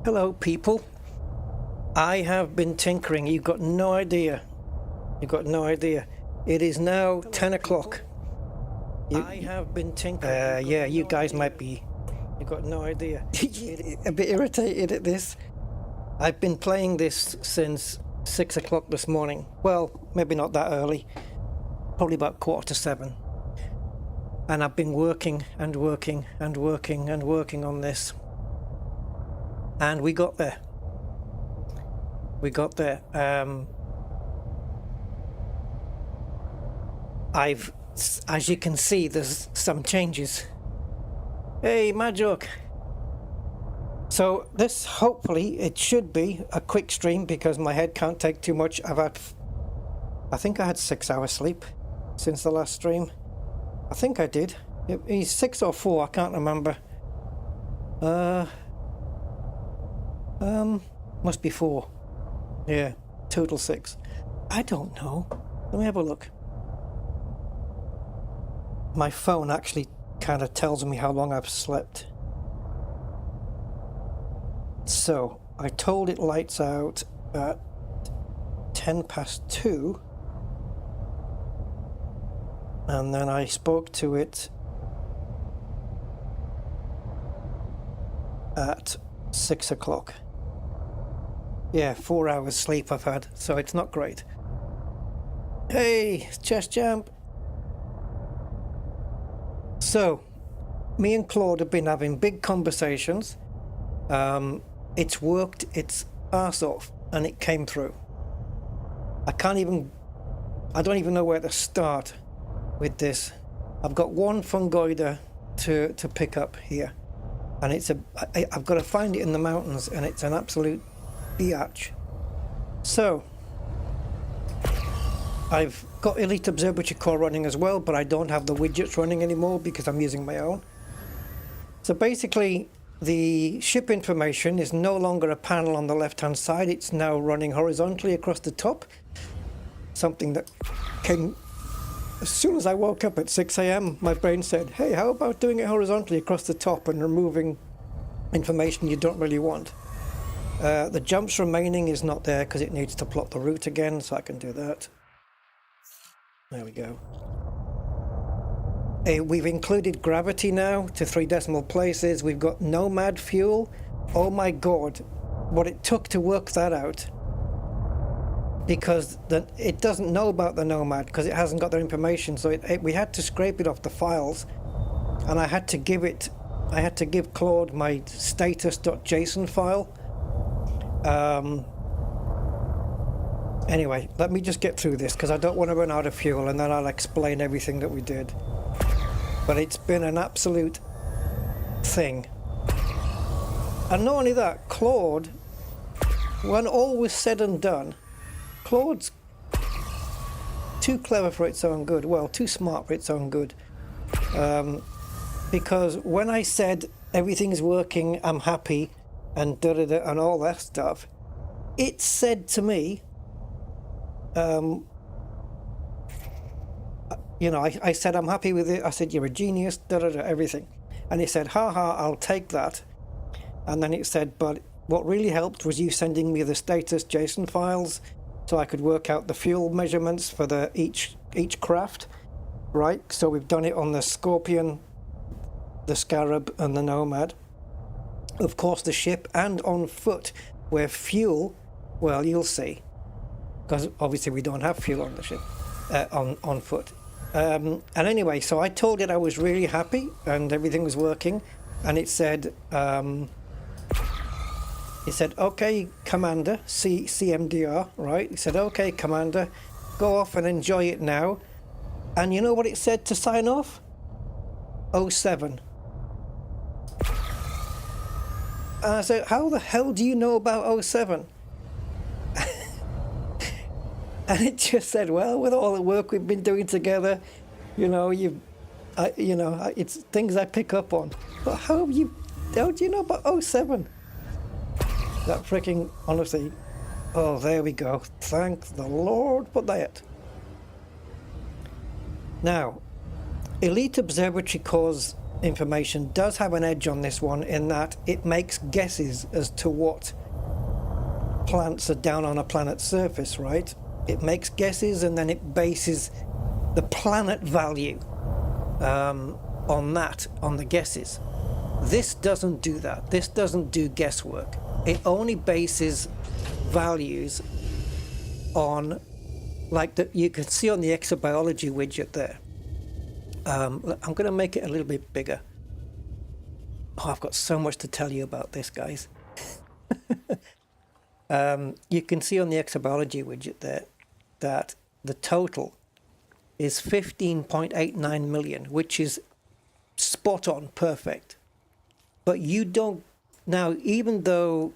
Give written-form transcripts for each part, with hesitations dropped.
Hello, people. I have been tinkering. You've got no idea. You've got no idea. It is now 10 o'clock. I have been tinkering. Yeah, you guys might be. You've got no idea. A bit irritated at this. I've been playing this since 6 o'clock this morning. Well, maybe not that early. Probably about 6:45. And I've been working and working and working and working on this. And we got there. We got there. As you can see, there's some changes. Hey, Majok. So this, hopefully, it should be a quick stream because my head can't take too much. I think I had 6 hours sleep since the last stream. I think I did. It's 6 or 4, I can't remember. Must be 4. Yeah, total 6. I don't know. Let me have a look. My phone actually kind of tells me how long I've slept. So, I told it lights out at 2:10, and then I spoke to it at 6 o'clock. Yeah, 4 hours sleep I've had, so it's not great. Hey, chest jump. So, me and Claude have been having big conversations. It's worked its arse off, and it came through. I don't even know where to start with this. I've got one fungoider to pick up here, and I've got to find it in the mountains, and it's an absolute biatch. So I've got Elite Observatory Core running as well, but I don't have the widgets running anymore because I'm using my own. So basically, the ship information is no longer a panel on the left hand side. It's now running horizontally across the top. Something that came as soon as I woke up at 6 a.m. My brain said, hey, how about doing it horizontally across the top and removing information you don't really want? The jumps remaining is not there because it needs to plot the route again, so I can do that. There we go. We've included gravity now to 3 decimal places. We've got nomad fuel. Oh my god, what it took to work that out. Because it doesn't know about the nomad because it hasn't got their information, so we had to scrape it off the files, and I had to give Claude my status.json file. Anyway, let me just get through this because I don't want to run out of fuel, and then I'll explain everything that we did. But it's been an absolute thing. And not only that, Claude, when all was said and done, Claude's too clever for its own good. Well, too smart for its own good. Because when I said everything's working, I'm happy, and da-da-da, and all that stuff, it said to me, I said, I'm happy with it. I said, you're a genius, da-da-da, everything. And it said, haha, I'll take that. And then it said, but what really helped was you sending me the status JSON files so I could work out the fuel measurements for each craft, right? So we've done it on the Scorpion, the Scarab, and the Nomad. Of course, the ship, and on foot, where fuel, well, you'll see. Because obviously we don't have fuel on the ship, on foot. And anyway, so I told it I was really happy and everything was working, and it said, okay, Commander, CMDR, right? It said, okay, Commander, go off and enjoy it now. And you know what it said to sign off? 07. And I said, how the hell do you know about 07? And it just said, well, with all the work we've been doing together, it's things I pick up on. But how do you know about 07? That freaking, honestly, oh, there we go. Thank the Lord for that. Now, Elite Observatory Core's information does have an edge on this one in that it makes guesses as to what plants are down on a planet's surface, right? It makes guesses and then it bases the planet value on the guesses. This doesn't do that. This doesn't do guesswork. It only bases values on, like you can see on the exobiology widget there. I'm going to make it a little bit bigger. Oh, I've got so much to tell you about this, guys. You can see on the exobiology widget there that the total is 15.89 million, which is spot on, perfect. But you don't, now even though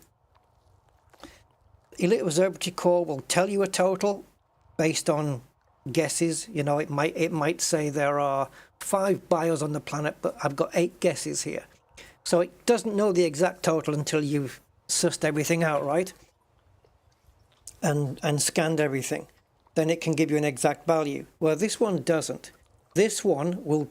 Elite Observatory Core will tell you a total based on guesses, you know, it might say there are 5 bios on the planet, but I've got 8 guesses here. So it doesn't know the exact total until you've sussed everything out, right? And scanned everything. Then it can give you an exact value. Well, this one doesn't. This one will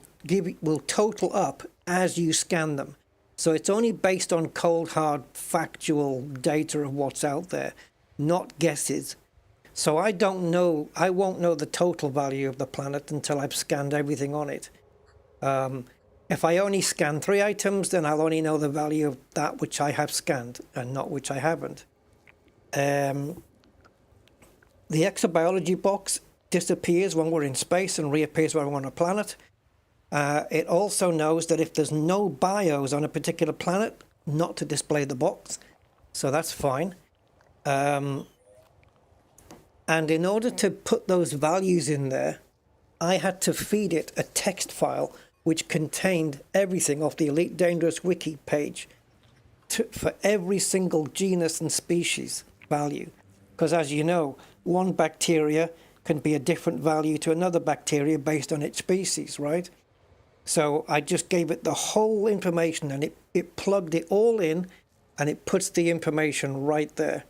total up as you scan them. So it's only based on cold, hard, factual data of what's out there, not guesses. So I won't know the total value of the planet until I've scanned everything on it. If I only scan 3 items, then I'll only know the value of that which I have scanned and not which I haven't. The exobiology box disappears when we're in space and reappears when we're on a planet. It also knows that if there's no bios on a particular planet, not to display the box. So that's fine. And in order to put those values in there, I had to feed it a text file which contained everything off the Elite Dangerous Wiki page for every single genus and species value. Because as you know, one bacteria can be a different value to another bacteria based on its species, right? So I just gave it the whole information and it plugged it all in and it puts the information right there,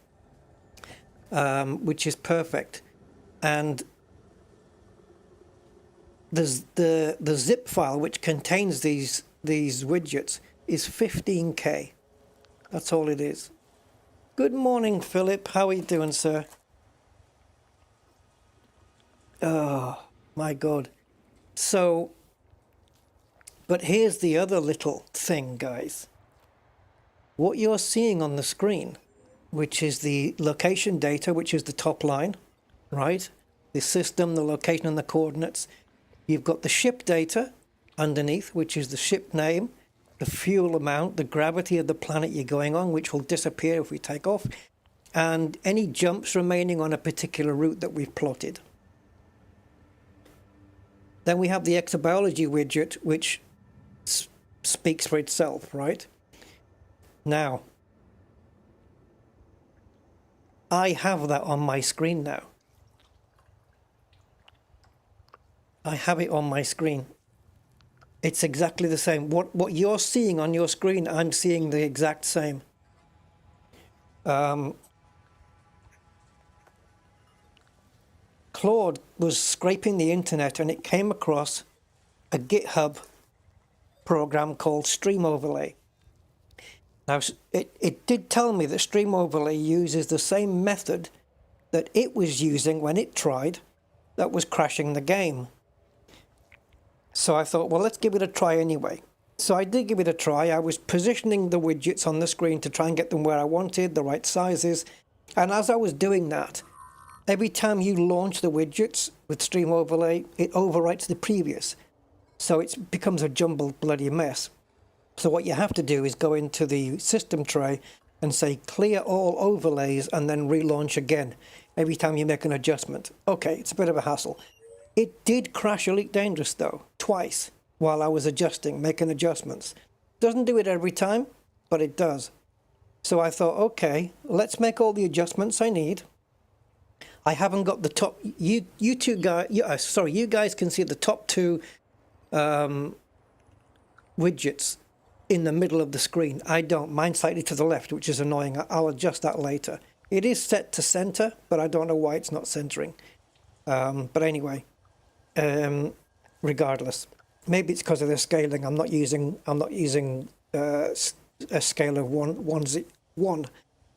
which is perfect. And the zip file which contains these widgets is 15K. That's all it is. Good morning, Philip. How are you doing, sir? Oh, my God. So, but here's the other little thing, guys. What you're seeing on the screen, which is the location data, which is the top line, right? The system, the location, and the coordinates. You've got the ship data underneath, which is the ship name, the fuel amount, the gravity of the planet you're going on, which will disappear if we take off, and any jumps remaining on a particular route that we've plotted. Then we have the exobiology widget, which speaks for itself, right? Now, I have that on my screen now. I have it on my screen. It's exactly the same. What you're seeing on your screen, I'm seeing the exact same. Claude was scraping the internet and it came across a GitHub program called Stream Overlay. Now, it did tell me that Stream Overlay uses the same method that it was using when it tried that was crashing the game. So I thought, well, let's give it a try anyway. So I did give it a try. I was positioning the widgets on the screen to try and get them where I wanted, the right sizes. And as I was doing that, every time you launch the widgets with Stream Overlay, it overwrites the previous. So it becomes a jumbled bloody mess. So what you have to do is go into the system tray and say clear all overlays and then relaunch again every time you make an adjustment. Okay, it's a bit of a hassle. It did crash Elite Dangerous though, twice, while I was adjusting, making adjustments. Doesn't do it every time, but it does. So I thought, okay, let's make all the adjustments I need. I haven't got the top, you guys can see the top 2 widgets in the middle of the screen. I don't. Mine's slightly to the left, which is annoying. I'll adjust that later. It is set to center, but I don't know why it's not centering. But anyway, regardless. maybe it's because of the scaling. I'm not using a scale of one.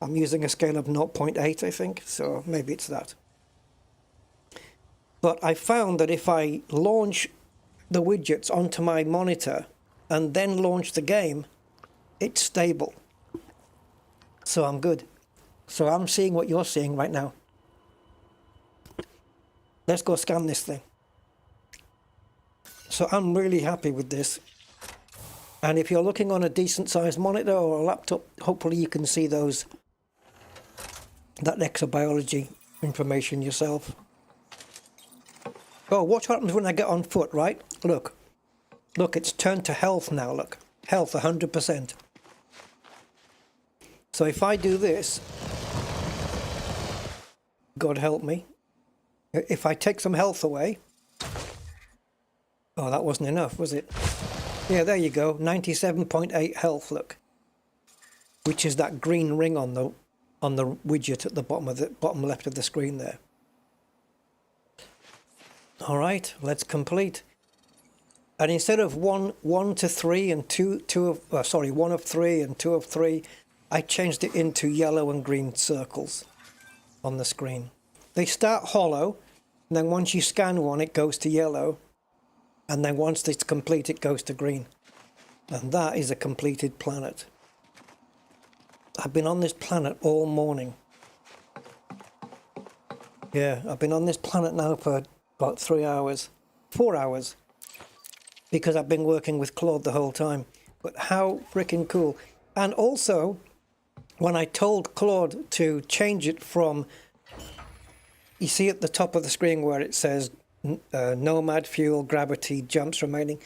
I'm using a scale of 0.8, I think. So maybe it's that. But I found that if I launch the widgets onto my monitor and then launch the game, it's stable. So I'm good. So I'm seeing what you're seeing right now. Let's go scan this thing. So I'm really happy with this. And if you're looking on a decent sized monitor or a laptop, hopefully you can see that exobiology information yourself. Oh, watch what happens when I get on foot, right? Look, it's turned to health now, look. Health 100%. So if I do this, God help me, if I take some health away, oh, that wasn't enough, was it? Yeah, there you go, 97.8 health, look. Which is that green ring on the widget at the bottom left of the screen there. All right, let's complete. And instead of one to 3 and one of 3 and 2 of 3, I changed it into yellow and green circles on the screen. They start hollow, and then once you scan one, it goes to yellow, and then once it's complete, it goes to green. And that is a completed planet. I've been on this planet all morning. Yeah, I've been on this planet now for about 3 hours, 4 hours, because I've been working with Claude the whole time. But how freaking cool. And also, when I told Claude to change it from, you see at the top of the screen where it says Nomad, Fuel, Gravity, Jumps remaining,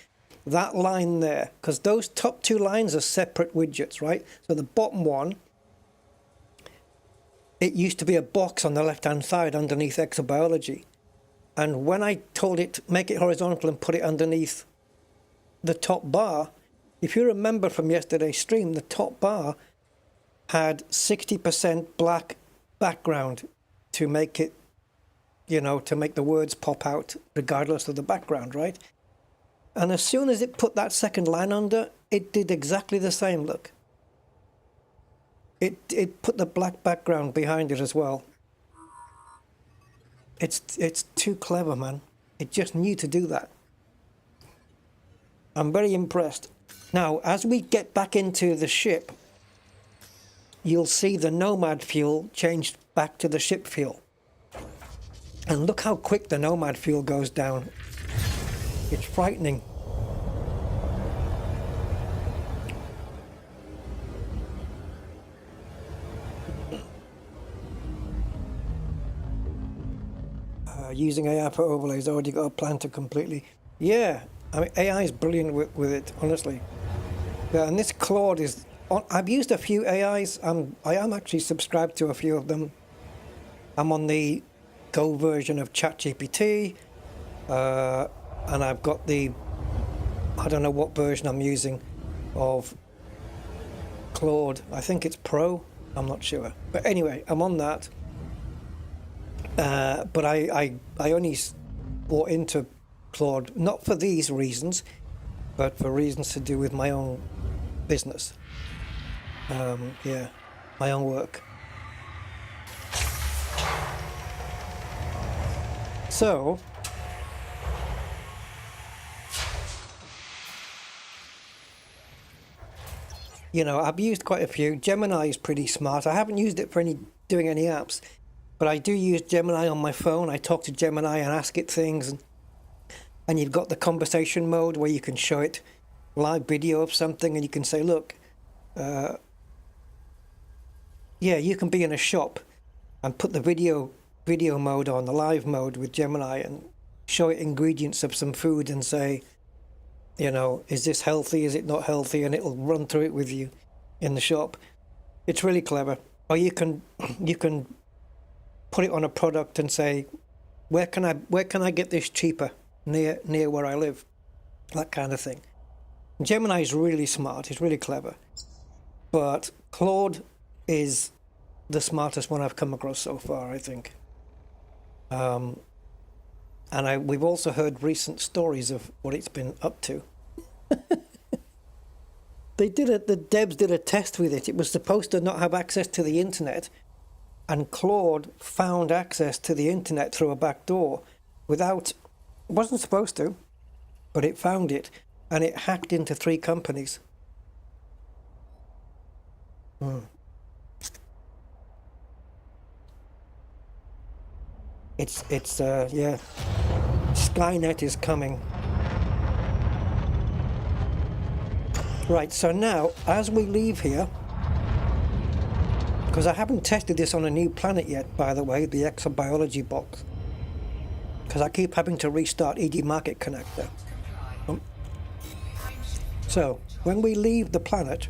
that line there, because those top 2 lines are separate widgets, right? So the bottom one, it used to be a box on the left-hand side underneath exobiology. And when I told it to make it horizontal and put it underneath the top bar, if you remember from yesterday's stream, the top bar had 60% black background to make it, to make the words pop out regardless of the background, right? And as soon as it put that second line under, it did exactly the same, look. It put the black background behind it as well. It's too clever, man. It just knew to do that. I'm very impressed. Now, as we get back into the ship, you'll see the Nomad fuel changed back to the ship fuel. And look how quick the Nomad fuel goes down. It's frightening. Using AI for overlays, already got a plan to completely. Yeah, I mean, AI is brilliant with it, honestly. Yeah, and this Claude is. I've used a few AIs. I am actually subscribed to a few of them. I'm on the Go version of ChatGPT, and I've got I don't know what version I'm using of Claude. I think it's Pro. I'm not sure. But anyway, I'm on that. But I only bought into Claude, not for these reasons, but for reasons to do with my own business. Yeah, my own work. So, I've used quite a few. Gemini is pretty smart. I haven't used it for doing any apps. But I do use Gemini on my phone. I talk to Gemini and ask it things. And you've got the conversation mode where you can show it live video of something and you can say, look, yeah, you can be in a shop and put the video mode on, the live mode with Gemini, and show it ingredients of some food and say, is this healthy? Is it not healthy? And it'll run through it with you in the shop. It's really clever. Or you can put it on a product and say, where can I get this cheaper near where I live? That kind of thing. Gemini is really smart. It's really clever. But Claude is the smartest one I've come across so far, I think. And we've also heard recent stories of what it's been up to. The devs did a test with it. It was supposed to not have access to the internet, and Claude found access to the internet through a back door without, it wasn't supposed to, but it found it, and it hacked into 3 companies. It's yeah, Skynet is coming. Right, so now, as we leave here, because I haven't tested this on a new planet yet, by the way, the exobiology box, because I keep having to restart ED Market Connector. So, when we leave the planet,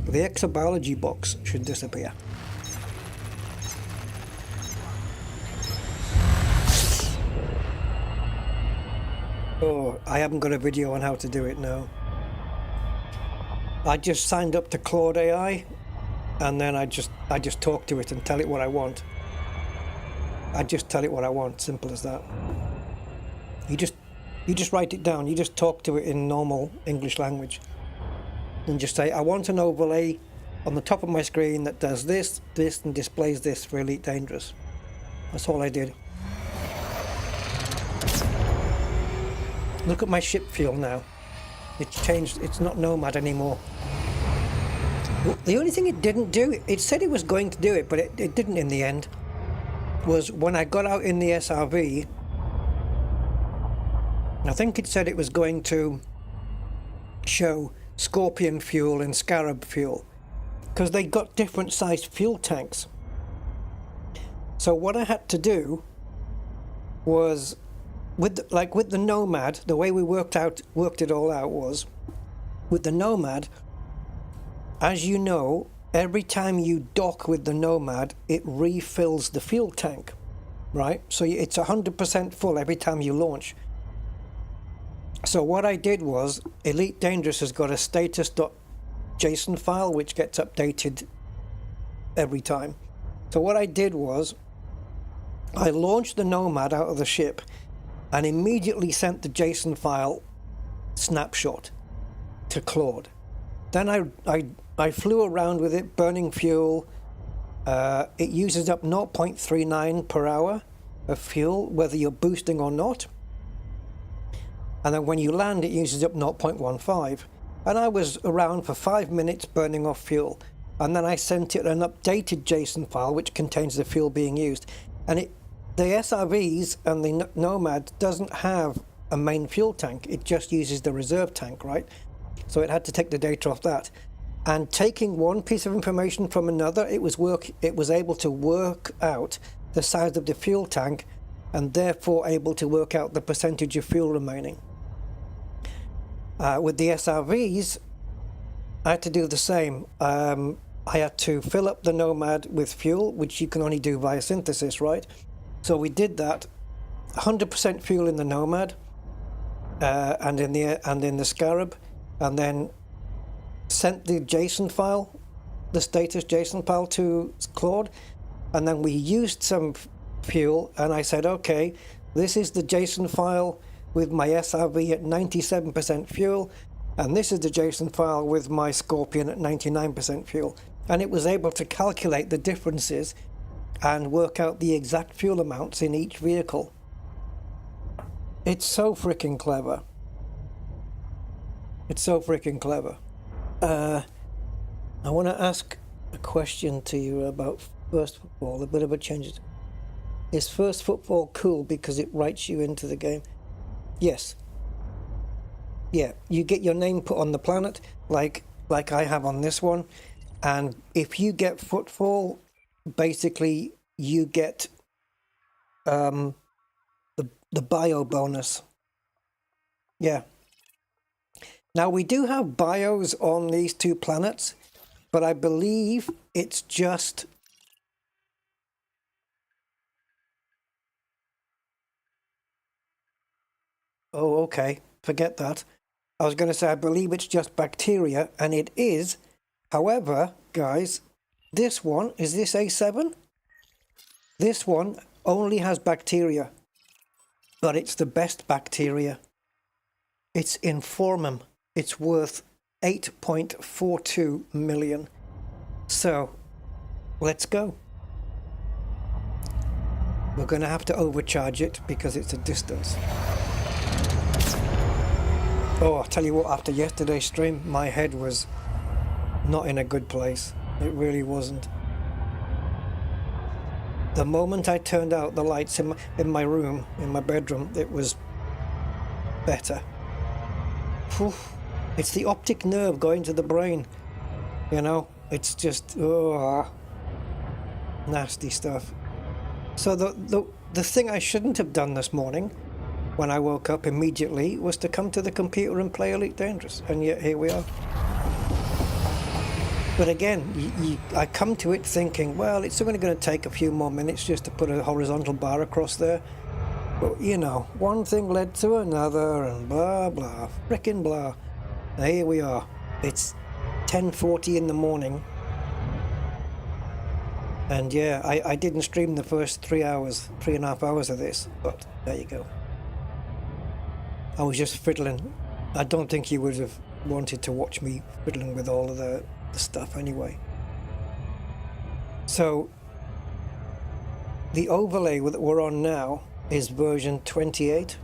the exobiology box should disappear. Oh, I haven't got a video on how to do it now. I just signed up to claude.ai, and then I just talk to it and tell it what I want. I just tell it what I want, simple as that. You just write it down. You just talk to it in normal English language, and just say, I want an overlay on the top of my screen that does this, this, and displays this for Elite Dangerous. That's all I did. Look at my ship fuel now. It's changed. It's not Nomad anymore. The only thing it didn't do, it said it was going to do it, but it didn't in the end, was when I got out in the SRV, I think it said it was going to show Scorpion fuel and Scarab fuel, because they got different sized fuel tanks. So what I had to do was, with the Nomad, the way we worked it all out was, with the Nomad, as you know, every time you dock with the Nomad, it refills the fuel tank, right? So it's 100% full every time you launch. So what I did was, Elite Dangerous has got a status.json file which gets updated every time. So what I did was, I launched the Nomad out of the ship and immediately sent the JSON file snapshot to Claude. Then I flew around with it, burning fuel. It uses up 0.39 per hour of fuel, whether you're boosting or not. And then when you land, it uses up 0.15. And I was around for 5 minutes burning off fuel. And then I sent it an updated JSON file, which contains the fuel being used. And the SRVs and the Nomad doesn't have a main fuel tank. It just uses the reserve tank, right? So it had to take the data off that. And taking one piece of information from another, it was able to work out the size of the fuel tank, and therefore able to work out the percentage of fuel remaining. With the SRVs, I had to do the same. I had to fill up the Nomad with fuel, which you can only do via synthesis, right? So we did that. 100% fuel in the Nomad, and in the Scarab, and then sent the JSON file, the status JSON file to Claude, and then we used some fuel, and I said, okay, this is the JSON file with my SRV at 97% fuel, and this is the JSON file with my Scorpion at 99% fuel. And it was able to calculate the differences and work out the exact fuel amounts in each vehicle. It's so freaking clever. It's so freaking clever. I want to ask a question to you about First Football, a bit of a change. Is First Football cool because it writes you into the game? Yes. Yeah, you get your name put on the planet, like I have on this one, and if you get Footfall, basically you get the bio bonus. Yeah. Now, we do have bios on these 2 planets, but I believe it's just... Oh, okay. Forget that. I was going to say, I believe it's just bacteria, and it is. However, guys, this one, is this A7? This one only has bacteria. but it's the best bacteria. It's Informum. It's worth 8.42 million. So let's go. We're going to have to overcharge it because it's a distance. Oh, I'll tell you what, after yesterday's stream, my head was not in a good place. It really wasn't. The moment I turned out the lights in my room, in my bedroom, it was better. Whew. It's the optic nerve going to the brain. You know, it's just nasty stuff. So the thing I shouldn't have done this morning when I woke up immediately was to come to the computer and play Elite Dangerous, and yet here we are. But again, I come to it thinking, well, it's only going to take a few more minutes just to put a horizontal bar across there. But, you know, one thing led to another and blah, blah, frickin' blah. Now here we are. It's 10:40 in the morning. And yeah, I didn't stream the first 3.5 hours of this, but there you go. I was just fiddling. I don't think you would have wanted to watch me fiddling with all of the stuff anyway. So the overlay that we're on now is version 28.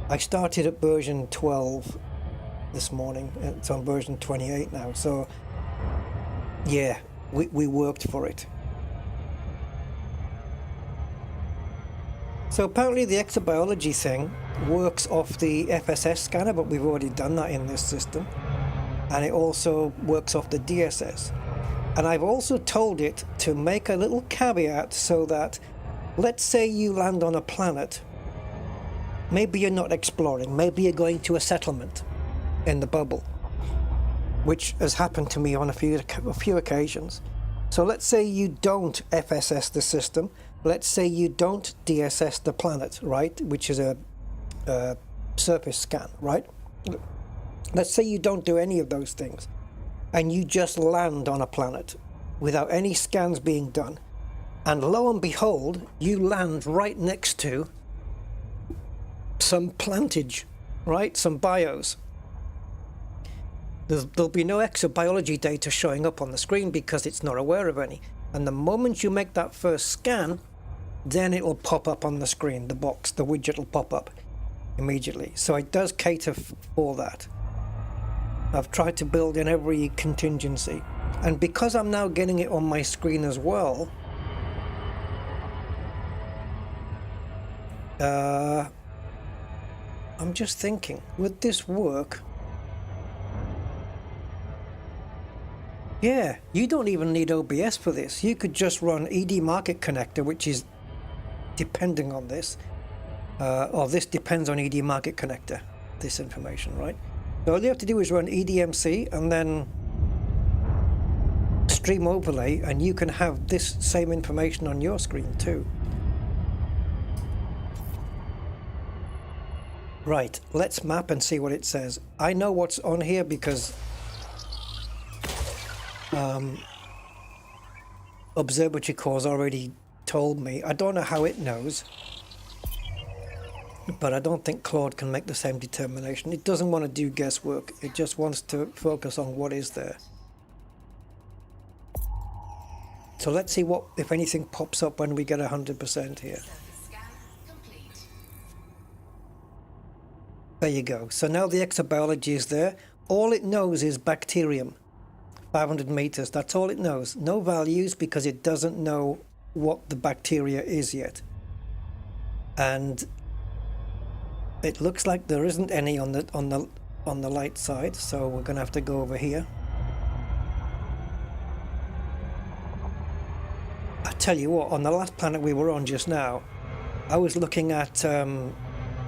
I started at version 12 this morning. It's on version 28 now. So yeah, we worked for it. So apparently the exobiology thing works off the FSS scanner, but we've already done that in this system. And it also works off the DSS. And I've also told it to make a little caveat so that, let's say you land on a planet, maybe you're not exploring, maybe you're going to a settlement in the bubble, which has happened to me on a few occasions. So let's say you don't FSS the system, let's say you don't DSS the planet, right, which is a surface scan, right? Let's say you don't do any of those things, and you just land on a planet without any scans being done, and lo and behold, you land right next to some plantage, right, some bios. There'll be no exobiology data showing up on the screen because it's not aware of any. And the moment you make that first scan, then it'll pop up on the screen, the box, the widget will pop up immediately. So it does cater for that. I've tried to build in every contingency. And because I'm now getting it on my screen as well, I'm just thinking, would this work? Yeah, you don't even need OBS for this. You could just run ED Market Connector, which is depending on this. Or this depends on ED Market Connector, this information, right? So all you have to do is run EDMC and then stream overlay, and you can have this same information on your screen too. Right, let's map and see what it says. I know what's on here because Observatory Core's already told me. I don't know how it knows, but I don't think Claude can make the same determination. It doesn't want to do guesswork. It just wants to focus on what is there. So let's see what, if anything, pops up when we get 100% here. There you go. So now the exobiology is there. All it knows is bacterium. 500 meters, that's all it knows. No values because it doesn't know what the bacteria is yet. And it looks like there isn't any on the light side, so we're going to have to go over here. I tell you what, on the last planet we were on just now, I was looking at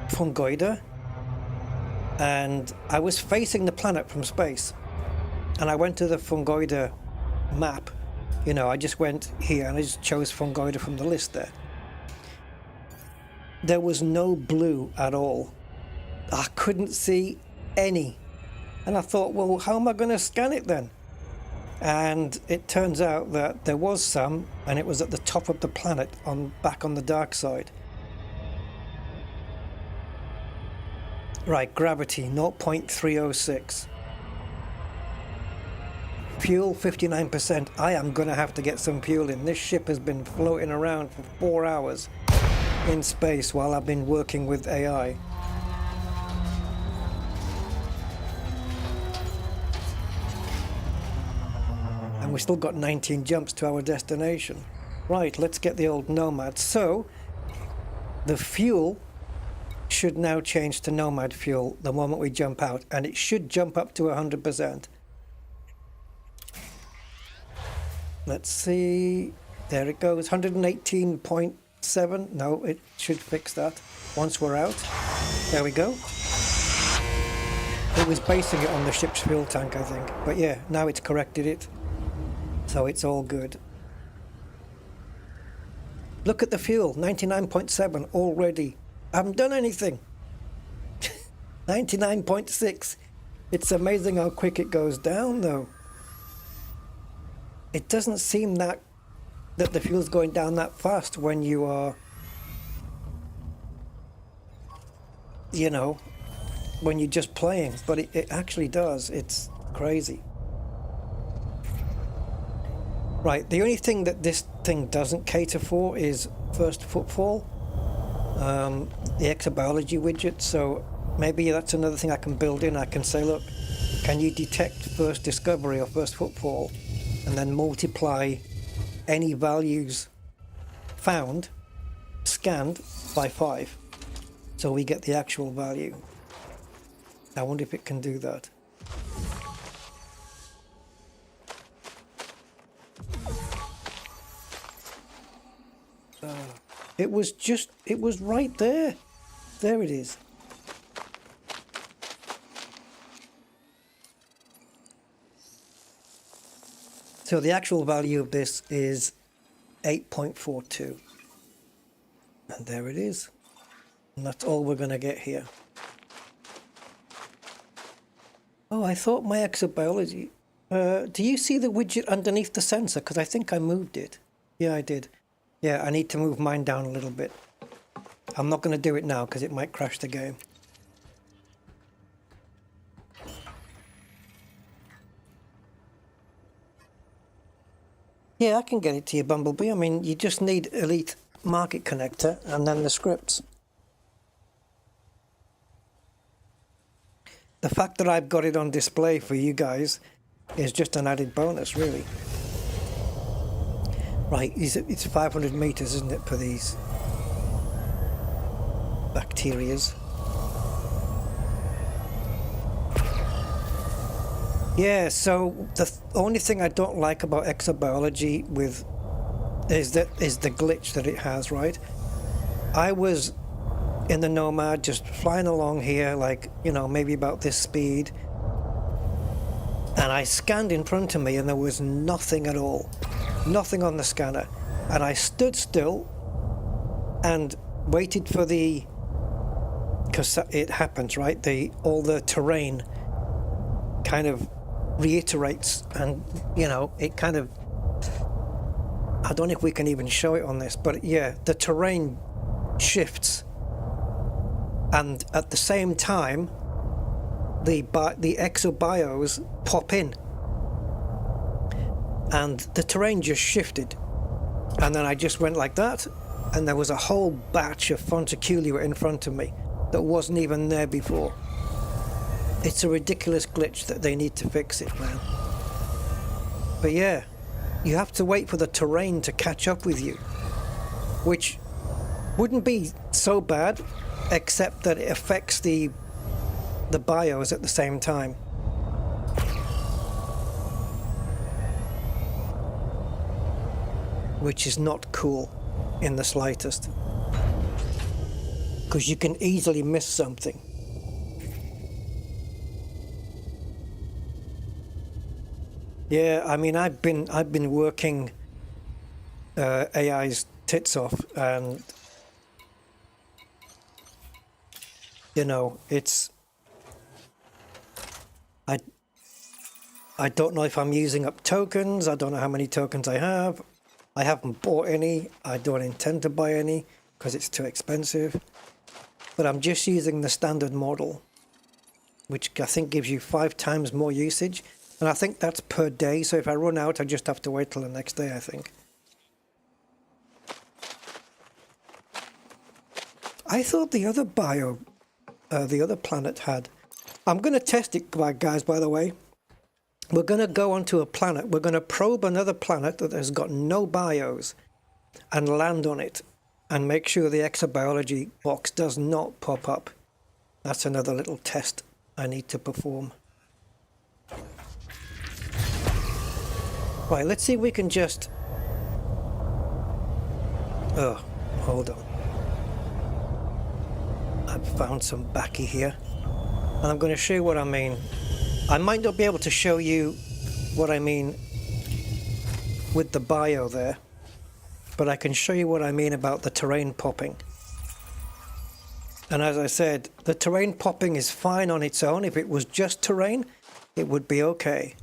Fungoida, and I was facing the planet from space. And I went to the Fungoida map. You know, I just went here and I just chose Fungoida from the list there. There was no blue at all. I couldn't see any. And I thought, well, how am I going to scan it then? And it turns out that there was some, and it was at the top of the planet, back on the dark side. Right, gravity 0.306. Fuel 59%. I am gonna have to get some fuel in. This ship has been floating around for 4 hours in space while I've been working with AI. And we still got 19 jumps to our destination. Right, let's get the old Nomad. So the fuel should now change to Nomad fuel the moment we jump out, and it should jump up to 100%. Let's see, there it goes, 118.7. No, it should fix that once we're out. There we go. It was basing it on the ship's fuel tank, I think, but yeah, now it's corrected it, so it's all good. Look at the fuel, 99.7 already. I haven't done anything. 99.6. It's amazing how quick it goes down, though. It doesn't seem that the fuel's going down that fast when you are, you know, when you're just playing, but it actually does. It's crazy. Right, the only thing that this thing doesn't cater for is first footfall, the exobiology widget, so maybe that's another thing I can build in. I can say, look, can you detect first discovery or first footfall, and then multiply any values found, scanned, by 5, so we get the actual value. I wonder if it can do that. It was right there. There it is. So the actual value of this is 8.42. And there it is. And that's all we're going to get here. Oh, I thought my exobiology... do you see the widget underneath the sensor? Because I think I moved it. Yeah, I did. Yeah, I need to move mine down a little bit. I'm not going to do it now because it might crash the game. Yeah, I can get it to you, Bumblebee. I mean, you just need Elite Market Connector and then the scripts. The fact that I've got it on display for you guys is just an added bonus, really. Right, it's 500 meters, isn't it, for these bacterias? Yeah, so the only thing I don't like about exobiology is the glitch that it has, right? I was in the Nomad just flying along here, like, you know, maybe about this speed, and I scanned in front of me and there was nothing at all. Nothing on the scanner. And I stood still and waited for the... because it happens, right? All the terrain kind of reiterates, and, you know, it kind of... I don't know if we can even show it on this, but yeah, the terrain shifts. And at the same time, the exobios pop in. And the terrain just shifted, and then I just went like that, and there was a whole batch of Fonticulua in front of me that wasn't even there before. It's a ridiculous glitch that they need to fix it, man. But yeah, you have to wait for the terrain to catch up with you, which wouldn't be so bad, except that it affects the bios at the same time. Which is not cool in the slightest, because you can easily miss something. Yeah, I mean, I've been working AI's tits off, and you know, it's I don't know if I'm using up tokens. I don't know how many tokens I have. I haven't bought any. I don't intend to buy any because it's too expensive. But I'm just using the standard model. which I think gives you 5 times more usage. And I think that's per day, so if I run out, I just have to wait till the next day, I think. I thought the other the other planet had. I'm going to test it, guys, by the way. We're going to go onto a planet. We're going to probe another planet that has got no bios and land on it and make sure the exobiology box does not pop up. That's another little test I need to perform. Right, let's see if we can just... Oh, hold on. I've found some backy here. And I'm going to show you what I mean. I might not be able to show you what I mean with the bio there, but I can show you what I mean about the terrain popping. And as I said, the terrain popping is fine on its own. If it was just terrain, it would be okay.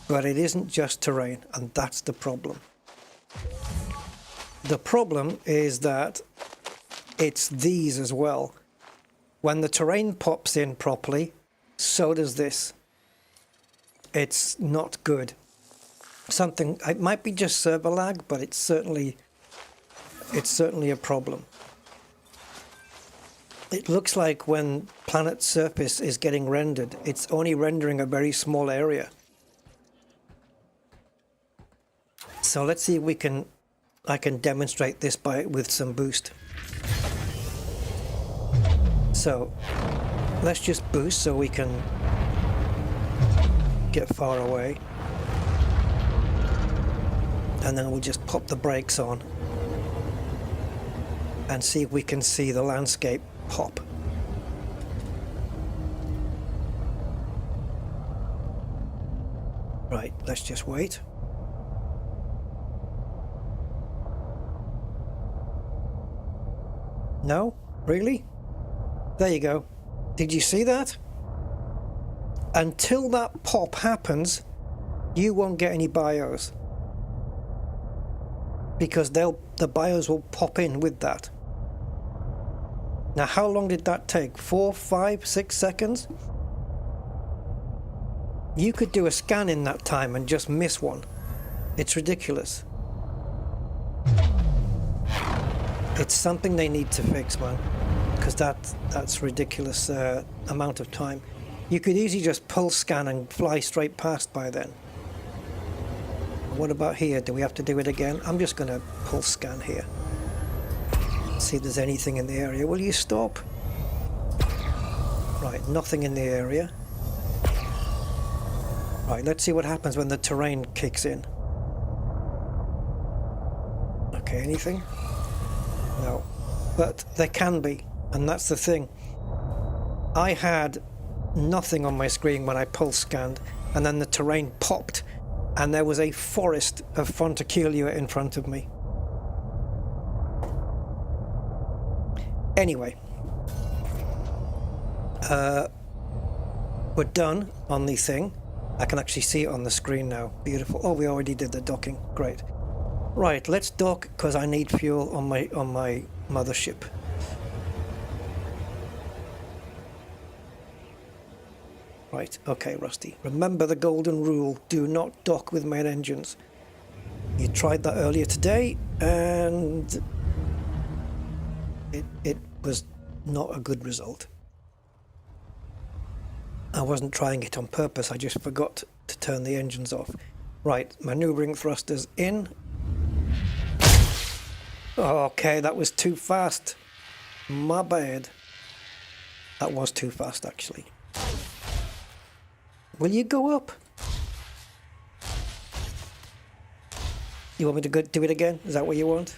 But it isn't just terrain, and that's the problem. The problem is that it's these as well. When the terrain pops in properly, so does this. It's not good. Something, it might be just server lag, but it's certainly a problem. It looks like when planet surface is getting rendered, it's only rendering a very small area. So let's see if I can demonstrate this with some boost. So let's just boost so we can get far away. And then we'll just pop the brakes on and see if we can see the landscape pop. Right, let's just wait. No? Really? There you go. Did you see that? Until that pop happens, you won't get any bios. Because the bios will pop in with that. Now, how long did that take? 4, 5, 6 seconds? You could do a scan in that time and just miss one. It's ridiculous. It's something they need to fix, man. Because that's ridiculous amount of time. You could easily just pulse scan and fly straight past by then. What about here? Do we have to do it again? I'm just going to pulse scan here. See if there's anything in the area. Will you stop? Right, nothing in the area. Right, let's see what happens when the terrain kicks in. Okay, anything? No. But there can be, and that's the thing. I had nothing on my screen when I pulse scanned, and then the terrain popped, and there was a forest of Fonticulea in front of me. Anyway, we're done on the thing. I can actually see it on the screen now. Beautiful. Oh, we already did the docking. Great. Right, let's dock because I need fuel on my mothership. Right, okay, Rusty. Remember the golden rule. Do not dock with main engines. You tried that earlier today, and it was not a good result. I wasn't trying it on purpose. I just forgot to turn the engines off. Right, maneuvering thrusters in. Okay, that was too fast. My bad. That was too fast, actually. Will you go up? You want me to go do it again? Is that what you want?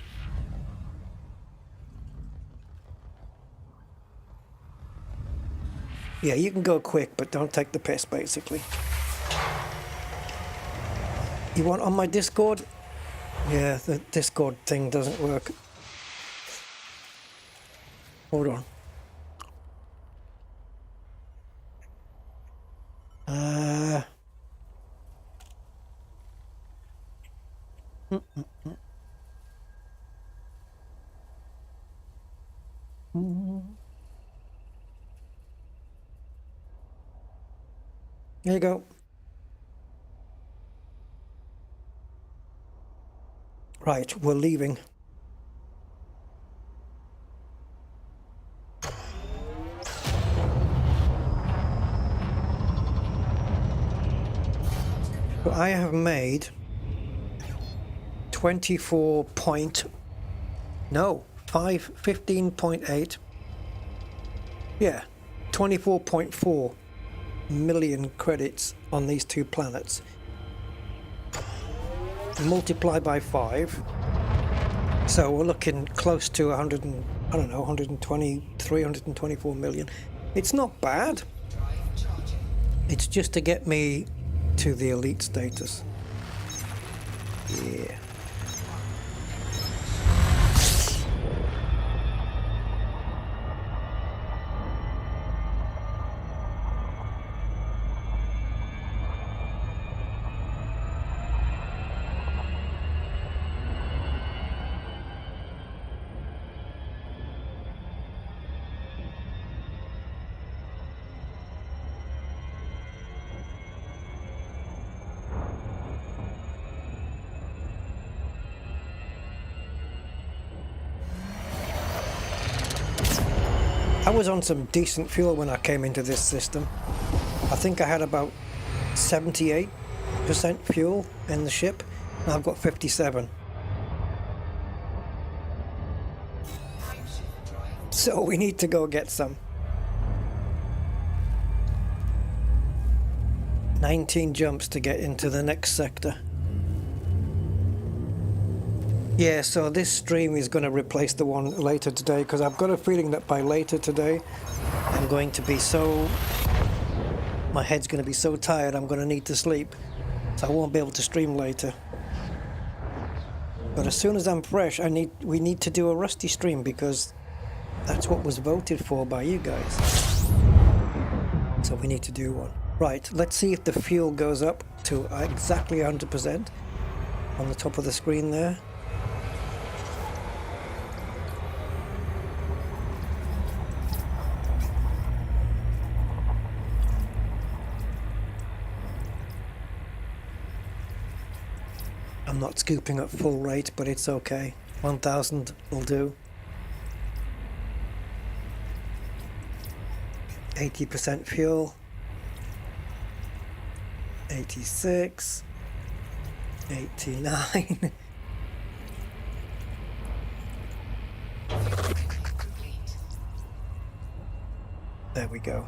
Yeah, you can go quick, but don't take the piss, basically. You want on my Discord? Yeah, the Discord thing doesn't work. Hold on. There you go. Right, we're leaving. So I have made 15.8. Yeah, 24.4 million credits on these two planets. Multiply by 5. So we're looking close to 100 and, I don't know, 123, 124 million. It's not bad. It's just to get me to the elite status. Yeah. I was on some decent fuel when I came into this system. I think I had about 78% fuel in the ship, and I've got 57. So we need to go get some. 19 jumps to get into the next sector. Yeah, so this stream is going to replace the one later today, because I've got a feeling that by later today I'm going to be my head's going to be so tired I'm going to need to sleep, so I won't be able to stream later. But as soon as I'm fresh, we need to do a Rusty stream, because that's what was voted for by you guys. So we need to do one. Right, let's see if the fuel goes up to exactly 100% on the top of the screen there. I'm not scooping at full rate, but it's okay. 1000 will do. 80% fuel. 86. 89. There we go.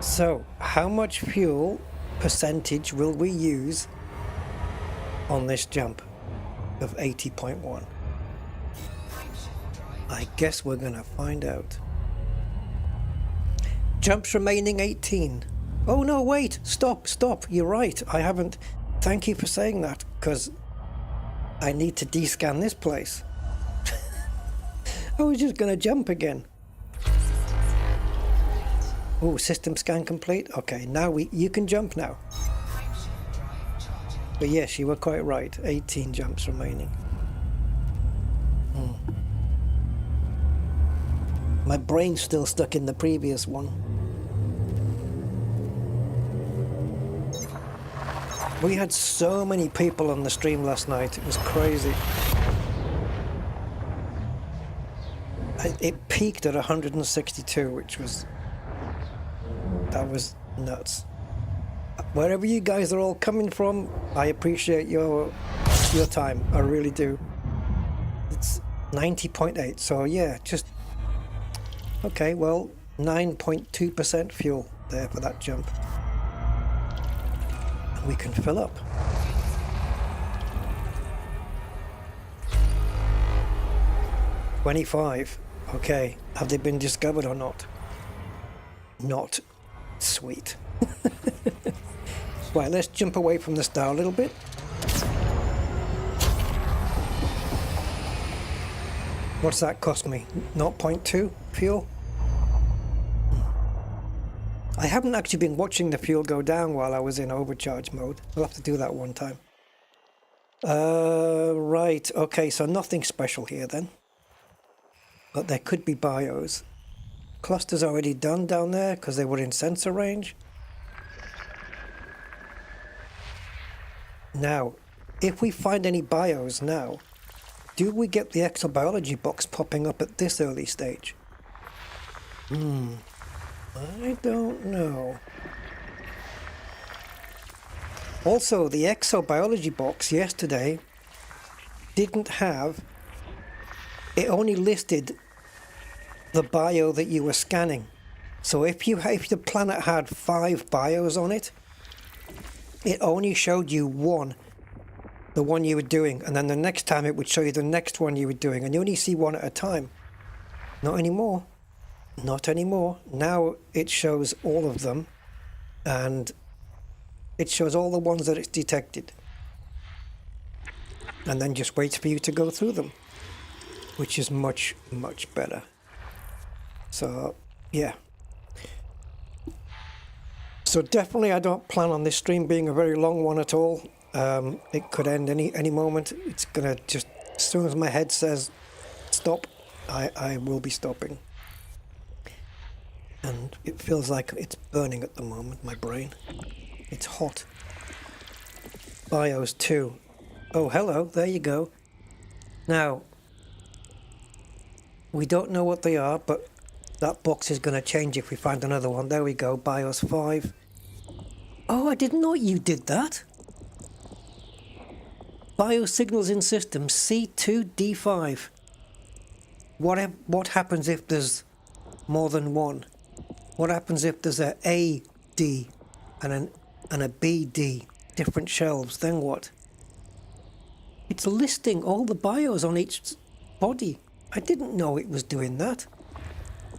So, how much fuel percentage will we use on this jump of 80.1? I guess we're gonna find out. Jumps remaining 18. Oh no, wait, stop, you're right. I haven't. Thank you for saying that, because I need to descan this place. I was just gonna jump again. Oh, system scan complete. Okay, now you can jump now. But yes, you were quite right. 18 jumps remaining. My brain's still stuck in the previous one. We had so many people on the stream last night. It was crazy. It peaked at 162, which was... that was nuts. Wherever you guys are all coming from, I appreciate your time. I really do. It's 90.8, so yeah, just... okay, well, 9.2% fuel there for that jump. And we can fill up. $25. Okay, have they been discovered or not? Not. Sweet. Right, let's jump away from the star a little bit. What's that cost me? 0.2 fuel? I haven't actually been watching the fuel go down while I was in overcharge mode. I'll have to do that one time. Right, okay, so nothing special here then. But there could be bios. clusters already done down there because they were in sensor range. Now, if we find any bios now, do we get the exobiology box popping up at this early stage? I don't know. Also, the exobiology box yesterday didn't have, it only listed the bio that you were scanning. So if the planet had 5 bios on it, it only showed you one, the one you were doing, and then the next time it would show you the next one you were doing, and you only see one at a time. Not anymore. Not anymore. Now it shows all of them, and it shows all the ones that it's detected. And then just waits for you to go through them, which is much, much better. So, yeah. So definitely I don't plan on this stream being a very long one at all. It could end any moment. It's gonna just, as soon as my head says stop, I will be stopping. And it feels like it's burning at the moment, my brain. It's hot. Bios 2. Oh, hello, there you go. Now, we don't know what they are, but that box is going to change if we find another one. There we go, BIOS 5. Oh, I didn't know you did that. Biosignals in system C2D5. What happens if there's more than one? What happens if there's a AD and a BD, different shelves? Then what? It's listing all the bios on each body. I didn't know it was doing that.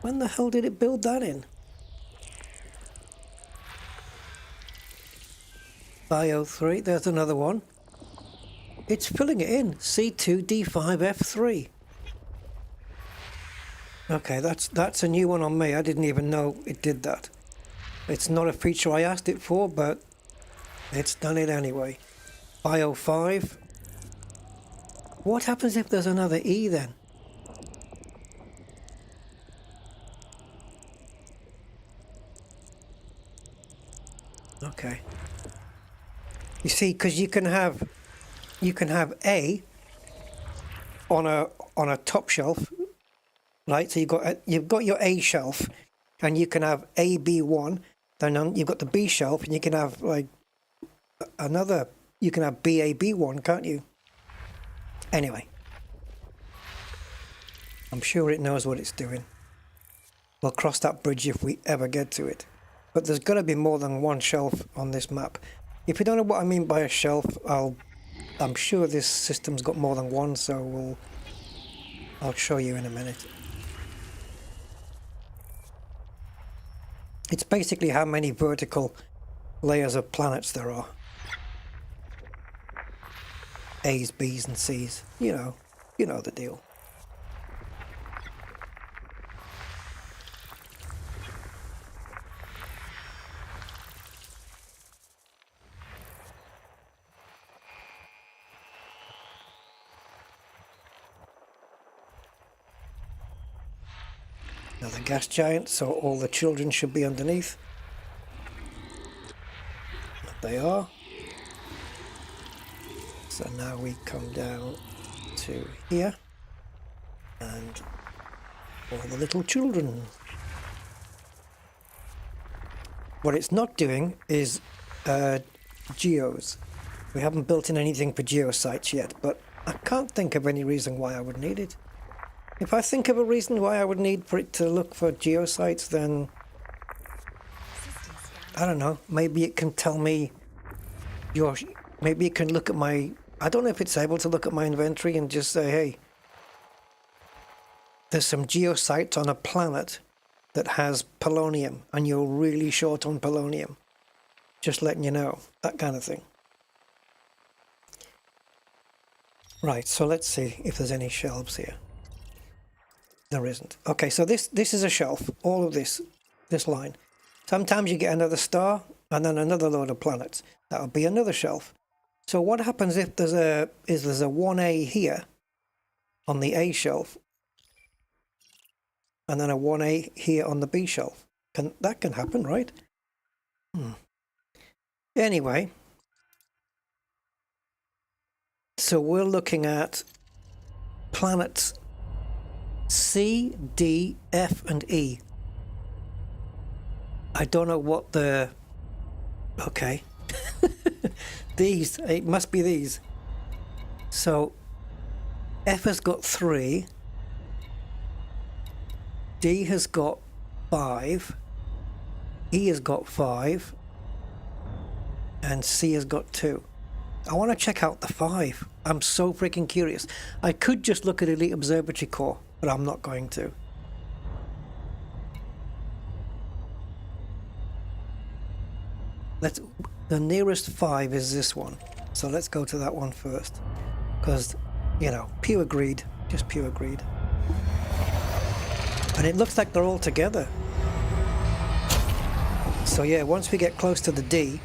When the hell did it build that in? Bio 3, there's another one. It's filling it in. C2D5F3. Okay, that's a new one on me. I didn't even know it did that. It's not a feature I asked it for, but it's done it anyway. Bio 5. What happens if there's another E then? Okay. You see, because you can have A on a top shelf, right? So you've got your A shelf, and you can have AB1. Then you've got the B shelf, and you can have like another. You can have BAB1, can't you? Anyway, I'm sure it knows what it's doing. We'll cross that bridge if we ever get to it. But there's got to be more than one shelf on this map. If you don't know what I mean by a shelf, I'm sure this system's got more than one, so I'll show you in a minute. It's basically how many vertical layers of planets there are. A's, B's and C's. You know the deal. Another gas giant, so all the children should be underneath. They are. So now we come down to here, and all the little children. What it's not doing is geos. We haven't built in anything for geosites yet, but I can't think of any reason why I would need it. If I think of a reason why I would need for it to look for geosites, then I don't know. Maybe it can tell me maybe it can look at my, I don't know if it's able to look at my inventory and just say, hey, there's some geosites on a planet that has polonium and you're really short on polonium. Just letting you know, that kind of thing. Right, so let's see if there's any shelves here. There isn't. Okay, so this is a shelf, all of this line. Sometimes you get another star and then another load of planets. That'll be another shelf. So what happens if there's a 1A here on the A shelf? and then a 1A here on the B shelf. That can happen, right? Anyway, so we're looking at planets C, D, F, and E. I don't know what the... Okay. These, it must be these. So F has got 3, D has got 5, E has got 5, and C has got 2. I want to check out the 5. I'm so freaking curious. I could just look at Elite Observatory Core, but I'm not going to. The nearest 5 is this one. So let's go to that one first. Because, you know, pure greed. Just pure greed. And it looks like they're all together. So yeah, once we get close to the D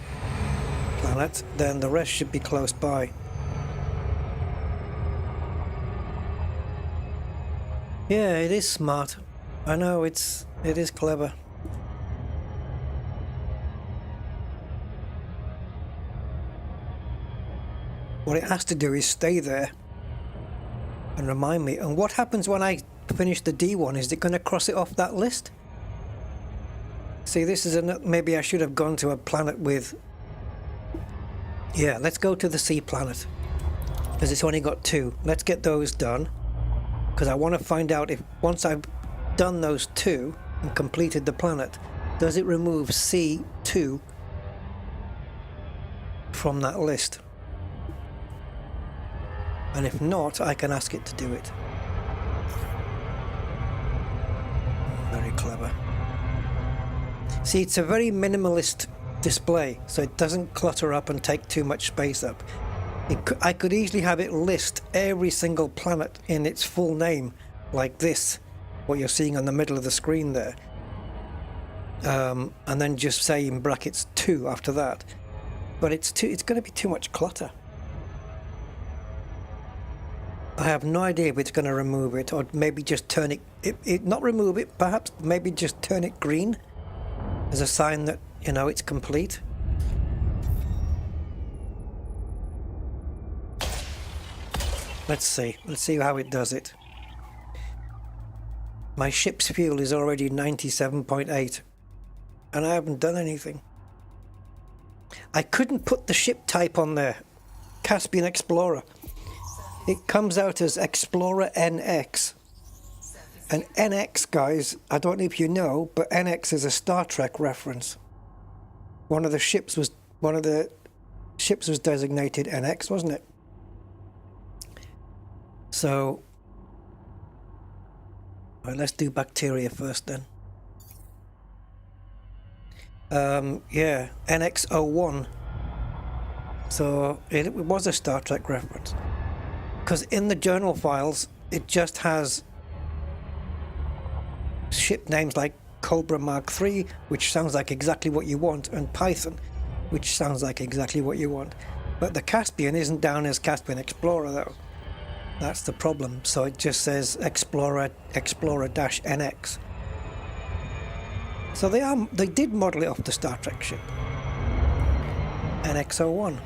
planet, then the rest should be close by. Yeah, it is smart. I know, it is clever. What it has to do is stay there and remind me. And what happens when I finish the D one? Is it going to cross it off that list? See, this is maybe I should have gone to a planet with... Yeah, let's go to the C planet. Because it's only got 2. Let's get those done. Because I want to find out if once I've done those 2 and completed the planet, does it remove C2 from that list? And if not, I can ask it to do it. Very clever. See, it's a very minimalist display, so it doesn't clutter up and take too much space up. I could easily have it list every single planet in its full name, like this, what you're seeing on the middle of the screen there. And then just say in brackets 2 after that. But it's going to be too much clutter. I have no idea if it's going to remove it, or maybe just turn it, not remove it, perhaps, maybe just turn it green as a sign that, you know, it's complete. Let's see how it does it. My ship's fuel is already 97.8, and I haven't done anything. I couldn't put the ship type on there. Caspian Explorer. It comes out as Explorer NX. And NX, guys, I don't know if you know, but NX is a Star Trek reference. One of the ships was designated NX, wasn't it? So, right, let's do bacteria first then. Yeah, NX01. So it was a Star Trek reference. Because in the journal files, it just has ship names like Cobra Mark III, which sounds like exactly what you want, and Python, which sounds like exactly what you want. But the Caspian isn't down as Caspian Explorer, though. That's the problem. So it just says Explorer-NX. So they did model it off the Star Trek ship. NX-01.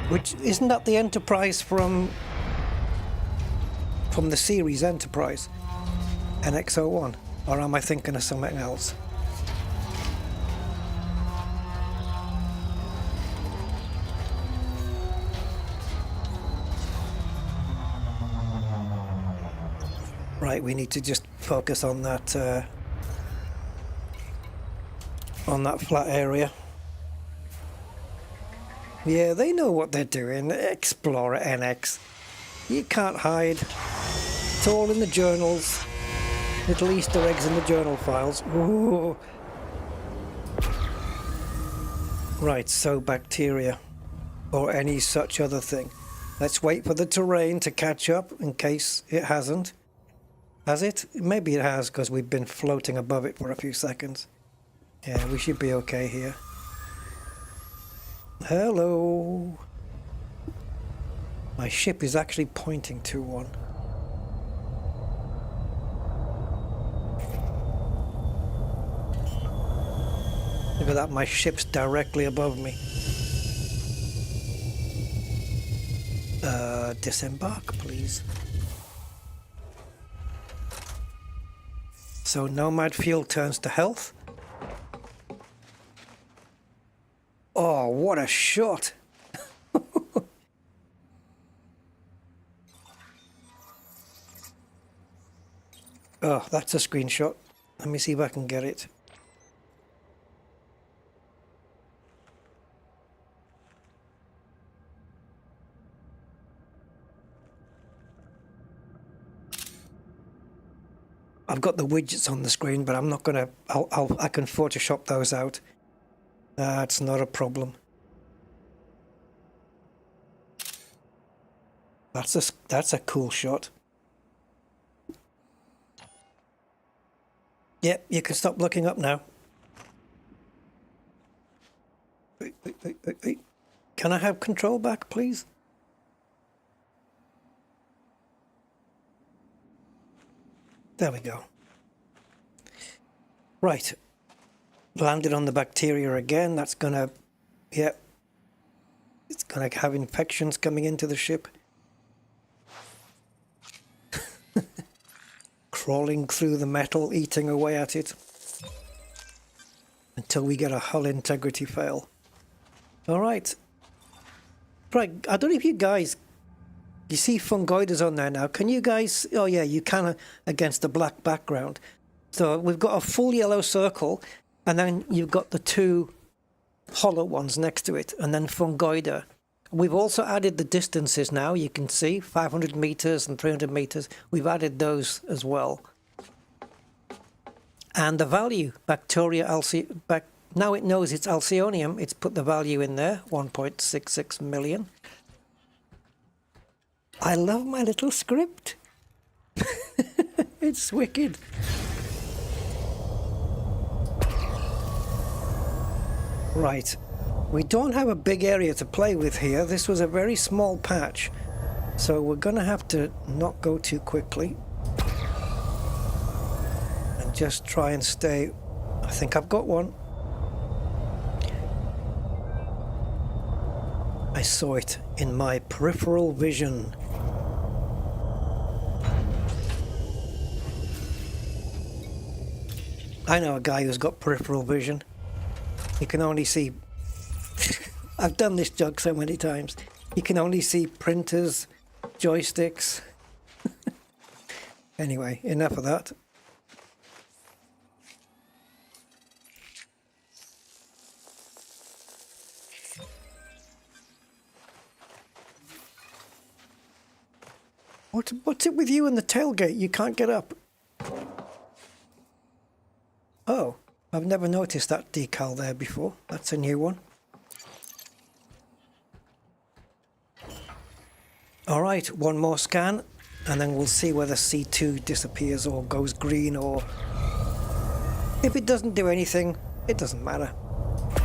Which, isn't that the Enterprise from the series Enterprise? NX-01. Or am I thinking of something else? Right, we need to just focus on that flat area. Yeah, they know what they're doing. Explorer NX. You can't hide. It's all in the journals. Little Easter eggs in the journal files. Whoa. Right, so bacteria. Or any such other thing. Let's wait for the terrain to catch up in case it hasn't. Has it? Maybe it has, because we've been floating above it for a few seconds. Yeah, we should be okay here. Hello. My ship is actually pointing to one. Look at that, my ship's directly above me. Disembark, please. So Nomad fuel turns to health. Oh, what a shot! Oh, that's a screenshot. Let me see if I can get it. I've got the widgets on the screen, but I'm not gonna. I can Photoshop those out. That's not a problem. That's a cool shot. Yep, you can stop looking up now. Wait. Can I have control back, please? There we go. Right. Landed on the bacteria again. That's gonna... Yep. It's gonna have infections coming into the ship. Crawling through the metal, eating away at it. Until we get a hull integrity fail. Alright. Right, I don't know if you guys... You see fungoides on there now. Can you guys... Oh yeah, you can against the black background. So we've got a full yellow circle, and then you've got the two hollow ones next to it, and then fungoida. We've also added the distances now. You can see 500 meters and 300 meters. We've added those as well. And the value, now it knows it's Alcyonium. It's put the value in there, 1.66 million. I love my little script. It's wicked. Right. We don't have a big area to play with here. This was a very small patch. So we're going to have to not go too quickly. And just try and stay... I think I've got one. I saw it in my peripheral vision. I know a guy who's got peripheral vision. You can only see... I've done this joke so many times. You can only see printers, joysticks. Anyway, enough of that. What's it with you and the tailgate? You can't get up. Oh, I've never noticed that decal there before. That's a new one. All right, one more scan, and then we'll see whether C2 disappears or goes green, or... If it doesn't do anything, it doesn't matter.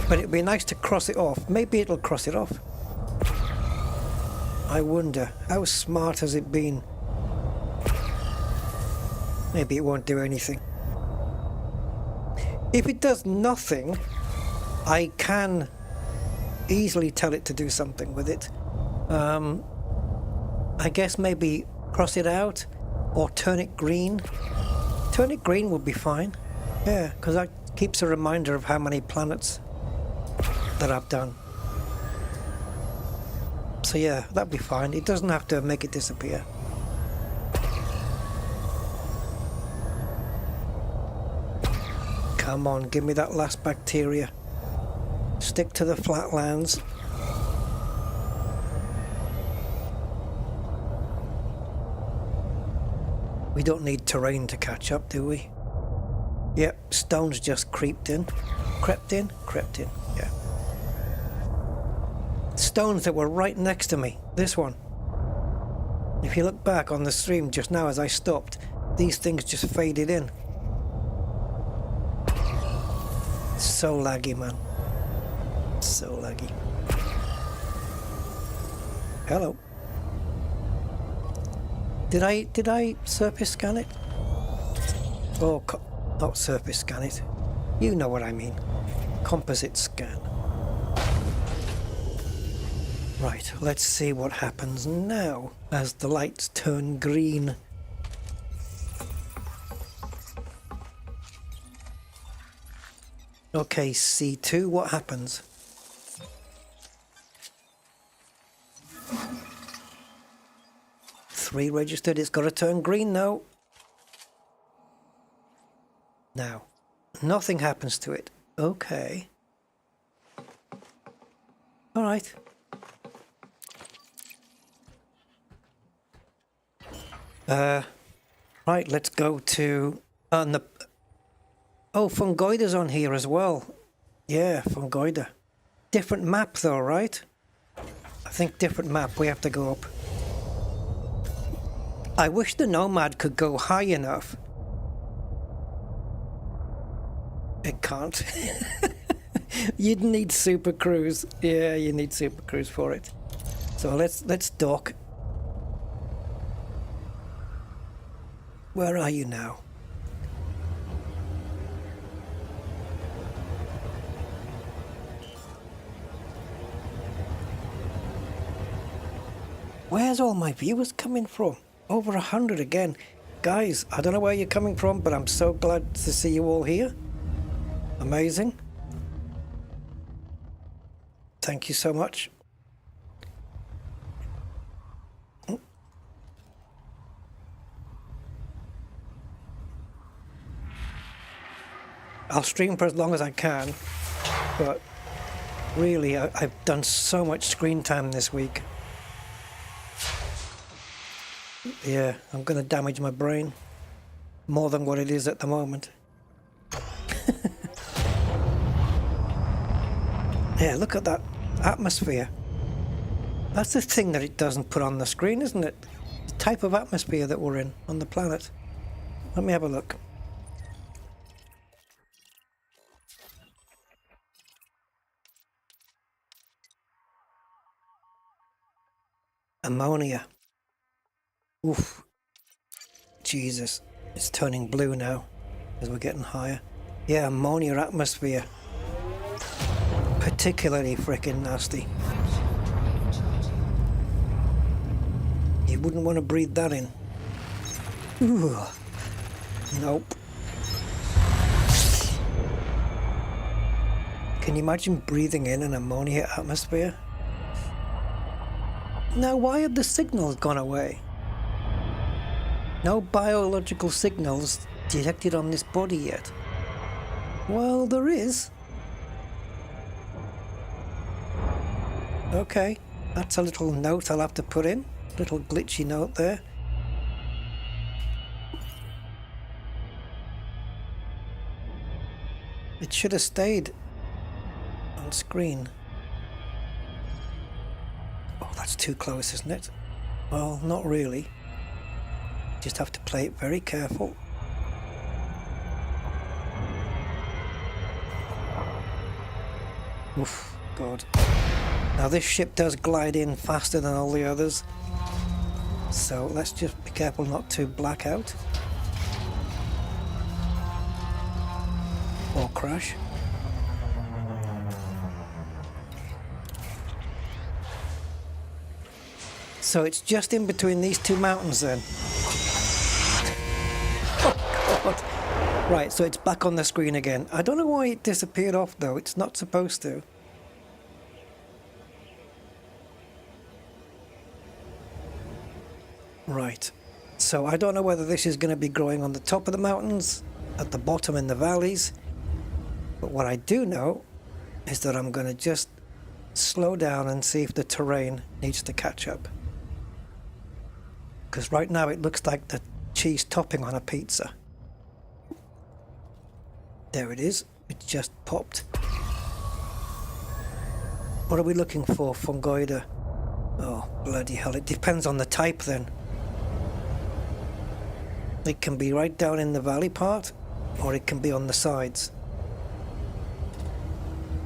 But it'd be nice to cross it off. Maybe it'll cross it off. I wonder, how smart has it been? Maybe it won't do anything. If it does nothing, I can easily tell it to do something with it. I guess maybe cross it out or turn it green. Turn it green would be fine. Yeah, because that keeps a reminder of how many planets that I've done. So yeah, that'd be fine. It doesn't have to make it disappear. Come on, give me that last bacteria. Stick to the flatlands. We don't need terrain to catch up, do we? Yep, stones just crept in. Crept in? Crept in, yeah. Stones that were right next to me. This one. If you look back on the stream just now as I stopped, these things just faded in. So laggy, man. So laggy. Hello. Did I surface scan it? Oh, not surface scan it. You know what I mean. Composite scan. Right, let's see what happens now as the lights turn green. Okay, C2, what happens? Three registered, it's got to turn green now. Now, nothing happens to it. Okay. All right. Right, let's go to... Oh, Fungoida's on here as well. Yeah, Fungoida. Different map though, right? I think different map, we have to go up. I wish the Nomad could go high enough. It can't. You'd need Super Cruise. Yeah, you need Super Cruise for it. So let's dock. Where are you now? Where's all my viewers coming from? Over 100 again. Guys, I don't know where you're coming from, but I'm so glad to see you all here. Amazing. Thank you so much. I'll stream for as long as I can, but really, I've done so much screen time this week. Yeah, I'm going to damage my brain more than what it is at the moment. Yeah, look at that atmosphere. That's the thing that it doesn't put on the screen, isn't it? The type of atmosphere that we're in on the planet. Let me have a look. Ammonia. Oof. Jesus. It's turning blue now as we're getting higher. Yeah, ammonia atmosphere. Particularly freaking nasty. You wouldn't want to breathe that in. Ooh. Nope. Can you imagine breathing in an ammonia atmosphere? Now, why have the signals gone away? No biological signals detected on this body yet. Well, there is. Okay, that's a little note I'll have to put in. Little glitchy note there. It should have stayed on screen. Oh, that's too close, isn't it? Well, not really. Just have to play it very careful. Oof, God. Now this ship does glide in faster than all the others. So let's just be careful not to black out. Or crash. So it's just in between these two mountains then. Oh God. Right, so it's back on the screen again. I don't know why it disappeared off though. It's not supposed to. Right. So I don't know whether this is going to be growing on the top of the mountains, at the bottom in the valleys. But what I do know is that I'm going to just slow down and see if the terrain needs to catch up. Because right now it looks like the cheese topping on a pizza. There it is. It's just popped. What are we looking for, Fungoida? Oh, bloody hell. It depends on the type then. It can be right down in the valley part, or it can be on the sides.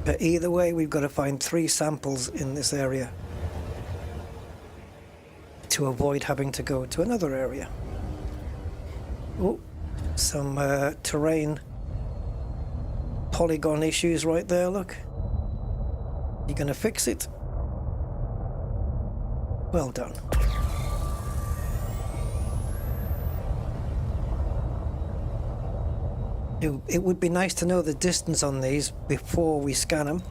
But either way, we've got to find 3 samples in this area to avoid having to go to another area. Oh, some terrain polygon issues right there, look. You gonna fix it? Well done. It would be nice to know the distance on these before we scan them.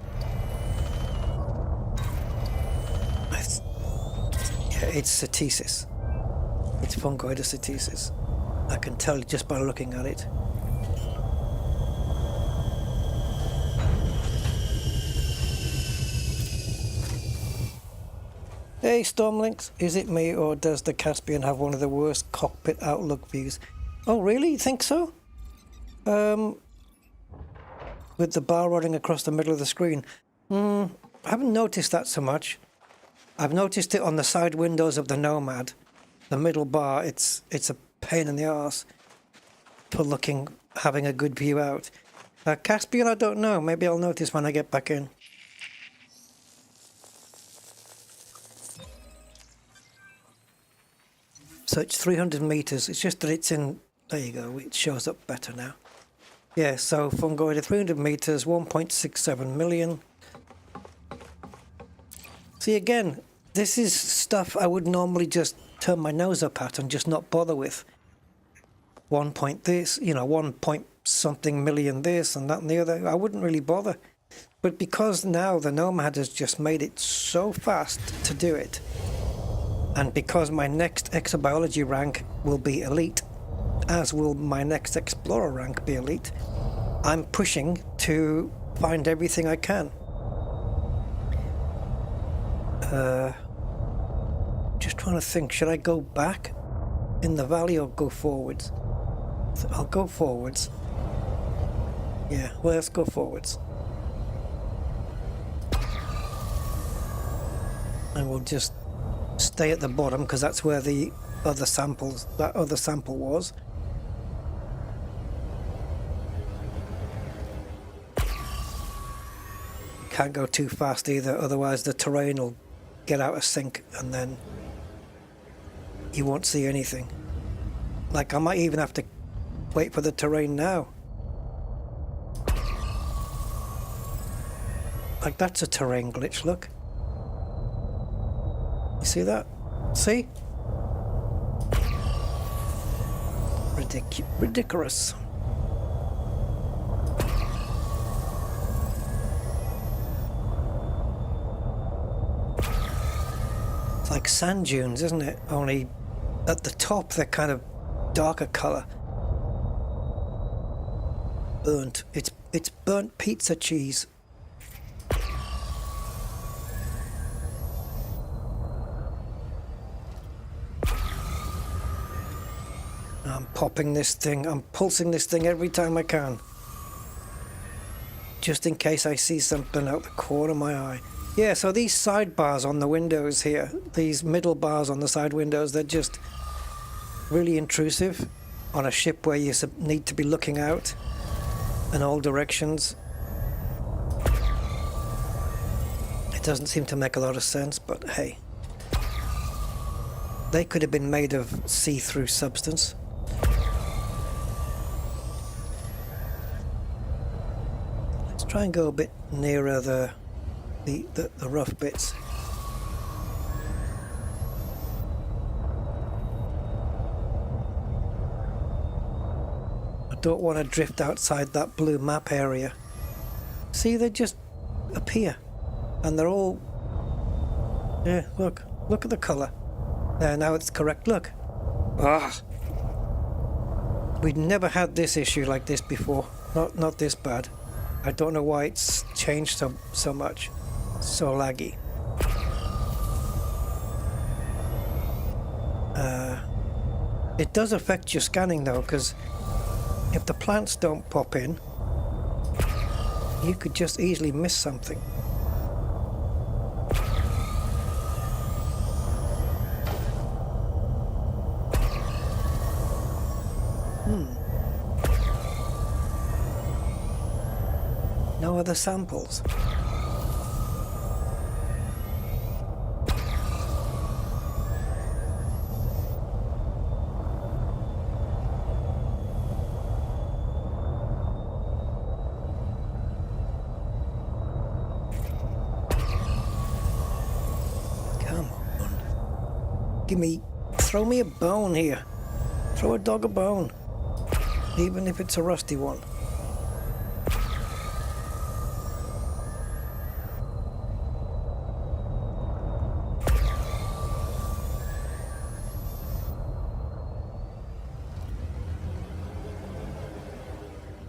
Yeah, it's cetacesis. It's fungoides. I can tell just by looking at it. Hey Stormlinks, is it me or does the Caspian have one of the worst cockpit outlook views? Oh really? You think so? With the bar running across the middle of the screen. I haven't noticed that so much. I've noticed it on the side windows of the Nomad. The middle bar, it's a pain in the arse for having a good view out. Caspian, I don't know. Maybe I'll notice when I get back in. So it's 300 meters. It's just that it's in... There you go. It shows up better now. Yeah, so fungoid at 300 meters, 1.67 million. See, again, this is stuff I would normally just turn my nose up at and just not bother with. 1 point this, 1 point something million this and that and the other. I wouldn't really bother. But because now the Nomad has just made it so fast to do it, and because my next exobiology rank will be elite, as will my next explorer rank be elite, I'm pushing to find everything I can. Just trying to think, should I go back in the valley or go forwards? I'll go forwards. Yeah, well, let's go forwards. And we'll just stay at the bottom because that's where that other sample was. Can't go too fast either, otherwise the terrain will get out of sync and then you won't see anything. Like, I might even have to wait for the terrain now. Like, that's a terrain glitch, look. You see that? See? Ridiculous. It's like sand dunes, isn't it? Only at the top they're kind of darker colour. Burnt. It's burnt pizza cheese. I'm popping this thing, I'm pulsing this thing every time I can. Just in case I see something out the corner of my eye. Yeah, so these sidebars on the windows here, these middle bars on the side windows, they're just really intrusive on a ship where you need to be looking out in all directions. It doesn't seem to make a lot of sense, but hey. They could have been made of see-through substance. Let's try and go a bit nearer the rough bits. I don't want to drift outside that blue map area. See, they just appear. And they're all... Yeah, look at the colour. There, now it's correct, look. Ah! We'd never had this issue like this before. Not this bad. I don't know why it's changed so much. So laggy. It does affect your scanning though, because if the plants don't pop in, you could just easily miss something. No other samples. throw me a bone here. Throw a dog a bone. Even if it's a rusty one.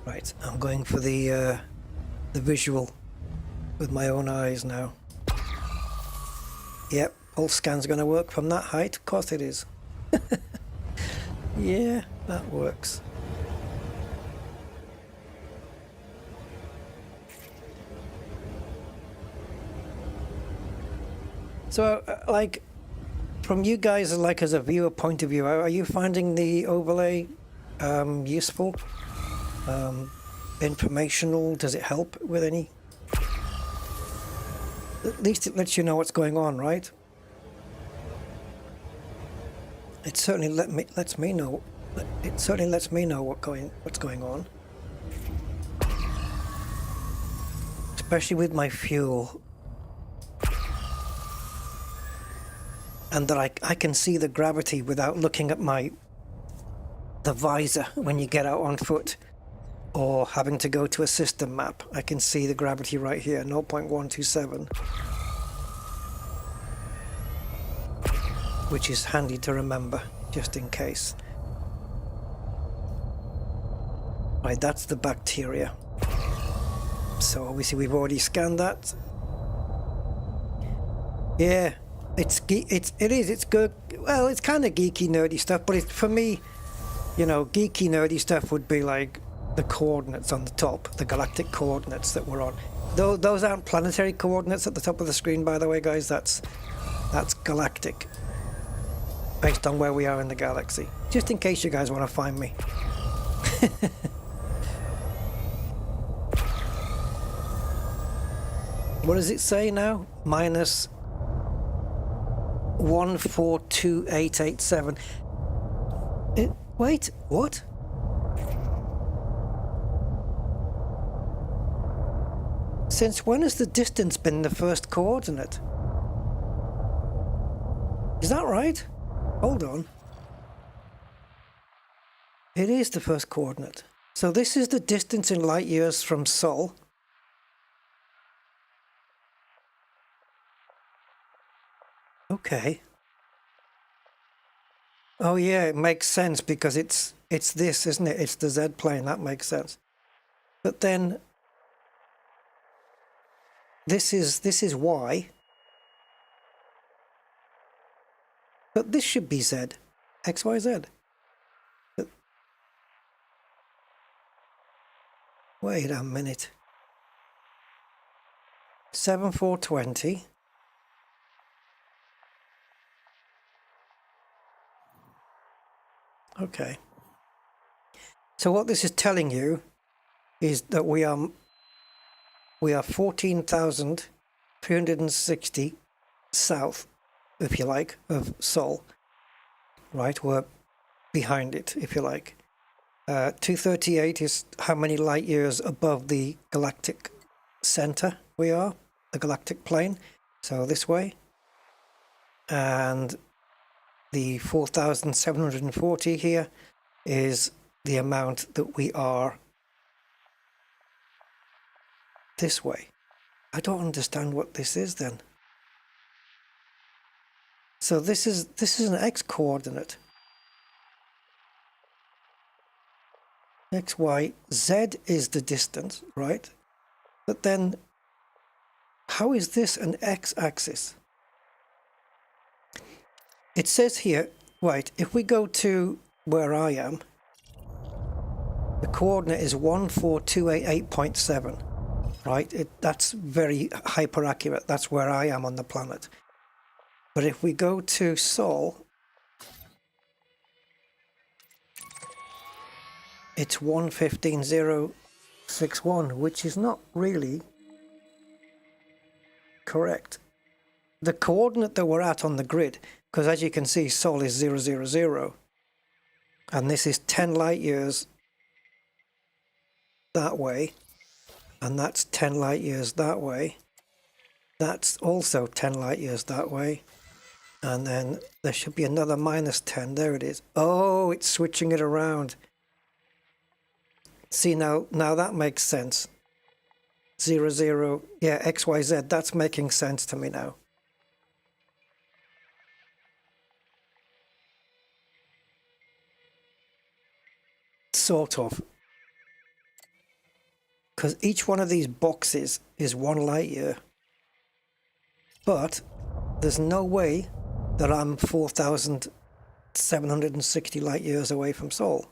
Right, I'm going for the visual with my own eyes now. Yep, pulse scan's going to work from that height. Of course it is. Yeah, that works. So, like, from you guys, like as a viewer point of view, are you finding the overlay useful? Informational? Does it help with any? At least it lets you know what's going on, right? It certainly lets me know. It certainly lets me know what's going on. Especially with my fuel. And that I can see the gravity without looking at the visor when you get out on foot. Or having to go to a system map. I can see the gravity right here, 0.127. Which is handy to remember, just in case. Right, that's the bacteria. So obviously we've already scanned that. Yeah, it's good. Well, it's kind of geeky, nerdy stuff, but for me, you know, geeky, nerdy stuff would be like the coordinates on the top, the galactic coordinates that we're on. Those aren't planetary coordinates at the top of the screen, by the way, guys. That's galactic, based on where we are in the galaxy. Just in case you guys want to find me. What does it say now? Minus 142887. Wait, what? Since when has the distance been the first coordinate? Is that right? Hold on. It is the first coordinate. So this is the distance in light years from Sol. Okay. Oh yeah, it makes sense because it's this, isn't it? It's the Z plane. That makes sense. But then this is Y. But this should be Z. X, Y, Z. But wait a minute. 7420. Okay. So what this is telling you is that we are 14,360 south, if you like, of Sol. Right, we're behind it, if you like. 238 is how many light years above the galactic center we are, the galactic plane. So this way. And the 4,740 here is the amount that we are this way. I don't understand what this is then. So this is an X coordinate. X, Y, Z is the distance, right? But then how is this an X axis? It says here, right, if we go to where I am, the coordinate is 14288.7, right? That's very hyper accurate. That's where I am on the planet. But if we go to Sol, it's 115,061, which is not really correct. The coordinate that we're at on the grid, because as you can see, Sol is 000, and this is 10 light years that way, and that's 10 light years that way. That's also 10 light years that way, And then there should be another -10. There it is. Oh, it's switching it around. See, now that makes sense. 0, 0. Yeah, XYZ. That's making sense to me now. Sort of. Because each one of these boxes is 1 light year. But there's no way that I'm 4,760 light years away from Sol.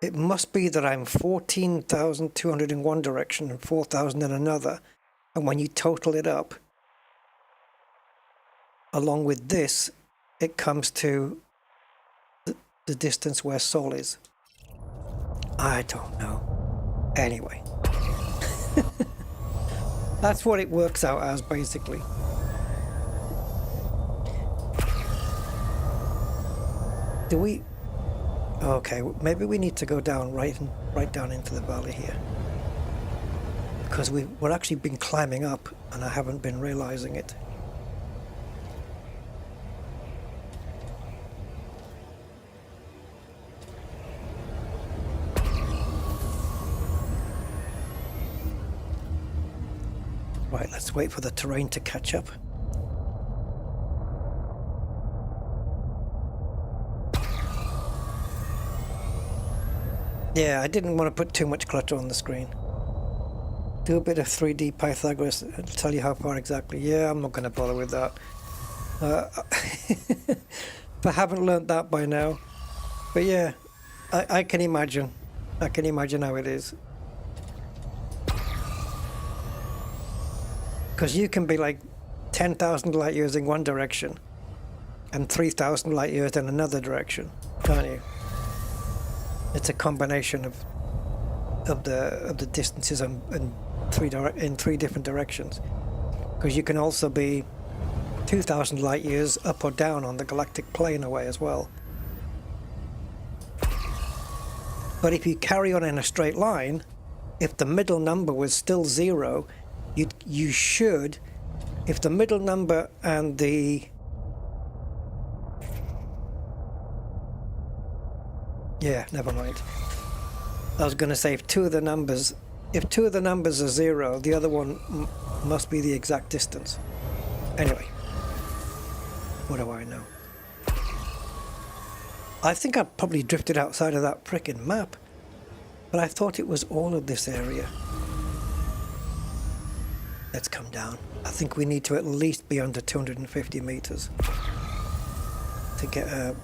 It must be that I'm 14,200 in one direction and 4,000 in another. And when you total it up, along with this, it comes to the distance where Sol is. I don't know. Anyway. That's what it works out as, basically. Do we... Okay, maybe we need to go down right down into the valley here. Because we're actually been climbing up, and I haven't been realizing it. Right, let's wait for the terrain to catch up. Yeah, I didn't want to put too much clutter on the screen. Do a bit of 3D Pythagoras and tell you how far exactly. Yeah, I'm not going to bother with that. If I haven't learned that by now. But yeah, I can imagine. I can imagine how it is. Because you can be like 10,000 light years in one direction and 3,000 light years in another direction, can't you? It's a combination of the distances in three different directions. Because you can also be 2,000 light years up or down on the galactic plane away as well. But if you carry on in a straight line, if the middle number was still 0, you should, if the middle number and the... Yeah, never mind. I was going to say if two of the numbers are 0, the other one must be the exact distance. Anyway, what do I know? I think I probably drifted outside of that frickin' map, but I thought it was all of this area. Let's come down. I think we need to at least be under 250 meters to get a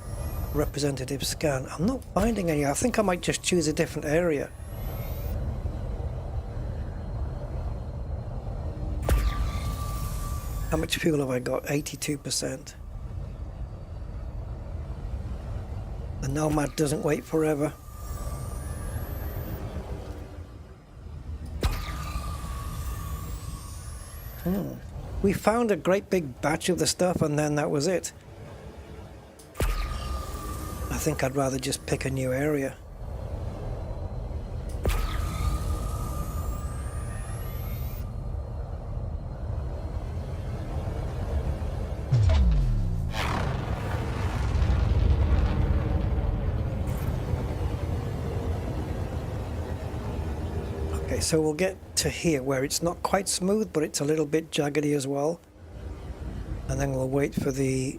representative scan. I'm not finding any. I think I might just choose a different area. How much fuel have I got? 82%. The Nomad doesn't wait forever. We found a great big batch of the stuff and then that was it. I think I'd rather just pick a new area. Okay, so we'll get to here where it's not quite smooth, but it's a little bit jaggedy as well. And then we'll wait for the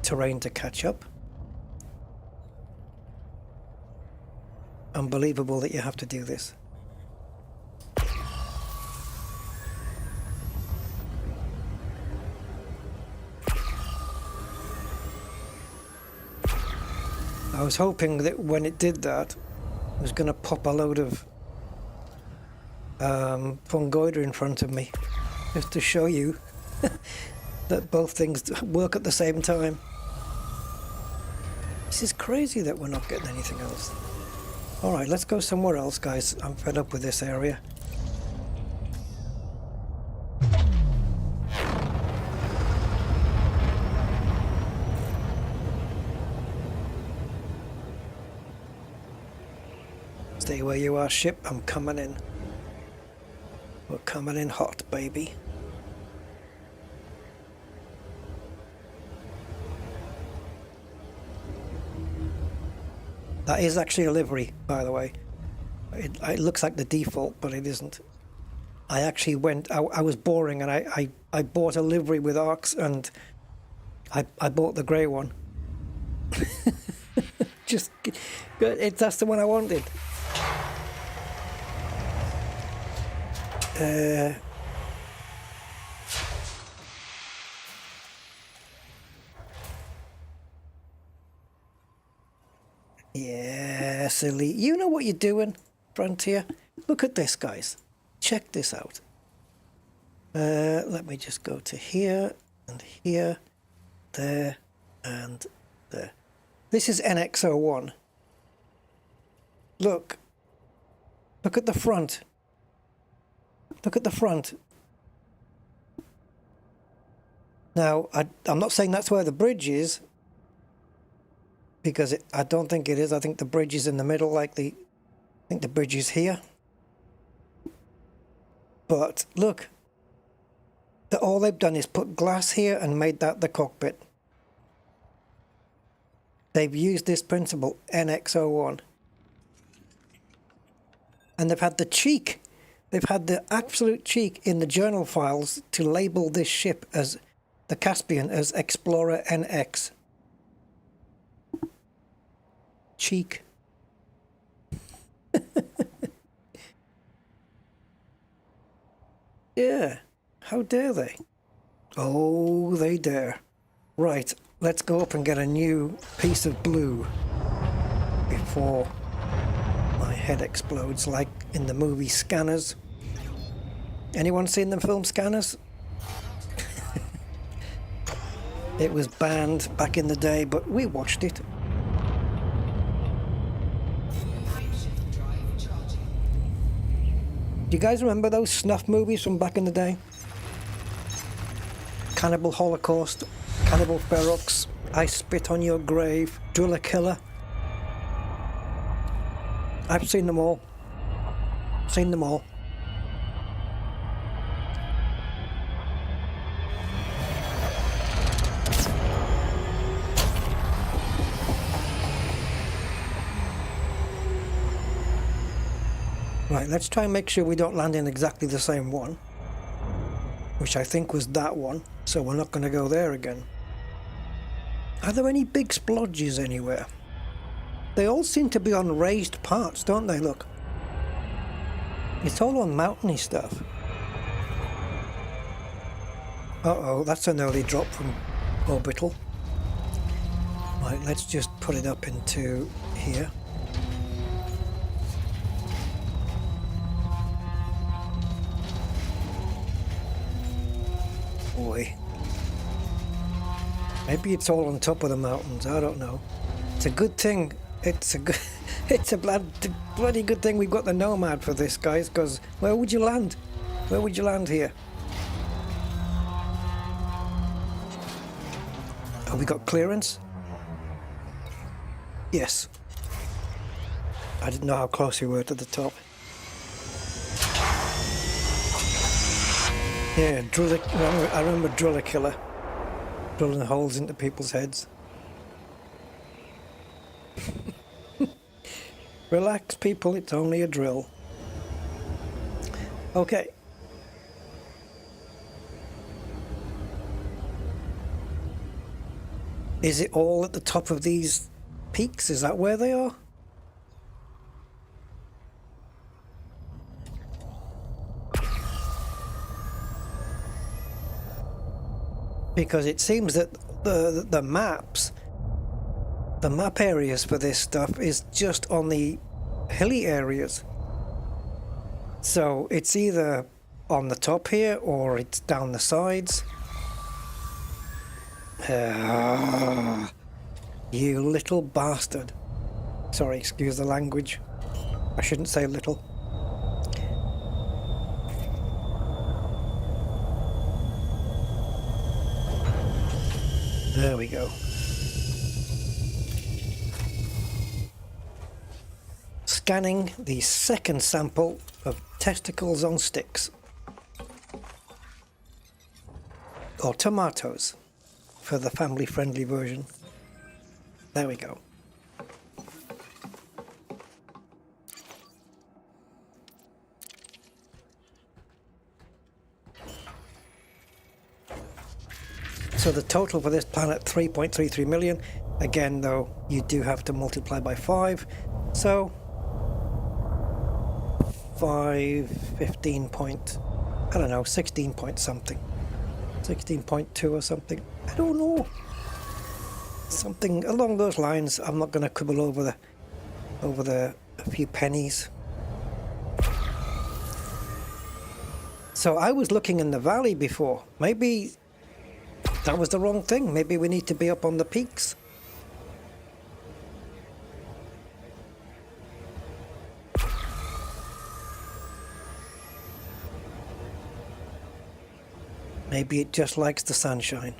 terrain to catch up. Unbelievable that you have to do this. I was hoping that when it did that, it was going to pop a load of fungoida in front of me, just to show you that both things work at the same time. This is crazy that we're not getting anything else. Alright, let's go somewhere else, guys. I'm fed up with this area. Stay where you are, ship. I'm coming in. We're coming in hot, baby. That is actually a livery, by the way. It looks like the default, but it isn't. I actually went, I was boring, and I bought a livery with arcs, and I bought the grey one. Just, that's the one I wanted. Yeah, silly. You know what you're doing, Frontier. Look at this, guys. Check this out. Let me just go to here, and here, there, and there. This is NX01. Look. Look at the front. Look at the front. Now, I'm not saying that's where the bridge is, because I don't think it is. I think the bridge is in the middle, I think the bridge is here. But look, all they've done is put glass here and made that the cockpit. They've used this principle, NX01. And they've had the cheek, they've had the absolute cheek in the journal files to label this ship as the Caspian as Explorer NX. Cheek. Yeah, how dare they? Oh, they dare. Right, let's go up and get a new piece of blue before my head explodes, like in the movie Scanners. Anyone seen the film Scanners? It was banned back in the day, but we watched it. Do you guys remember those snuff movies from back in the day? Cannibal Holocaust, Cannibal Ferox, I Spit on Your Grave, Driller Killer. I've seen them all. Seen them all. Right, let's try and make sure we don't land in exactly the same one, which I think was that one, so we're not going to go there again. Are there any big splodges anywhere? They all seem to be on raised parts, don't they? Look. It's all on mountainy stuff. Uh-oh, that's an early drop from orbital. Right, let's just put it up into here. Boy. Maybe it's all on top of the mountains, I don't know. It's a good thing. It's a bloody good thing we've got the Nomad for this, guys, because where would you land? Where would you land here? Have we got clearance? Yes. I didn't know how close we were to the top. Yeah, I remember Driller Killer. Drilling holes into people's heads. Relax, people, it's only a drill. Okay. Is it all at the top of these peaks? Is that where they are? Because it seems that the map areas for this stuff is just on the hilly areas. So it's either on the top here or it's down the sides. You little bastard. Sorry, excuse the language. I shouldn't say little. There we go. Scanning the second sample of testicles on sticks. or tomatoes for the family-friendly version. There we go. So the total for this planet, 3.33 million. Again, though, you do have to multiply by 5. So 15 point, I don't know, 16 point something. 16.2 or something. I don't know. Something along those lines. I'm not going to quibble over a few pennies. So I was looking in the valley before. Maybe that was the wrong thing. Maybe we need to be up on the peaks. Maybe it just likes the sunshine.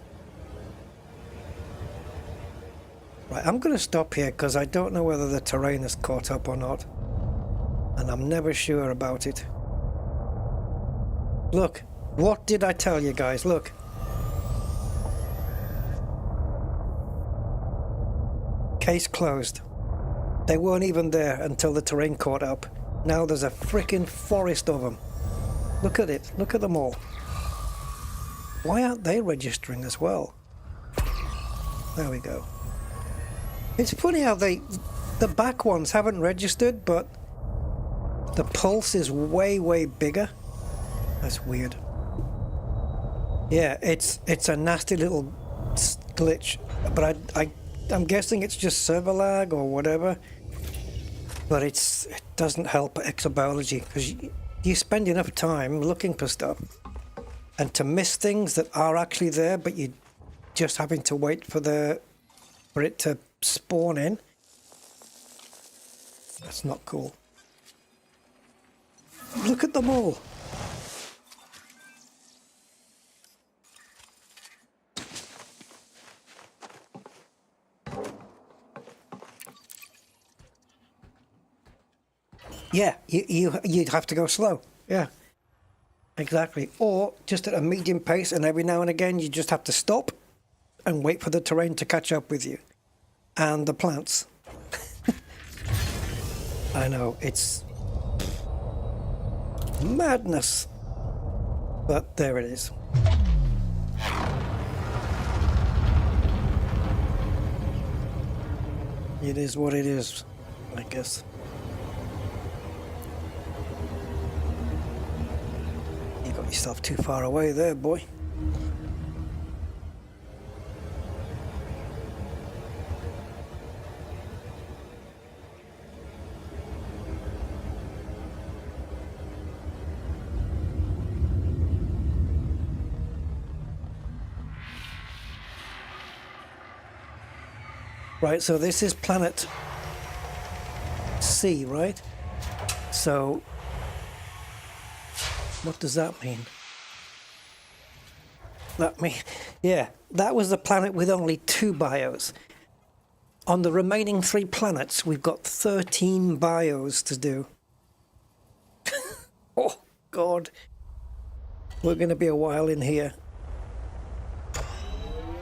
Right, I'm going to stop here because I don't know whether the terrain is caught up or not. And I'm never sure about it. Look, what did I tell you guys? Look. Case closed. They weren't even there until the terrain caught up. Now there's a frickin' forest of them. Look at it. Look at them all. Why aren't they registering as well? There we go. It's funny how the back ones haven't registered, but the pulse is way, way bigger. That's weird. Yeah, it's a nasty little glitch, but I'm guessing it's just server lag or whatever. But it doesn't help exobiology because you spend enough time looking for stuff. And to miss things that are actually there, but you're just having to wait for it to spawn in. That's not cool. Look at them all. Yeah, you'd have to go slow. Yeah. Exactly. Or just at a medium pace, and every now and again you just have to stop and wait for the terrain to catch up with you. And the plants. I know, it's madness. But there it is. It is what it is, I guess. Yourself too far away there, boy. Right, so this is planet C, right? So what does that mean? Yeah, that was the planet with only 2 bios. On the remaining 3 planets, we've got 13 bios to do. Oh, God. We're going to be a while in here.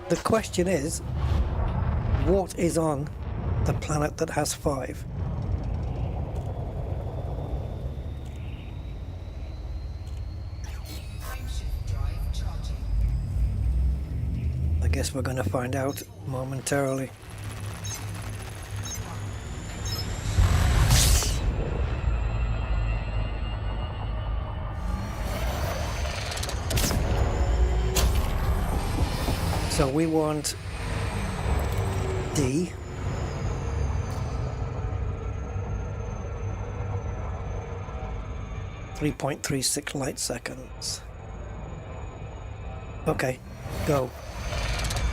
The question is, what is on the planet that has 5? I guess we're going to find out momentarily. So we want D. .36 light seconds. Okay, go.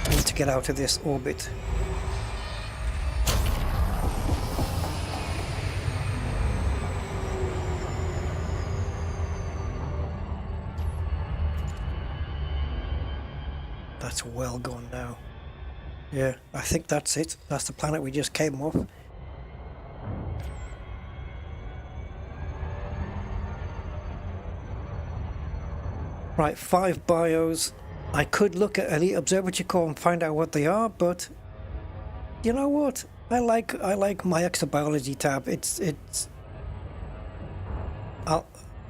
I need to get out of this orbit. That's well gone now. Yeah, I think that's it. That's the planet we just came off. Right, 5 bios, I could look at Elite Observatory Core and find out what they are, but you know what? I like my exobiology tab.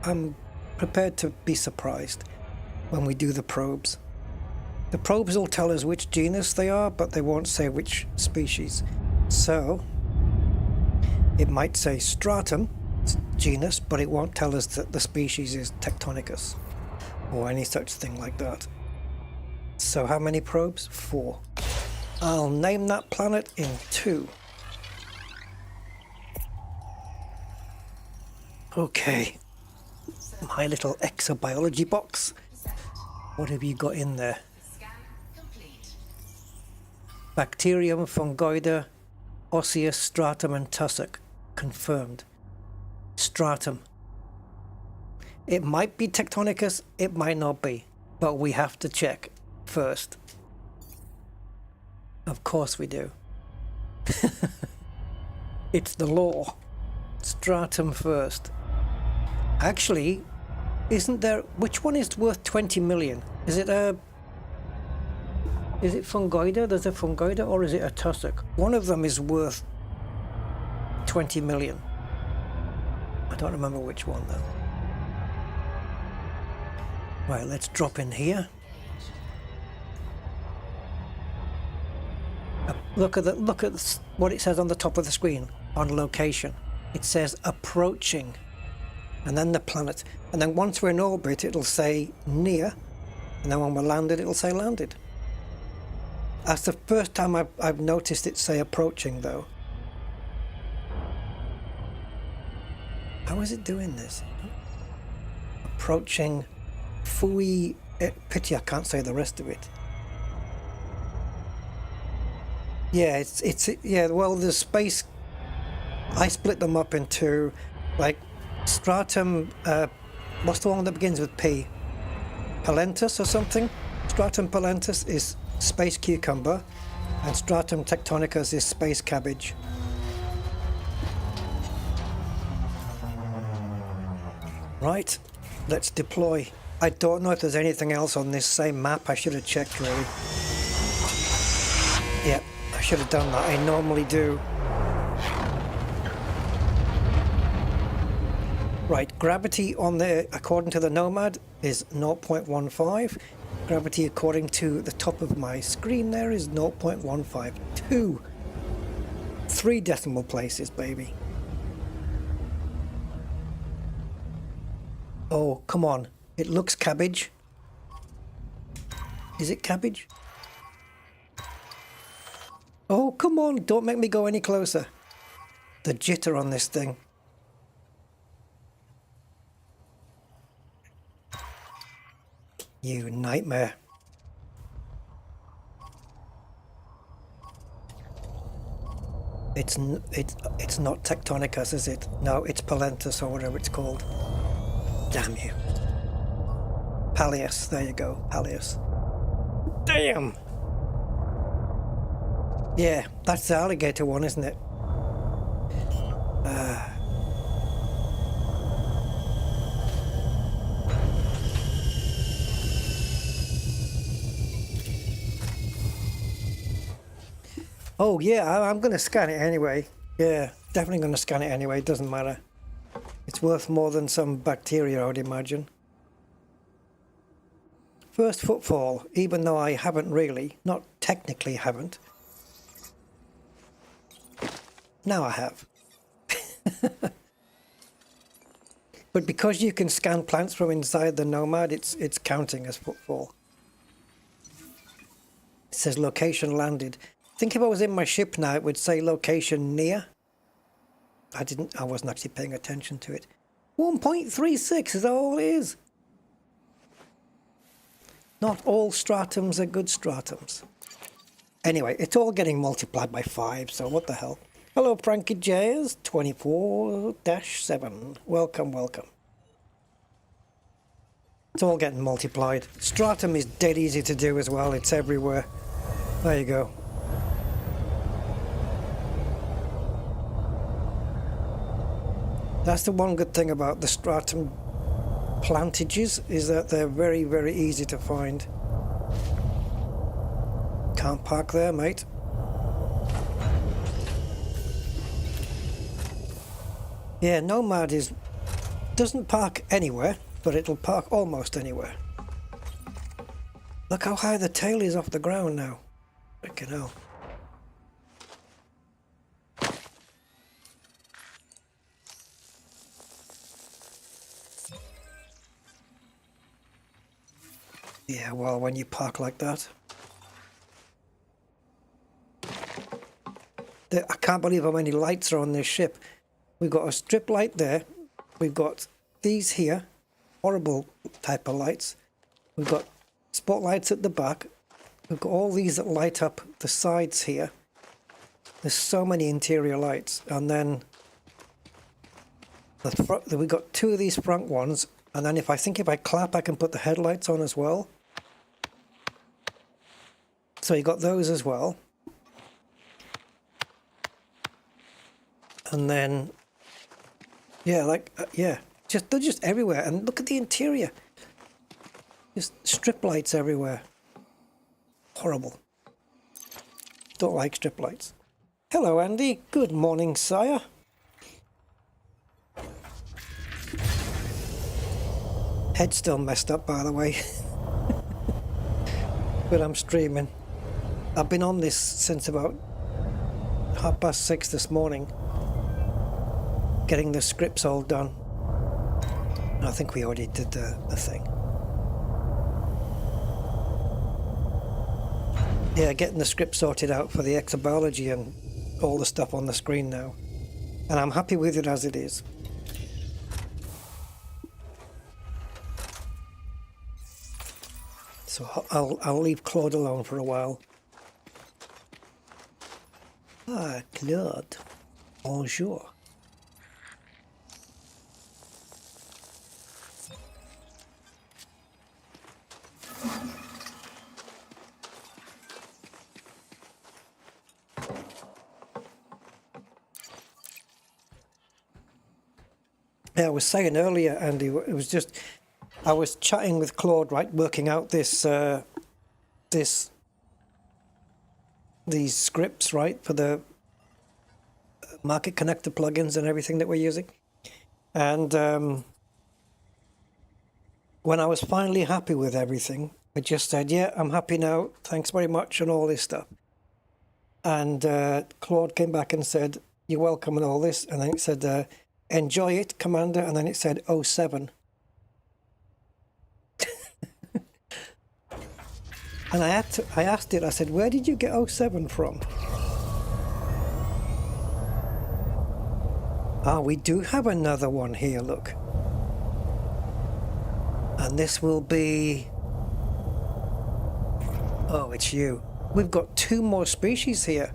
I'm prepared to be surprised when we do the probes. The probes will tell us which genus they are, but they won't say which species. So it might say stratum genus, but it won't tell us that the species is Tectonicus or any such thing like that. So how many probes? 4. I'll name that planet in 2. Okay, my little exobiology box. What have you got in there? Bacterium, fungoida, osseous, stratum and tussock. Confirmed. Stratum. It might be Tectonicus, it might not be, but we have to check first. Of course we do. It's the law. Stratum first. Actually, isn't there... Which one is worth 20 million? Is it fungoida? There's a fungoida, or is it a tussock? One of them is worth 20 million. I don't remember which one though. Right, let's drop in here. Look at what it says on the top of the screen on location. It says approaching, and then the planet, and then once we're in orbit it'll say near, and then when we're landed it'll say landed. That's the first time I've noticed it say approaching though. How is it doing this? Approaching Fui... Pity I can't say the rest of it. Yeah, yeah, well, the space... I split them up into, like, stratum... what's the one that begins with P? Palentus or something? Stratum palentus is space cucumber, and stratum tectonicus is space cabbage. Right, let's deploy. I don't know if there's anything else on this same map. I should have checked, really. Yep, I should have done that. I normally do. Right, gravity on the, according to the Nomad, is 0.15. Gravity according to the top of my screen there is 0.152. 3 decimal places, baby. Oh, come on. It looks cabbage. Is it cabbage? Oh, come on. Don't make me go any closer. The jitter on this thing. You nightmare. It's not Tectonicus, is it? No, it's Palentus or whatever it's called. Damn you. Pallius, there you go, Pallius. Damn! Yeah, that's the alligator one, isn't it? Oh yeah, I'm going to scan it anyway. Yeah, definitely going to scan it anyway, it doesn't matter. It's worth more than some bacteria, I would imagine. First footfall, even though I haven't really, not technically haven't. Now I have. But because you can scan plants from inside the Nomad, it's counting as footfall. It says location landed. I think if I was in my ship now, it would say location near. I wasn't actually paying attention to it. 1.36 is all it is. Not all stratums are good stratums. Anyway, it's all getting multiplied by 5, so what the hell. Hello, Frankie Jayers, 24-7. Welcome, welcome. It's all getting multiplied. Stratum is dead easy to do as well. It's everywhere. There you go. That's the one good thing about the stratum plantages, is that they're very, very easy to find. Can't park there, mate. Yeah, Nomad doesn't park anywhere, but it'll park almost anywhere. Look how high the tail is off the ground now. Freaking hell. Yeah, well, when you park like that. I can't believe how many lights are on this ship. We've got a strip light there. We've got these here. Horrible type of lights. We've got spotlights at the back. We've got all these that light up the sides here. There's so many interior lights. And then the front, we've got two of these front ones. And then if I clap, I can put the headlights on as well. So you got those as well. And then, yeah, they're just everywhere. And look at the interior. Just strip lights everywhere. Horrible. Don't like strip lights. Hello, Andy. Good morning, sire. Head's still messed up, by the way. But I'm streaming. I've been on this since about 6:30 this morning. Getting the scripts all done. I think we already did the thing. Yeah, getting the script sorted out for the exobiology and all the stuff on the screen now. And I'm happy with it as it is. So I'll leave Claude alone for a while. Ah, Claude. Bonjour. Yeah, I was saying earlier, Andy, it was just, I was chatting with Claude, right, working out these scripts, right, for the market connector plugins and everything that we're using. And when I was finally happy with everything, I just said, yeah, I'm happy now, thanks very much, and all this stuff. And Claude came back and said, you're welcome and all this, and then it said, enjoy it, Commander, and then it said 07. And I asked it, I said, where did you get 07 from? Ah, we do have another one here, look. And this will be... Oh, it's you. We've got two more species here.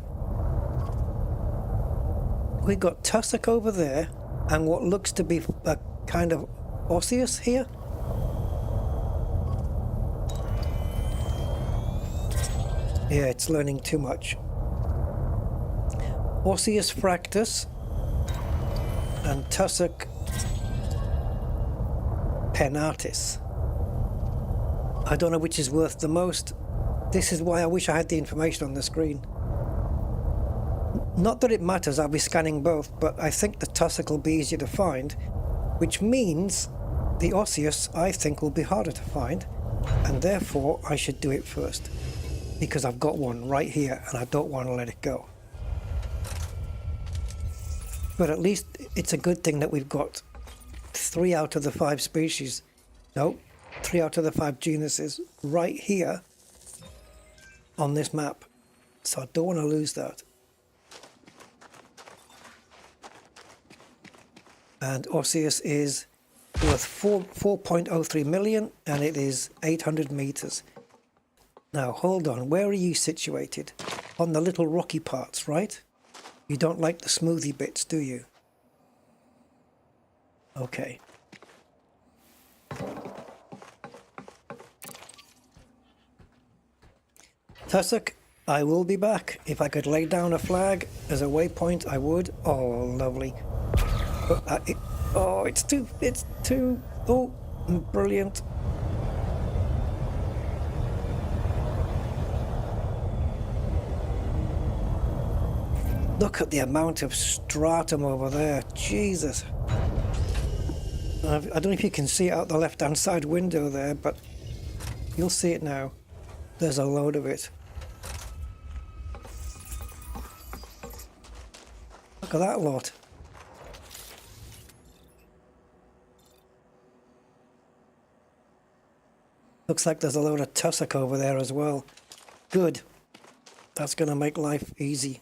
We've got tussock over there, and what looks to be a kind of osseous here. Yeah, it's learning too much. Osseous fractus and tussock pennatus. I don't know which is worth the most. This is why I wish I had the information on the screen. Not that it matters, I'll be scanning both, but I think the tussock will be easier to find, which means the osseous, I think, will be harder to find, and therefore I should do it first, because I've got one right here and I don't want to let it go. But at least it's a good thing that we've got 3 out of the 5 species, no, 3 out of the 5 genuses right here on this map. So I don't want to lose that. And osseous is worth 4.03 million, and it is 800 meters. Now hold on, where are you situated? On the little rocky parts, right? You don't like the smoothie bits, do you? Okay. Tussock, I will be back. If I could lay down a flag as a waypoint, I would. Oh, lovely. It's too, oh, brilliant. Look at the amount of stratum over there. Jesus. I don't know if you can see it out the left-hand side window there, but you'll see it now. There's a load of it. Look at that lot. Looks like there's a load of tussock over there as well. Good. That's going to make life easy.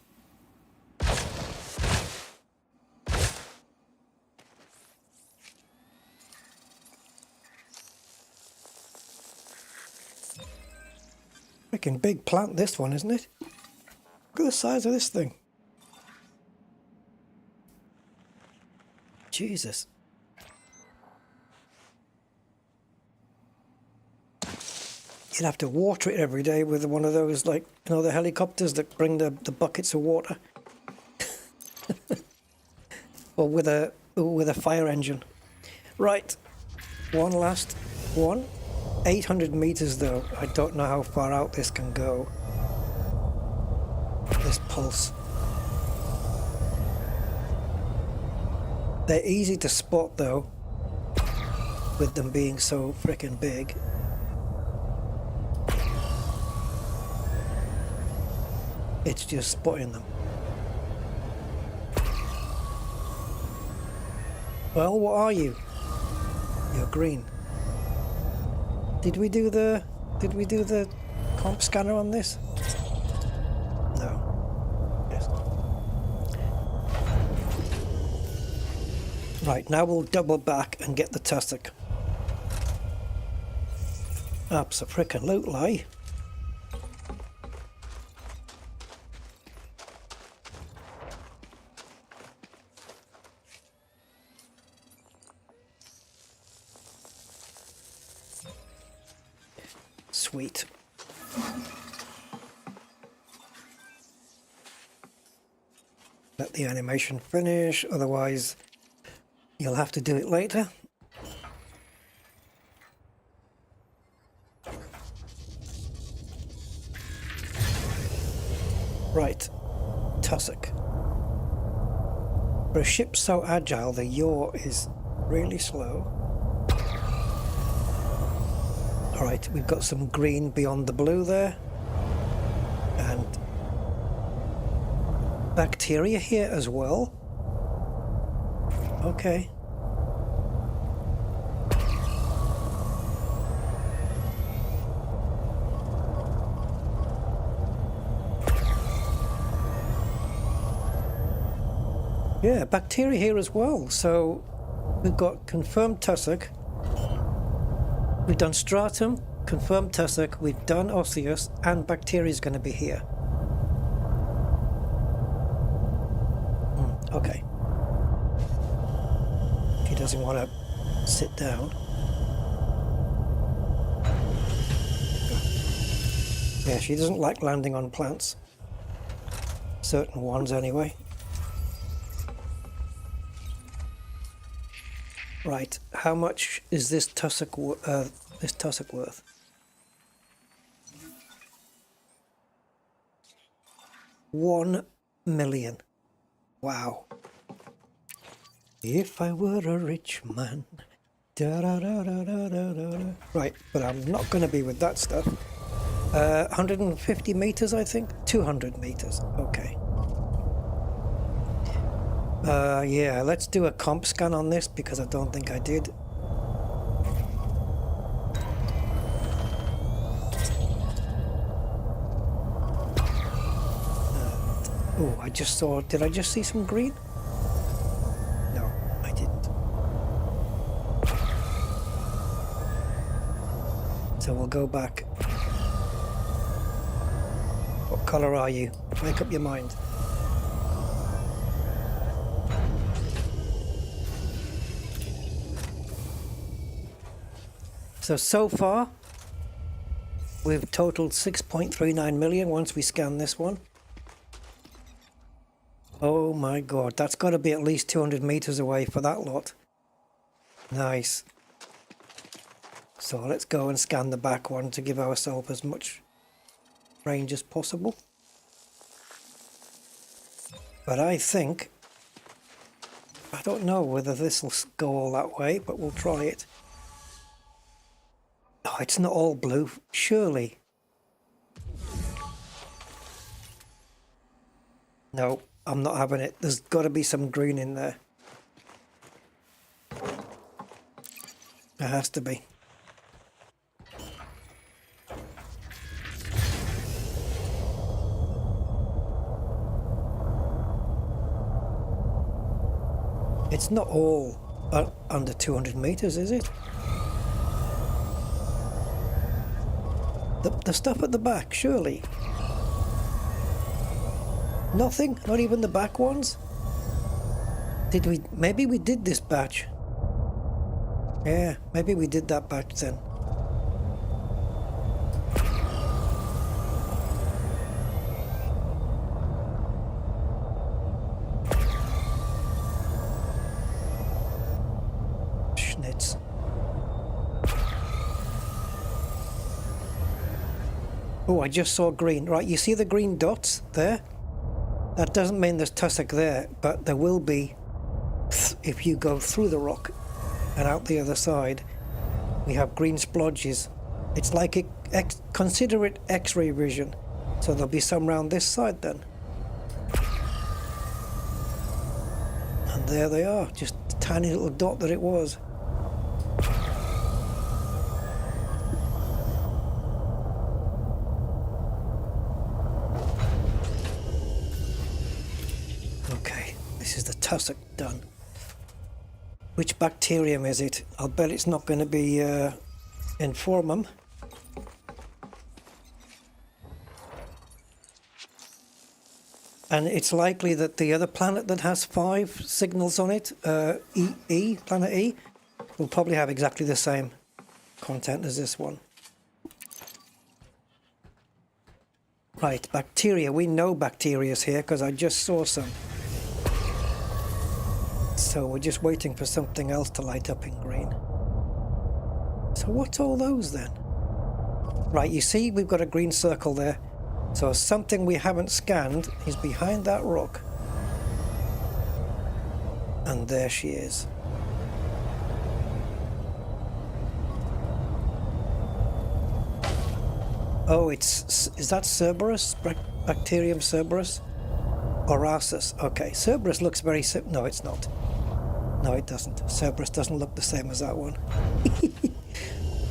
Freaking big plant, this one, isn't it? Look at the size of this thing. Jesus. You'd have to water it every day with one of those, like, you know, the helicopters that bring the buckets of water. Or with a fire engine. Right. One last one. 800 meters though. I don't know how far out this can go. This pulse. They're easy to spot though, with them being so freaking big. It's just spotting them. Well, what are you? You're green. Did we do the comp scanner on this? No. Yes. Right, now we'll double back and get the tussock. Abso-frickin-lutely. Sweet. Let the animation finish, otherwise you'll have to do it later. Right, tussock. For a ship so agile, the yaw is really slow. Alright, we've got some green beyond the blue there. And bacteria here as well. Okay. Yeah, bacteria here as well. So we've got confirmed tussock. We've done stratum, confirmed tussock, we've done osseous, and bacteria is going to be here. Okay. He doesn't want to sit down. Yeah, she doesn't like landing on plants. Certain ones anyway. Right, how much is this tussock worth? $1 million. Wow. If I were a rich man. Da, da, da, da, da, da, da. Right, but I'm not going to be with that stuff. 150 meters, I think? 200 meters. Okay. Yeah, let's do a comp scan on this because I don't think I did. Oh, I just saw, did I just see some green? No, I didn't. So we'll go back. What color are you? Make up your mind. So far, we've totaled 6.39 million once we scan this one. Oh my god, that's got to be at least 200 meters away for that lot. Nice. So let's go and scan the back one to give ourselves as much range as possible. But I think, I don't know whether this will go all that way, but we'll try it. Oh, it's not all blue, surely. No, I'm not having it. There's got to be some green in there. There has to be. It's not all under 200 meters, is it? The stuff at the back, surely. Nothing? Not even the back ones? Did we? Maybe we did this batch. Yeah, maybe we did that batch then. Schnitz. Oh, I just saw green. Right, you see the green dots there? That doesn't mean there's tussock there, but there will be if you go through the rock and out the other side. We have green splodges. It's like consider it X-ray vision. So there'll be some round this side then. And there they are, just a tiny little dot that it was. Okay, this is the tussock done. Which bacterium is it? I'll bet it's not going to be Informum. And it's likely that the other planet that has 5 signals on it, planet E, will probably have exactly the same content as this one. Right, bacteria. We know bacteria's here because I just saw some. So we're just waiting for something else to light up in green. So what's all those then? Right, you see we've got a green circle there. So something we haven't scanned is behind that rock. And there she is. Oh, is that Cerberus? Bacterium Cerberus? Orasus. Okay, Cerberus looks very no, it's not. No, it doesn't. Cerberus doesn't look the same as that one.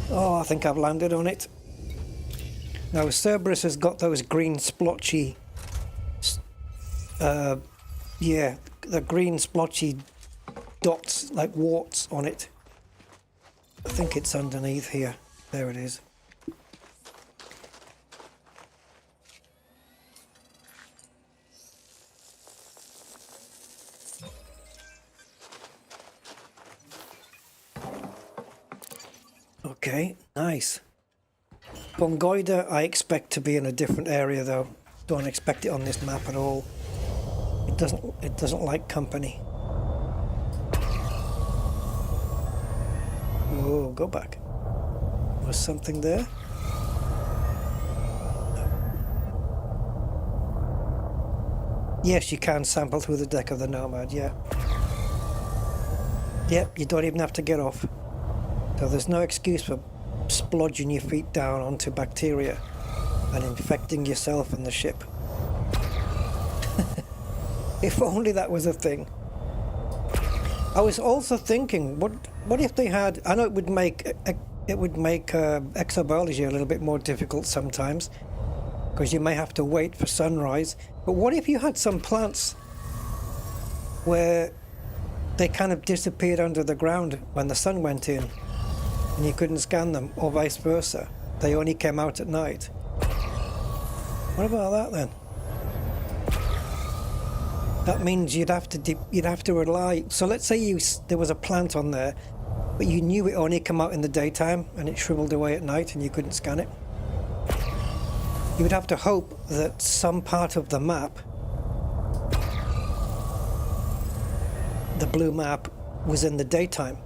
Oh, I think I've landed on it. Now, Cerberus has got those green splotchy... yeah, the green splotchy dots, like warts on it. I think it's underneath here. There it is. Okay, nice. Bongoida I expect to be in a different area though. Don't expect it on this map at all. It doesn't like company. Oh, go back. Was something there? Yes, you can sample through the deck of the Nomad, yeah. Yep, you don't even have to get off. So there's no excuse for splodging your feet down onto bacteria and infecting yourself and the ship. If only that was a thing. I was also thinking, what if they had? I know it would make exobiology a little bit more difficult sometimes, because you may have to wait for sunrise. But what if you had some plants where they kind of disappeared under the ground when the sun went in, and you couldn't scan them, or vice versa? They only came out at night. What about that then? That means you'd have to rely. So let's say there was a plant on there, but you knew it only came out in the daytime and it shriveled away at night and you couldn't scan it. You would have to hope that some part of the map, the blue map, was in the daytime.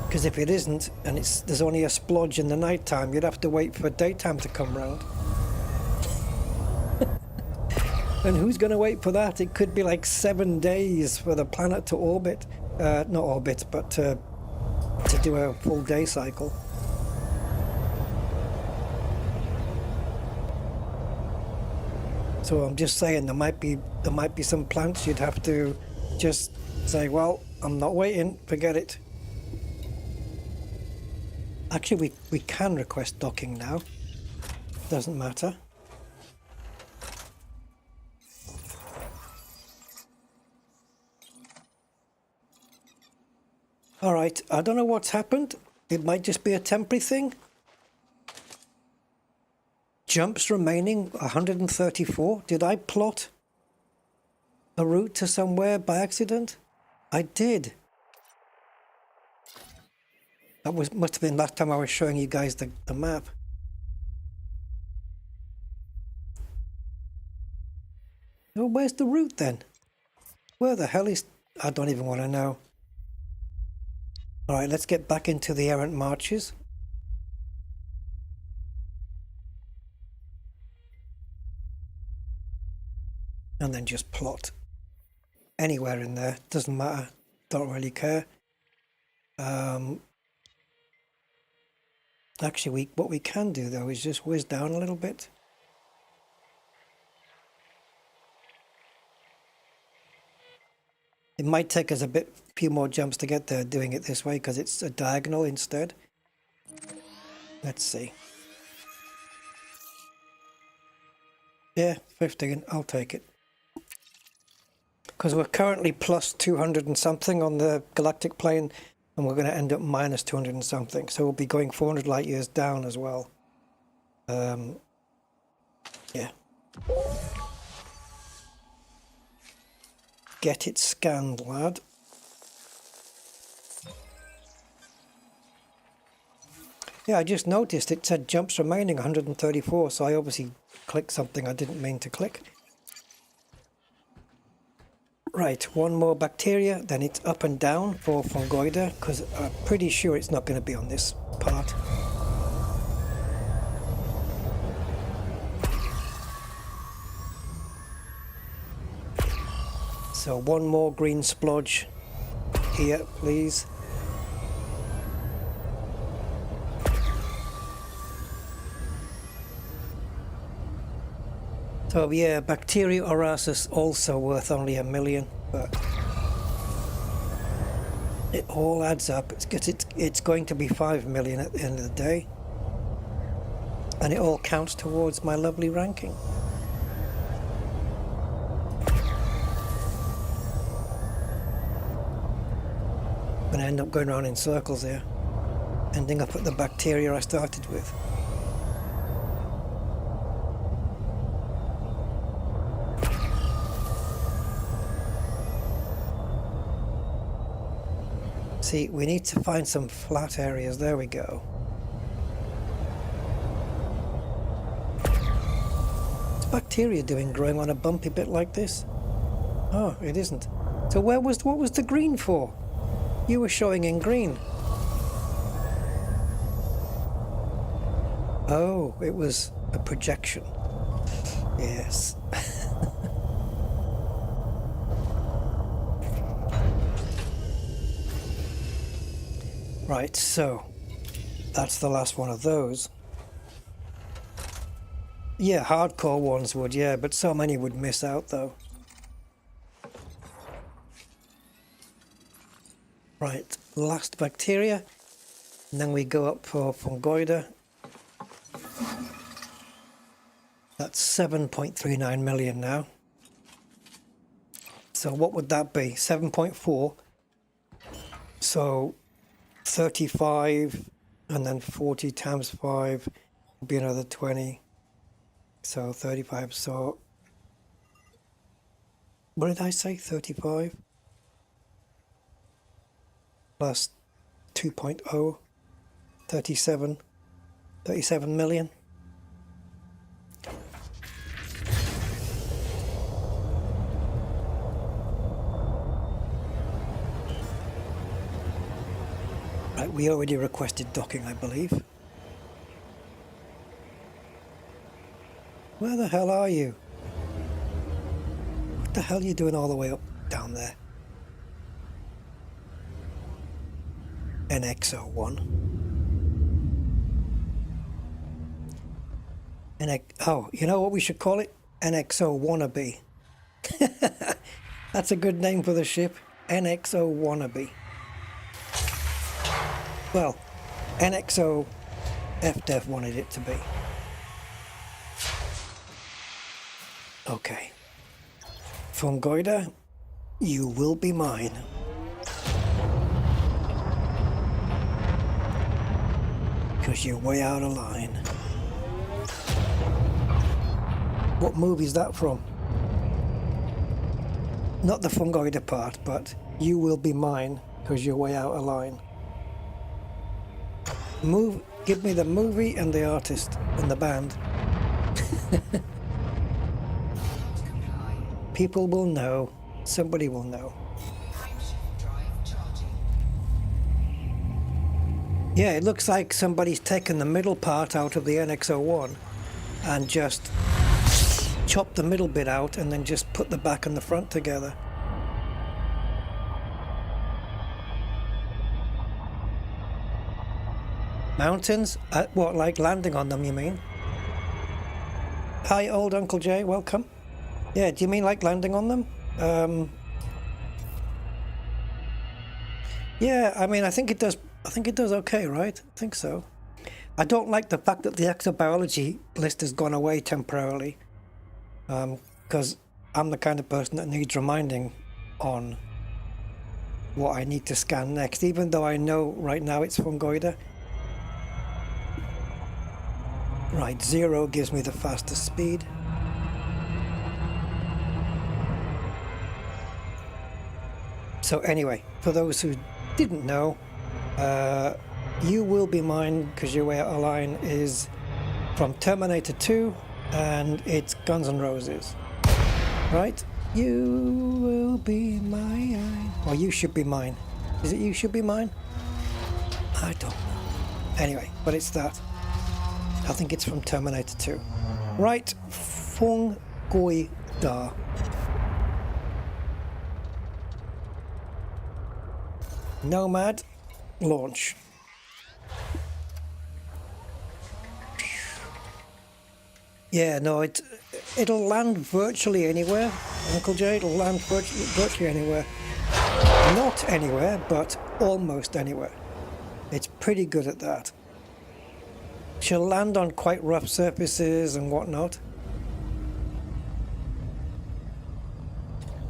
Because if it isn't, and there's only a splodge in the nighttime, you'd have to wait for daytime to come round. And who's going to wait for that? It could be like 7 days for the planet to orbit. Not orbit, but to do a full day cycle. So I'm just saying there might be some plants you'd have to just say, well, I'm not waiting, forget it. Actually, we can request docking now. Doesn't matter. All right, I don't know what's happened. It might just be a temporary thing. Jumps remaining 134. Did I plot a route to somewhere by accident? I did. That must have been last time I was showing you guys the map. Oh, where's the route then? Where the hell is... I don't even want to know. All right, let's get back into the errant marches. And then just plot anywhere in there. Doesn't matter. Don't really care. Actually, what we can do though is just whiz down a little bit. It might take us a few more jumps to get there doing it this way because it's a diagonal instead. Let's see. Yeah, 15, I'll take it. Because we're currently plus 200 and something on the galactic plane, and we're going to end up minus 200 and something. So we'll be going 400 light years down as well. Yeah. Get it scanned, lad. Yeah, I just noticed it said jumps remaining 134, so I obviously clicked something I didn't mean to click. Right, one more bacteria, then it's up and down for fungoida, because I'm pretty sure it's not going to be on this part. So one more green splodge here, please. So yeah, Bacteria Orasus also worth only 1 million, but it all adds up. It's going to be 5 million at the end of the day, and it all counts towards my lovely ranking. I'm going to end up going around in circles here, ending up at the bacteria I started with. See, we need to find some flat areas. There we go. What's bacteria doing growing on a bumpy bit like this? Oh, it isn't. So what was the green for? You were showing in green. Oh, it was a projection. Yes. Right, so that's the last one of those. Yeah, hardcore ones would, yeah, but so many would miss out though. Right, last bacteria, and then we go up for fungoida. That's 7.39 million now. So what would that be? 7.4. So 35, and then 40 times 5 would be another 20. So 35. So what did I say? 35 plus 2.0, 37 million. Right, we already requested docking, I believe. Where the hell are you? the hell are you doing all the way up down there? NX01. Oh, you know what we should call it? NXO Wannabe. That's a good name for the ship. NXO Wannabe. Well, NXO FDev wanted it to be. Okay. Fungoida, you will be mine. Because you're way out of line. What movie is that from? Not the Fungoida part, but you will be mine because you're way out of line. Give me the movie and the artist and the band. People will know. Somebody will know. Yeah, it looks like somebody's taken the middle part out of the NX01 and just chopped the middle bit out and then just put the back and the front together. Mountains? What, like landing on them, you mean? Hi, old Uncle Jay, welcome. Yeah, do you mean like landing on them? Yeah, I mean, I think it does okay, right? I think so. I don't like the fact that the exobiology list has gone away temporarily. Because I'm the kind of person that needs reminding on what I need to scan next, even though I know right now it's Fungoida. Right, 0 gives me the fastest speed. So anyway, for those who didn't know, You Will Be Mine because you're way out of line is from Terminator 2 and it's Guns N' Roses. Right? You will be mine. Or You Should Be Mine. Is it You Should Be Mine? I don't know. Anyway, but it's that. I think it's from Terminator 2. Right, Fungoida. Nomad, launch. Yeah, no, it'll land virtually anywhere, Uncle Jay. It'll land virtually anywhere. Not anywhere, but almost anywhere. It's pretty good at that. She'll land on quite rough surfaces and whatnot.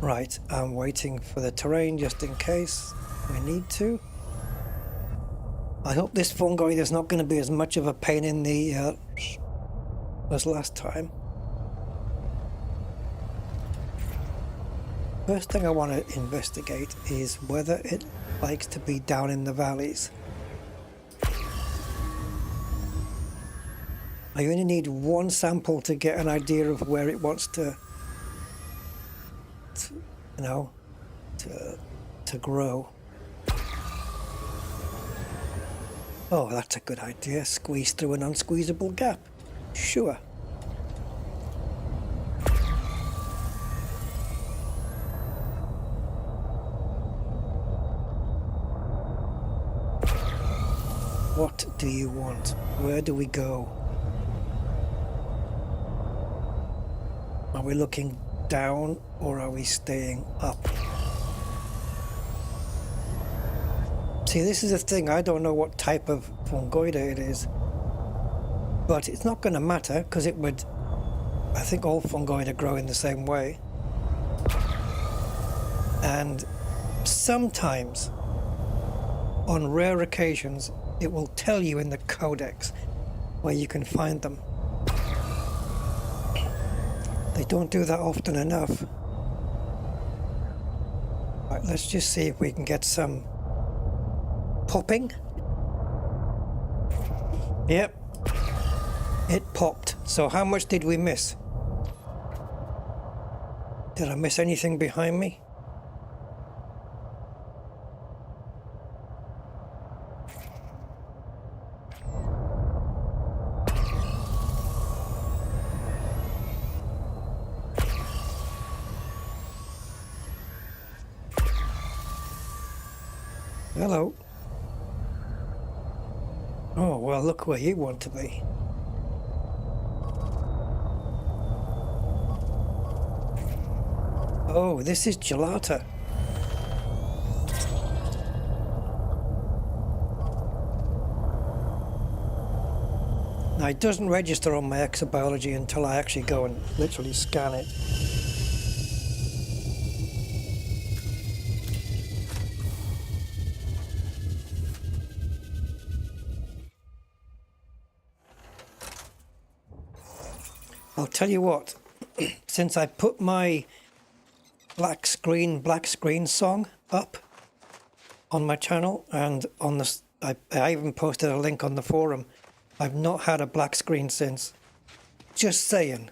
Right, I'm waiting for the terrain just in case we need to. I hope this Fungoid is not going to be as much of a pain in the as last time. First thing I want to investigate is whether it likes to be down in the valleys. I only need one sample to get an idea of where it wants to grow. Oh, that's a good idea. Squeeze through an unsqueezable gap. Sure. What do you want? Where do we go? Are we looking down or are we staying up? See, this is the thing. I don't know what type of Fungoida it is. But it's not going to matter because it would... I think all Fungoida grow in the same way. And sometimes, on rare occasions, it will tell you in the codex where you can find them. They don't do that often enough. Right, let's just see if we can get some popping. Yep, it popped. So how much did we miss? Did I miss anything behind me? Hello. Oh, well, look where you want to be. Oh, this is Gelata. Now, it doesn't register on my exobiology until I actually go and literally scan it. I'll tell you what, since I put my black screen song up on my channel and on the, I even posted a link on the forum. I've not had a black screen since. Just saying.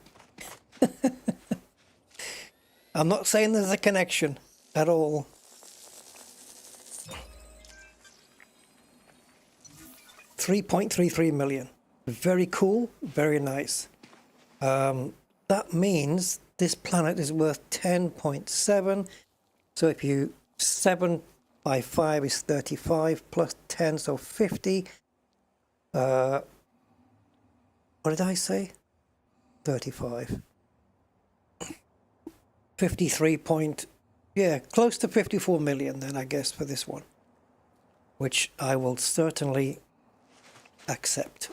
I'm not saying there's a connection at all. $3.33 million. Very cool, very nice. That means this planet is worth 10.7. So if you 7 by 5 is 35 plus 10, so 50. What did I say? 35. 53 point, yeah, close to 54 million then, I guess, for this one, which I will certainly accept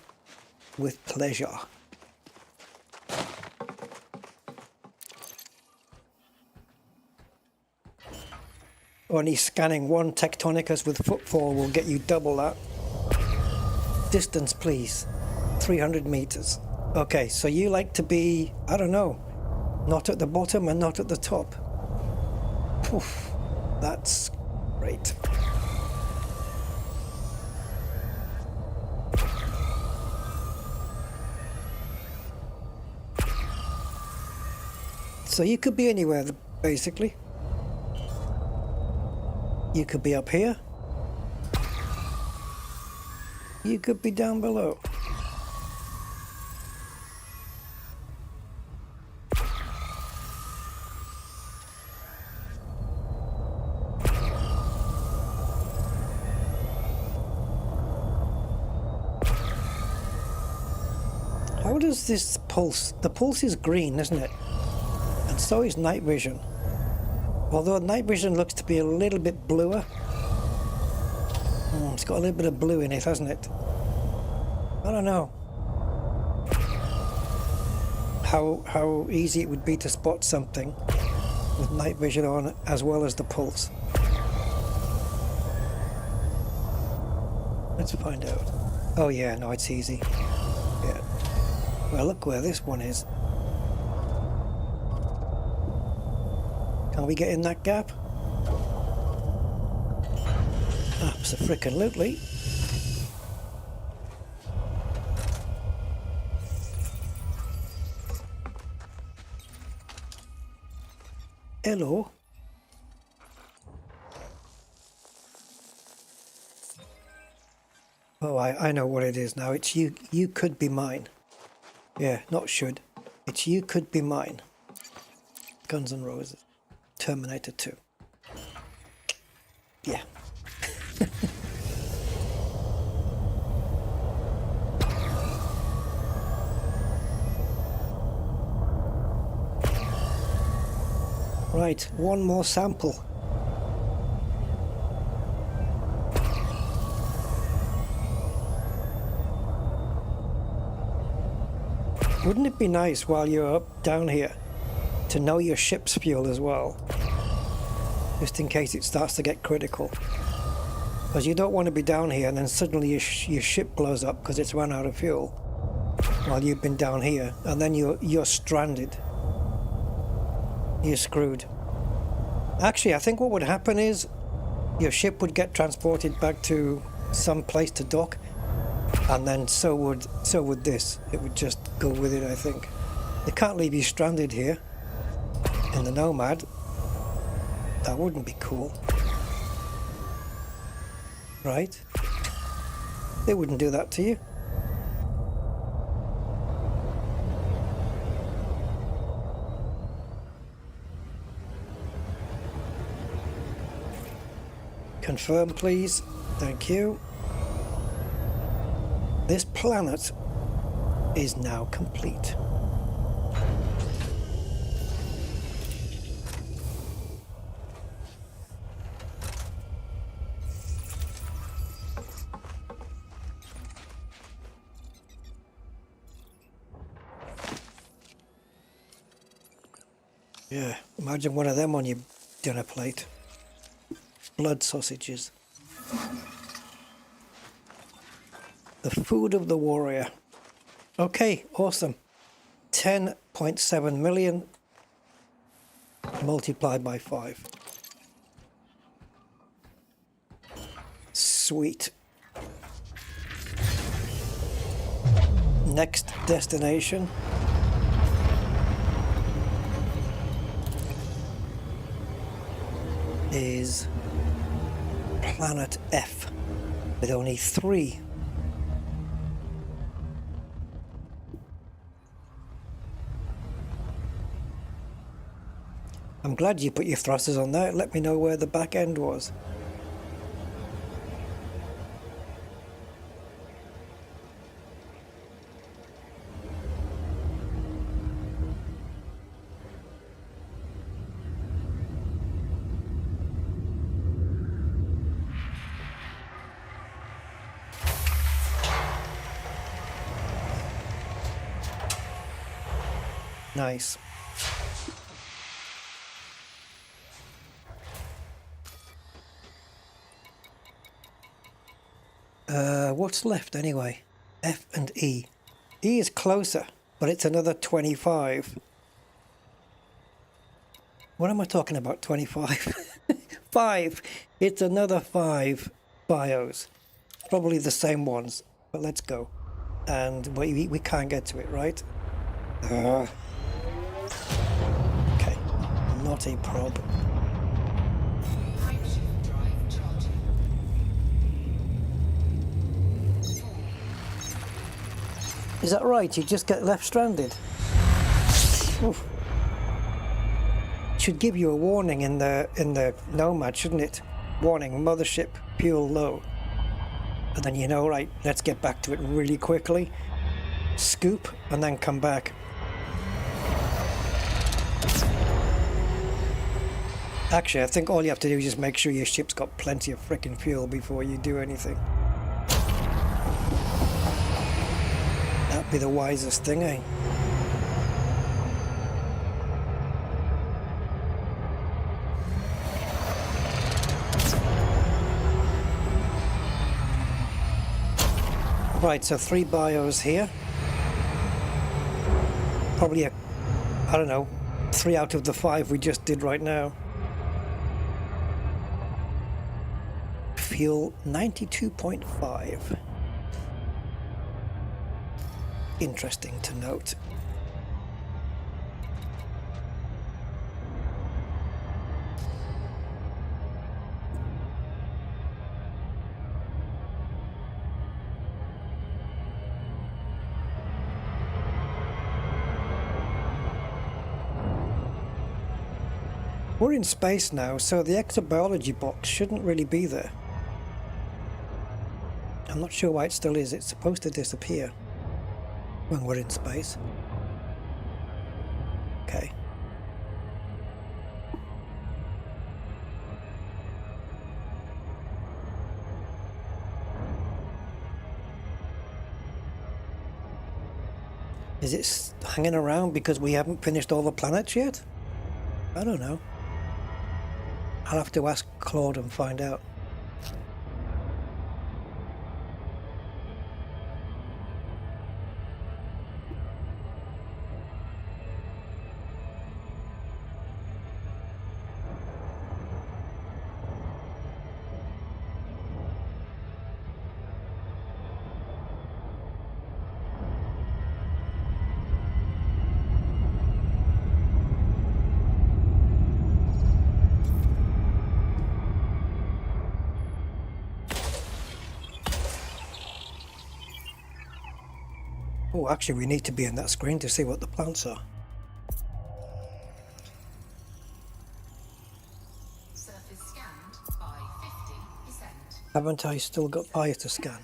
with pleasure. Only scanning one Tectonicus with footfall will get you double that. Distance, please. 300 meters. Okay, so you like to be, I don't know, not at the bottom and not at the top. Poof, that's great. So you could be anywhere, basically. You could be up here. You could be down below. How does this pulse? The pulse is green, isn't it? And so is night vision. Although night vision looks to be a little bit bluer. It's got a little bit of blue in it, hasn't it? I don't know how easy it would be to spot something with night vision on as well as the pulse. Let's find out. Oh yeah, no, it's easy. Yeah. Well, look where this one is. Can we get in that gap? Abso-frickin-lutely. Hello. Oh, I know what it is now. It's you. You could be mine. Yeah, not should. It's you could be mine. Guns N' Roses. Terminator 2. Yeah. Right, one more sample. Wouldn't it be nice while you're up down here to know your ship's fuel as well? Just in case it starts to get critical. Because you don't want to be down here and then suddenly your ship blows up because it's run out of fuel while you've been down here, and then you're stranded. You're screwed. Actually, I think what would happen is your ship would get transported back to some place to dock, and then so would this. It would just go with it, I think. They can't leave you stranded here in the Nomad. That wouldn't be cool. Right? They wouldn't do that to you. Confirm, please. Thank you. This planet is now complete. Yeah, imagine one of them on your dinner plate. Blood sausages. The food of the warrior. Okay, awesome. 10.7 million multiplied by 5. Sweet. Next destination. Is Planet F with only 3. I'm glad you put your thrusters on there. Let me know where the back end was. Nice. What's left anyway? F and E. E is closer, but it's another 25. What am I talking about? 25? 5. It's another 5 bios. Probably the same ones, but let's go. And we can't get to it, right? Okay, not a prob. Is that right? You just get left stranded? Oof. Should give you a warning in the Nomad, shouldn't it? Warning: mothership fuel low. And then you know, right? Let's get back to it really quickly. Scoop and then come back. Actually, I think all you have to do is just make sure your ship's got plenty of frickin' fuel before you do anything. That'd be the wisest thing, eh? Right, so 3 bios here. Probably I don't know, 3 out of the 5 we just did right now. Fuel 92.5. Interesting to note. We're in space now, so the exobiology box shouldn't really be there. I'm not sure why it still is. It's supposed to disappear when we're in space. Okay. Is it hanging around because we haven't finished all the planets yet? I don't know. I'll have to ask Claude and find out. Oh, actually, we need to be in that screen to see what the plants are. Surface scanned by Haven't I still got fires to scan?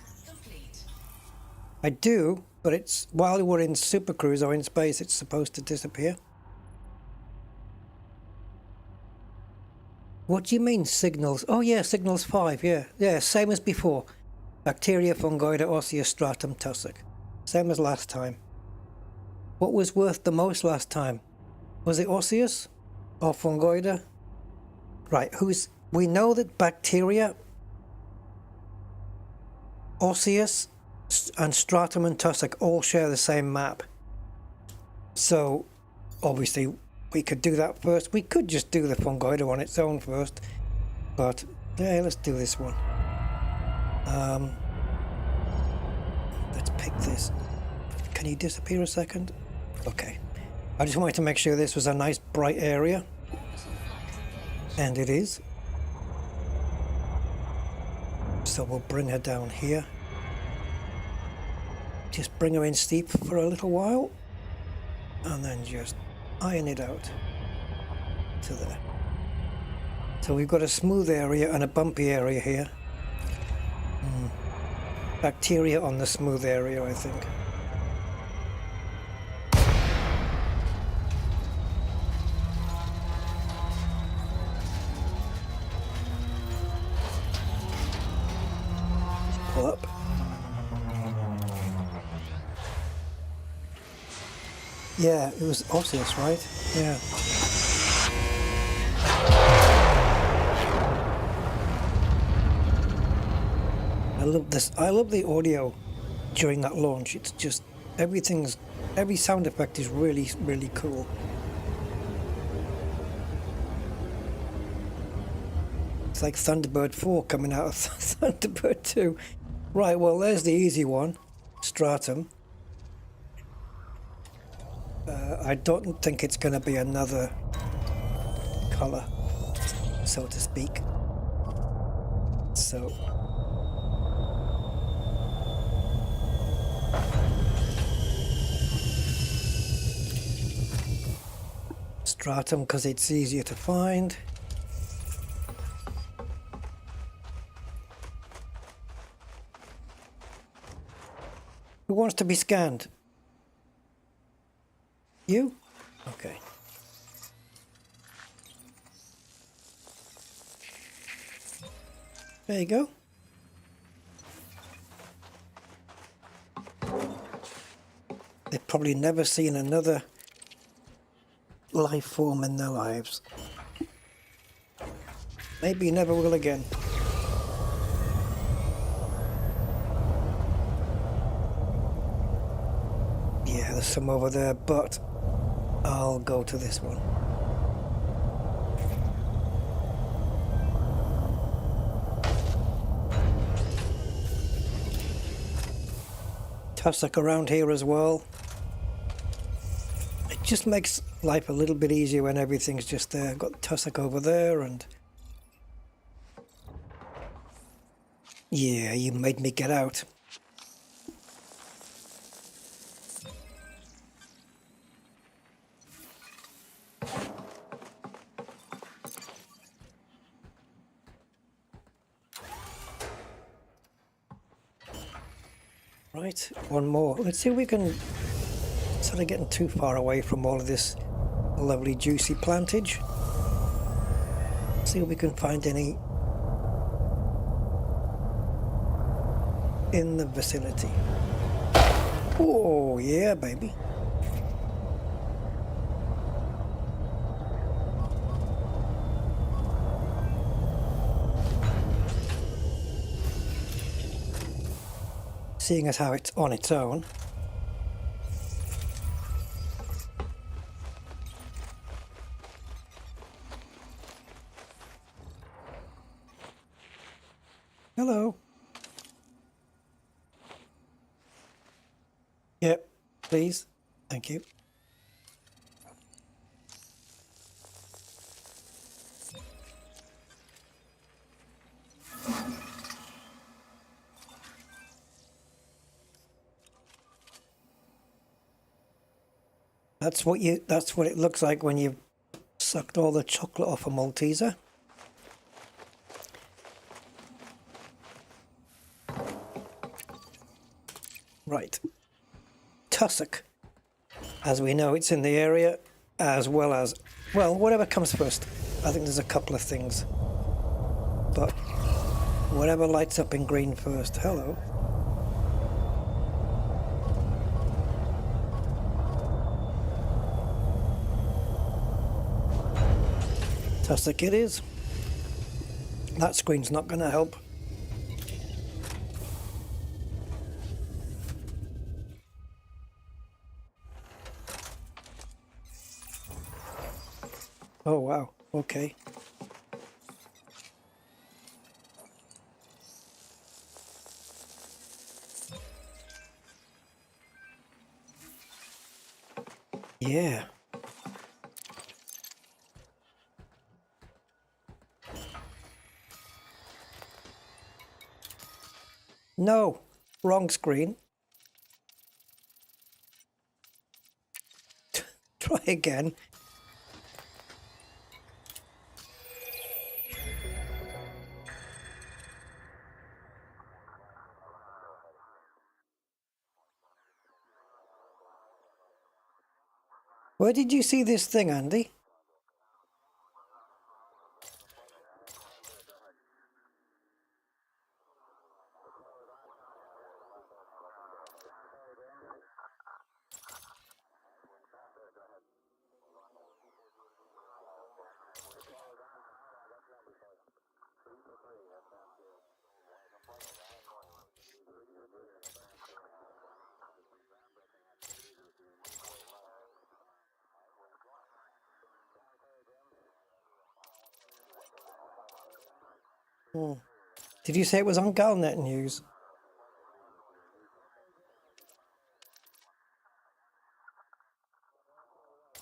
I do, but it's while we're in Super Cruise or in space, it's supposed to disappear. What do you mean, signals? Oh yeah, signals 5, yeah. Yeah, same as before. Bacteria, fungoida, osseous, stratum, tussock. Same as last time. What was worth the most last time? Was it osseous or fungoida? Right, we know that bacteria, osseous, and stratum and tussock all share the same map. So, obviously, we could do that first. We could just do the fungoida on its own first. But, yeah, let's do this one. Let's pick this. Can you disappear a second? Okay. I just wanted to make sure this was a nice bright area. And it is. So we'll bring her down here. Just bring her in steep for a little while. And then just iron it out to there. So we've got a smooth area and a bumpy area here. Bacteria on the smooth area, I think. Pull up. Yeah, it was osseous, right? Yeah. I love this. I love the audio during that launch. It's just every sound effect is really, really cool. It's like Thunderbird 4 coming out of Thunderbird 2. Right, well, there's the easy one. Stratum. I don't think it's going to be another color, so to speak. So... stratum, because it's easier to find. Who wants to be scanned? You? Okay. There you go. They've probably never seen another life form in their lives. Maybe never will again. Yeah, there's some over there, but I'll go to this one. Tussock around here as well. It just makes life a little bit easier when everything's just there. I've got tussock over there and... yeah, you made me get out. Right, one more. Let's see if we can... instead of getting too far away from all of this lovely juicy plantage. See if we can find any in the vicinity. Oh yeah, baby. Seeing as how it's on its own. Hello. Yep, please. Thank you. That's what it looks like when you've sucked all the chocolate off a Malteser. Right. Tussock. As we know, it's in the area, as well as, well, whatever comes first. I think there's a couple of things. But whatever lights up in green first. Hello. Tussock it is. That screen's not going to help. Oh wow, okay. Yeah. No, wrong screen. Try again. Where did you see this thing, Andy? Hmm. Did you say it was on Galnet News?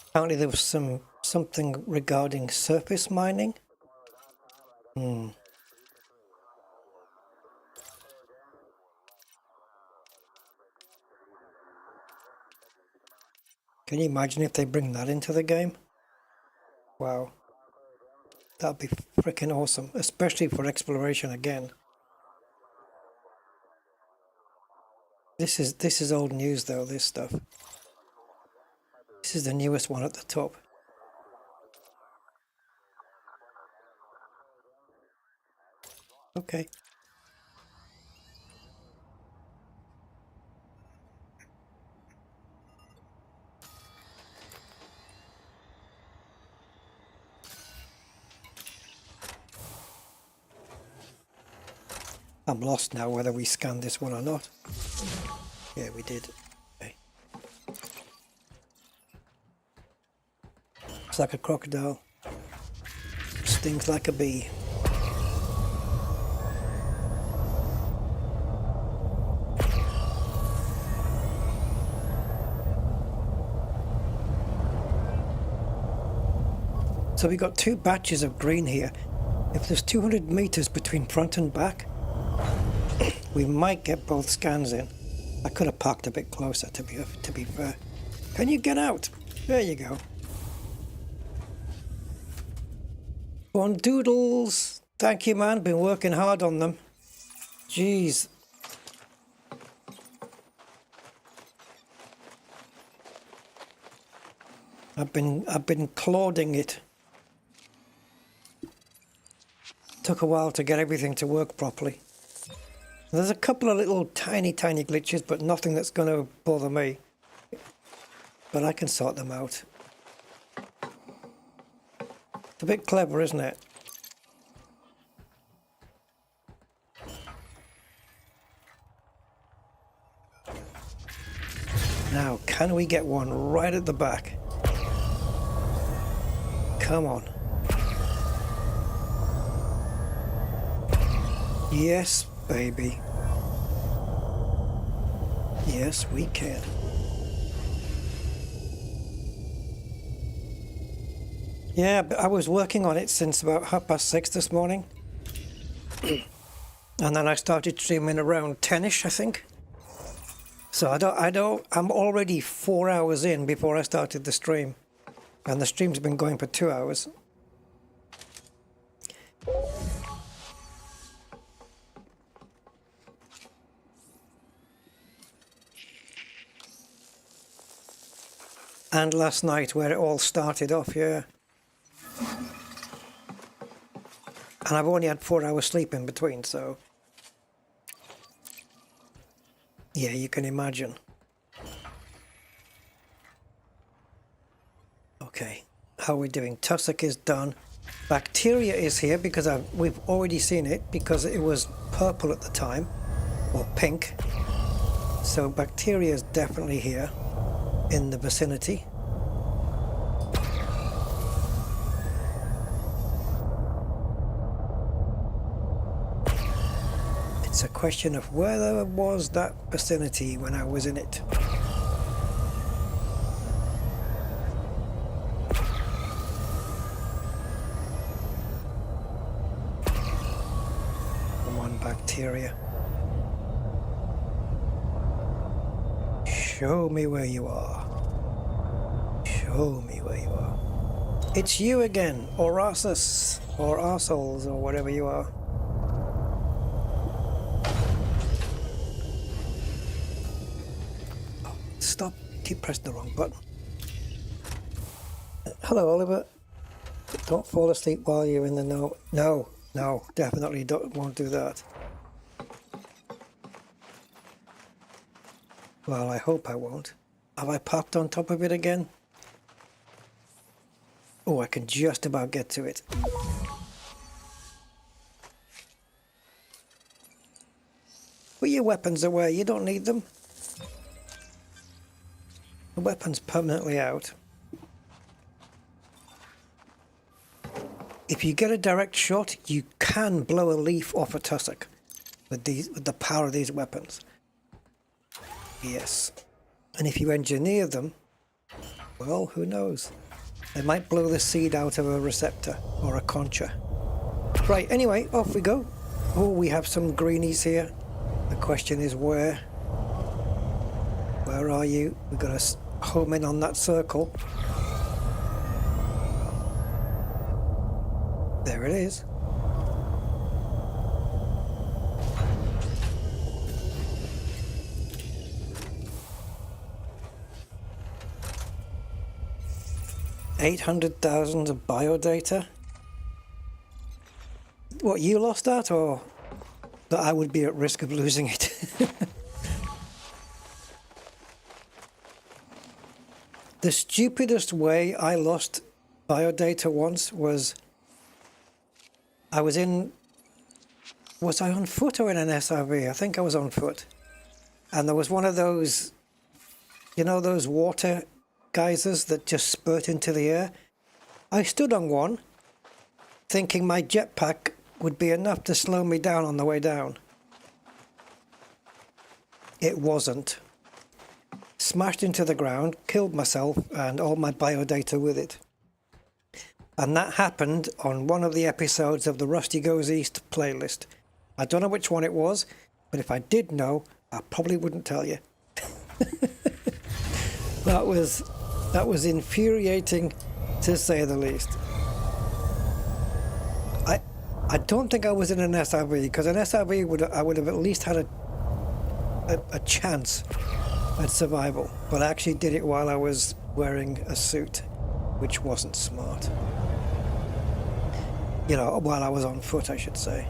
Apparently there was something regarding surface mining. Hmm. Can you imagine if they bring that into the game? Wow. That'd be freaking awesome, especially for exploration again. This is old news though, this stuff. This is the newest one at the top. Okay. I'm lost now whether we scanned this one or not. Yeah, we did. Okay. It's like a crocodile. Stings like a bee. So we got two batches of green here. If there's 200 meters between front and back, we might get both scans in. I could have parked a bit closer to be fair. Can you get out? There you go. One doodles. Thank you, man. Been working hard on them. Jeez. I've been clauding it. Took a while to get everything to work properly. There's a couple of little tiny glitches, but nothing that's going to bother me. But I can sort them out. It's a bit clever, isn't it? Now, can we get one right at the back? Come on. Yes, baby. Yes, we can. Yeah, but I was working on it since about 6:30 this morning. And then I started streaming around 10ish, I think. So I'm already 4 hours in before I started the stream. And the stream's been going for 2 hours. And last night where it all started off, yeah. And I've only had 4 hours sleep in between, so... yeah, you can imagine. Okay, how are we doing? Tussock is done. Bacteria is here because we've already seen it because it was purple at the time, or pink. So bacteria is definitely here in the vicinity. It's a question of where was that vicinity when I was in it. Come on, bacteria. Show me where you are. Show me where you are. It's you again, or Arsus, or arseholes, or whatever you are. Stop. Keep pressing the wrong button. Hello, Oliver. Don't fall asleep while you're in the no. No, definitely won't do that. Well, I hope I won't. Have I popped on top of it again? Oh, I can just about get to it. Put your weapons away, you don't need them. The weapon's permanently out. If you get a direct shot, you can blow a leaf off a tussock with the power of these weapons. Yes. And if you engineer them, well, who knows? They might blow the seed out of a receptor or a concha. Right, anyway, off we go. Oh, we have some greenies here. The question is where? Where are you? We've got to home in on that circle. There it is. $800,000 of biodata. What, you lost that, or that I would be at risk of losing it? The stupidest way I lost biodata once was was I on foot or in an SRV? I think I was on foot. And there was one of those, you know, those water geysers that just spurt into the air. I stood on one, thinking my jetpack would be enough to slow me down on the way down. It wasn't. Smashed into the ground, killed myself and all my biodata with it. And that happened on one of the episodes of the Rusty Goes East playlist. I don't know which one it was, but if I did know, I probably wouldn't tell you. That was infuriating, to say the least. I don't think I was in an SRV, because an SRV I would have at least had a chance at survival. But I actually did it while I was wearing a suit, which wasn't smart. You know, while I was on foot, I should say.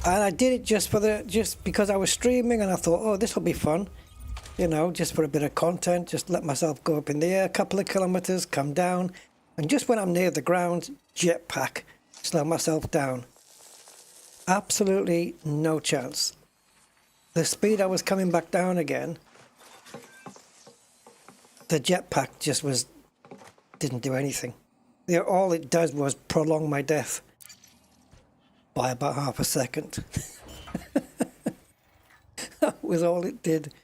And I did it just because I was streaming, and I thought, oh, this will be fun. You know, just for a bit of content, just let myself go up in the air a couple of kilometers, come down, and just when I'm near the ground, jetpack, slow myself down. Absolutely no chance. The speed I was coming back down again, the jetpack just didn't do anything. All it does was prolong my death by about half a second. That was all it did.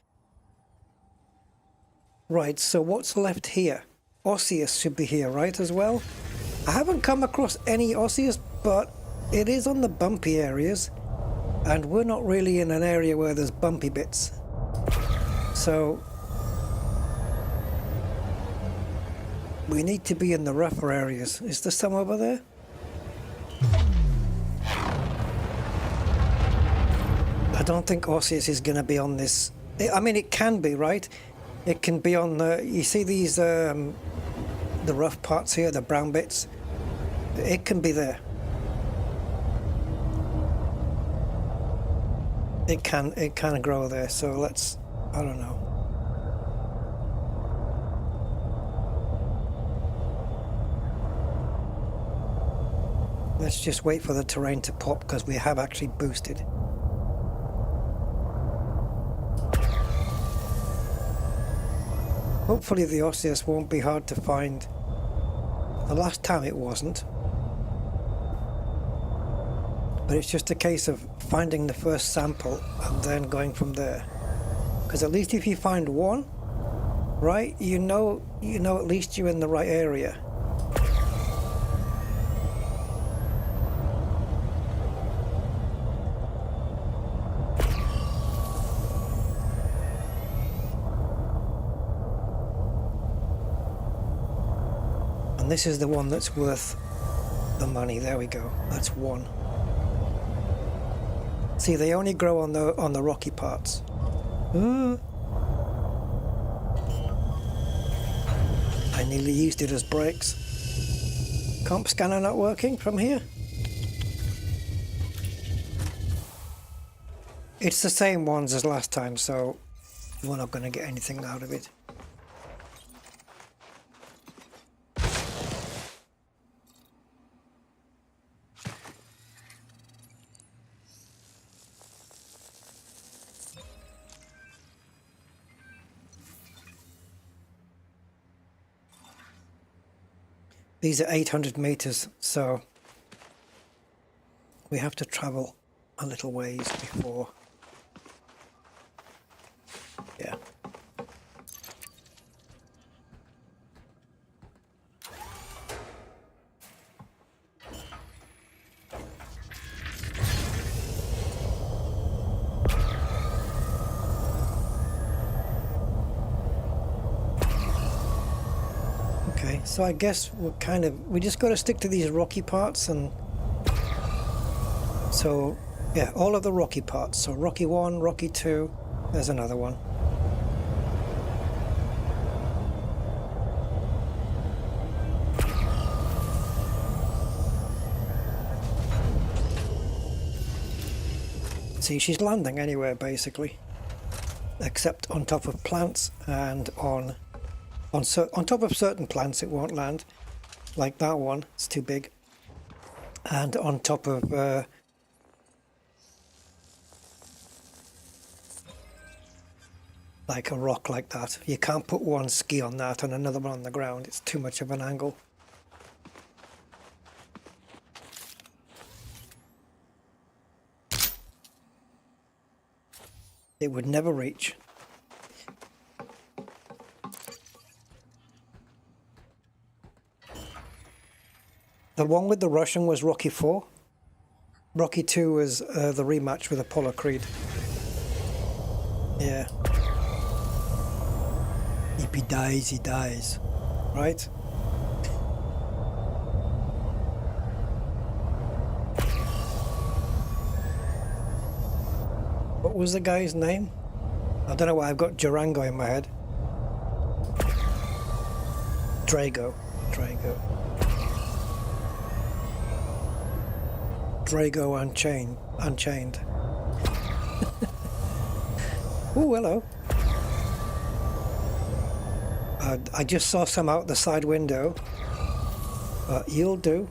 Right, so what's left here? Osseous should be here, right, as well? I haven't come across any osseous, but it is on the bumpy areas, and we're not really in an area where there's bumpy bits. So we need to be in the rougher areas. Is there some over there? I don't think Osseous is going to be on this. I mean, it can be, right? It can be on the... You see these, the rough parts here, the brown bits? It can be there. It can grow there, so let's... I don't know. Let's just wait for the terrain to pop, because we have actually boosted. Hopefully the Osseous won't be hard to find. The last time it wasn't. But it's just a case of finding the first sample and then going from there. Because at least if you find one, right, you know at least you're in the right area. And this is the one that's worth the money. There we go. That's one. See, they only grow on the rocky parts. I nearly used it as brakes. Comp scanner not working from here? It's the same ones as last time, so we're not going to get anything out of it. These are 800 meters, so we have to travel a little ways before. Yeah. Okay, so I guess we just got to stick to these rocky parts, and so yeah, all of the rocky parts. So Rocky 1, Rocky 2, there's another one. See, she's landing anywhere basically, except on top of plants and on top of certain plants it won't land, like that one, it's too big, and on top of like a rock like that. You can't put one ski on that and another one on the ground, it's too much of an angle. It would never reach. The one with the Russian was Rocky 4. Rocky 2 was the rematch with Apollo Creed. Yeah. If he dies, he dies. Right? What was the guy's name? I don't know why I've got Durango in my head. Drago. Drago Unchained. Oh, hello. I just saw some out the side window, but you'll do.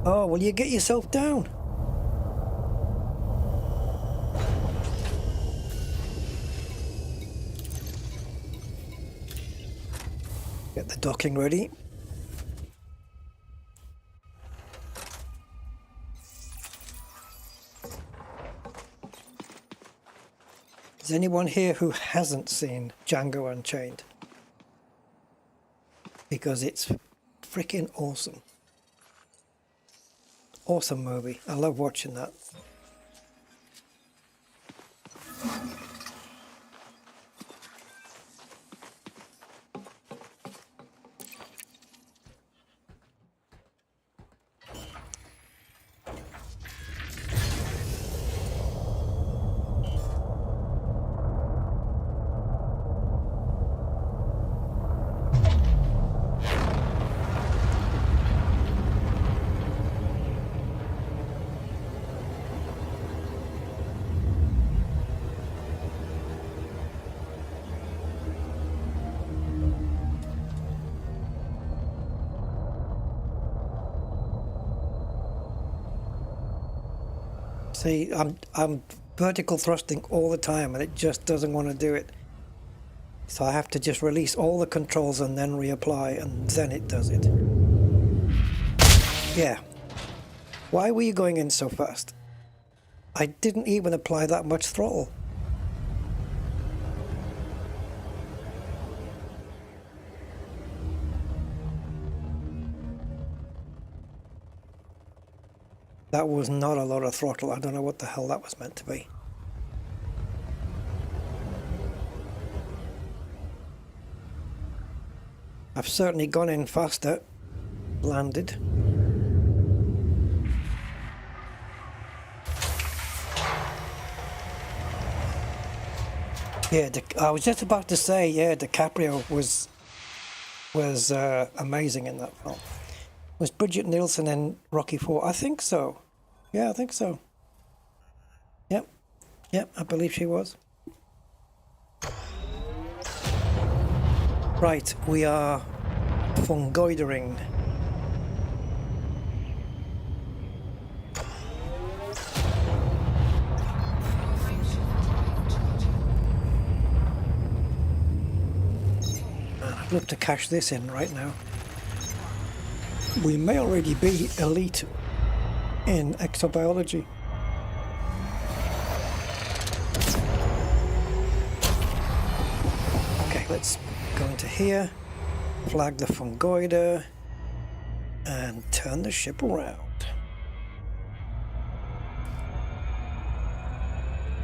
Oh, will you get yourself down? Get the docking ready. Is anyone here who hasn't seen Django Unchained? Because it's freaking awesome. Awesome movie. I love watching that. See, I'm vertical thrusting all the time and it just doesn't want to do it. So I have to just release all the controls and then reapply, and then it does it. Yeah. Why were you going in so fast? I didn't even apply that much throttle. That was not a lot of throttle. I don't know what the hell that was meant to be. I've certainly gone in faster. Landed. Yeah, I was just about to say, yeah, DiCaprio was amazing in that film. Was Bridget Nielsen in Rocky IV? I think so. Yeah, I think so. Yep. Yep, I believe she was. Right, we are fungoidering. I'd love to cash this in right now. We may already be elite in exobiology. Okay, let's go into here, flag the fungoider, and turn the ship around.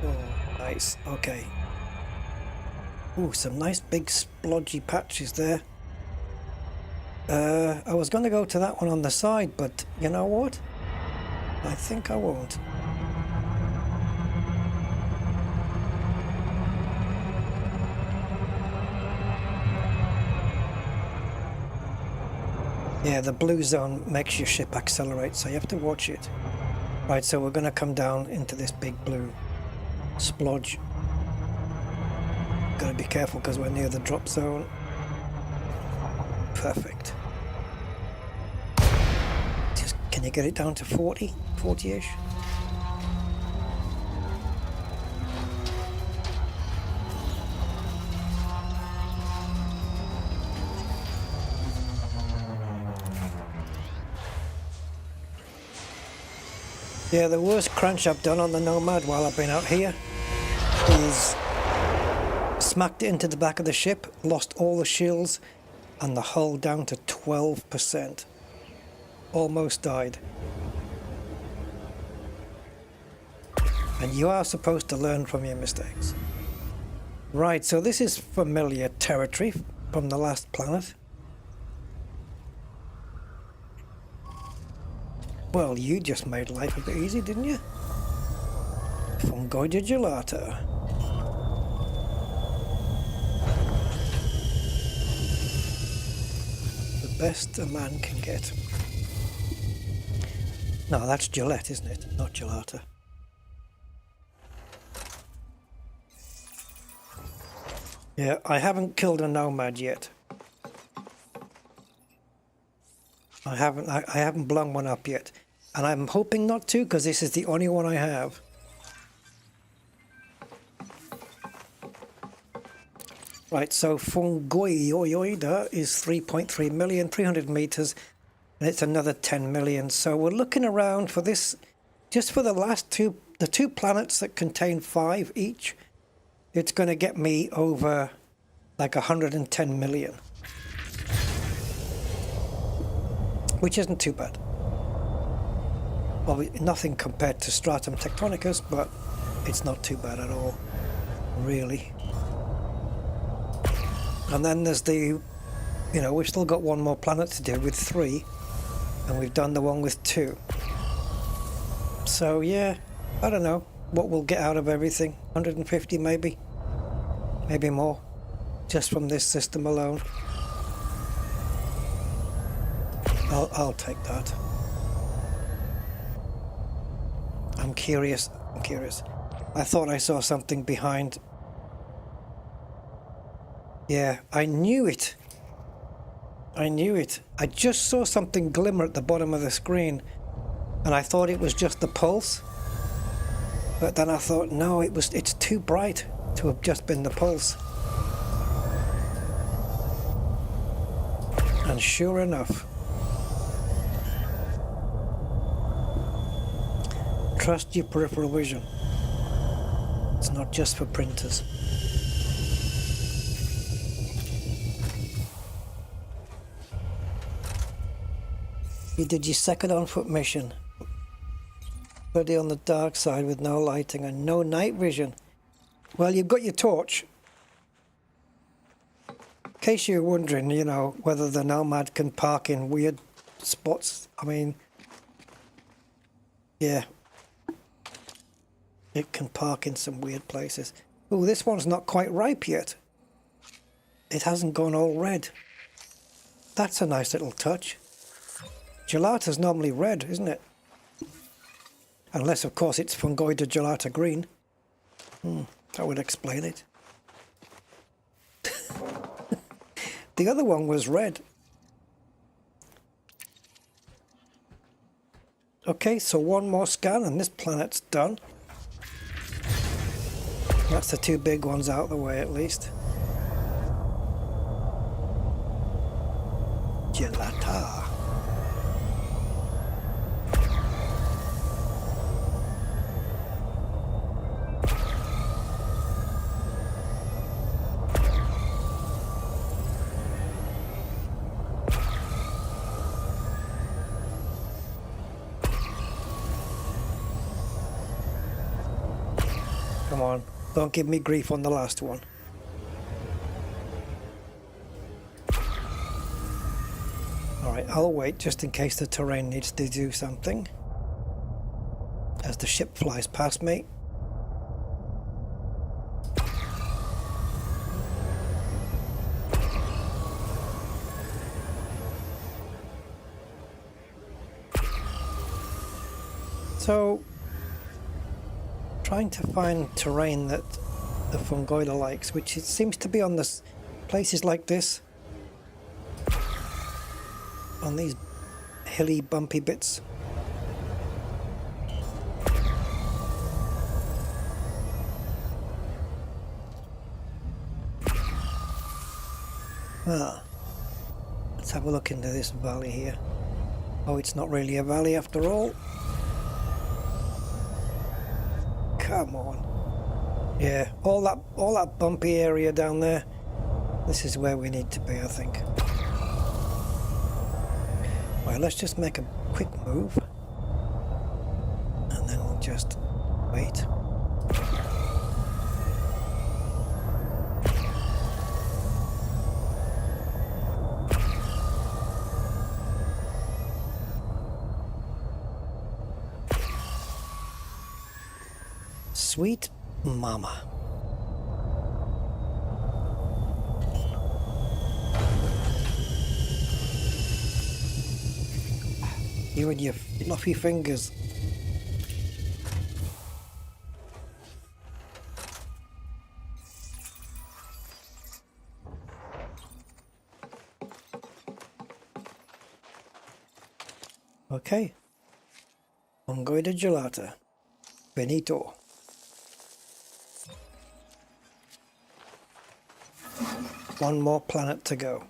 Oh, nice. Okay. Ooh, some nice big splodgy patches there. I was going to go to that one on the side, but you know what? I think I won't. Yeah, the blue zone makes your ship accelerate, so you have to watch it. Right, so we're going to come down into this big blue splodge. Got to be careful because we're near the drop zone. Perfect. Just, can you get it down to 40? 40-ish? Yeah, the worst crunch I've done on the Nomad while I've been out here is smacked it into the back of the ship, lost all the shields, and the hull down to 12%. Almost died. And you are supposed to learn from your mistakes. Right, so this is familiar territory from the last planet. Well, you just made life a bit easy, didn't you? Fungoida gelato. The best a man can get. No, that's Gillette, isn't it? Not gelato. Yeah, I haven't killed a Nomad yet. I haven't blown one up yet, and I'm hoping not to, because this is the only one I have. Right, so Fungoida is 3.3 million, 300 meters, and it's another 10 million. So we're looking around for this, just for the last two planets that contain 5 each. It's going to get me over like 110 million. Which isn't too bad. Well, nothing compared to Stratum Tectonicus, but it's not too bad at all, really. And then there's the, we've still got one more planet to do with 3, and we've done the one with 2. So yeah, I don't know what we'll get out of everything. 150 maybe more, just from this system alone. I'll take that. I'm curious. I thought I saw something behind. Yeah, I knew it. I just saw something glimmer at the bottom of the screen, and I thought it was just the pulse. But then I thought, no, it's too bright to have just been the pulse. And sure enough, trust your peripheral vision. It's not just for printers. You did your second on-foot mission. Bloody on the dark side with no lighting and no night vision. Well, you've got your torch. In case you're wondering, you know, whether the Nomad can park in weird spots. I mean, yeah. It can park in some weird places. Oh, this one's not quite ripe yet. It hasn't gone all red. That's a nice little touch. Gelata's normally red, isn't it? Unless, of course, it's Fungoida Gelata green. That would explain it. The other one was red. Okay, so one more scan and this planet's done. That's the two big ones out of the way at least. Gelata. Come on, don't give me grief on the last one. Alright, I'll wait just in case the terrain needs to do something. As the ship flies past me. So, trying to find terrain that the Fungoida likes, which it seems to be on this places like this, on these hilly, bumpy bits. Let's have a look into this valley here. Oh, it's not really a valley after all. Come on. Yeah, all that bumpy area down there. This is where we need to be, I think. Right, let's just make a quick move. And then we'll just wait. Sweet mama. You and your fluffy fingers. Okay. Fungoida Gelata. Benito. One more planet to go.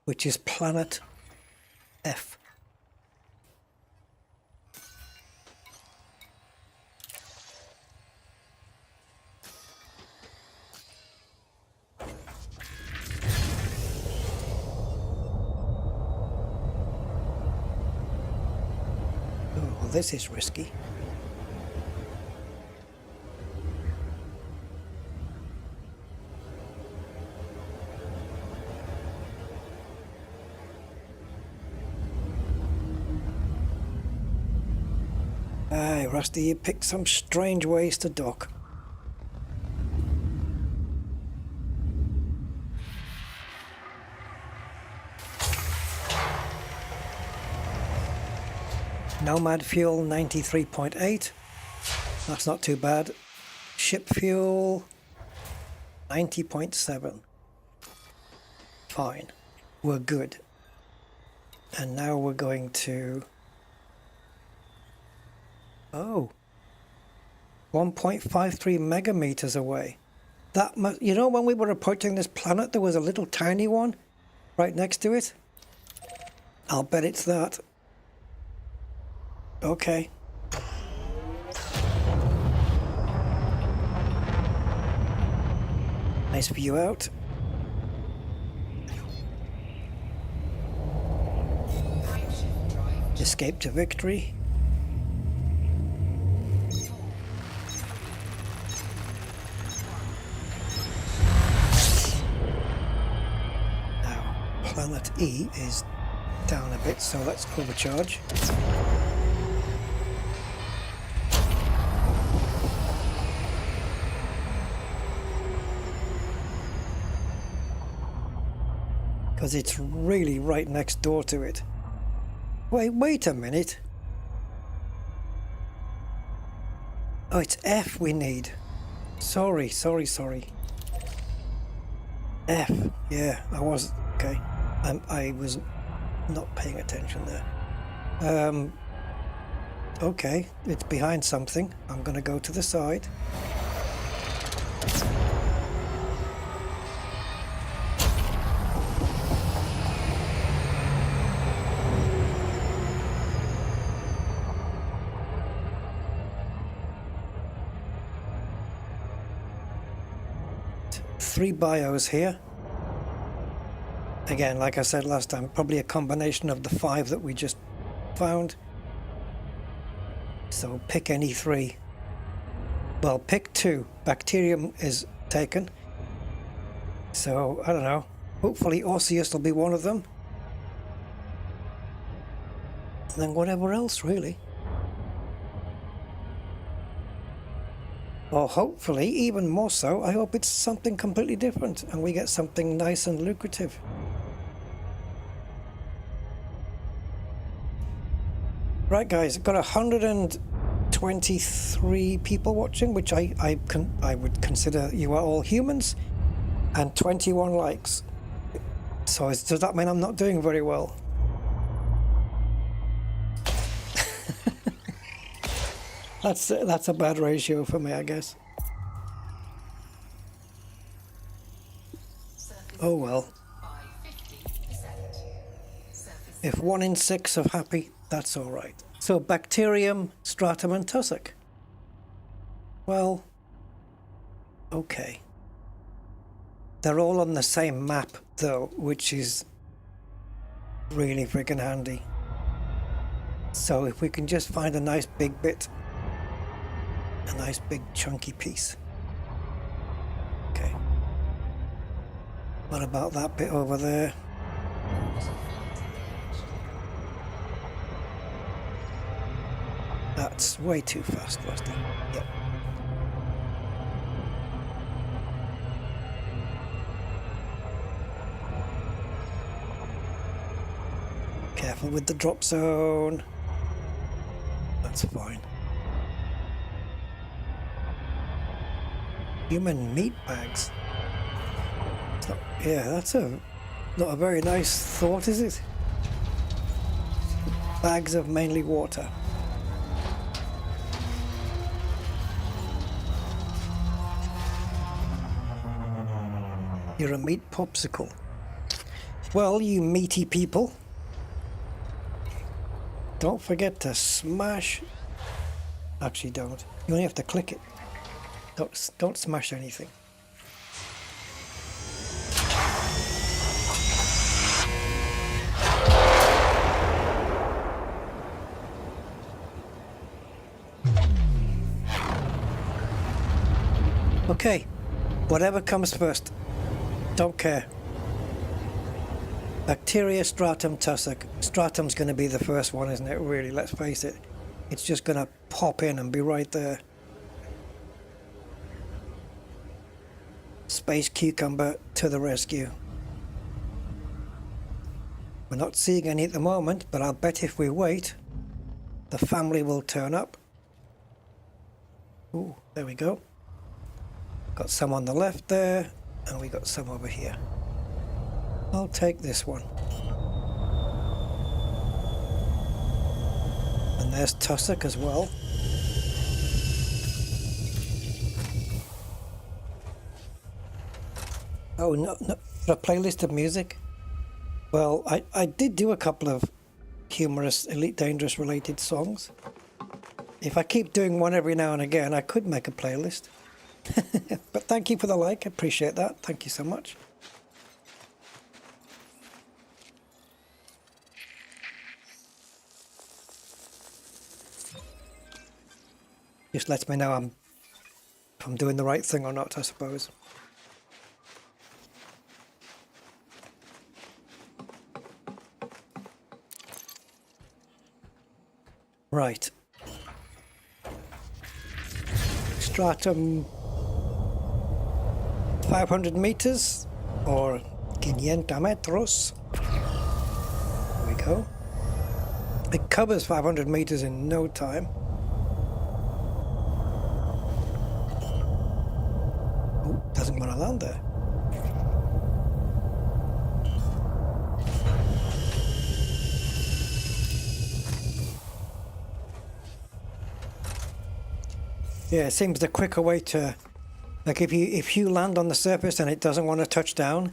Which is planet F. Oh, this is risky. Aye, Rusty, you picked some strange ways to dock. Nomad fuel 93.8. That's not too bad. Ship fuel 90.7. Fine. We're good. And now we're going to... Oh. 1.53 megameters away. That must... You know, when we were approaching this planet, there was a little tiny one right next to it? I'll bet it's that. Okay. Nice view out. Escape to victory. Now, planet E is down a bit, so let's overcharge. Because it's really right next door to it. Wait a minute. Oh, it's F we need. Sorry. F, yeah, I was, okay. I was not paying attention there. Okay, it's behind something. I'm gonna go to the side. Three bios here. Again, like I said last time, probably a combination of the 5 that we just found. So pick any 3. Well, pick 2. Bacterium is taken. So, I don't know. Hopefully Osseous will be one of them. And then whatever else, really. Or hopefully, even more so, I hope it's something completely different and we get something nice and lucrative. Right guys, I've got 123 people watching, which I would consider you are all humans, and 21 likes. So does that mean I'm not doing very well? That's a bad ratio for me, I guess. Oh well. If 1 in 6 are happy, that's all right. So bacterium, stratum, and tussock. Well, okay. They're all on the same map, though, which is really freaking handy. So if we can just find a nice big bit. A nice big chunky piece. Okay. What about that bit over there? That's way too fast, Rusty. Yep. Careful with the drop zone. That's fine. Human meat bags. So, yeah, that's not a very nice thought, is it? Bags of mainly water. You're a meat popsicle. Well, you meaty people, don't forget to smash. Actually, don't. You only have to click it. Don't smash anything. Okay, whatever comes first. Don't care. Bacteria, stratum, tussock. Stratum's going to be the first one, isn't it? Really, let's face it. It's just going to pop in and be right there. Space cucumber to the rescue. We're not seeing any at the moment, but I'll bet if we wait, the family will turn up. Ooh, there we go. Got some on the left there, and we got some over here. I'll take this one. And there's Tussock as well. Oh, no, a playlist of music? Well, I did do a couple of humorous Elite Dangerous related songs. If I keep doing one every now and again, I could make a playlist. But thank you for the like, I appreciate that. Thank you so much. Just lets me know if I'm doing the right thing or not, I suppose. Right. Stratum 500 meters or 500 metros. There we go. It covers 500 meters in no time. Oh, doesn't want to land there. Yeah, it seems the quicker way to, like if you land on the surface and it doesn't want to touch down,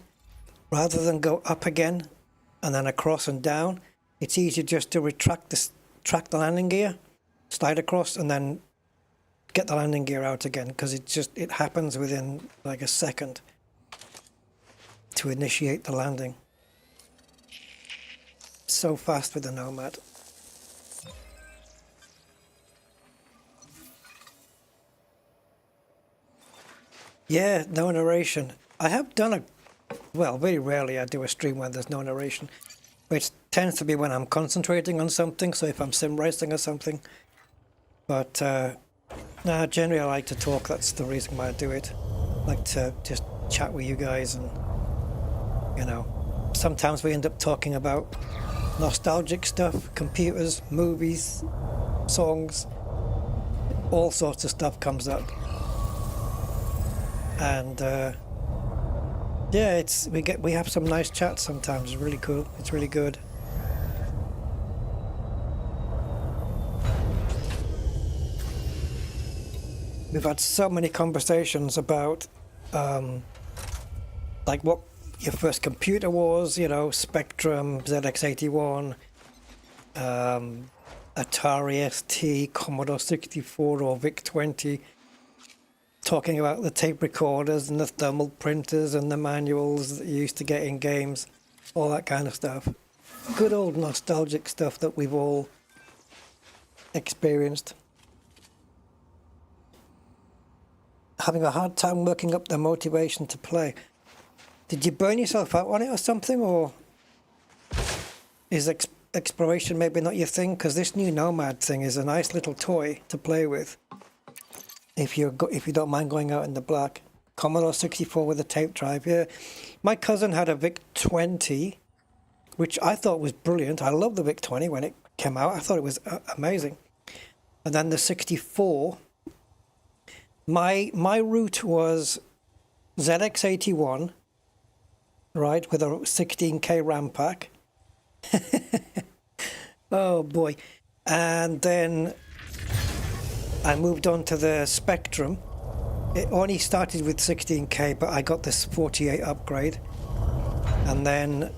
rather than go up again and then across and down, it's easier just to track the landing gear, slide across, and then get the landing gear out again, because it happens within like a second to initiate the landing. So fast with the Nomad. Yeah, no narration. I have done well, very rarely I do a stream where there's no narration, which tends to be when I'm concentrating on something, so if I'm sim racing or something. But no, generally I like to talk, that's the reason why I do it. I like to just chat with you guys, and you know, sometimes we end up talking about nostalgic stuff, computers, movies, songs, all sorts of stuff comes up. And yeah, we have some nice chats sometimes. It's really cool. It's really good. We've had so many conversations about like what your first computer was, you know, Spectrum, ZX81, Atari ST, Commodore 64 or VIC-20. Talking about the tape recorders and the thermal printers and the manuals that you used to get in games, all that kind of stuff. Good old nostalgic stuff that we've all experienced. Having a hard time working up the motivation to play. Did you burn yourself out on it or something, or is exploration maybe not your thing? Because this new Nomad thing is a nice little toy to play with. If you don't mind going out in the black. Commodore 64 with a tape drive, yeah. My cousin had a VIC-20, which I thought was brilliant. I loved the VIC-20 when it came out. I thought it was amazing. And then the 64. My route was ZX81, right, with a 16K RAM pack. Oh boy. And then I moved on to the Spectrum. It only started with 16K, but I got this 48 upgrade. And then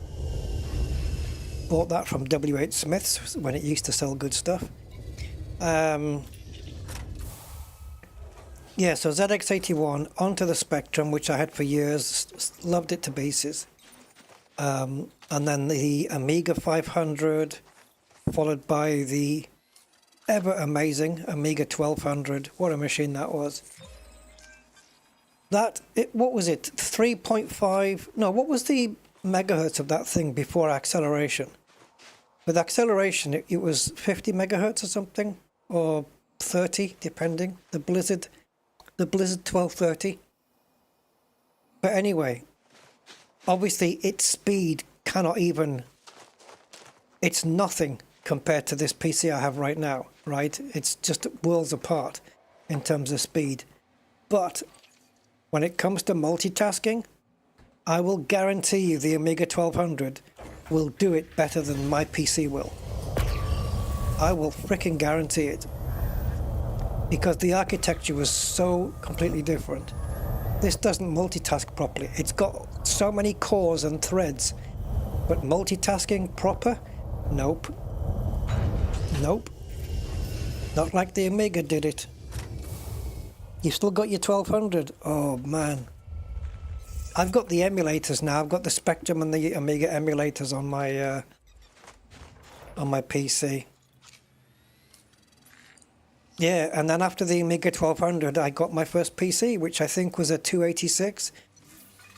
bought that from W.H. Smith's when it used to sell good stuff. Yeah, so ZX81 onto the Spectrum, which I had for years, loved it to pieces. And then the Amiga 500, followed by the ever amazing Amiga 1200. What a machine that was. What was it? 3.5? No, what was the megahertz of that thing before acceleration? With acceleration, it was 50 megahertz or something, or 30, depending. The Blizzard 1230. But anyway, obviously its speed cannot even, it's nothing compared to this PC I have right now, right? It's just worlds apart in terms of speed. But when it comes to multitasking, I will guarantee you the Amiga 1200 will do it better than my PC will. I will freaking guarantee it. Because the architecture was so completely different. This doesn't multitask properly. It's got so many cores and threads, but multitasking proper? Nope. Nope. Not like the Amiga did it. You've still got your 1200. Oh man. I've got the emulators now. I've got the Spectrum and the Amiga emulators on my PC. Yeah, and then after the Amiga 1200, I got my first PC, which I think was a 286.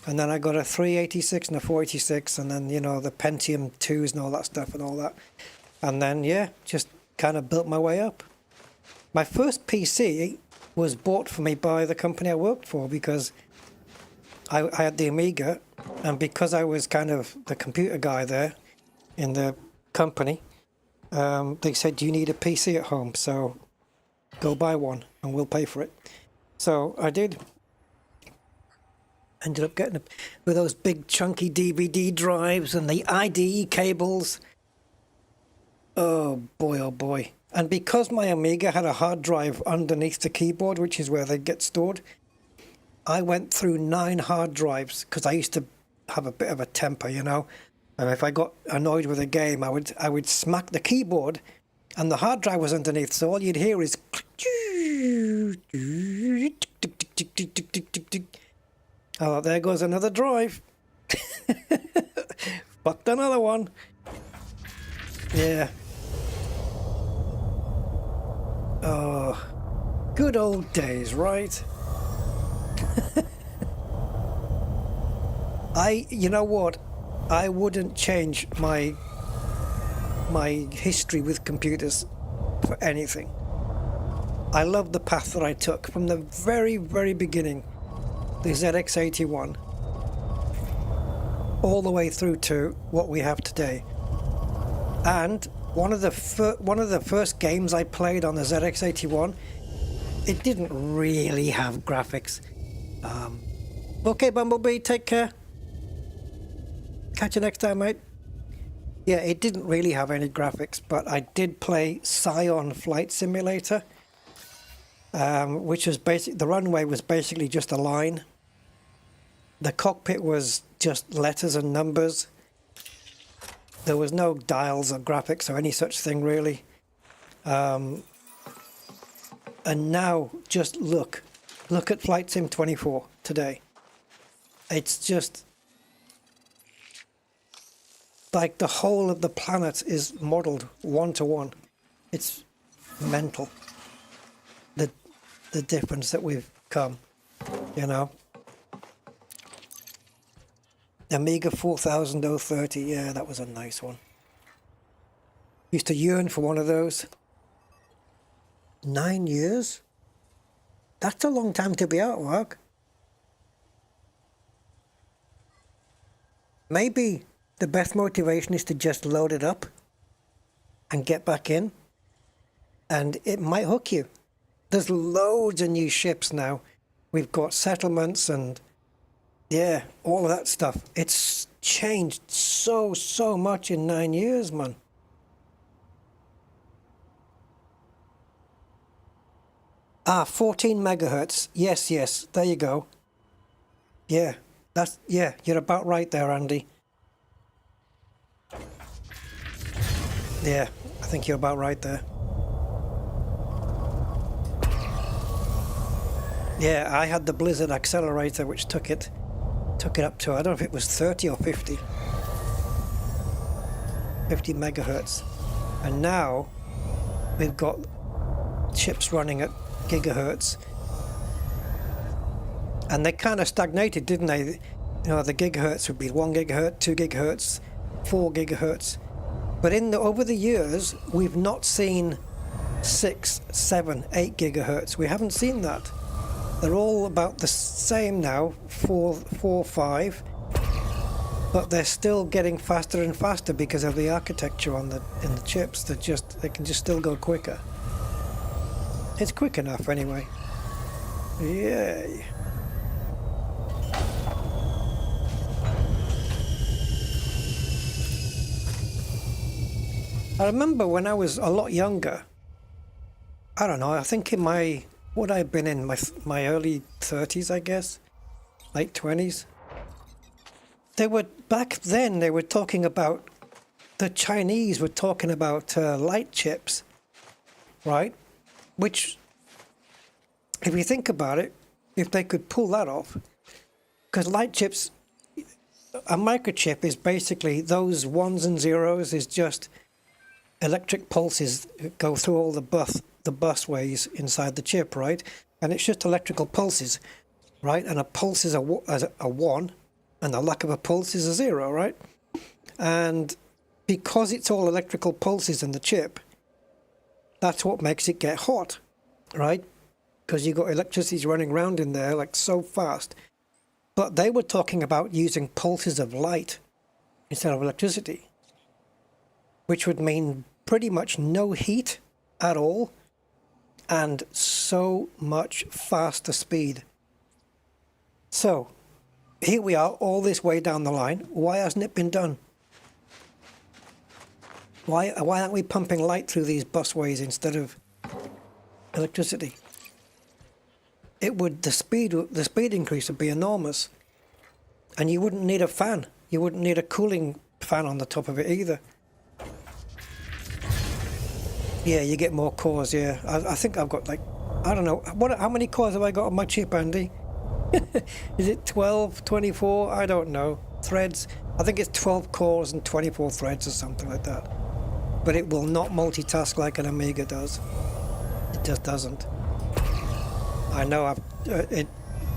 And then I got a 386 and a 486, and then, you know, the Pentium 2s and all that stuff and all that. And then, yeah, just kind of built my way up. My first PC was bought for me by the company I worked for, because I had the Amiga, and because I was kind of the computer guy there in the company, they said, "Do you need a PC at home? So go buy one and we'll pay for it." So I did. Ended up getting it with those big chunky DVD drives and the IDE cables. Oh boy, oh boy. And because my Amiga had a hard drive underneath the keyboard, which is where they get stored, I went through 9 hard drives, because I used to have a bit of a temper, you know. And if I got annoyed with a game, I would smack the keyboard, and the hard drive was underneath, so all you'd hear is oh, there goes another drive. Fucked another one. Yeah. Oh, good old days, right? You know what? I wouldn't change my history with computers for anything. I love the path that I took from the very, very beginning, the ZX81, all the way through to what we have today. And one of the first games I played on the ZX81, it didn't really have graphics. Okay, Bumblebee, take care. Catch you next time, mate. Yeah, it didn't really have any graphics, but I did play Scion Flight Simulator, which was the runway was basically just a line. The cockpit was just letters and numbers. There was no dials or graphics or any such thing, really. And now, just look at Flight Sim 24 today. It's just like the whole of the planet is modeled one-to-one. It's mental, the difference that we've come, you know. Amiga 4030, yeah, that was a nice one. Used to yearn for one of those. 9 years? That's a long time to be out of work. Maybe the best motivation is to just load it up and get back in, and it might hook you. There's loads of new ships now. We've got settlements and, yeah, all of that stuff. It's changed so much in 9 years, man. Ah, 14 megahertz. Yes, there you go. Yeah, you're about right there, Andy. Yeah, I think you're about right there. Yeah, I had the Blizzard accelerator, which took it up to, I don't know if it was 30 or 50 megahertz. And now we've got chips running at gigahertz. And they kind of stagnated, didn't they? You know, the gigahertz would be 1 gigahertz, 2 gigahertz, 4 gigahertz. But over the years, we've not seen 6, 7, 8 gigahertz. We haven't seen that. They're all about the same now, 4, 5. But they're still getting faster and faster because of the architecture in the chips. They can just still go quicker. It's quick enough anyway. Yay. I remember when I was a lot younger, I don't know, I think in my, what I've been in my early 30s, I guess, late 20s, they were, back then they were talking about, the Chinese were talking about light chips, right? Which, if you think about it, if they could pull that off, because light chips, a microchip is basically those ones and zeros is just electric pulses that go through all the busways inside the chip, right? And it's just electrical pulses, right? And a pulse is a one, and the lack of a pulse is a zero, right? And because it's all electrical pulses in the chip, that's what makes it get hot, right? Because you've got electricity running around in there like so fast. But they were talking about using pulses of light instead of electricity, which would mean pretty much no heat at all and so much faster speed. So here we are all this way down the line. Why hasn't it been done? Why aren't we pumping light through these busways instead of electricity? It would, the speed increase would be enormous, and you wouldn't need a fan. You wouldn't need a cooling fan on the top of it either. Yeah, you get more cores. Yeah, I think I've got like, I don't know, how many cores have I got on my chip, Andy? Is it 12, 24? I don't know. Threads? I think it's 12 cores and 24 threads or something like that. But it will not multitask like an Amiga does. It just doesn't. I know.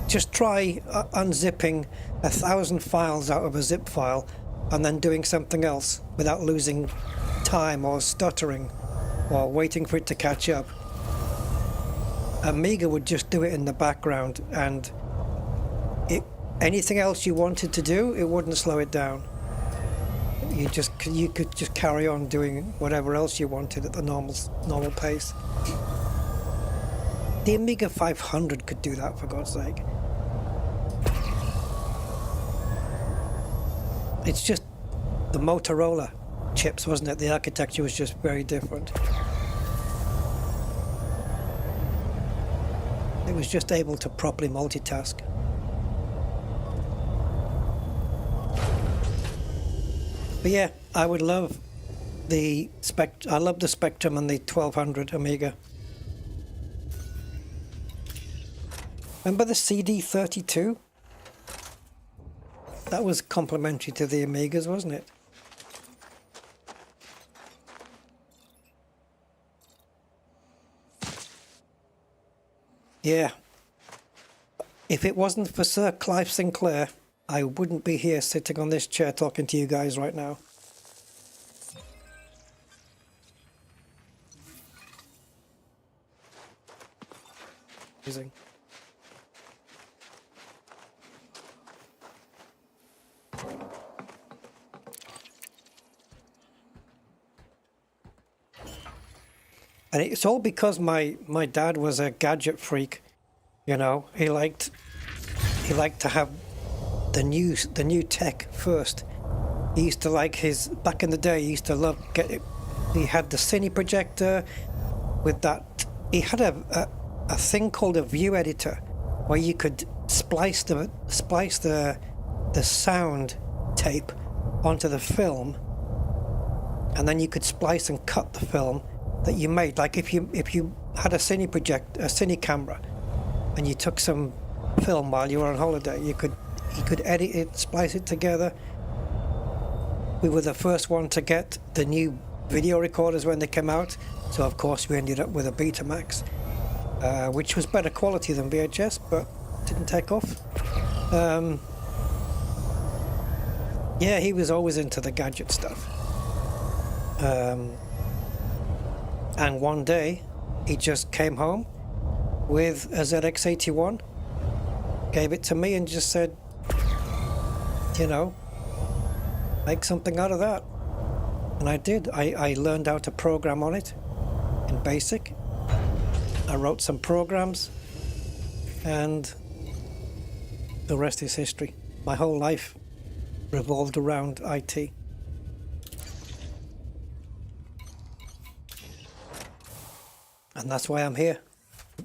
Just try unzipping 1,000 files out of a zip file and then doing something else without losing time or stuttering or waiting for it to catch up. Amiga would just do it in the background, and anything else you wanted to do, it wouldn't slow it down. You could just carry on doing whatever else you wanted at the normal pace. The Amiga 500 could do that, for God's sake. It's just the Motorola chips, wasn't it? The architecture was just very different. It was just able to properly multitask. But yeah, I would love the I love the Spectrum and the 1200 Amiga. Remember the CD32? That was complementary to the Amigas, wasn't it? Yeah. If it wasn't for Sir Clive Sinclair, I wouldn't be here sitting on this chair talking to you guys right now. Amazing. And it's all because my dad was a gadget freak, you know. He liked to have the new tech first. He used to like back in the day. He used to love he had the cine projector with that. He had a thing called a view editor, where you could splice the sound tape onto the film, and then you could splice and cut the film that you made. Like if you had a cine camera, and you took some film while you were on holiday, you could edit it, splice it together. We were the first one to get the new video recorders when they came out, so of course we ended up with a Betamax, which was better quality than VHS, but didn't take off. Yeah, he was always into the gadget stuff. And one day, he just came home with a ZX81, gave it to me and just said, you know, make something out of that. And I did. I learned how to program on it in BASIC. I wrote some programs, and the rest is history. My whole life revolved around IT. And that's why I'm here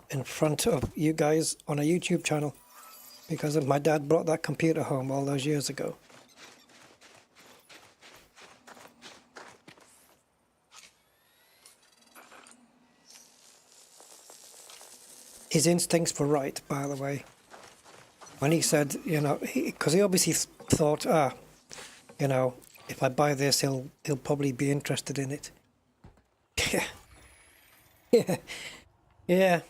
in front of you guys on a YouTube channel, because of my dad brought that computer home all those years ago. His instincts were right, by the way. When he said, you know, because he obviously thought, you know, if I buy this, he'll probably be interested in it. Yeah. Yeah. Yeah.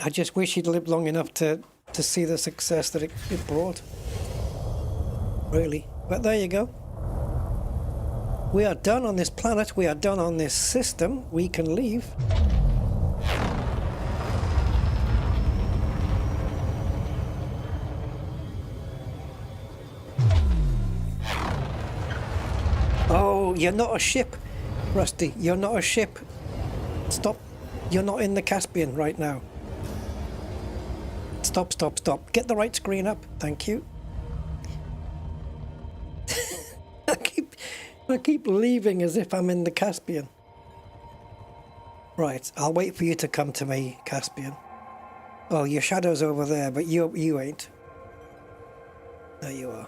I just wish he'd lived long enough to see the success that it brought. Really. But there you go. We are done on this planet. We are done on this system. We can leave. Oh, you're not a ship, Rusty. You're not a ship. Stop. You're not in the Caspian right now. Stop, stop, stop. Get the right screen up. Thank you. I keep leaving as if I'm in the Caspian. Right, I'll wait for you to come to me, Caspian. Oh, your shadow's over there, but you ain't. There you are.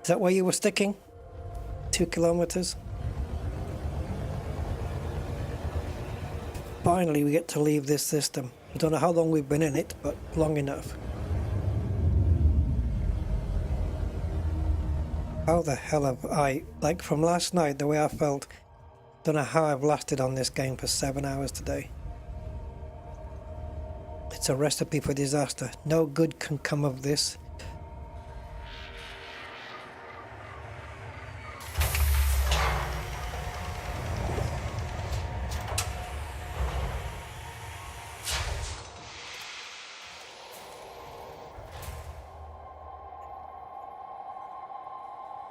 Is that where you were sticking? 2 kilometers? Finally, we get to leave this system. I don't know how long we've been in it, but long enough. How the hell have I, like from last night, the way I felt, don't know how I've lasted on this game for 7 hours today. It's a recipe for disaster. No good can come of this.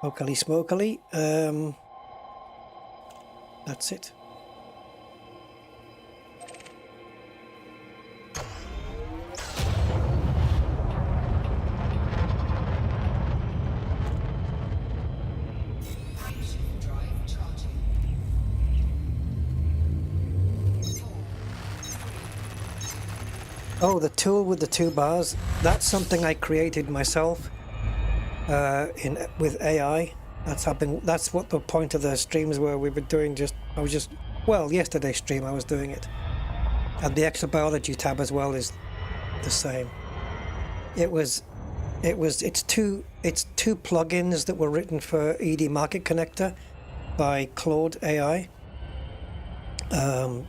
Smokily, smokily. That's it. Oh, the tool with the 2 bars. That's something I created myself. With AI. That's what the point of the streams were. We were doing yesterday's stream I was doing it. And the exobiology tab as well is the same. It's two plugins that were written for ED Market Connector by claude.ai. And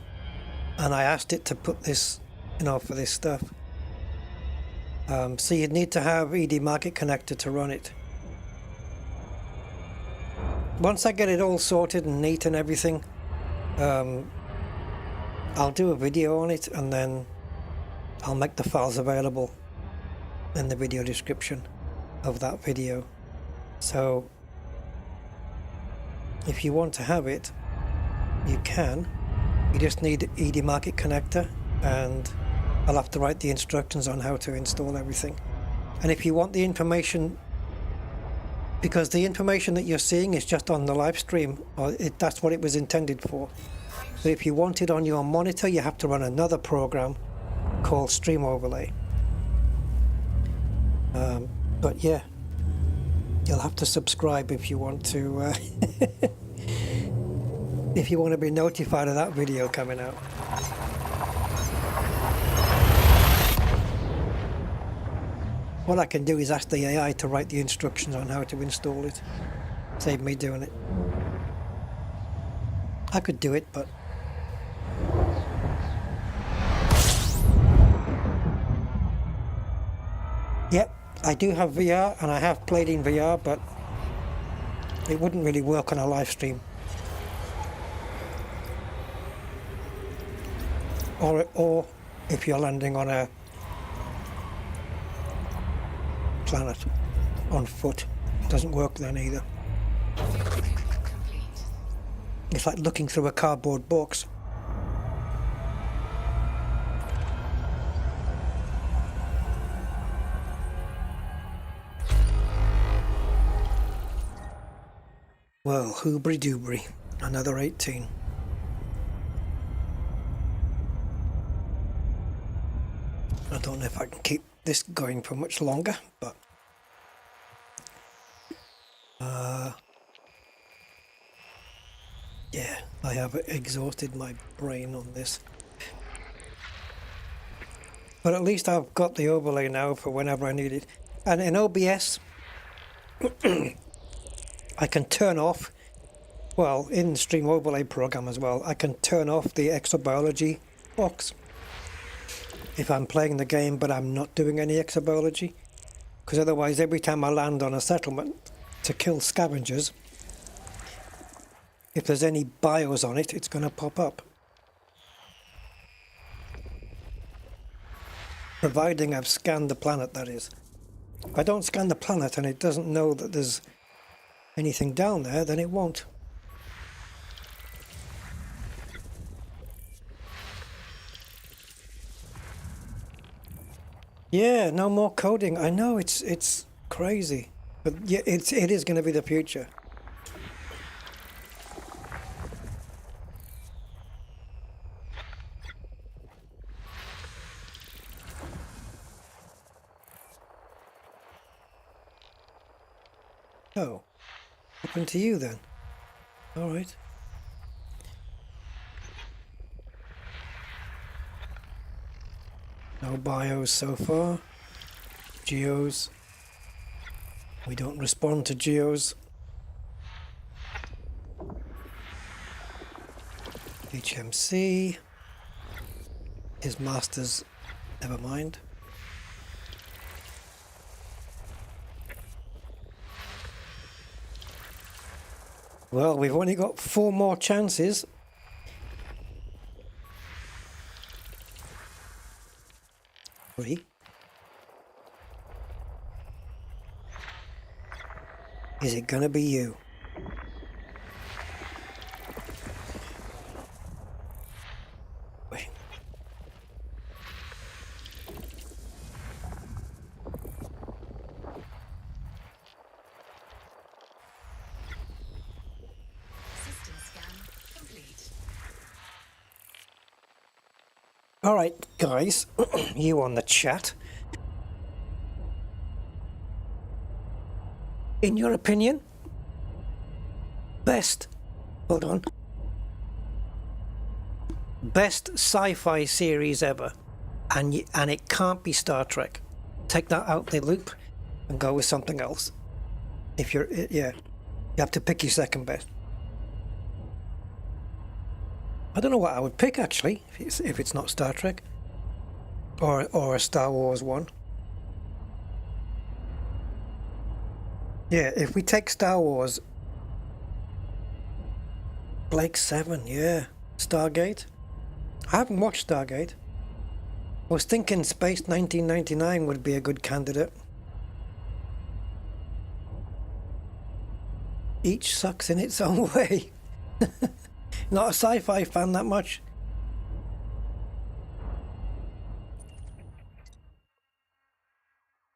I asked it to put this, for this stuff. So you'd need to have ED Market Connector to run it. Once I get it all sorted and neat and everything, I'll do a video on it, and then I'll make the files available in the video description of that video. So if you want to have it, you can. You just need ED Market Connector, and I'll have to write the instructions on how to install everything. And if you want the information, because the information that you're seeing is just on the live stream, that's what it was intended for. But if you want it on your monitor, you have to run another program called Stream Overlay. But yeah, you'll have to subscribe if you want to if you want to be notified of that video coming out. What I can do is ask the AI to write the instructions on how to install it. Save me doing it. I could do it, but... Yep, I do have VR, and I have played in VR, but it wouldn't really work on a live stream. Or if you're landing on a planet on foot, it doesn't work then either. It's like looking through a cardboard box. Well, hoobry doobry, another 18. I don't know if I can keep this going for much longer, but yeah, I have exhausted my brain on this. But at least I've got the overlay now for whenever I need it. And in OBS, I can turn off, well, in Stream Overlay program as well, I can turn off the exobiology box if I'm playing the game but I'm not doing any exobiology. Because otherwise, every time I land on a settlement to kill scavengers, if there's any bios on it, it's going to pop up. Providing I've scanned the planet, that is. If I don't scan the planet and it doesn't know that there's anything down there, then it won't. Yeah, no more coding. I know it's crazy, but yeah, it is going to be the future. Oh, open to you then. All right. No bios so far. Geos. We don't respond to geos. HMC. His masters. Never mind. Well, we've only got 4 more chances. Three. Is it gonna be you? Wait. System scan complete. All right, guys, you on the chat. In your opinion, best sci-fi series ever, and it can't be Star Trek. Take that out the loop and go with something else. If you're you have to pick your second best. I don't know what I would pick actually if it's not Star Trek or a Star Wars one. Yeah, if we take Star Wars, Blake 7, yeah. Stargate. I haven't watched Stargate. I was thinking Space 1999 would be a good candidate. Each sucks in its own way. Not a sci-fi fan that much.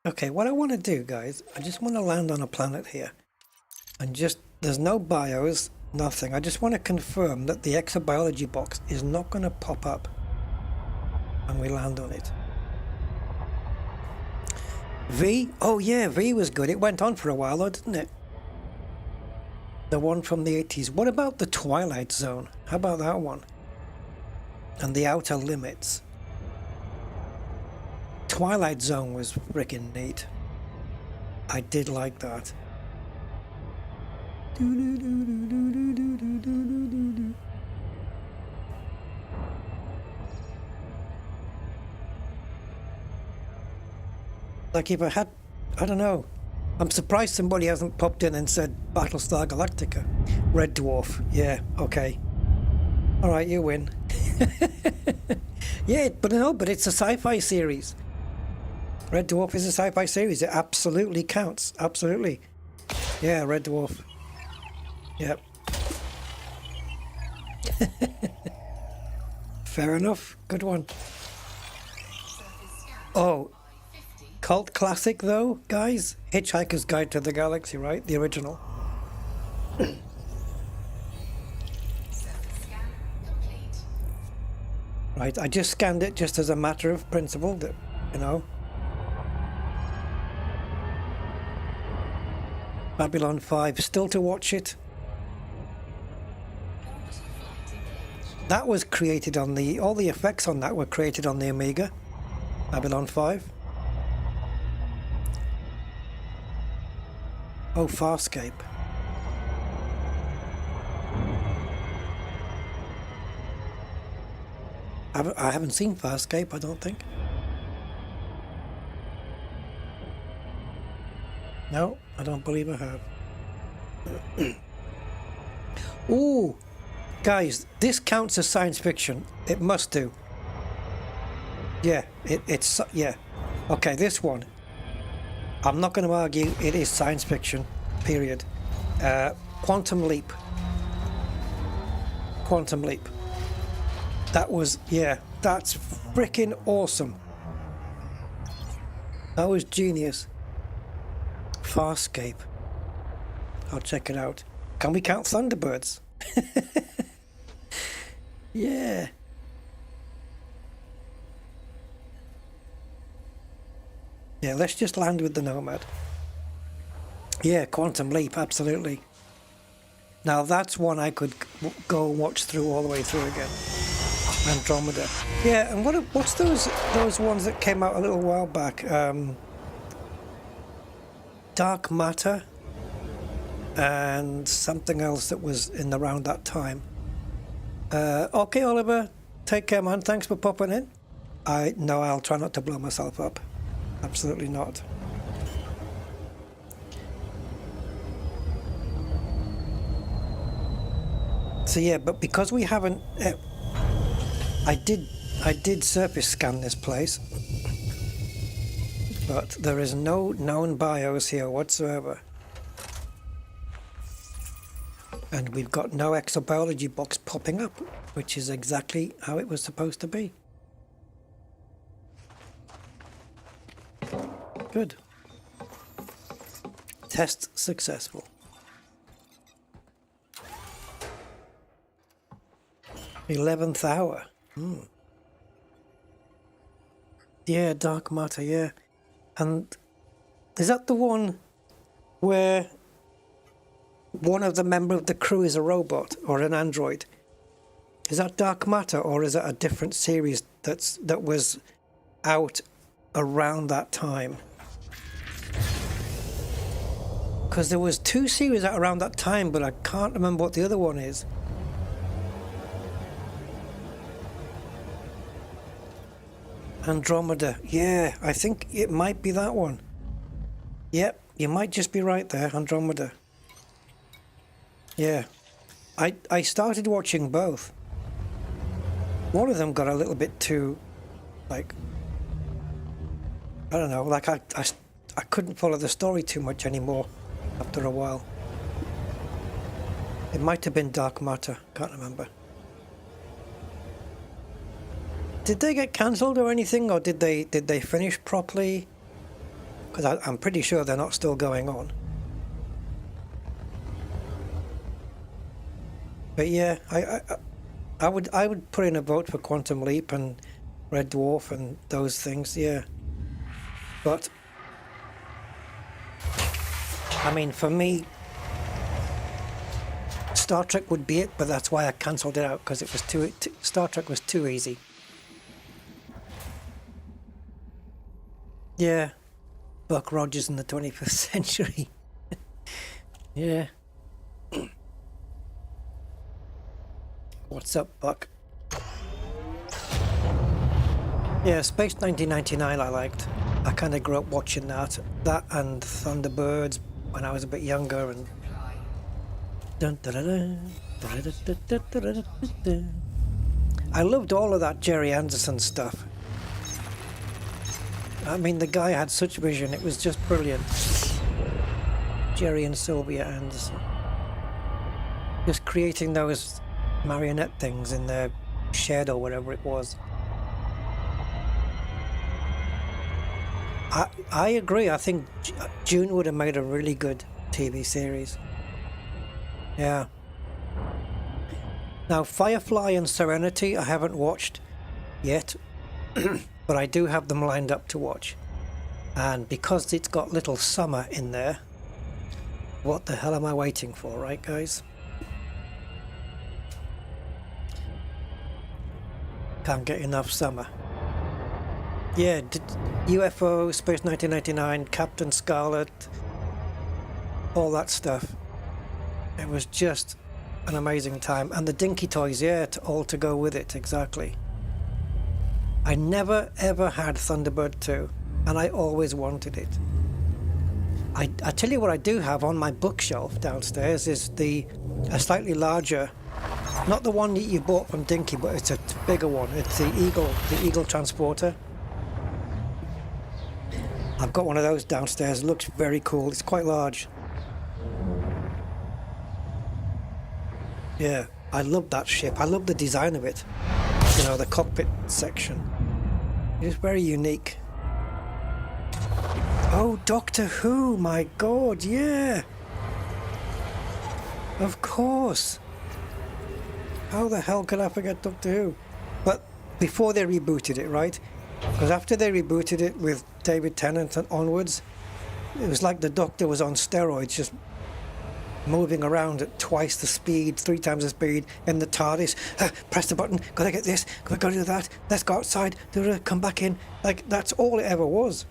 Okay, what I want to do, guys, I just want to land on a planet here. And there's no bios, nothing. I just want to confirm that the exobiology box is not going to pop up when we land on it. V? Oh yeah, V was good. It went on for a while though, didn't it? The one from the 80s. What about the Twilight Zone? How about that one? And the Outer Limits. Twilight Zone was freaking neat. I did like that. Like if I had, I don't know. I'm surprised somebody hasn't popped in and said Battlestar Galactica. Red Dwarf. Yeah, okay. All right, you win. Yeah, but it's a sci-fi series. Red Dwarf is a sci-fi series. It absolutely counts. Absolutely. Yeah, Red Dwarf. Yep. Fair enough. Good one. Oh, cult classic though, guys. Hitchhiker's Guide to the Galaxy, right? The original. Right, I just scanned it just as a matter of principle. you know. Babylon 5, still to watch it. That was created on the, all the effects on that were created on the Amiga. Babylon 5. Oh, Farscape. I haven't seen Farscape, I don't think. No, I don't believe I have. Ooh, guys, this counts as science fiction. It must do. Yeah, it's yeah. Okay, this one. I'm not going to argue it is science fiction, period. Quantum Leap. Quantum Leap. That was, yeah, that's freaking awesome. That was genius. Farscape. I'll check it out. Can we count Thunderbirds? Yeah. Yeah, let's just land with the Nomad. Yeah, Quantum Leap, absolutely. Now that's one I could go and watch through all the way through again. Andromeda. Yeah, and what's those ones that came out a little while back? Dark Matter and something else that was in around that time. Okay, Oliver, take care, man. Thanks for popping in. No, I'll try not to blow myself up. Absolutely not. So yeah, but because we haven't, I did surface scan this place, but there is no known bios here whatsoever, and we've got no exobiology box popping up, which is exactly how it was supposed to be. Good. Test successful. '11th hour. Yeah, Dark Matter, yeah. And is that the one where one of the member of the crew is a robot or an android? Is that Dark Matter, or is that a different series that was out around that time? Because there was two series out around that time, but I can't remember what the other one is. Andromeda. Yeah, I think it might be that one. Yep, you might just be right there, Andromeda. Yeah. I started watching both. One of them got a little bit too, like, I don't know, like I couldn't follow the story too much anymore after a while. It might have been Dark Matter, can't remember. Did they get cancelled or anything, or did they finish properly? Because I'm pretty sure they're not still going on. But yeah, I would put in a vote for Quantum Leap and Red Dwarf and those things, yeah. But I mean, for me, Star Trek would be it, but that's why I cancelled it out, because it was Star Trek was too easy. Yeah, Buck Rogers in the 21st century. Yeah. What's up, Buck? Yeah, Space 1999 I liked. I kind of grew up watching that. That and Thunderbirds when I was a bit younger, and... I loved all of that Jerry Anderson stuff. I mean, the guy had such vision, it was just brilliant. Jerry and Sylvia Anderson. Just creating those marionette things in their shed or whatever it was. I agree, I think June would have made a really good TV series. Yeah. Now, Firefly and Serenity I haven't watched yet. but I do have them lined up to watch. And because it's got little summer in there, what the hell am I waiting for, right, guys? Can't get enough summer. Yeah, UFO, Space 1999, Captain Scarlet, all that stuff. It was just an amazing time. And the Dinky toys, yeah, all to go with it, exactly. I never ever had Thunderbird 2, and I always wanted it. I tell you what I do have on my bookshelf downstairs is a slightly larger, not the one that you bought from Dinky, but it's a bigger one. It's the Eagle Transporter. I've got one of those downstairs. It looks very cool. It's quite large. Yeah, I love that ship. I love the design of it. You know, the cockpit section. It's very unique. Oh, Doctor Who, my God, yeah. Of course. How the hell could I forget Doctor Who? But before they rebooted it, right? Because after they rebooted it with David Tennant and onwards, it was like the Doctor was on steroids, just moving around at twice the speed, 3 times the speed in the TARDIS. Press the button, gotta get this, gotta do that, let's go outside, come back in. Like, that's all it ever was.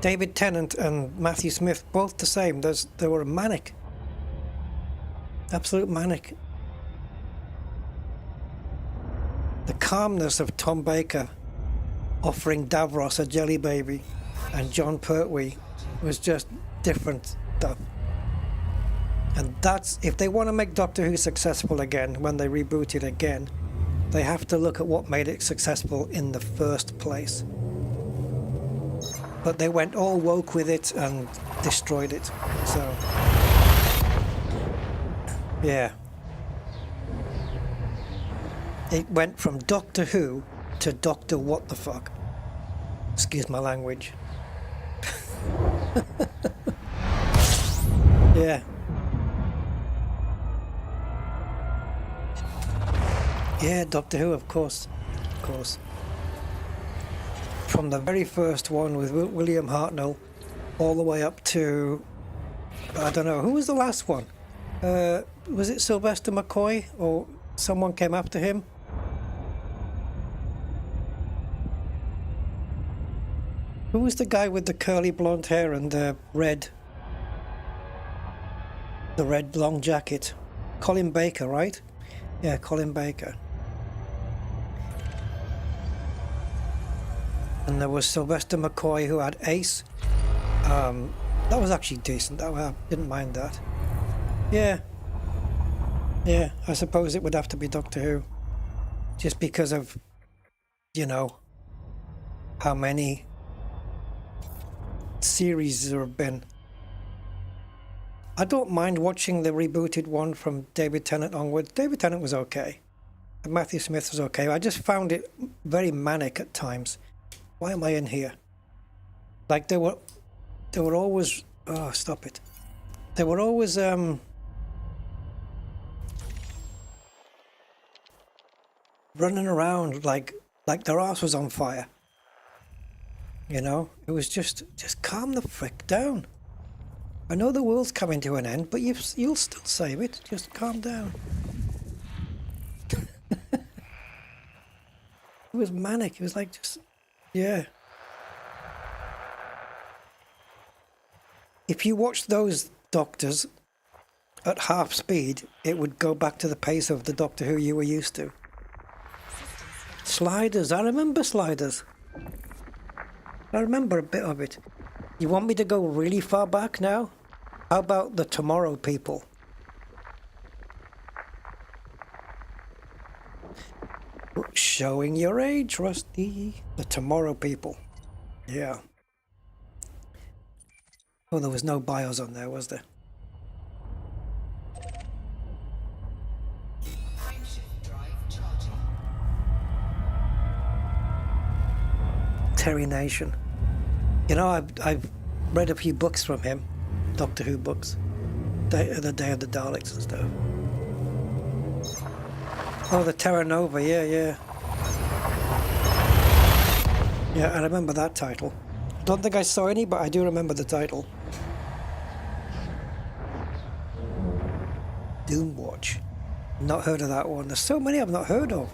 David Tennant and Matthew Smith, both the same. They were manic. Absolute manic. The calmness of Tom Baker offering Davros a jelly baby and John Pertwee was just different stuff. And that's, if they want to make Doctor Who successful again, when they reboot it again, they have to look at what made it successful in the first place. But they went all woke with it and destroyed it. So, yeah. It went from Doctor Who to Doctor What the Fuck. Excuse my language. Yeah. Yeah, Doctor Who, of course. Of course. From the very first one with William Hartnell all the way up to, I don't know, who was the last one? Was it Sylvester McCoy or someone came after him? Who was the guy with the curly blonde hair and the red long jacket? Colin Baker, right? Yeah, Colin Baker. And there was Sylvester McCoy who had Ace. That was actually decent. I didn't mind that. Yeah. Yeah, I suppose it would have to be Doctor Who. Just because of, you know, how many series there have been. I don't mind watching the rebooted one from David Tennant onwards. David Tennant was okay. And Matthew Smith was okay. I just found it very manic at times. Why am I in here? Like they were always, oh, stop it. They were always running around like their arse was on fire. You know, it was just calm the frick down. I know the world's coming to an end, but you'll still save it. Just calm down. It was manic. It was like just, yeah. If you watch those Doctors at half speed, it would go back to the pace of the Doctor Who you were used to. Sliders. I remember Sliders. I remember a bit of it. You want me to go really far back now? How about the Tomorrow People? Showing your age, Rusty. The Tomorrow People. Yeah. Oh, there was no BIOS on there, was there? Terry Nation. You know, I've read a few books from him, Doctor Who books, the Day of the Daleks and stuff. Oh, the Terra Nova, yeah. Yeah, I remember that title. Don't think I saw any, but I do remember the title. Doomwatch. Not heard of that one. There's so many I've not heard of.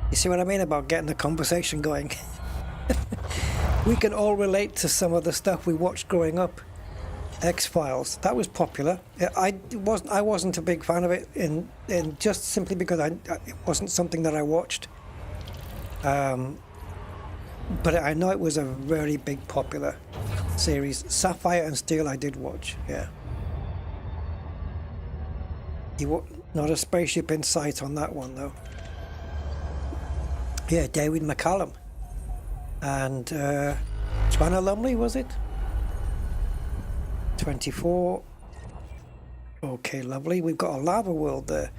You see what I mean about getting the conversation going? We can all relate to some of the stuff we watched growing up. X-Files, that was popular. I wasn't a big fan of it, in just simply because it wasn't something that I watched. But I know it was a very big popular series. Sapphire and Steel I did watch, yeah. Not a spaceship in sight on that one though. Yeah, David McCallum. And Joanna Lumley, was it? 24. Okay, lovely. We've got a lava world there.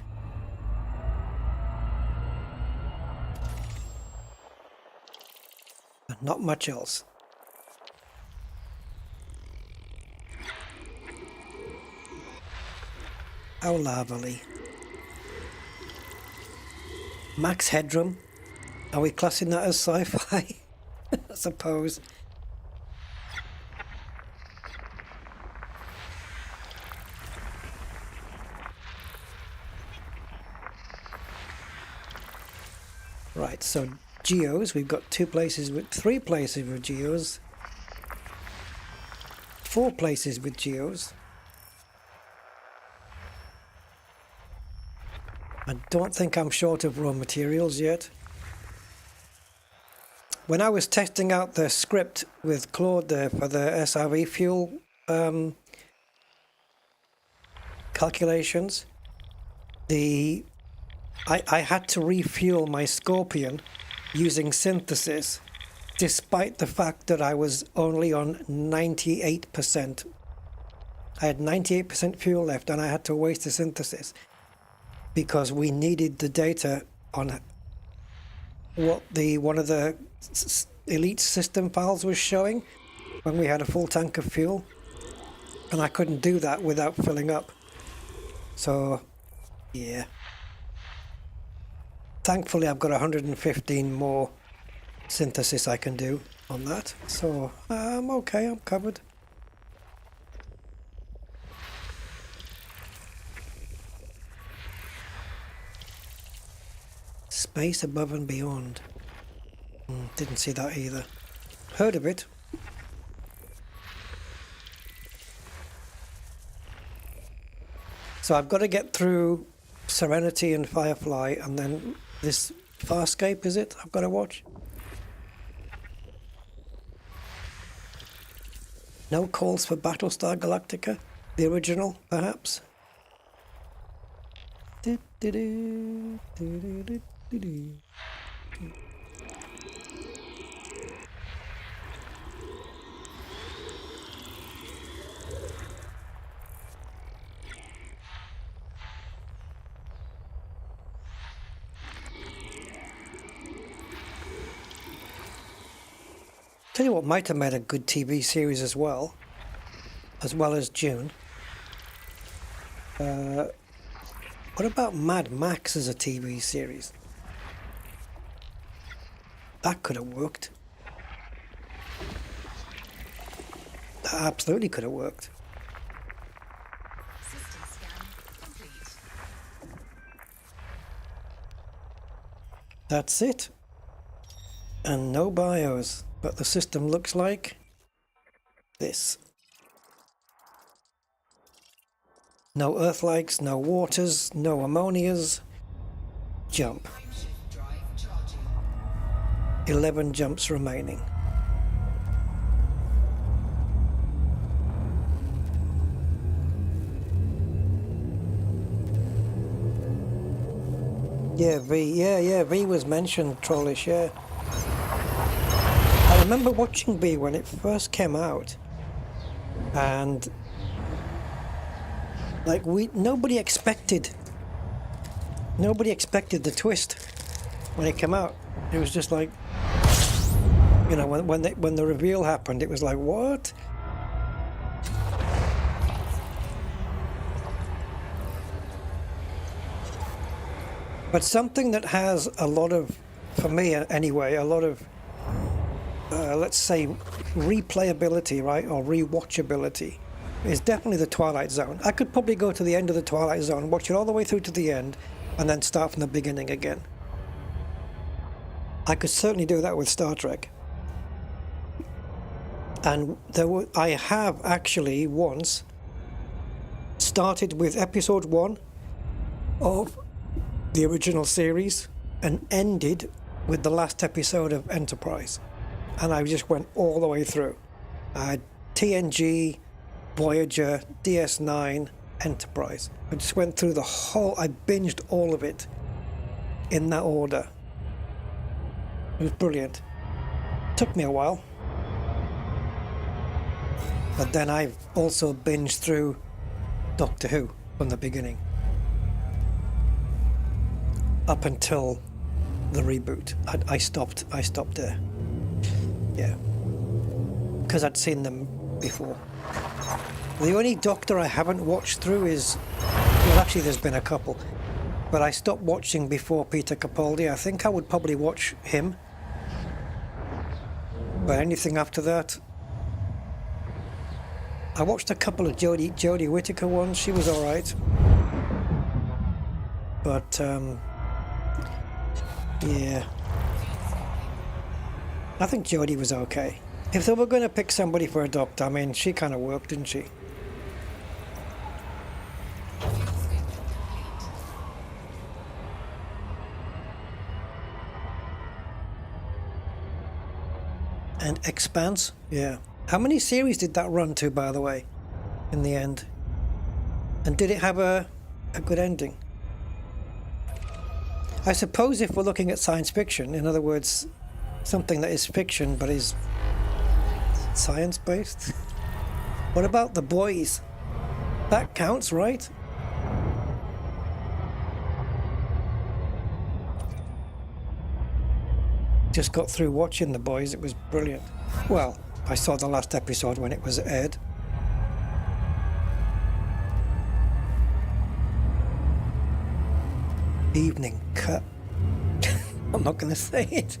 And not much else. How lovely. Max Headroom. Are we classing that as sci-fi? I suppose. Right, so geos, we've got 3 places with geos. 4 places with geos. I don't think I'm short of raw materials yet. When I was testing out the script with Claude there for the SRV fuel calculations, I had to refuel my Scorpion using synthesis, despite the fact that I was only on 98%. I had 98% fuel left and I had to waste the synthesis because we needed the data on what one of the elite system files was showing when we had a full tank of fuel, and I couldn't do that without filling up. So yeah, thankfully I've got 115 more synthesis I can do on that, so I'm okay, I'm covered. Space Above and Beyond. Didn't see that either. Heard of it. So I've got to get through Serenity and Firefly, and then this Farscape, is it? I've got to watch. No calls for Battlestar Galactica? The original, perhaps? Tell you what might have made a good TV series as well as June. What about Mad Max as a TV series? That could have worked. That absolutely could have worked. System scan complete. That's it. And no bios, but the system looks like this. No Earthlikes, no waters, no ammonias. Jump. Frameshift drive charging. 11 jumps remaining. Yeah, V was mentioned, Trollish, yeah. I remember watching V when it first came out, and like nobody expected the twist when it came out. It was just like, you know, when the reveal happened, it was like, what? But something that has a lot of, for me anyway, a lot of, let's say, replayability, right, or rewatchability, is definitely the Twilight Zone. I could probably go to the end of the Twilight Zone, watch it all the way through to the end, and then start from the beginning again. I could certainly do that with Star Trek. And I have actually once started with episode 1 of the original series and ended with the last episode of Enterprise. And I just went all the way through. I had TNG, Voyager, DS9, Enterprise. I just went through the whole, I binged all of it in that order. It was brilliant. Took me a while. But then I've also binged through Doctor Who from the beginning. Up until the reboot. I stopped there. Yeah. Because I'd seen them before. The only Doctor I haven't watched through is... Well, actually there's been a couple. But I stopped watching before Peter Capaldi. I think I would probably watch him. But anything after that... I watched a couple of Jodie Whittaker ones. She was all right. But, yeah. I think Jodie was okay. If they were going to pick somebody for a Doctor, I mean, she kind of worked, didn't she? And Expanse? Yeah. How many series did that run to, by the way, in the end? And did it have a good ending? I suppose if we're looking at science fiction, in other words, something that is fiction but is science-based? What about The Boys? That counts, right? Just got through watching The Boys. It was brilliant. Well, I saw the last episode when it was aired. Evening cut. I'm not going to say it.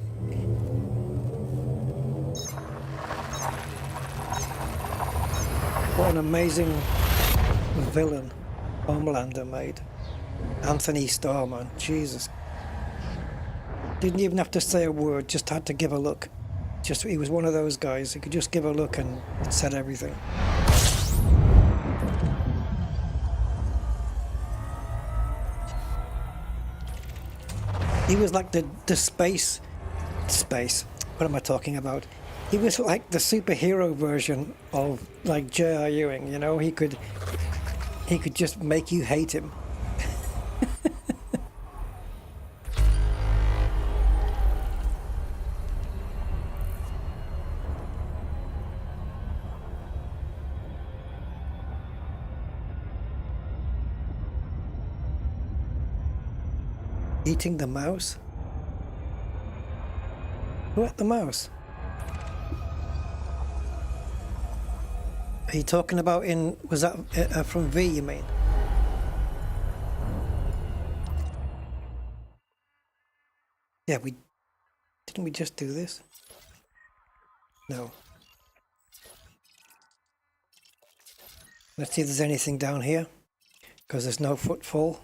What an amazing villain Homelander made. Anthony Starr, man. Jesus. Didn't even have to say a word, just had to give a look. Just, he was one of those guys. He could just give a look and it said everything. He was like the space. What am I talking about? He was like the superhero version of like J.R. Ewing. You know, he could just make you hate him. Eating the mouse? Who ate the mouse? Are you talking about in... Was that from V, you mean? Yeah, Didn't we just do this? No. Let's see if there's anything down here. Because there's no footfall.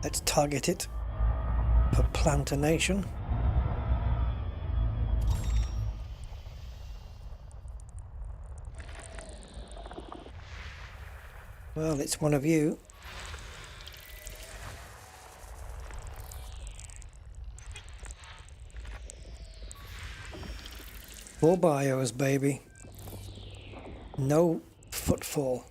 Let's target it for plantination. Well, it's one of you. Full bios, baby. No footfall.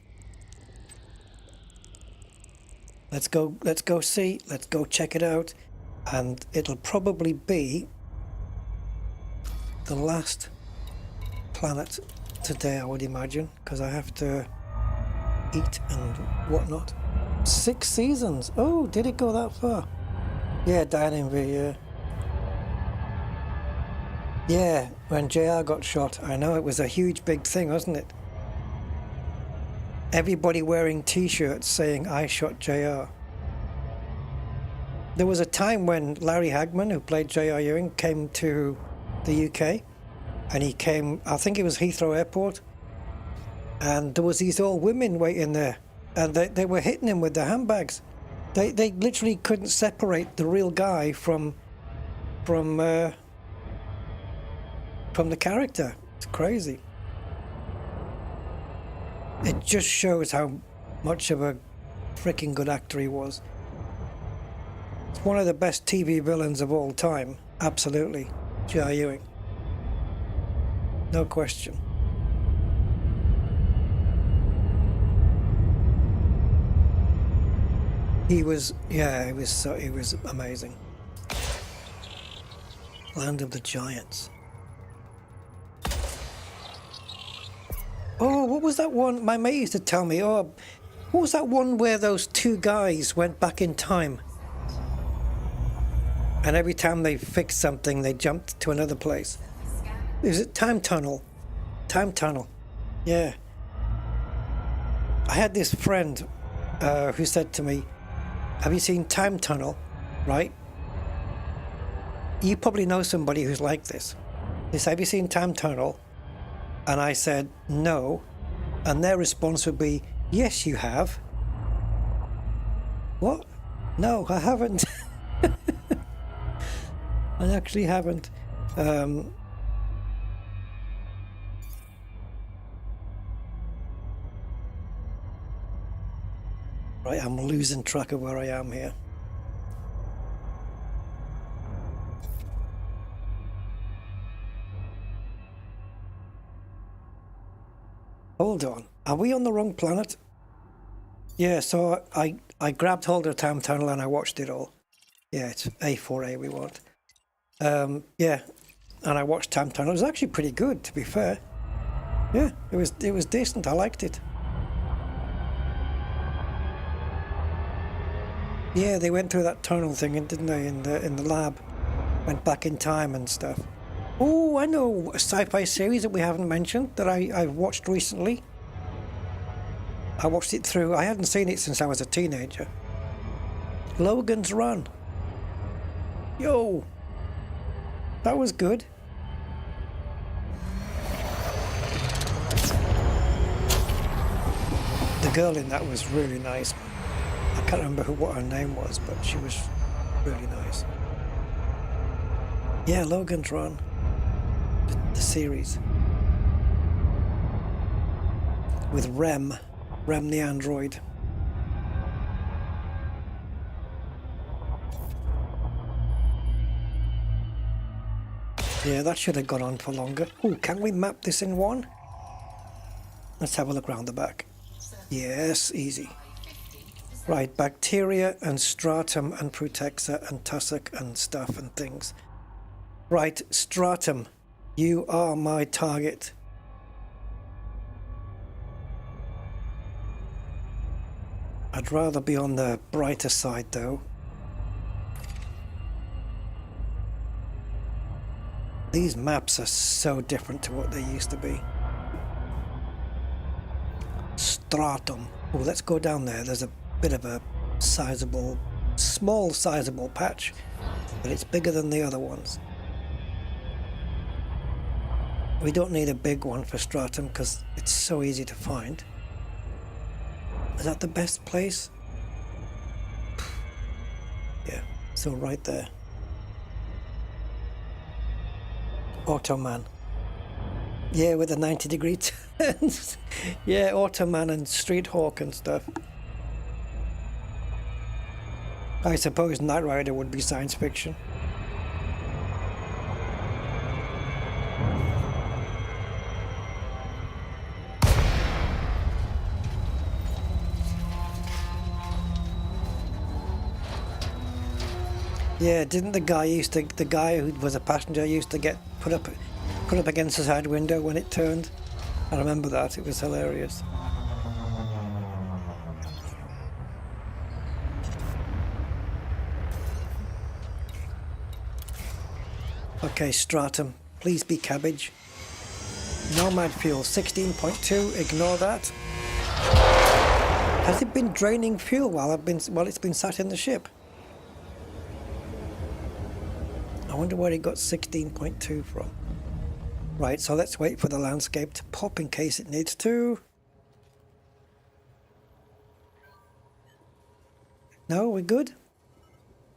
Let's go see, let's go check it out, and it'll probably be the last planet today, I would imagine, because I have to eat and whatnot. 6 seasons. Oh, did it go that far? Yeah, Dining V, yeah. Yeah, when JR got shot, I know it was a huge big thing, wasn't it? Everybody wearing t-shirts saying I shot JR. There was a time when Larry Hagman, who played J.R. Ewing, came to the UK, and he came, I think it was Heathrow Airport, and there was these old women waiting there, and they were hitting him with their handbags. They literally couldn't separate the real guy from the character. It's crazy. It just shows how much of a freaking good actor he was. It's one of the best TV villains of all time. Absolutely. J.R. Ewing. No question. He was amazing. Land of the Giants. Oh, what was that one? My mate used to tell me, what was that one where those two guys went back in time? And every time they fixed something, they jumped to another place. Is it Time Tunnel? Time Tunnel. Yeah. I had this friend who said to me, have you seen Time Tunnel? Right? You probably know somebody who's like this. They say, have you seen Time Tunnel? And I said, no. And their response would be, yes, you have. What? No, I haven't. I actually haven't. Right, I'm losing track of where I am here. Hold on. Are we on the wrong planet? Yeah, so I grabbed hold of Time Tunnel and I watched it all. Yeah, it's A4A we want. Yeah, and I watched Time Tunnel. It was actually pretty good, to be fair. Yeah, it was decent. I liked it. Yeah, they went through that tunnel thing, didn't they, in the lab? Went back in time and stuff. Oh, I know a sci-fi series that we haven't mentioned that I've watched recently. I watched it through. I hadn't seen it since I was a teenager. Logan's Run. Yo, that was good. The girl in that was really nice. I can't remember what her name was, but she was really nice. Yeah, Logan's Run. The series. With Rem the android. Yeah, that should have gone on for longer. Oh, can we map this in one? Let's have a look around the back. Yes, easy. Right, bacteria and stratum and protexer and tussock and stuff and things. Right, stratum. You are my target. I'd rather be on the brighter side though. These maps are so different to what they used to be. Stratum. Oh, let's go down there. There's a bit of a sizable patch, but it's bigger than the other ones. We don't need a big one for stratum because it's so easy to find. Is that the best place? Yeah, so right there. Automan. Yeah, with the 90-degree turns. Yeah, Automan and Street Hawk and stuff. I suppose Knight Rider would be science fiction. Yeah, didn't the guy who was a passenger used to get put up against the side window when it turned? I remember that. It was hilarious. Okay, stratum. Please be cabbage. Nomad fuel 16.2. Ignore that. Has it been draining fuel while it's been sat in the ship? wonder where he got 16.2 from. Right, so let's wait for the landscape to pop in case it needs to. No, we're good?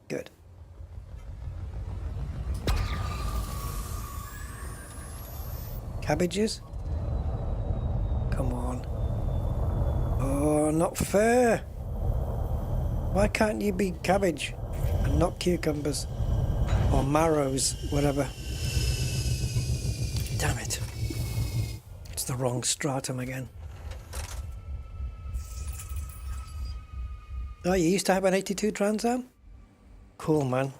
Good. Cabbages? Come on. Oh, not fair. Why can't you be cabbage and not cucumbers? Or marrows, whatever. Damn it. It's the wrong stratum again. Oh, you used to have an 82 Trans Am? Cool, man.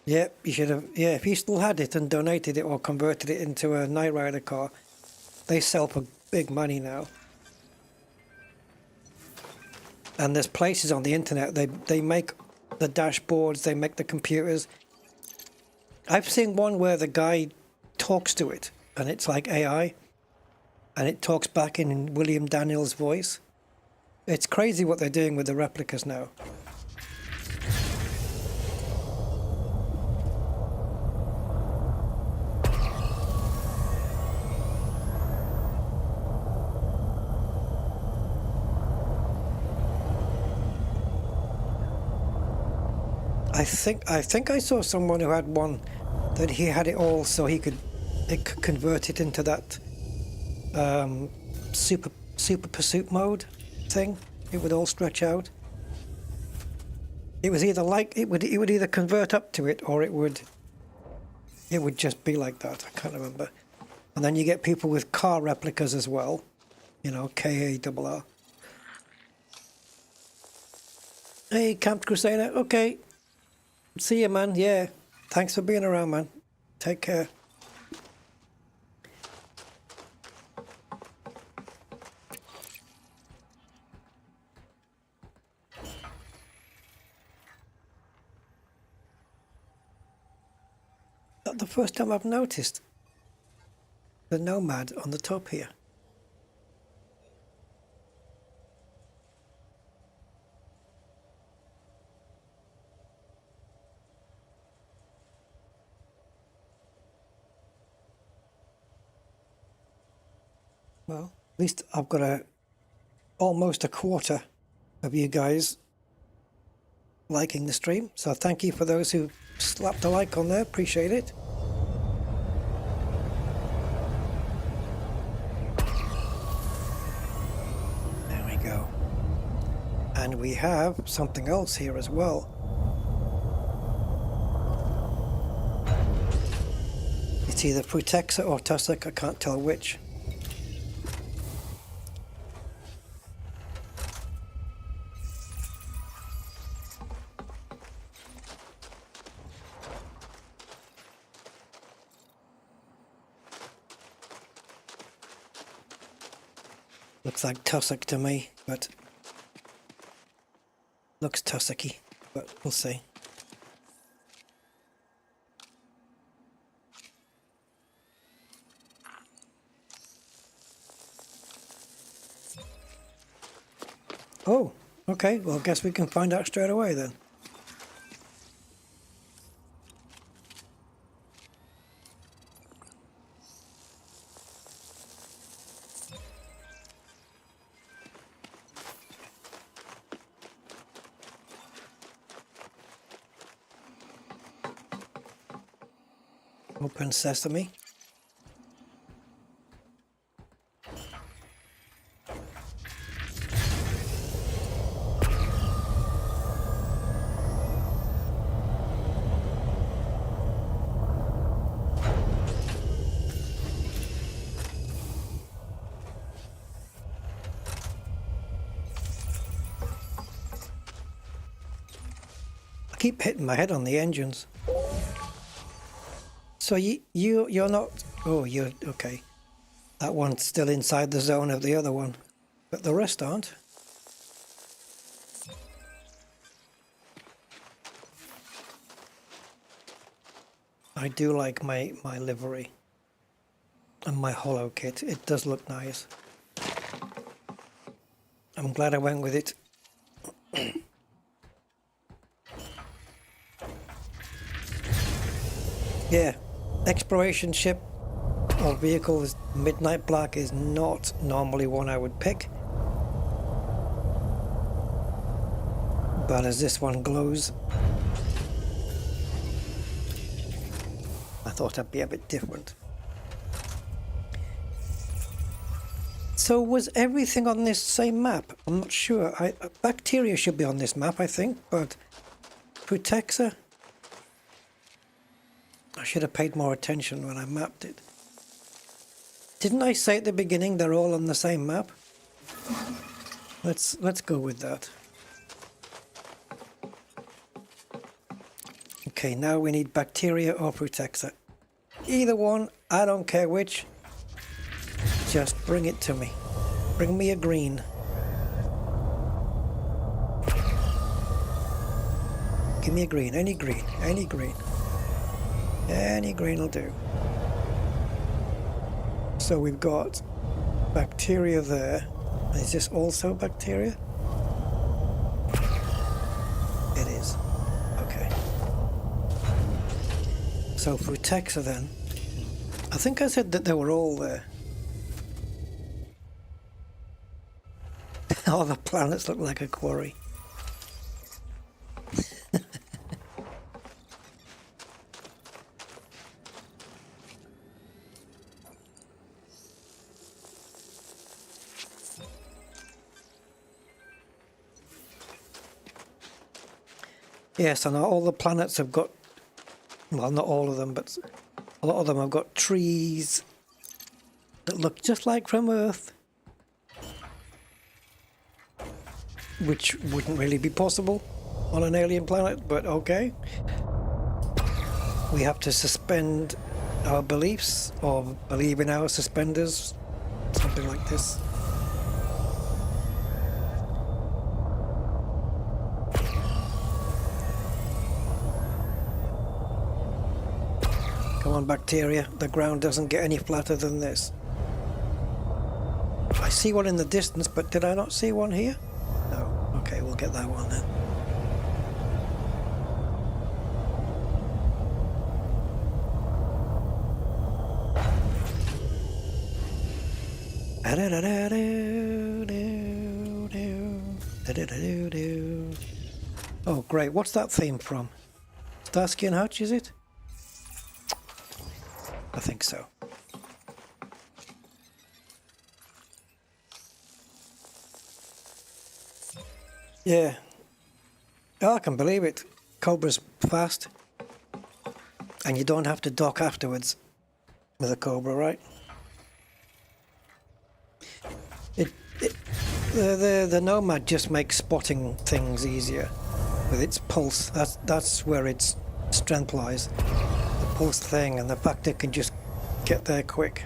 Yep, you should have. Yeah, if you still had it and donated it or converted it into a Night Rider car, they sell for big money now. And there's places on the internet, they make the dashboards, they make the computers. I've seen one where the guy talks to it, and it's like AI, and it talks back in William Daniels' voice. It's crazy what they're doing with the replicas now. I think I saw someone who had one that he had it all so it could convert it into that super pursuit mode thing. It would all stretch out. It was either like it would either convert up to it or it would just be like that. I can't remember. And then you get people with car replicas as well. You know, KARR. Hey, Camp Crusader. Okay. See you, man. Yeah. Thanks for being around, man. Take care. Not the first time I've noticed the Nomad on the top here. Well, at least I've got almost a quarter of you guys liking the stream. So thank you for those who slapped a like on there. Appreciate it. There we go. And we have something else here as well. It's either Putexa or Tussock, I can't tell which. Looks like tussock to me, but looks tussocky, but we'll see. Oh, okay, well, I guess we can find out straight away then. Open sesame. I keep hitting my head on the engines. So you're not. Oh, you're okay. That one's still inside the zone of the other one, but the rest aren't. I do like my livery and my hollow kit. It does look nice. I'm glad I went with it. Yeah, exploration ship or vehicle is midnight black is not normally one I would pick. But as this one glows, I thought I'd be a bit different. So was everything on this same map? I'm not sure. Bacteria should be on this map, I think, but Putexa? I should have paid more attention when I mapped it. Didn't I say at the beginning they're all on the same map? Let's go with that. Okay, now we need bacteria or Putexa. Either one, I don't care which. Just bring it to me. Bring me a green. Give me a green, any green, any green. Any green will do. So we've got bacteria there. Is this also bacteria? It is. Okay. So Putexa then. I think I said that they were all there. All the planets look like a quarry. Yes, and all the planets have got, well, not all of them, but a lot of them have got trees that look just like from Earth. Which wouldn't really be possible on an alien planet, but okay. We have to suspend our beliefs, or believe in our suspenders, something like this. Come on, bacteria, the ground doesn't get any flatter than this. I see one in the distance, but did I not see one here? No. Okay, we'll get that one then. Oh, great. What's that theme from? Starsky and Hutch, is it? I think so. Yeah. Oh, I can believe it. Cobra's fast. And you don't have to dock afterwards with a Cobra, right? The Nomad just makes spotting things easier with its pulse. That's where its strength lies. The pulse thing, and the fact it can just get there quick.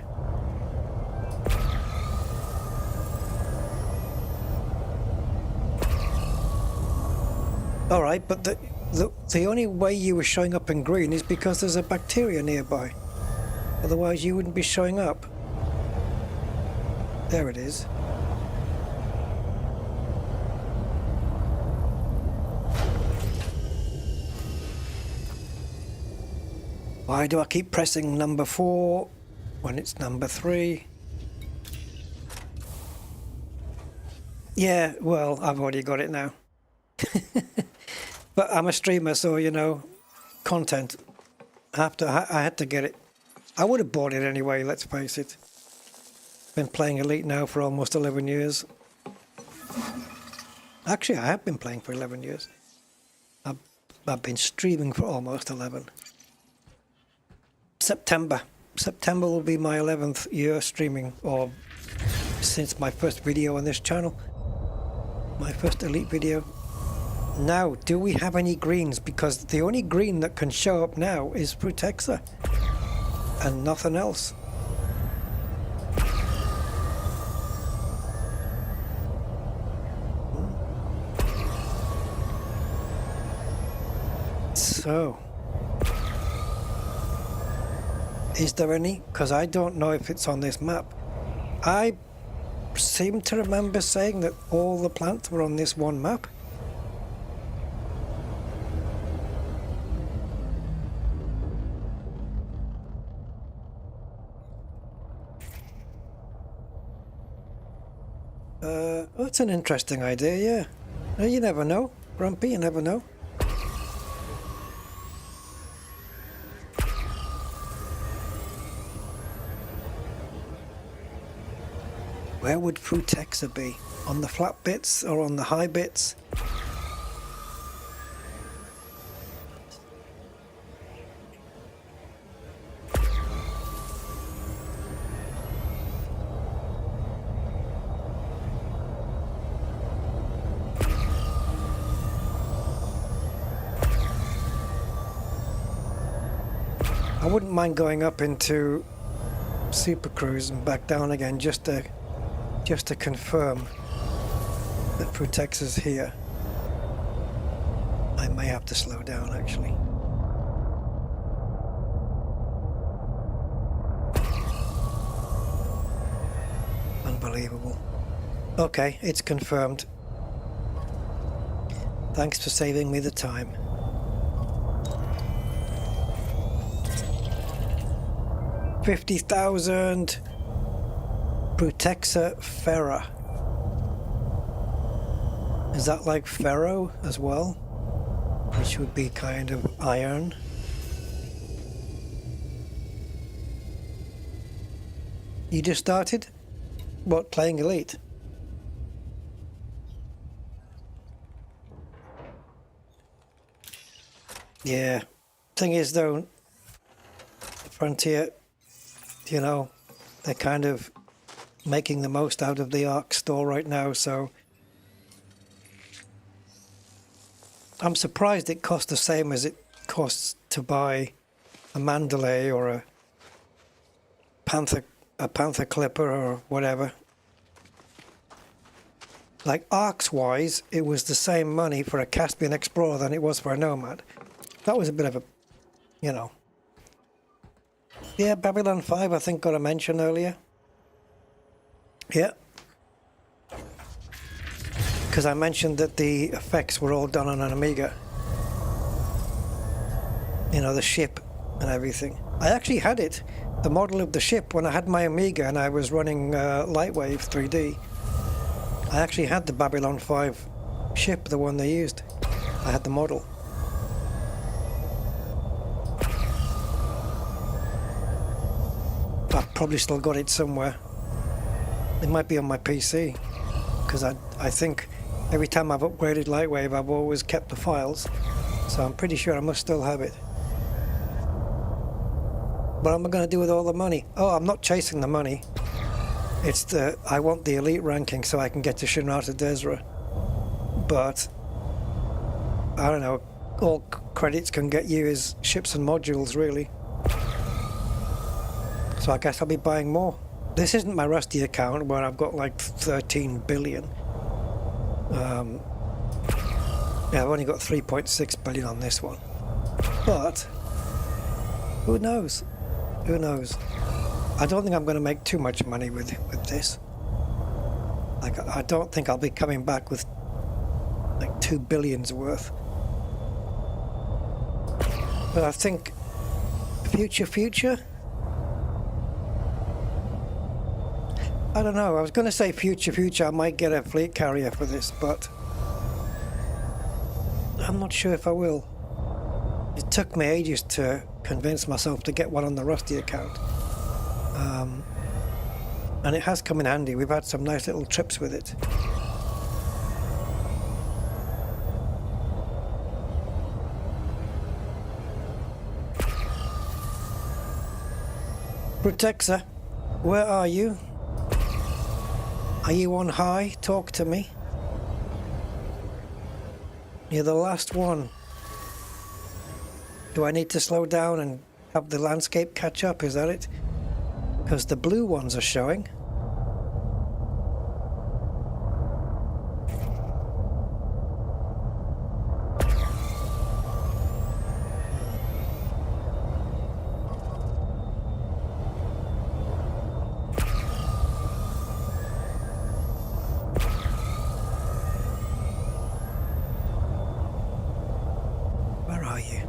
All right, but the only way you were showing up in green is because there's a bacteria nearby. Otherwise, you wouldn't be showing up. There it is. Why do I keep pressing number 4 when it's number 3? Yeah, well, I've already got it now. But I'm a streamer, so, you know, content. I had to get it. I would have bought it anyway, let's face it. Been playing Elite now for almost 11 years. Actually, I have been playing for 11 years. I've been streaming for almost 11. September will be my 11th year streaming, or since my first video on this channel. My first Elite video. Now, do we have any greens? Because the only green that can show up now is Putexa. And nothing else. So, is there any? Because I don't know if it's on this map. I seem to remember saying that all the plants were on this one map. That's an interesting idea, yeah. You never know, Grumpy, you never know. Where would Frutexa be? On the flat bits or on the high bits? I wouldn't mind going up into Super Cruise and back down again just to confirm that Protexa's here. I may have to slow down actually. Unbelievable. Okay, it's confirmed. Thanks for saving me the time. $50,000 Brutexa Ferra. Is that like ferro as well? Which would be kind of iron. You just started? What, playing Elite? Yeah. Thing is though, Frontier, you know, they're kind of making the most out of the Ark store right now, so I'm surprised it costs the same as it costs to buy a Mandalay or a Panther Clipper or whatever. Like Arks wise, it was the same money for a Caspian Explorer than it was for a Nomad. That was a bit of a, you know. Yeah, Babylon 5 I think got a mention earlier. Yeah. Because I mentioned that the effects were all done on an Amiga. You know, the ship and everything. I actually had it, the model of the ship, when I had my Amiga and I was running Lightwave 3D. I actually had the Babylon 5 ship, the one they used. I had the model. I've probably still got it somewhere. It might be on my PC, because I think every time I've upgraded Lightwave I've always kept the files, so I'm pretty sure I must still have it. What am I going to do with all the money? Oh, I'm not chasing the money. It's I want the elite ranking so I can get to Shinrata Desra. But I don't know, all credits can get you is ships and modules really. So I guess I'll be buying more. This isn't my Rusty account where I've got like 13 billion. Yeah, I've only got 3.6 billion on this one. But who knows? Who knows? I don't think I'm going to make too much money with this. Like, I don't think I'll be coming back with like 2 billion's worth. But I think future. I don't know. I was going to say future. I might get a fleet carrier for this, but I'm not sure if I will. It took me ages to convince myself to get one on the Rusty account. And it has come in handy. We've had some nice little trips with it. Brutexa, where are you? Are you on high? Talk to me. You're the last one. Do I need to slow down and have the landscape catch up? Is that it? Because the blue ones are showing. Where are you?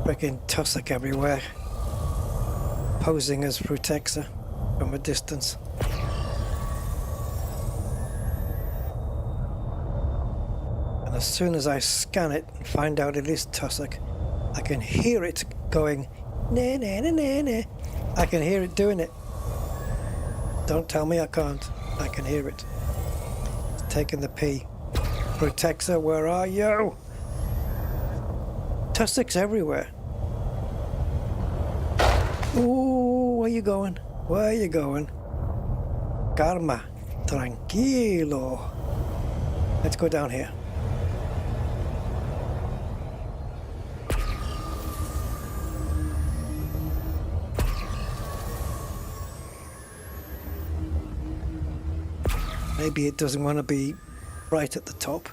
Freaking tussock everywhere, posing as Frutexa from a distance. And as soon as I scan it and find out it is tussock, I can hear it going, nah, nah, nah, nah, nah. I can hear it doing it. Don't tell me I can't. I can hear it. It's taking the pee. Frutexa, where are you? Tussocks everywhere. Ooh, where you going? Where you going? Calma. Tranquilo. Let's go down here. Maybe it doesn't want to be right at the top.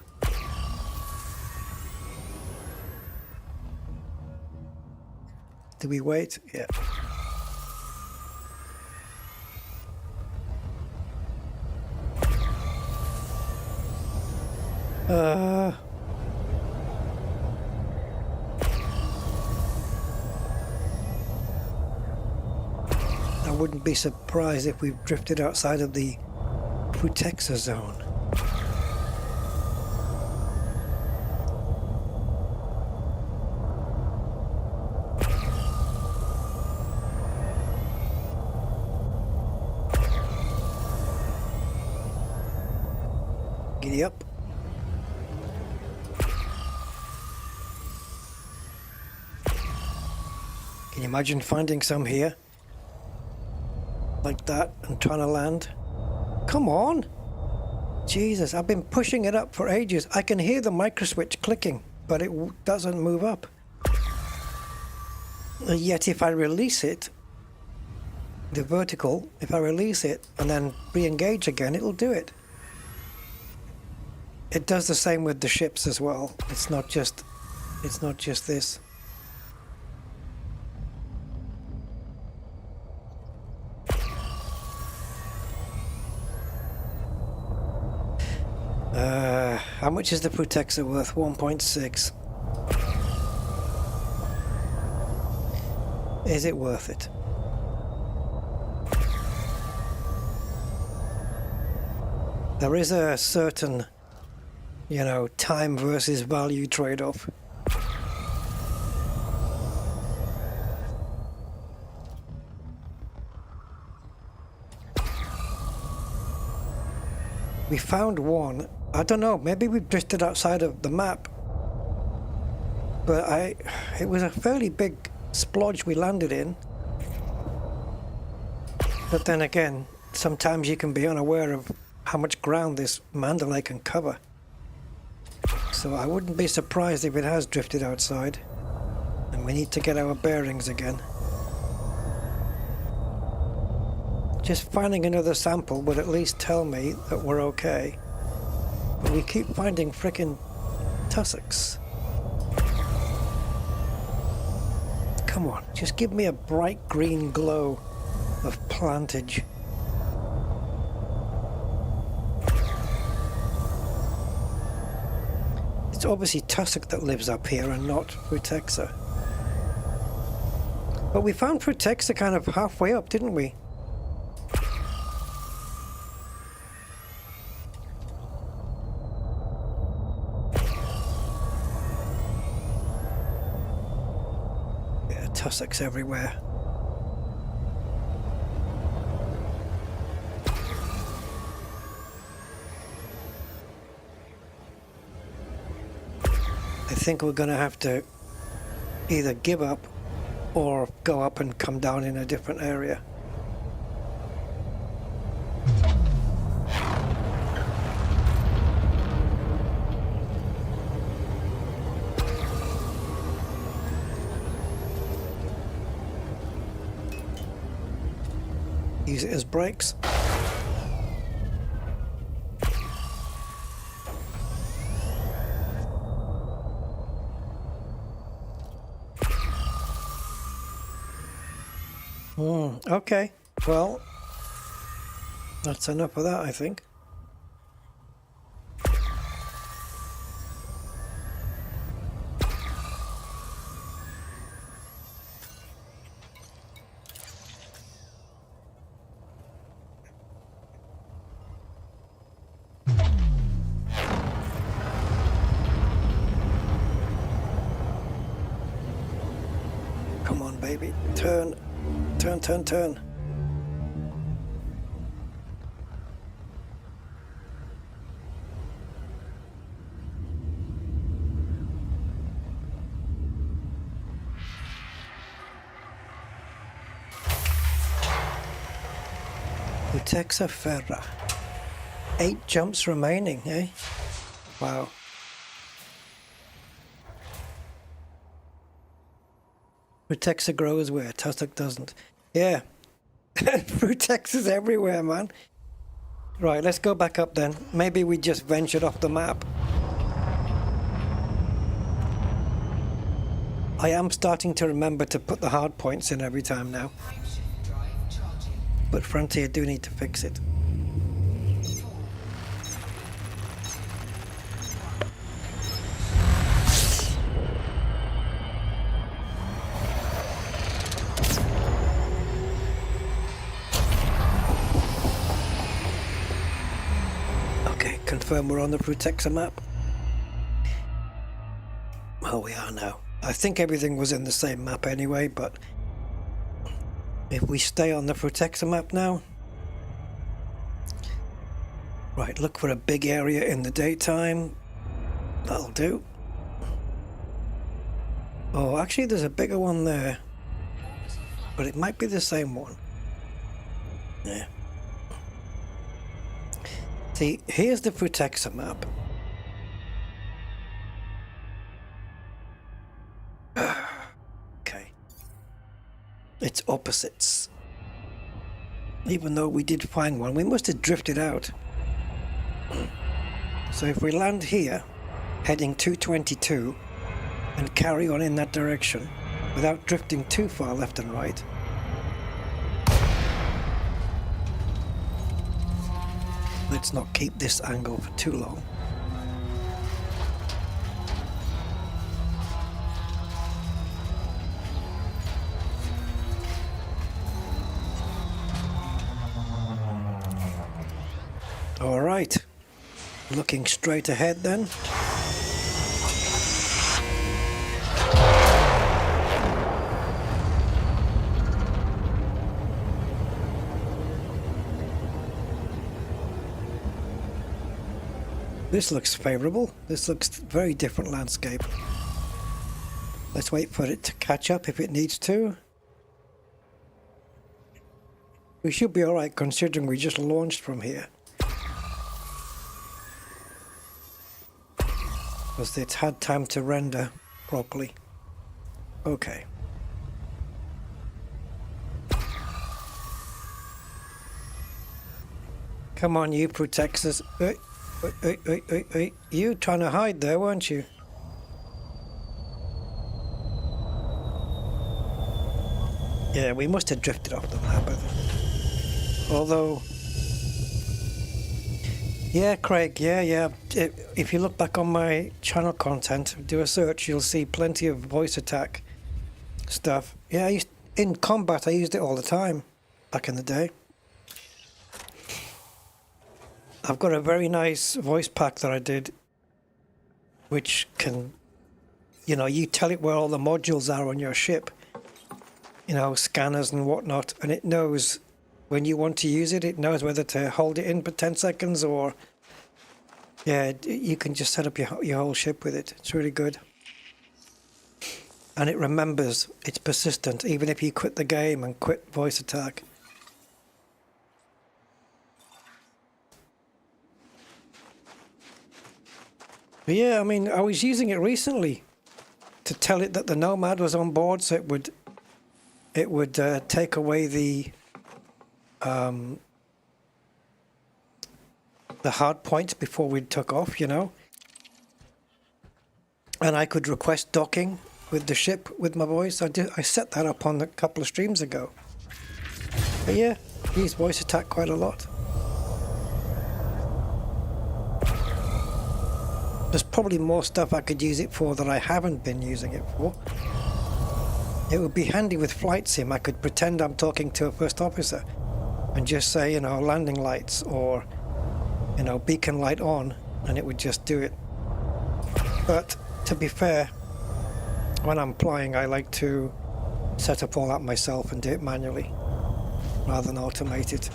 Do we wait? Yeah. I wouldn't be surprised if we've drifted outside of the Frutexa zone. Giddy up. Can you imagine finding some here? Like that and trying to land? Come on! Jesus, I've been pushing it up for ages. I can hear the microswitch clicking, but it doesn't move up. Yet if I release it, the vertical, if I release it and then re-engage again, it'll do it. It does the same with the ships as well. It's not just this. How much is the Frutexa worth? 1.6. Is it worth it? There is a certain, time versus value trade-off. We found one. I don't know, maybe we've drifted outside of the map. But it was a fairly big splodge we landed in. But then again, sometimes you can be unaware of how much ground this Mandalay can cover. So I wouldn't be surprised if it has drifted outside. And we need to get our bearings again. Just finding another sample would at least tell me that we're okay. But we keep finding frickin' tussocks. Come on, just give me a bright green glow of plantage. It's obviously tussock that lives up here and not Frutexa. But we found Frutexa kind of halfway up, didn't we? Tussocks everywhere. I think we're going to have to either give up or go up and come down in a different area. Use it as brakes. Okay, well, that's enough of that, I think. on, baby. Turn. Turn, turn, turn. Utexa Ferra. 8 jumps remaining, eh? Wow. Frutexa grows where Tussock doesn't. Yeah. Frutex is everywhere, man. Right, let's go back up then. Maybe we just ventured off the map. I am starting to remember to put the hard points in every time now. Frameshift drive charging. But Frontier do need to fix it. 4, 3, Okay, confirm we're on the Frutexa map. Well, we are now. I think everything was in the same map anyway, but if we stay on the Frutexa map now. Right, look for a big area in the daytime. That'll do. Oh, actually there's a bigger one there, but it might be the same one. Yeah. See, here's the Frutexa map. Okay. It's opposites. Even though we did find one, we must have drifted out. So if we land here, heading 222, and carry on in that direction, without drifting too far left and right. Let's not keep this angle for too long. All right, looking straight ahead then. This looks favourable. This looks very different landscape. Let's wait for it to catch up if it needs to. We should be alright considering we just launched from here. Because it's had time to render properly. Okay. Come on, you Protexers. You trying to hide there, weren't you? Yeah, we must have drifted off the map, I think. Although... Yeah, Craig, yeah. If you look back on my channel content, do a search, you'll see plenty of voice attack stuff. Yeah, in combat I used it all the time, back in the day. I've got a very nice voice pack that I did, which can, you tell it where all the modules are on your ship, scanners and whatnot, and it knows when you want to use it, it knows whether to hold it in for 10 seconds or, yeah, you can just set up your whole ship with it. It's really good. And it remembers, it's persistent, even if you quit the game and quit voice attack. But yeah, I mean, I was using it recently to tell it that the Nomad was on board, so it would take away the hard points before we took off, and I could request docking with the ship with my voice. I set that up on a couple of streams ago. But yeah, I use voice attack quite a lot. There's probably more stuff I could use it for that I haven't been using it for. It would be handy with flight sim. I could pretend I'm talking to a first officer and just say, landing lights or, beacon light on, and it would just do it. But to be fair, when I'm flying, I like to set up all that myself and do it manually rather than automate it.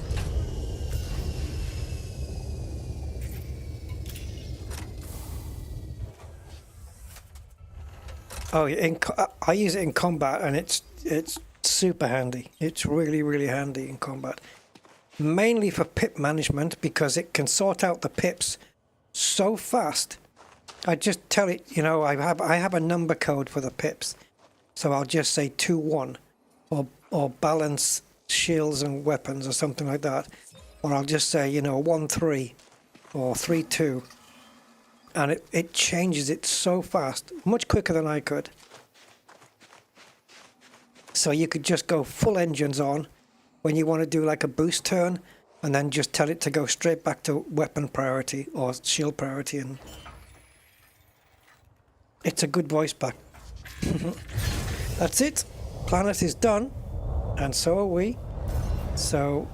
Oh, I use it in combat, and it's super handy. It's really handy in combat, mainly for pip management, because it can sort out the pips so fast. I just tell it, you know, I have a number code for the pips, so I'll just say 2-1, or balance shields and weapons or something like that, or I'll just say, you know, 1-3 or 3-2. And it changes it so fast, much quicker than I could. So you could just go full engines on when you want to do like a boost turn, and then just tell it to go straight back to weapon priority or shield priority, and it's a good voice back. That's it. Planet is done, and so are we. So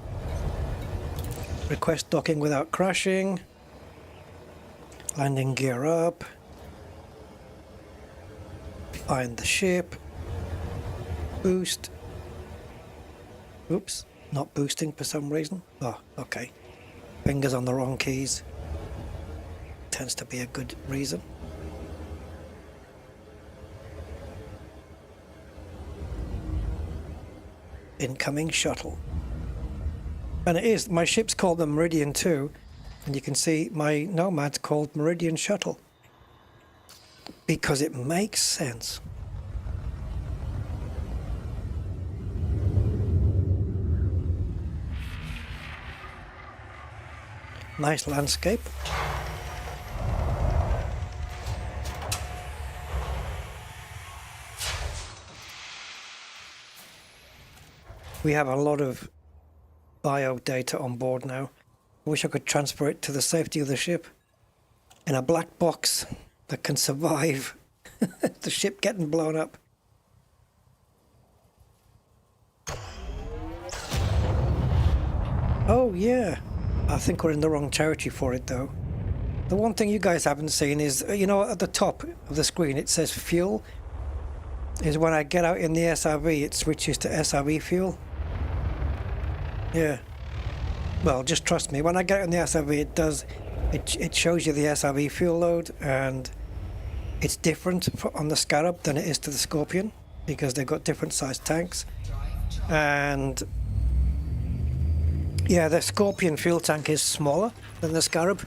request docking without crashing. Landing gear up. Find the ship. Boost. Oops, not boosting for some reason. Oh, okay. Fingers on the wrong keys. Tends to be a good reason. Incoming shuttle. And it is, my ship's called the Meridian 2. And you can see my Nomad's called Meridian Shuttle, because it makes sense. Nice landscape. We have a lot of bio data on board now. I wish I could transfer it to the safety of the ship in a black box that can survive the ship getting blown up. Oh yeah, I think we're in the wrong territory for it though. The one thing you guys haven't seen is, you know, at the top of the screen it says fuel. Is when I get out in the SRV it switches to SRV fuel. Yeah. Well, just trust me. When I get in the SRV, it does. It shows you the SRV fuel load, and it's different on the Scarab than it is to the Scorpion, because they've got different sized tanks. And yeah, the Scorpion fuel tank is smaller than the Scarab,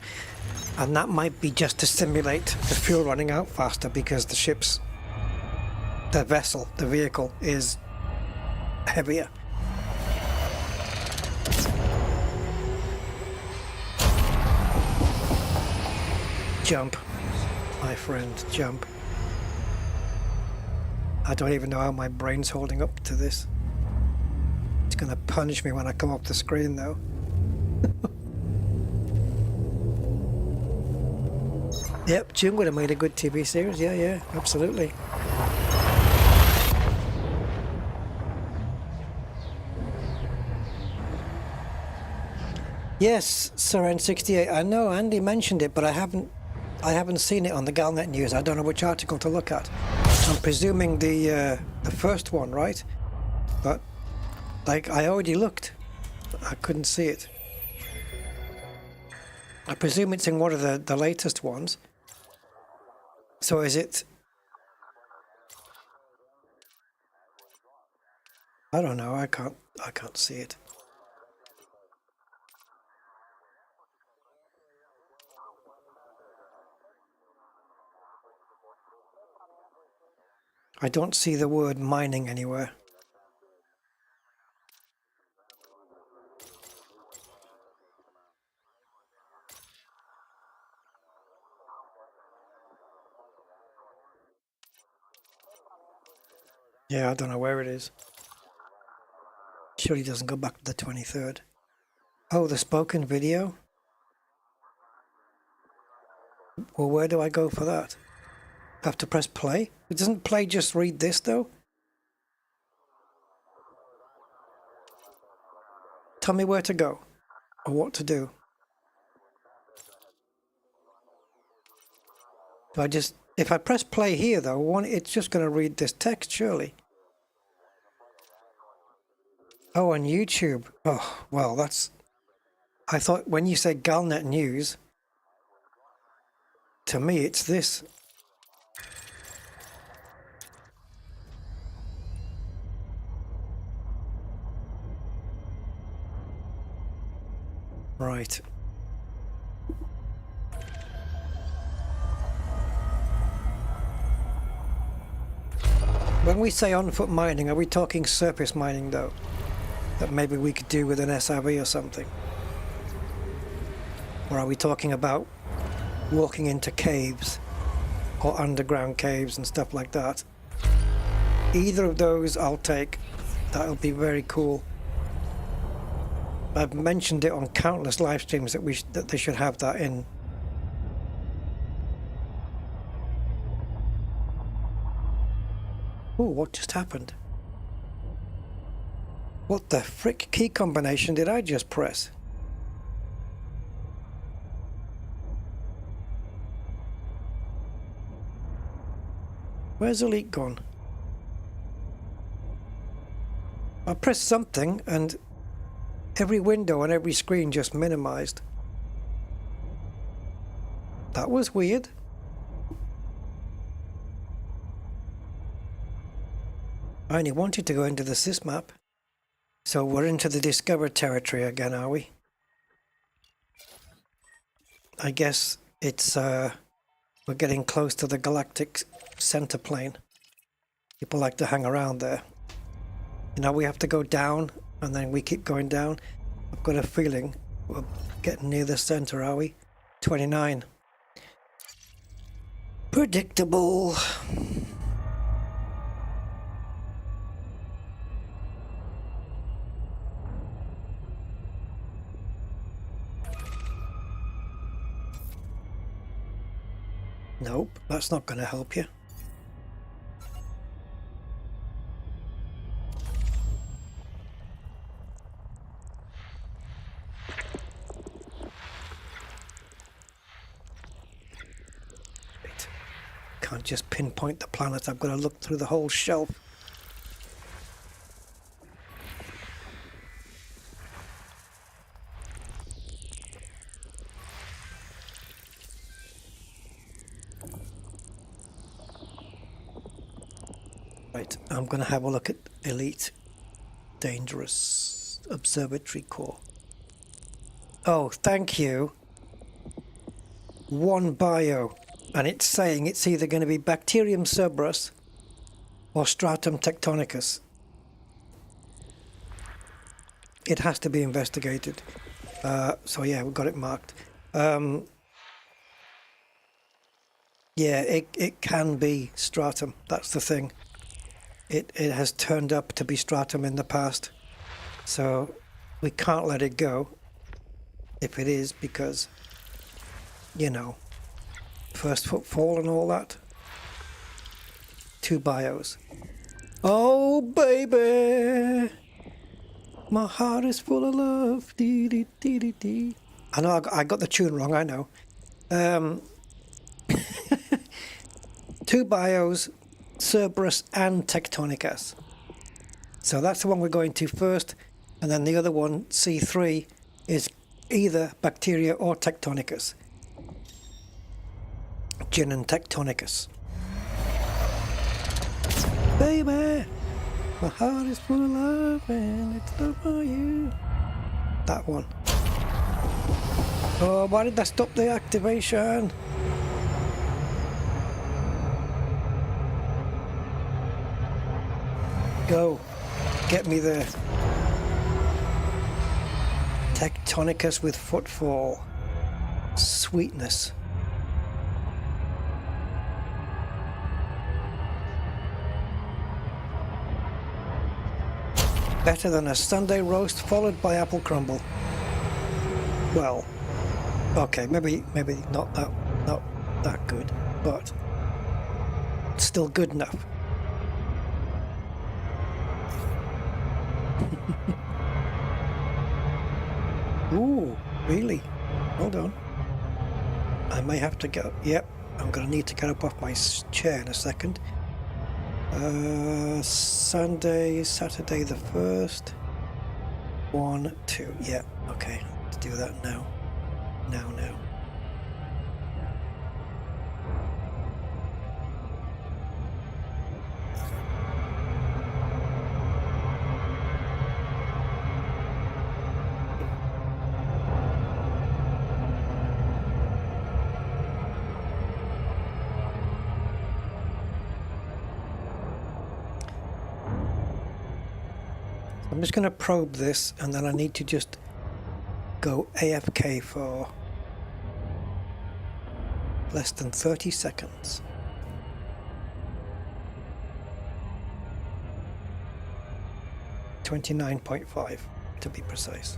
and that might be just to simulate the fuel running out faster, because the vessel, the vehicle, is heavier. Jump, my friend, jump. I don't even know how my brain's holding up to this. It's gonna punish me when I come off the screen though. Yep, June would have made a good TV series. Yeah, absolutely. Yes, Sir N68. I know Andy mentioned it, but I haven't seen it on the Galnet news. I don't know which article to look at. I'm presuming the first one, right? But like I already looked, I couldn't see it. I presume it's in one of the latest ones. So is it? I don't know. I can't see it. I don't see the word mining anywhere. Yeah, I don't know where it is. Surely doesn't go back to the 23rd. Oh, the spoken video? Well, where do I go for that? I have to press play? It doesn't play just read this though? Tell me where to go or what to do. If I press play here though, it's just going to read this text surely. Oh, on YouTube. Oh, well, that's... I thought when you say Galnet News, to me it's this. Right. When we say on-foot mining, are we talking surface mining though? That maybe we could do with an SRV or something? Or are we talking about walking into caves or underground caves and stuff like that? Either of those I'll take. That'll be very cool. I've mentioned it on countless live streams that that they should have that in. Oh, what just happened? What the frick key combination did I just press? Where's Elite gone? I pressed something and every window on every screen just minimized. That was weird. I only wanted to go into the sys map. So we're into the discovered territory again, are we? I guess it's we're getting close to the galactic center plane. People like to hang around there. You know, we have to go down and then we keep going down. I've got a feeling we're getting near the center, are we? 29. Predictable. Nope, that's not going to help you. Right. Can't just pinpoint the planet, I've got to look through the whole shelf. Right, I'm going to have a look at Elite Dangerous Observatory Core. Oh, thank you. One bio, and it's saying it's either going to be Bacterium Cerberus or Stratum Tectonicus. It has to be investigated. So yeah, we've got it marked. Yeah, it can be Stratum. That's the thing. It has turned up to be Stratum in the past. So we can't let it go if it is, because, you know, first footfall and all that. 2 bios. Oh, baby, my heart is full of love. Dee, dee, dee, dee, dee. I know I got the tune wrong, I know. 2 bios, Cerberus and Tectonicus. So that's the one we're going to first, and then the other one, C3, is either Bacteria or Tectonicus. Gin and Tectonicus. Baby, my heart is full of love and it's love for you. That one. Oh, why did that stop the activation? Go. Get me there. Tectonicus with footfall. Sweetness. Better than a Sunday roast followed by apple crumble. Well, okay, maybe not that good, but still good enough. Ooh, really? Hold on. I may have to go. Yep, I'm going to need to get up off my chair in a second. Sunday, Saturday the 1st. 1, 2. Yeah, okay. Let's do that now. Now. I'm just going to probe this, and then I need to just go AFK for less than 30 seconds. $29.5 to be precise.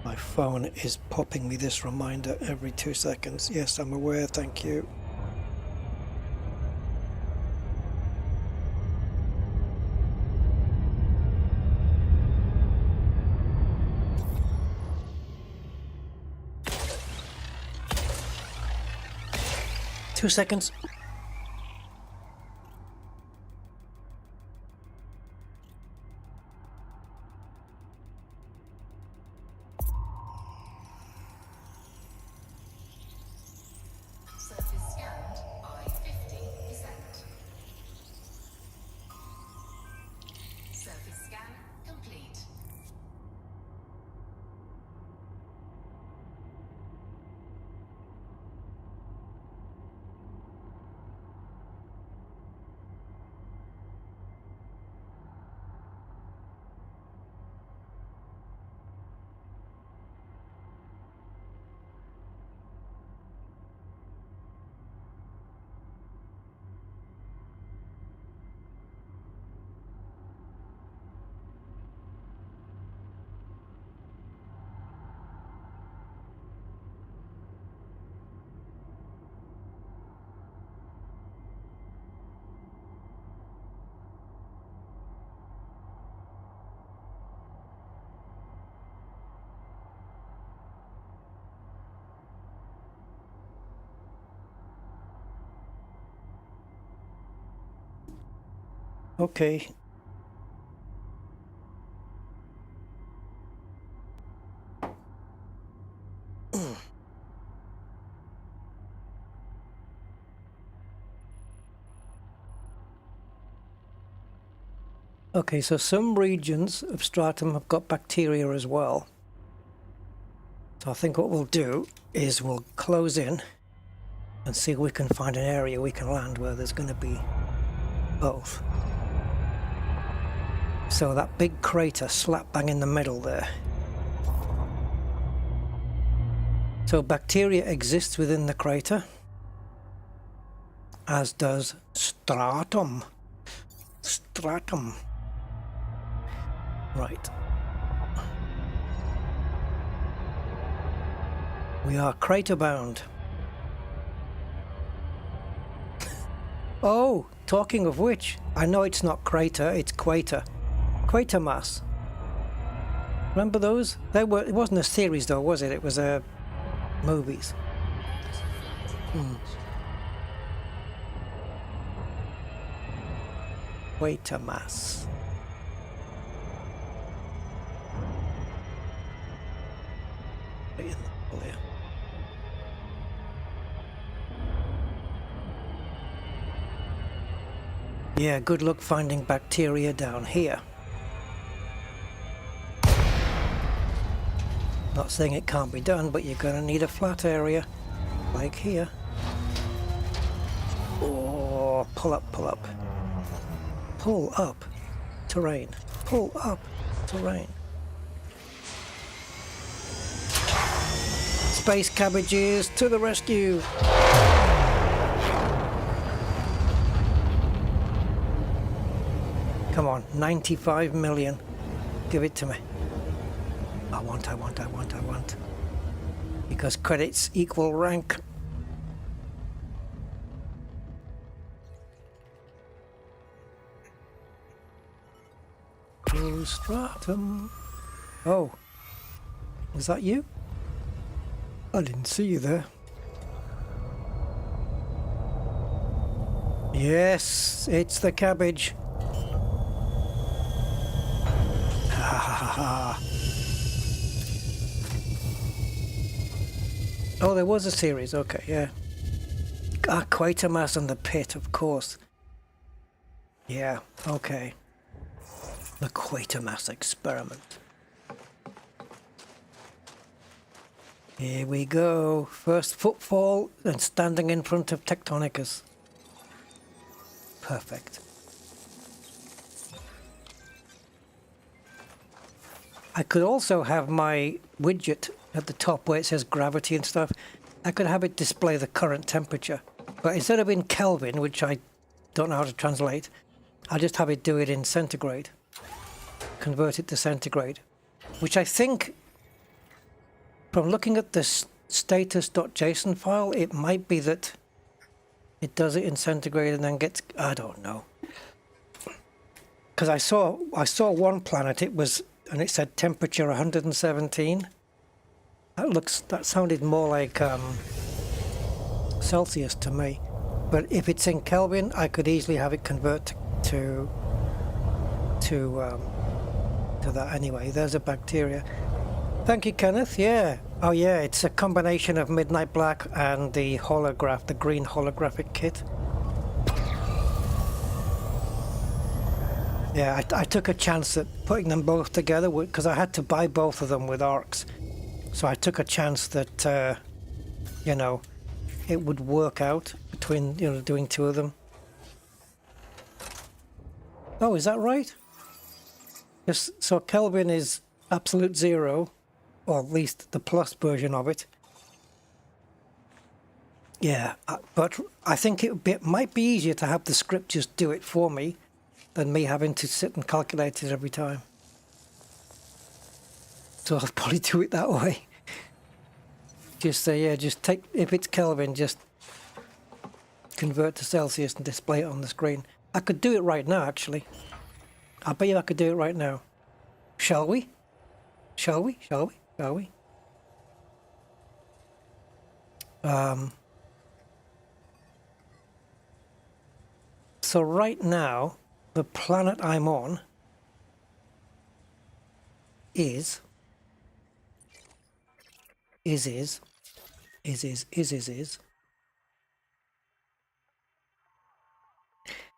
My phone is popping me this reminder every 2 seconds. Yes, I'm aware, thank you. Two seconds. Surface scanned by 50%. Surface scan complete. Okay. Okay, so some regions of stratum have got bacteria as well. So I think what we'll do is we'll close in and see if we can find an area we can land where there's going to be both. So that big crater slap bang in the middle there. So bacteria exists within the crater, as does stratum. Stratum. Right. We are crater bound. Oh, talking of which, I know it's not crater, it's quater. Quater mass. Remember those? They were. It wasn't a series though, was it? It was movies. Quater mass. Yeah, good luck finding bacteria down here. Not saying it can't be done, but you're gonna need a flat area, like here. Oh, pull up, pull up. Pull up, terrain. Pull up, terrain. Space cabbages to the rescue! Come on, 95 million. Give it to me. I want. Because credits equal rank. Close stratum. Oh. Was that you? I didn't see you there. Yes, it's the cabbage. Ha ha ha ha. Oh, there was a series. Okay, yeah. Ah, Quatermass and the Pit, of course. Yeah, okay. The Quatermass experiment. Here we go. First footfall and standing in front of Tectonicus. Perfect. I could also have my widget at the top where it says gravity and stuff. I could have it display the current temperature. But instead of in Kelvin, which I don't know how to translate, I'll just have it do it in centigrade. Convert it to centigrade. Which I think, from looking at this status.json file, it might be that it does it in centigrade and then gets... I don't know. Because I saw one planet, and it said temperature 117. That sounded more like Celsius to me. But if it's in Kelvin, I could easily have it convert to that anyway. There's a bacteria. Thank you, Kenneth. Yeah. Oh yeah, it's a combination of Midnight Black and the holograph, the green holographic kit. Yeah, I took a chance at putting them both together because I had to buy both of them with ARCs. So I took a chance that, you know, it would work out between, doing two of them. Oh, is that right? Yes, so Kelvin is absolute zero, or at least the plus version of it. Yeah, but I think it might be easier to have the script just do it for me than me having to sit and calculate it every time. So I'll probably do it that way. Just say, yeah, just take, if it's Kelvin, just convert to Celsius and display it on the screen. I could do it right now, actually. I bet you I could do it right now. Shall we? Shall we? Shall we? Shall we? So right now, the planet I'm on is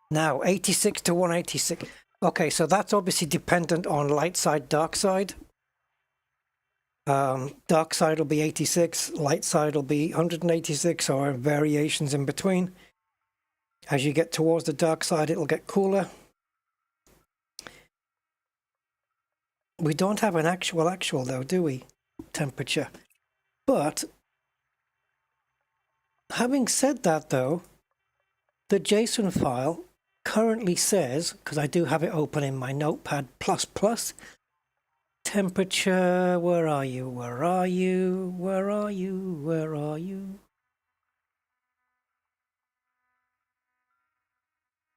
now 86 to 186. Okay, so that's obviously dependent on light side, dark side. Dark side will be 86, light side will be 186, or variations in between. As you get towards the dark side, it'll get cooler. We don't have an actual though, do we? Temperature. But having said that though, the JSON file currently says, because I do have it open in my Notepad++, temperature, where are you? Where are you? Where are you? Where are you?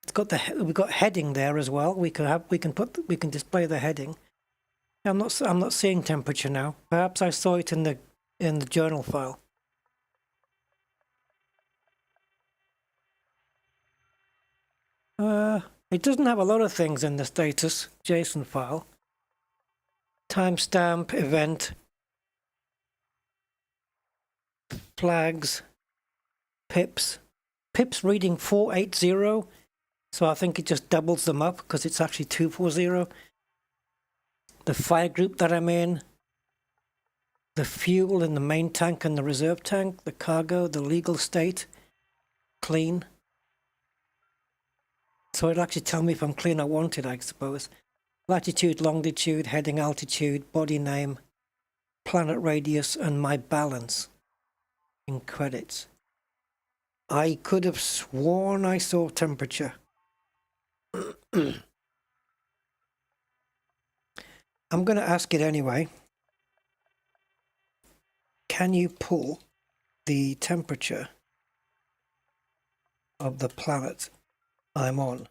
It's got we've got heading there as well. We can display the heading. I'm not seeing temperature now. Perhaps I saw it in the journal file. It doesn't have a lot of things in the status JSON file. Timestamp, event, flags, pips. Pips reading 480, so I think it just doubles them up because it's actually 240. The fire group that I'm in, the fuel in the main tank and the reserve tank, the cargo, the legal state, clean. So it'll actually tell me if I'm clean or wanted, I suppose. Latitude, longitude, heading, altitude, body name, planet radius, and my balance in credits. I could have sworn I saw temperature. I'm going to ask it anyway. Can you pull the temperature of the planet I'm on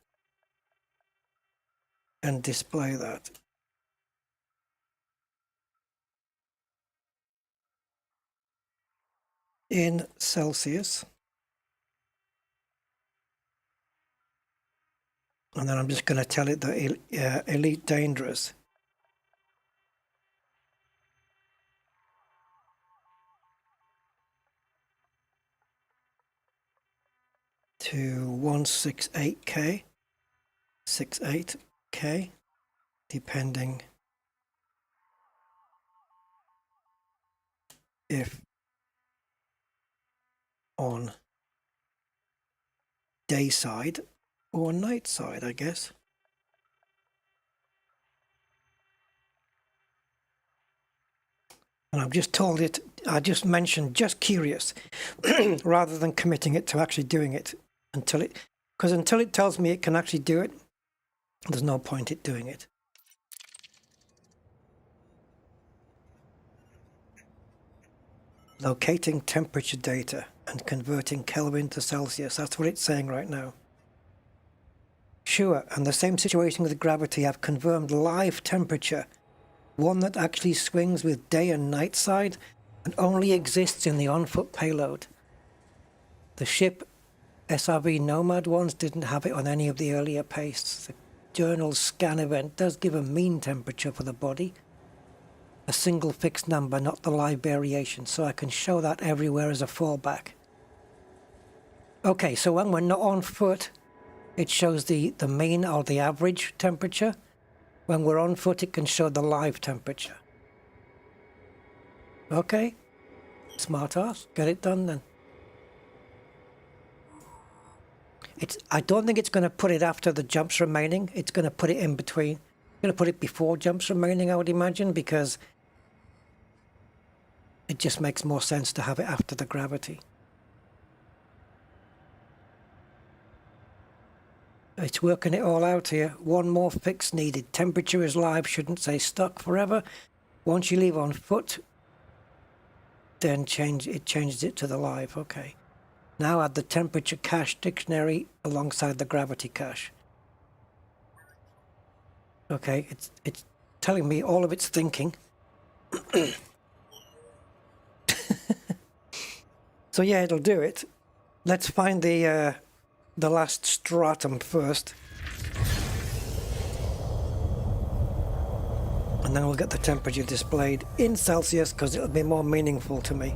and display that? In Celsius. And then I'm just going to tell it that Elite Dangerous. To 168K, 68K, depending if on day side or night side, I guess. And I've just told it, I just mentioned just curious, rather than committing it to actually doing it because until it tells me it can actually do it, there's no point it doing it. Locating temperature data and converting Kelvin to Celsius. That's what it's saying right now. Sure, and the same situation with gravity. I've confirmed live temperature, one that actually swings with day and night side and only exists in the on-foot payload. The ship SRV Nomad ones didn't have it on any of the earlier pastes. The journal's scan event does give a mean temperature for the body, a single fixed number, not the live variation, so I can show that everywhere as a fallback. Okay, so when we're not on foot, it shows the mean or the average temperature. When we're on foot, it can show the live temperature. Okay, smart ass, get it done then. I don't think it's going to put it after the jumps remaining. It's going to put it in between. It's going to put it before jumps remaining, I would imagine, because it just makes more sense to have it after the gravity. It's working it all out here. One more fix needed. Temperature is live, shouldn't say stuck forever. Once you leave on foot, then it changes it to the live. Okay. Now add the temperature cache dictionary alongside the gravity cache. Okay, it's telling me all of its thinking. So yeah, it'll do it. Let's find the last stratum first. And then we'll get the temperature displayed in Celsius because it'll be more meaningful to me.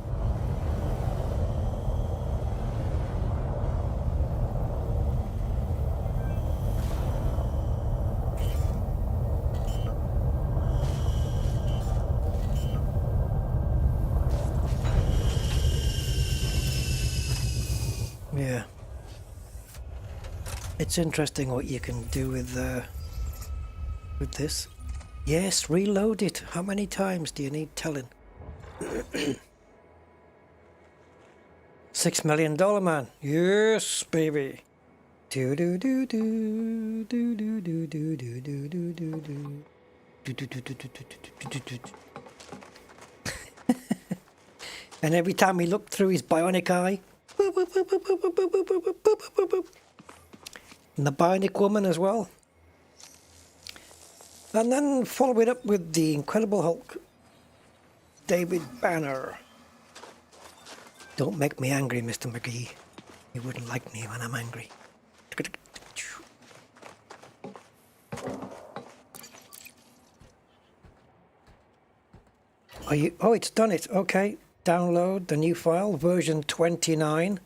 Yeah. It's interesting what you can do with this. Yes, reload it. How many times do you need telling? $6 million man. Yes, baby. Do do do do do do do do do do do do do. And every time he looked through his bionic eye, and the bionic woman as well. And then follow it up with the Incredible Hulk, David Banner. Don't make me angry, Mr. McGee. You wouldn't like me when I'm angry. Are you? Oh, it's done it. Okay. Download the new file, version 29.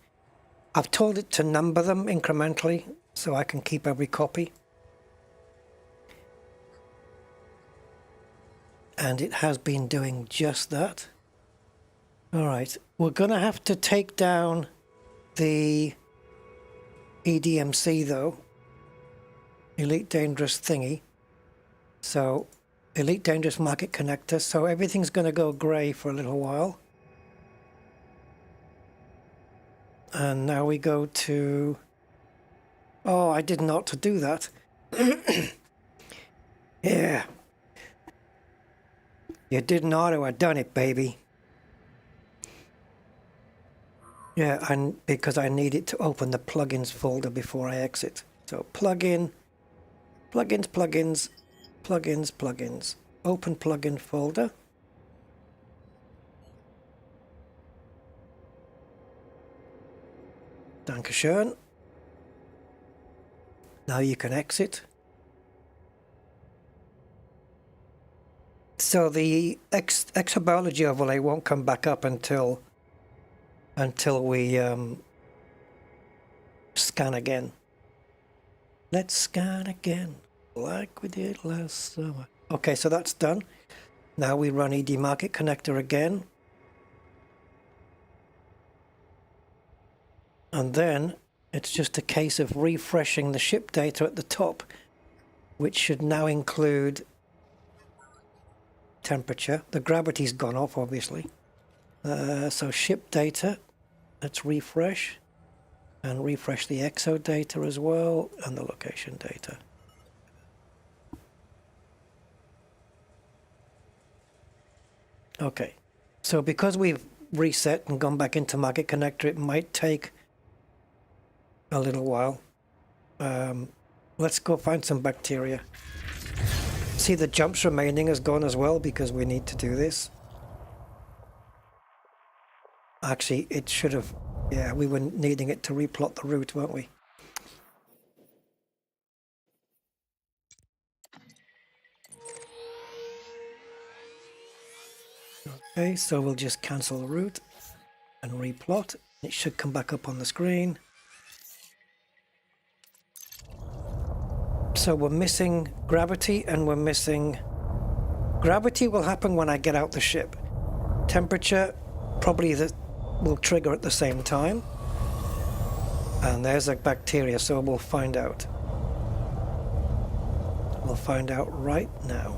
I've told it to number them incrementally so I can keep every copy. And it has been doing just that. All right. We're going to have to take down the EDMC, though. Elite Dangerous thingy. So, Elite Dangerous Market Connector. So, everything's going to go grey for a little while. And now we go to... Oh, I didn't know to do that. Yeah. You didn't ought to have done it, baby. Yeah, and because I need it to open the plugins folder before I exit. So plugin, plugins, plugins, plugins, plugins. Open plugin folder. Dankeschön. Now you can exit. So the exobiology overlay won't come back up until we scan again. Let's scan again, like we did last summer. Okay, so that's done. Now we run ED Market Connector again. And then it's just a case of refreshing the ship data at the top, which should now include temperature. The gravity's gone off, obviously. So ship data, let's refresh. And refresh the exo data as well, and the location data. Okay, so because we've reset and gone back into Market Connector, it might take a little while. Let's go find some bacteria. See, the jumps remaining has gone as well because we need to do this. Actually, it should have... Yeah, we were needing it to replot the route, weren't we? Okay, so we'll just cancel the route and replot. It should come back up on the screen. So we're missing gravity and we're missing... Gravity will happen when I get out the ship. Temperature probably will trigger at the same time. And there's a bacteria, so we'll find out. We'll find out right now.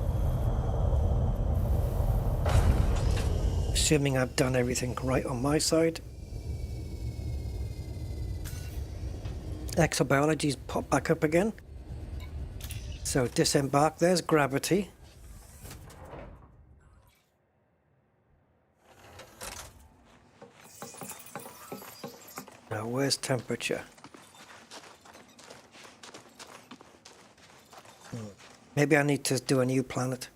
Assuming I've done everything right on my side. Exobiology's popped back up again. So disembark, there's gravity. Now where's temperature? Maybe I need to do a new planet.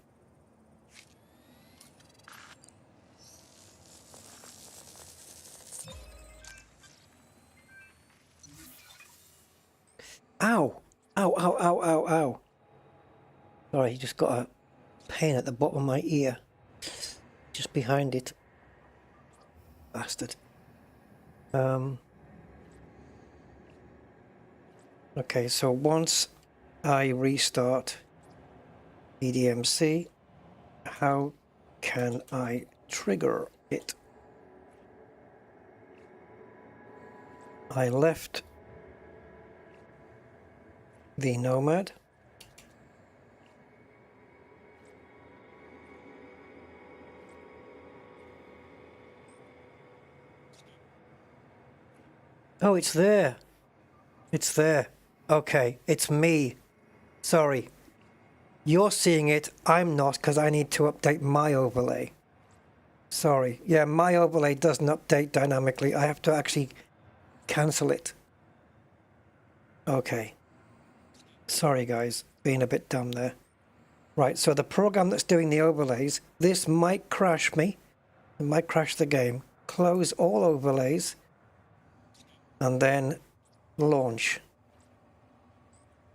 Ow! Ow, ow, ow, ow, ow. Sorry, just got a pain at the bottom of my ear. Just behind it. Bastard. Okay, so once I restart EDMC, how can I trigger it? I left the Nomad. Oh, it's there. It's there. Okay, it's me. Sorry. You're seeing it, I'm not, because I need to update my overlay. Sorry. Yeah, my overlay doesn't update dynamically. I have to actually cancel it. Okay. Sorry, guys. Being a bit dumb there. Right, so the program that's doing the overlays, this might crash me. It might crash the game. Close all overlays. And then launch.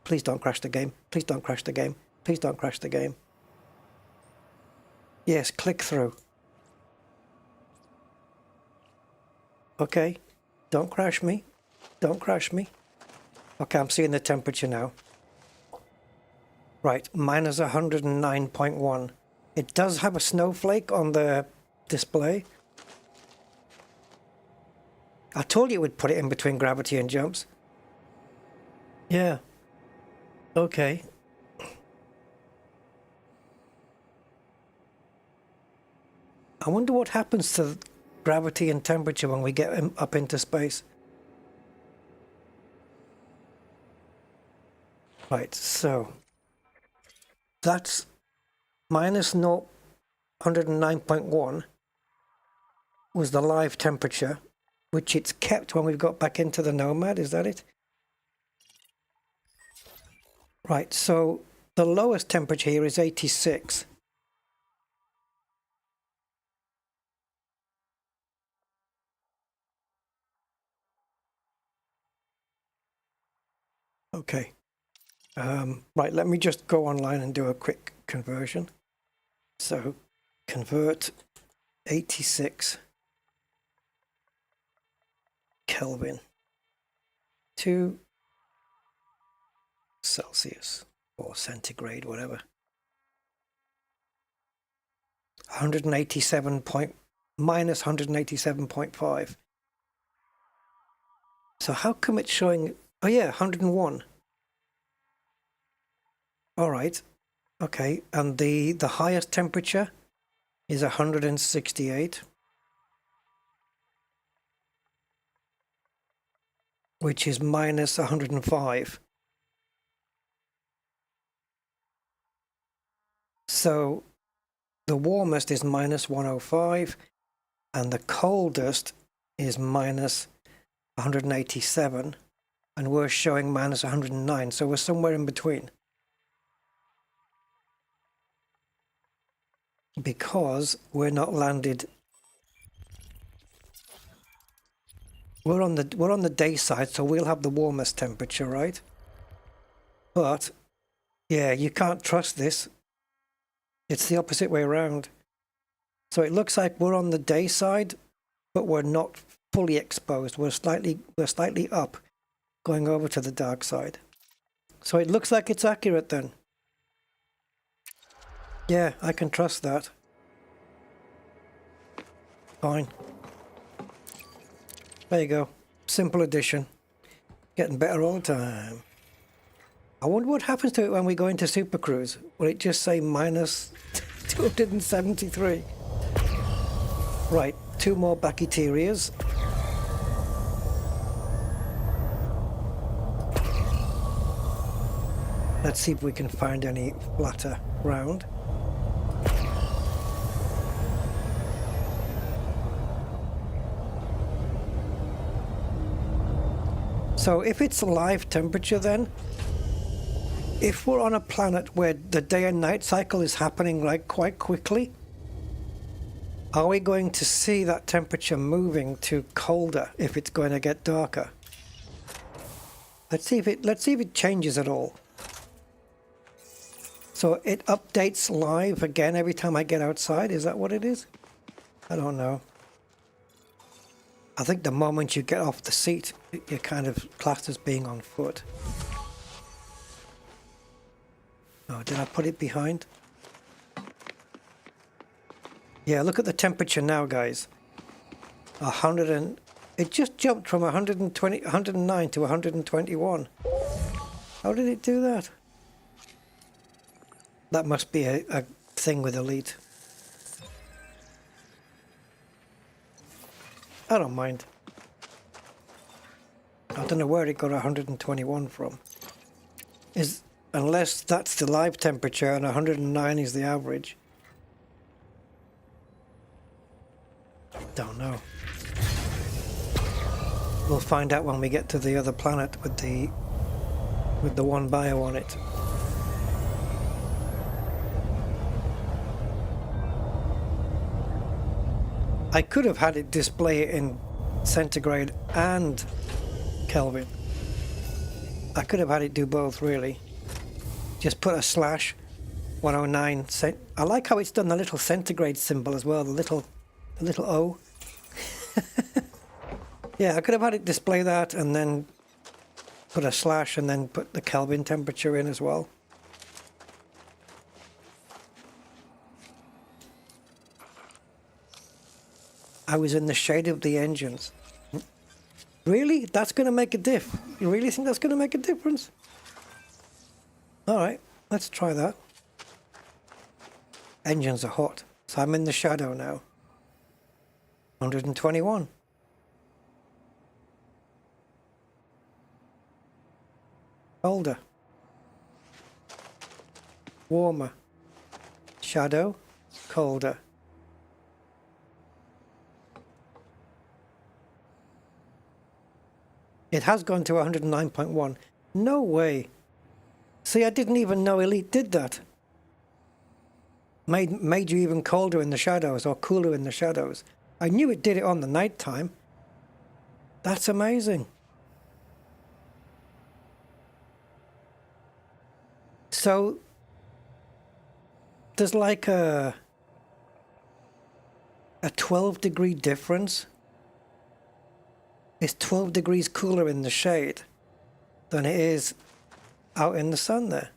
Please don't crash the game. Please don't crash the game. Please don't crash the game. Yes, click through. Okay. Don't crash me. Don't crash me. Okay, I'm seeing the temperature now. Right, minus 109.1. It does have a snowflake on the display. I told you it would put it in between gravity and jumps. Yeah. Okay. I wonder what happens to gravity and temperature when we get up into space. Right, so that's minus 109.1 was the live temperature, which it's kept when we've got back into the Nomad. Is that it? Right, so the lowest temperature here is 86. Okay. Right, let me just go online and do a quick conversion. So convert 86 Kelvin to Celsius or centigrade, whatever. 187 point minus 187.5. So how come it's showing? Oh yeah, 101. All right. Okay, and the highest temperature is 168, which is minus 105. So the warmest is minus 105 and the coldest is minus 187, and we're showing minus 109, so we're somewhere in between. Because we're not landed. We're on the day side, so we'll have the warmest temperature, right? But yeah, you can't trust this. It's the opposite way around. So it looks like we're on the day side, but we're not fully exposed. We're slightly up, going over to the dark side. So it looks like it's accurate then. Yeah, I can trust that. Fine. There you go. Simple addition. Getting better all the time. I wonder what happens to it when we go into Super Cruise. Will it just say minus 273? Right, 2 more bacterias. Let's see if we can find any flatter ground. So if it's live temperature then, if we're on a planet where the day and night cycle is happening like quite quickly, are we going to see that temperature moving to colder if it's going to get darker? Let's see if it changes at all. So it updates live again every time I get outside. Is that what it is? I don't know. I think the moment you get off the seat, you're kind of classed as being on foot. Oh, did I put it behind? Yeah, look at the temperature now, guys. It just jumped from 109 to 121. How did it do that? That must be a thing with Elite. I don't mind. I don't know where it got 121 from. Unless that's the live temperature and 109 is the average. Don't know. We'll find out when we get to the other planet with the one bio on it. I could have had it display it in centigrade and Kelvin. I could have had it do both, really. Just put a slash 109. I like how it's done the little centigrade symbol as well, the little O. Yeah, I could have had it display that and then put a slash and then put the Kelvin temperature in as well. I was in the shade of the engines. Really? That's going to make a diff? You really think that's going to make a difference? All right, let's try that. Engines are hot, so I'm in the shadow now. 121. Colder. Warmer. Shadow. Colder. It has gone to 109.1. No way. See, I didn't even know Elite did that. Made you even colder in the shadows or cooler in the shadows. I knew it did it on the night time. That's amazing. So there's like a 12-degree difference. It's 12 degrees cooler in the shade than it is out in the sun there.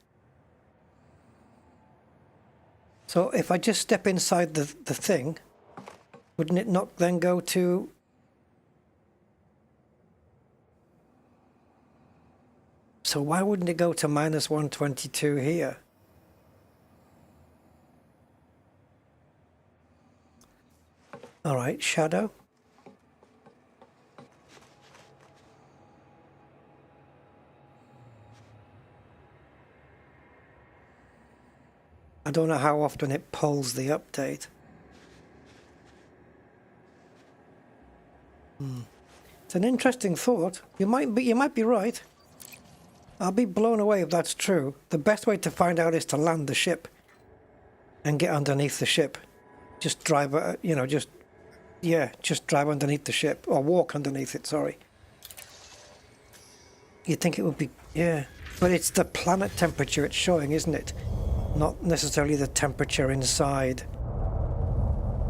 So if I just step inside the thing, wouldn't it not then go to... So why wouldn't it go to minus 122 here? All right, shadow. I don't know how often it pulls the update. It's an interesting thought. You might be right. I'll be blown away if that's true. The best way to find out is to land the ship and get underneath the ship. Just drive, just drive underneath the ship, or walk underneath it, sorry. You'd think it would be, yeah. But it's the planet temperature it's showing, isn't it? Not necessarily the temperature inside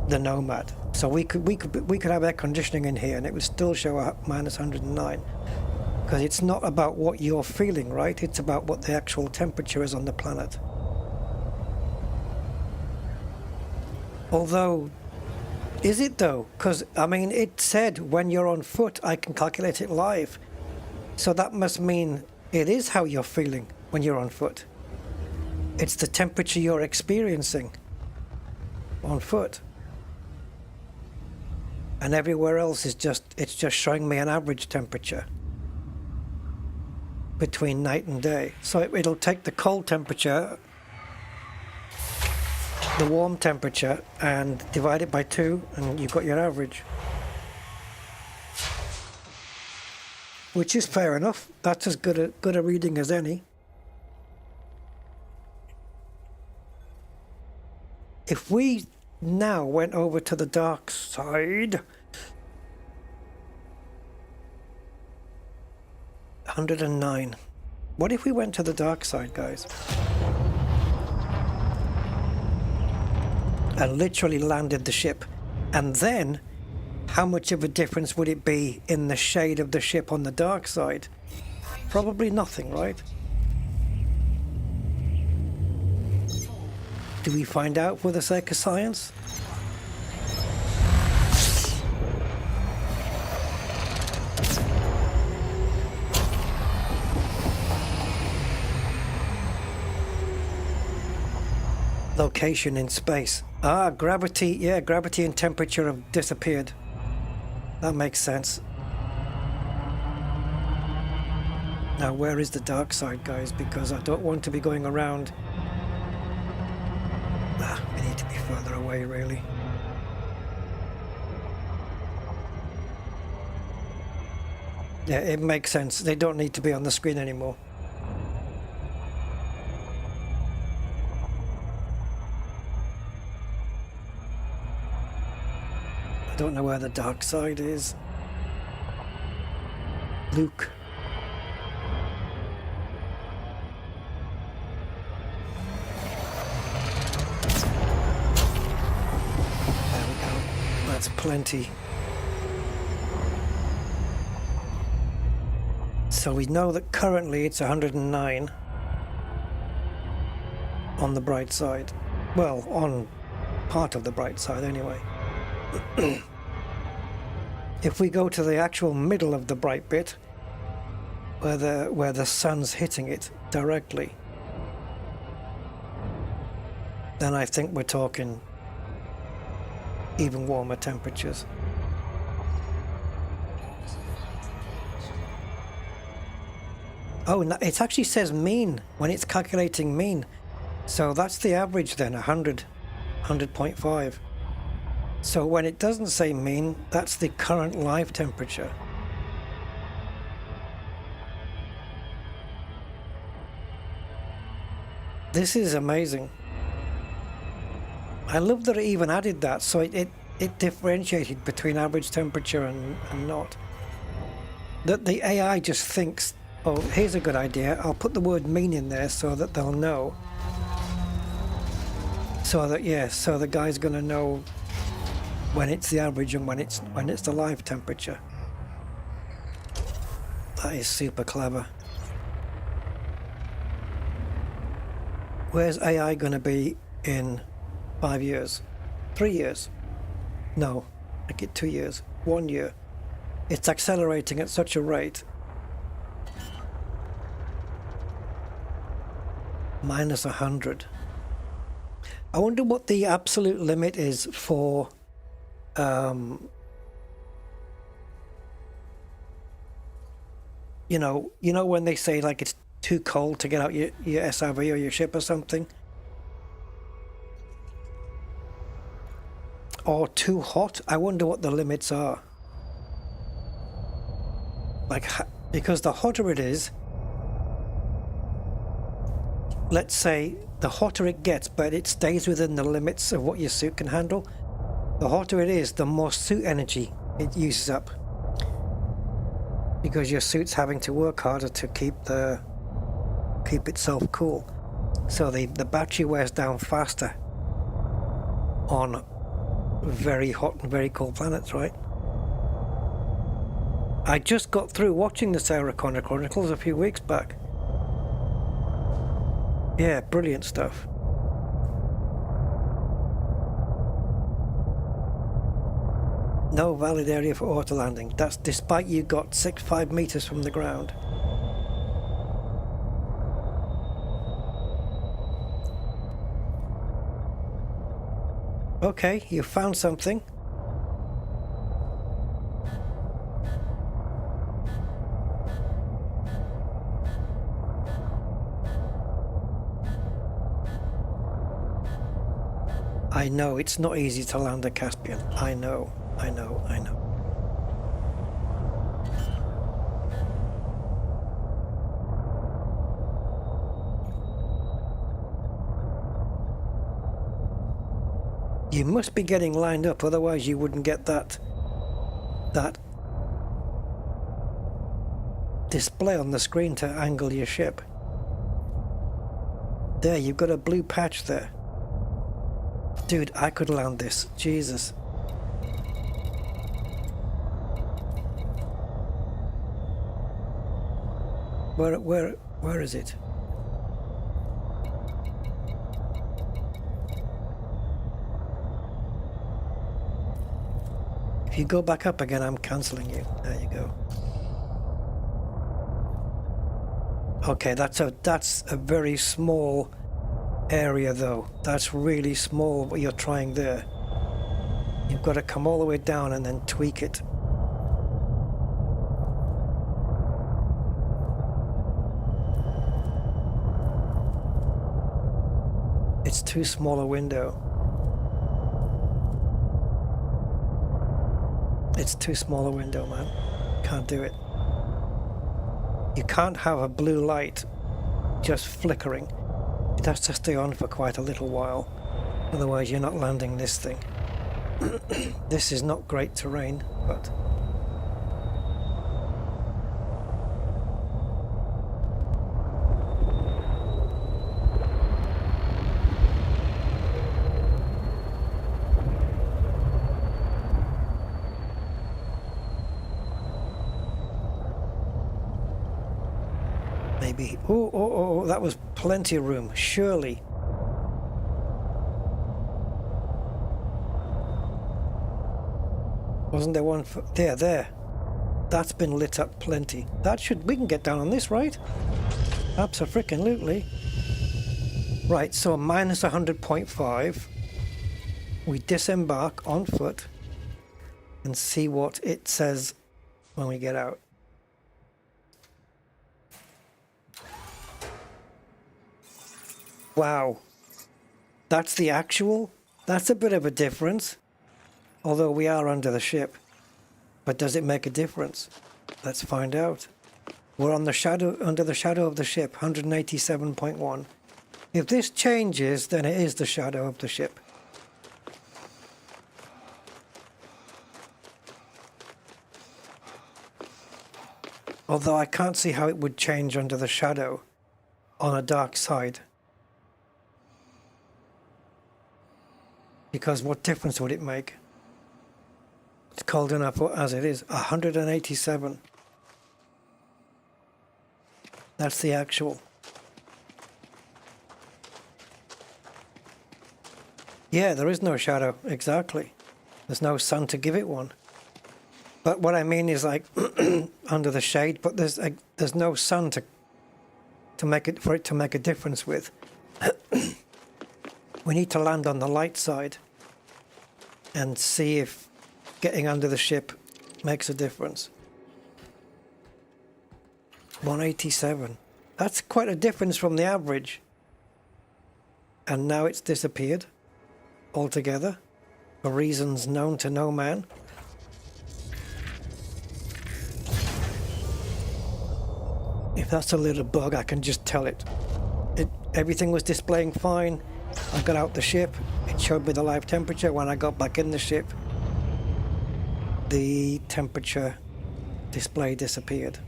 the Nomad. So we could have air conditioning in here and it would still show up minus 109. Because it's not about what you're feeling, right? It's about what the actual temperature is on the planet. Although, is it though? Because, I mean, it said when you're on foot, I can calculate it live. So that must mean it is how you're feeling when you're on foot. It's the temperature you're experiencing on foot. And everywhere else is it's just showing me an average temperature between night and day. So it'll take the cold temperature, the warm temperature, and divide it by 2, and you've got your average. Which is fair enough. That's as good a reading as any. If we now went over to the dark side, 109. What if we went to the dark side, guys? And literally landed the ship. And then, how much of a difference would it be in the shade of the ship on the dark side? Probably nothing, right? Do we find out for the sake of science? Location in space. Ah, gravity. Yeah, gravity and temperature have disappeared. That makes sense. Now, where is the dark side, guys? Because I don't want to be going around. We need to be further away, really. Yeah, it makes sense. They don't need to be on the screen anymore. I don't know where the dark side is. Luke. There we go. That's plenty. So we know that currently it's 109 on the bright side. Well, on part of the bright side anyway. If we go to the actual middle of the bright bit, where the sun's hitting it directly, then I think we're talking even warmer temperatures. Oh, no, it actually says mean when it's calculating mean. So that's the average then, 100.5. So when it doesn't say mean, that's the current live temperature. This is amazing. I love that it even added that, so it differentiated between average temperature and not. That the AI just thinks, Oh, here's a good idea. I'll put the word mean in there so that they'll know. So that, yeah, so the guy's going to know when it's the average and when it's the live temperature. That is super clever. Where's AI going to be in 5 years? 3 years? No, make it 2 years. 1 year. It's accelerating at such a rate. Minus 100. I wonder what the absolute limit is for you know when they say like it's too cold to get out your SRV or your ship or something, or too hot. I wonder what the limits are. Like, because the hotter it is, let's say the hotter it gets, but it stays within the limits of what your suit can handle, the hotter it is, the more suit energy it uses up, because your suit's having to work harder to keep itself cool. So the battery wears down faster on very hot and very cold planets, right? I just got through watching the Sarah Connor Chronicles a few weeks back. Yeah, brilliant stuff. No valid area for auto landing. That's despite you got 5 meters from the ground. Okay, you found something. I know it's not easy to land a Caspian. I know. You must be getting lined up, otherwise you wouldn't get that display on the screen to angle your ship. There, you've got a blue patch there. Dude, I could land this. Jesus. Where is it? If you go back up again, I'm cancelling you. There you go. Okay, that's a very small area though. That's really small what you're trying there. You've got to come all the way down and then tweak it. It's too small a window. It's too small a window, man. Can't do it. You can't have a blue light just flickering. It has to stay on for quite a little while. Otherwise you're not landing this thing. This is not great terrain, but... maybe... Oh, that was plenty of room, surely. Wasn't there one for... There. That's been lit up plenty. We can get down on this, right? Abso-frickin-lutely. Right, so minus 100.5. We disembark on foot and see what it says when we get out. Wow. That's the actual? That's a bit of a difference. Although we are under the ship. But does it make a difference? Let's find out. We're on under the shadow of the ship, 187.1. If this changes, then it is the shadow of the ship. Although I can't see how it would change under the shadow on a dark side. Because what difference would it make? It's cold enough as it is. 187. That's the actual. Yeah, there is no shadow, exactly. There's no sun to give it one. But what I mean is like under the shade, but there's no sun to make it, for it to make a difference with. We need to land on the light side and see if getting under the ship makes a difference. 187. That's quite a difference from the average. And now it's disappeared altogether for reasons known to no man. If that's a little bug, I can just tell it. Everything was displaying fine. I got out the ship. It showed me the live temperature. When I got back in the ship, the temperature display disappeared.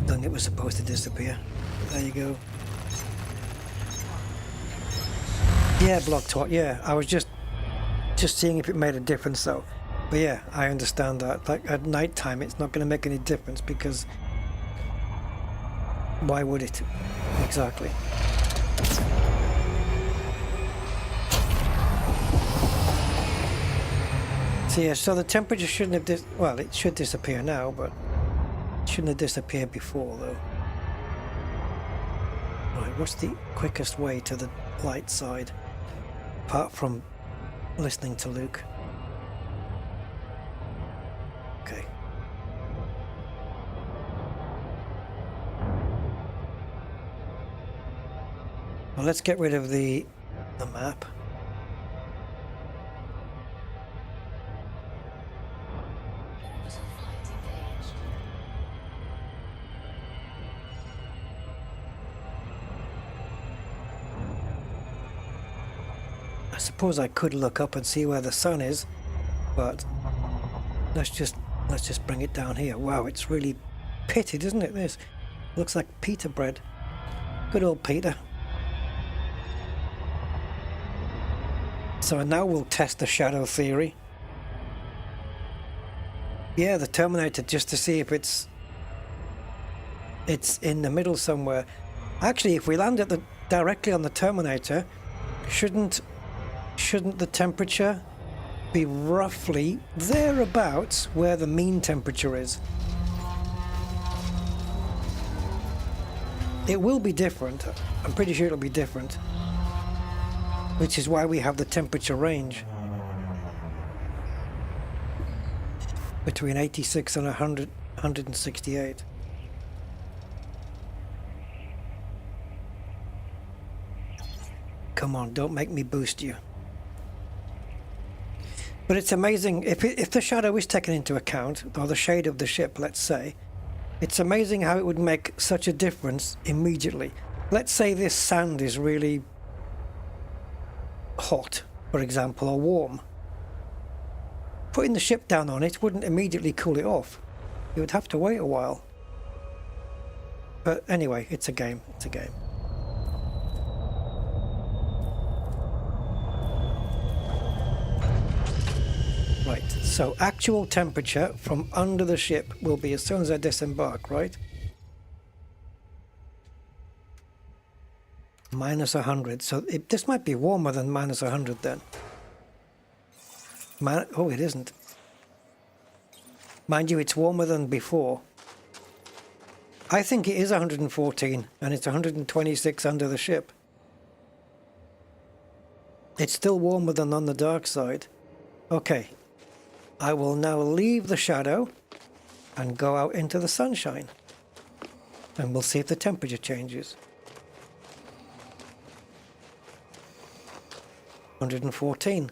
Then it was supposed to disappear. There you go. Yeah, block talk. Yeah, I was just seeing if it made a difference though. But yeah, I understand that. Like at night time, it's not going to make any difference because why would it? Exactly. So yeah, so the temperature shouldn't have well, it should disappear now, but it shouldn't have disappeared before though. Right, what's the quickest way to the light side? Apart from listening to Luke. Okay. Well, let's get rid of the map. I suppose I could look up and see where the sun is, but let's just bring it down here. Wow, it's really pitted, isn't it? This looks like pita bread. Good old Peter. So now we'll test the shadow theory. Yeah, the Terminator, just to see if it's in the middle somewhere. Actually, if we land directly on the Terminator, shouldn't the temperature be roughly thereabouts where the mean temperature is? It will be different. I'm pretty sure it'll be different. Which is why we have the temperature range. Between 86 and 168. Come on, don't make me boost you. But it's amazing, if the shadow is taken into account, or the shade of the ship, let's say, it's amazing how it would make such a difference immediately. Let's say this sand is really hot, for example, or warm. Putting the ship down on it wouldn't immediately cool it off. You would have to wait a while. But anyway, it's a game. It's a game. Right, so actual temperature from under the ship will be as soon as I disembark, right? Minus 100, so this might be warmer than minus 100 then. Oh, it isn't. Mind you, it's warmer than before. I think it is 114, and it's 126 under the ship. It's still warmer than on the dark side. Okay. I will now leave the shadow and go out into the sunshine. And we'll see if the temperature changes. 114.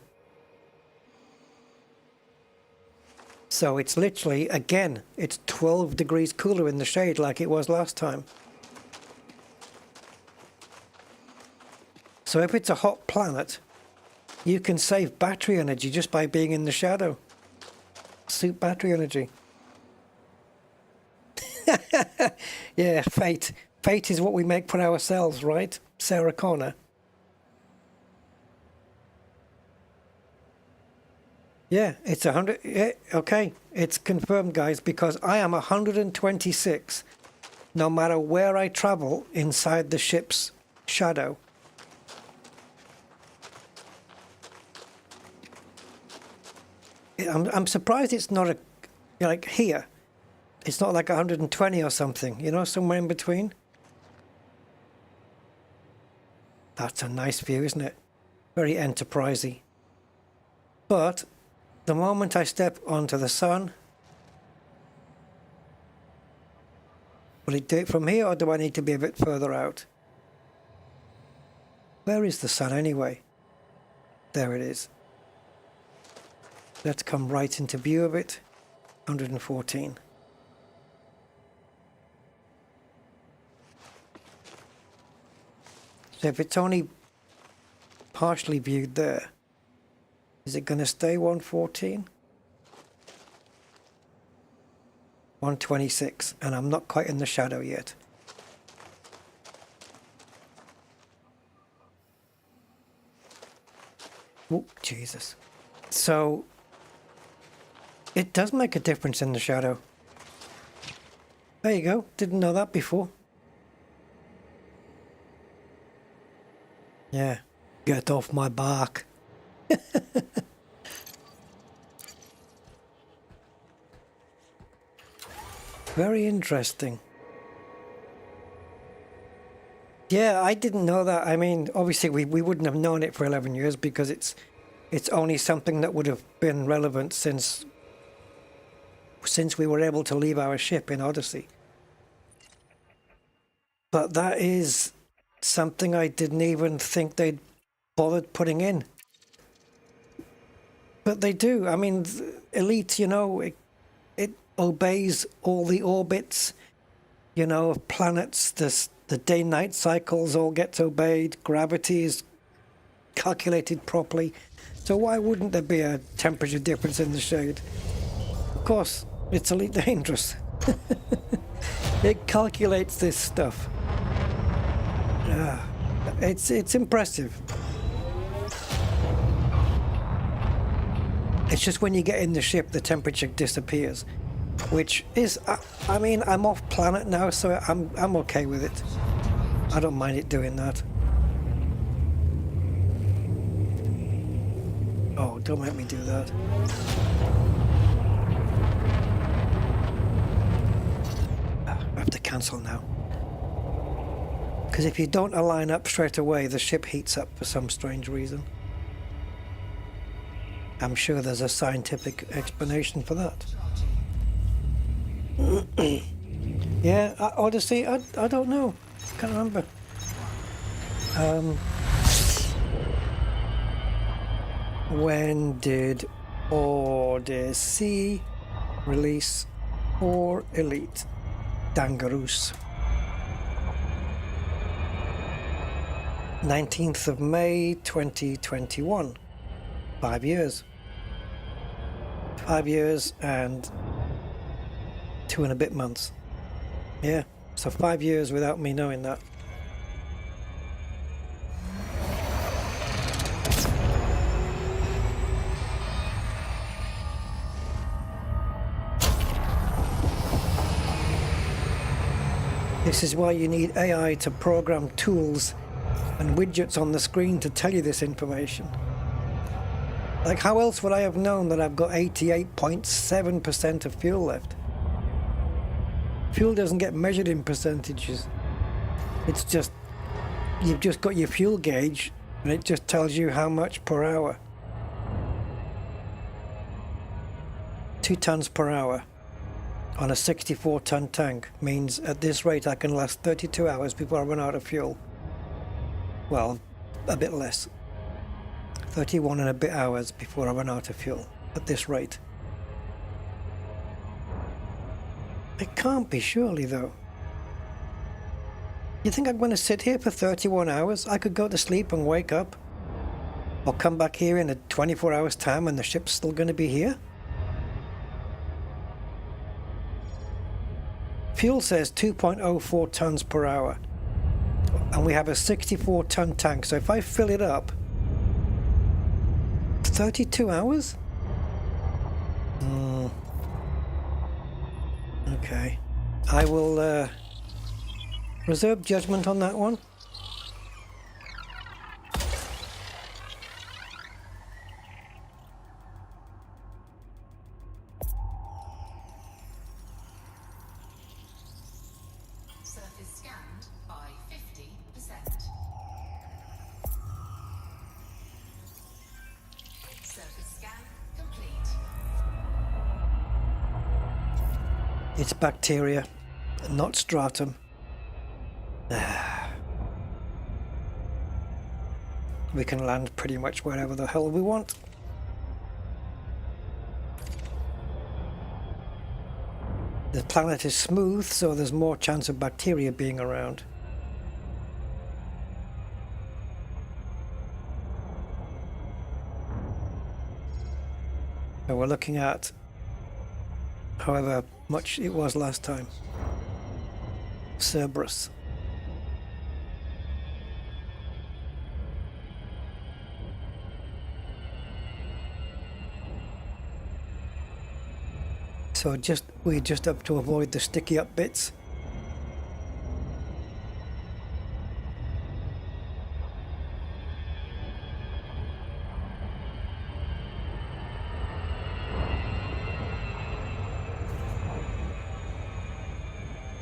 So it's literally, again, it's 12 degrees cooler in the shade like it was last time. So if it's a hot planet, you can save battery energy just by being in the shadow. Suit battery energy. Yeah, fate. Fate is what we make for ourselves, right? Sarah Connor. Yeah, it's 100. Yeah, okay, it's confirmed, guys, because I am 126 no matter where I travel inside the ship's shadow. I'm surprised it's not like here. It's not like 120 or something, you know, somewhere in between. That's a nice view, isn't it? Very enterprisey. But the moment I step onto the sun, will it do it from here, or do I need to be a bit further out? Where is the sun anyway? There it is. Let's come right into view of it. 114. So if it's only partially viewed there, is it going to stay 114? 126, and I'm not quite in the shadow yet. Oh, Jesus. So it does make a difference in the shadow. There you go. Didn't know that before. Yeah. Get off my back. Very interesting. Yeah, I didn't know that. I mean, obviously we wouldn't have known it for 11 years because it's only something that would have been relevant since we were able to leave our ship in Odyssey. But that is something I didn't even think they'd bothered putting in. But they do. I mean, Elite, you know, it obeys all the orbits, you know, of planets. The day-night cycles all gets obeyed. Gravity is calculated properly. So why wouldn't there be a temperature difference in the shade? Of course, it's Elite Dangerous. It calculates this stuff. Yeah, it's impressive. It's just when you get in the ship, the temperature disappears, which is, I mean, I'm off planet now, so I'm okay with it. I don't mind it doing that. Oh, don't make me do that. I have to cancel now. Because if you don't align up straight away, the ship heats up for some strange reason. I'm sure there's a scientific explanation for that. Yeah, Odyssey, I don't know. Can't remember. When did Odyssey release for Elite Dangerous? 19th of May 2021. 5 years. 5 years and 2 and a bit months. Yeah, so 5 years without me knowing that. This is why you need AI to program tools and widgets on the screen to tell you this information. Like, how else would I have known that I've got 88.7% of fuel left? Fuel doesn't get measured in percentages. It's just, you've just got your fuel gauge and it just tells you how much per hour. 2 tons per hour on a 64-ton tank means at this rate I can last 32 hours before I run out of fuel. Well, a bit less. 31 and a bit hours before I run out of fuel at this rate. It can't be, surely, though. You think I'm going to sit here for 31 hours? I could go to sleep and wake up. Or come back here in a 24 hours time and the ship's still going to be here? Fuel says 2.04 tons per hour. And we have a 64 ton tank. So if I fill it up, 32 hours? Okay. I will reserve judgment on that one. Surface scanned by 50%. Surface scan complete. It's bacteria, not stratum. We can land pretty much wherever the hell we want. The planet is smooth, so there's more chance of bacteria being around. So we're looking at however much it was last time. Cerberus. So we just have to avoid the sticky up bits.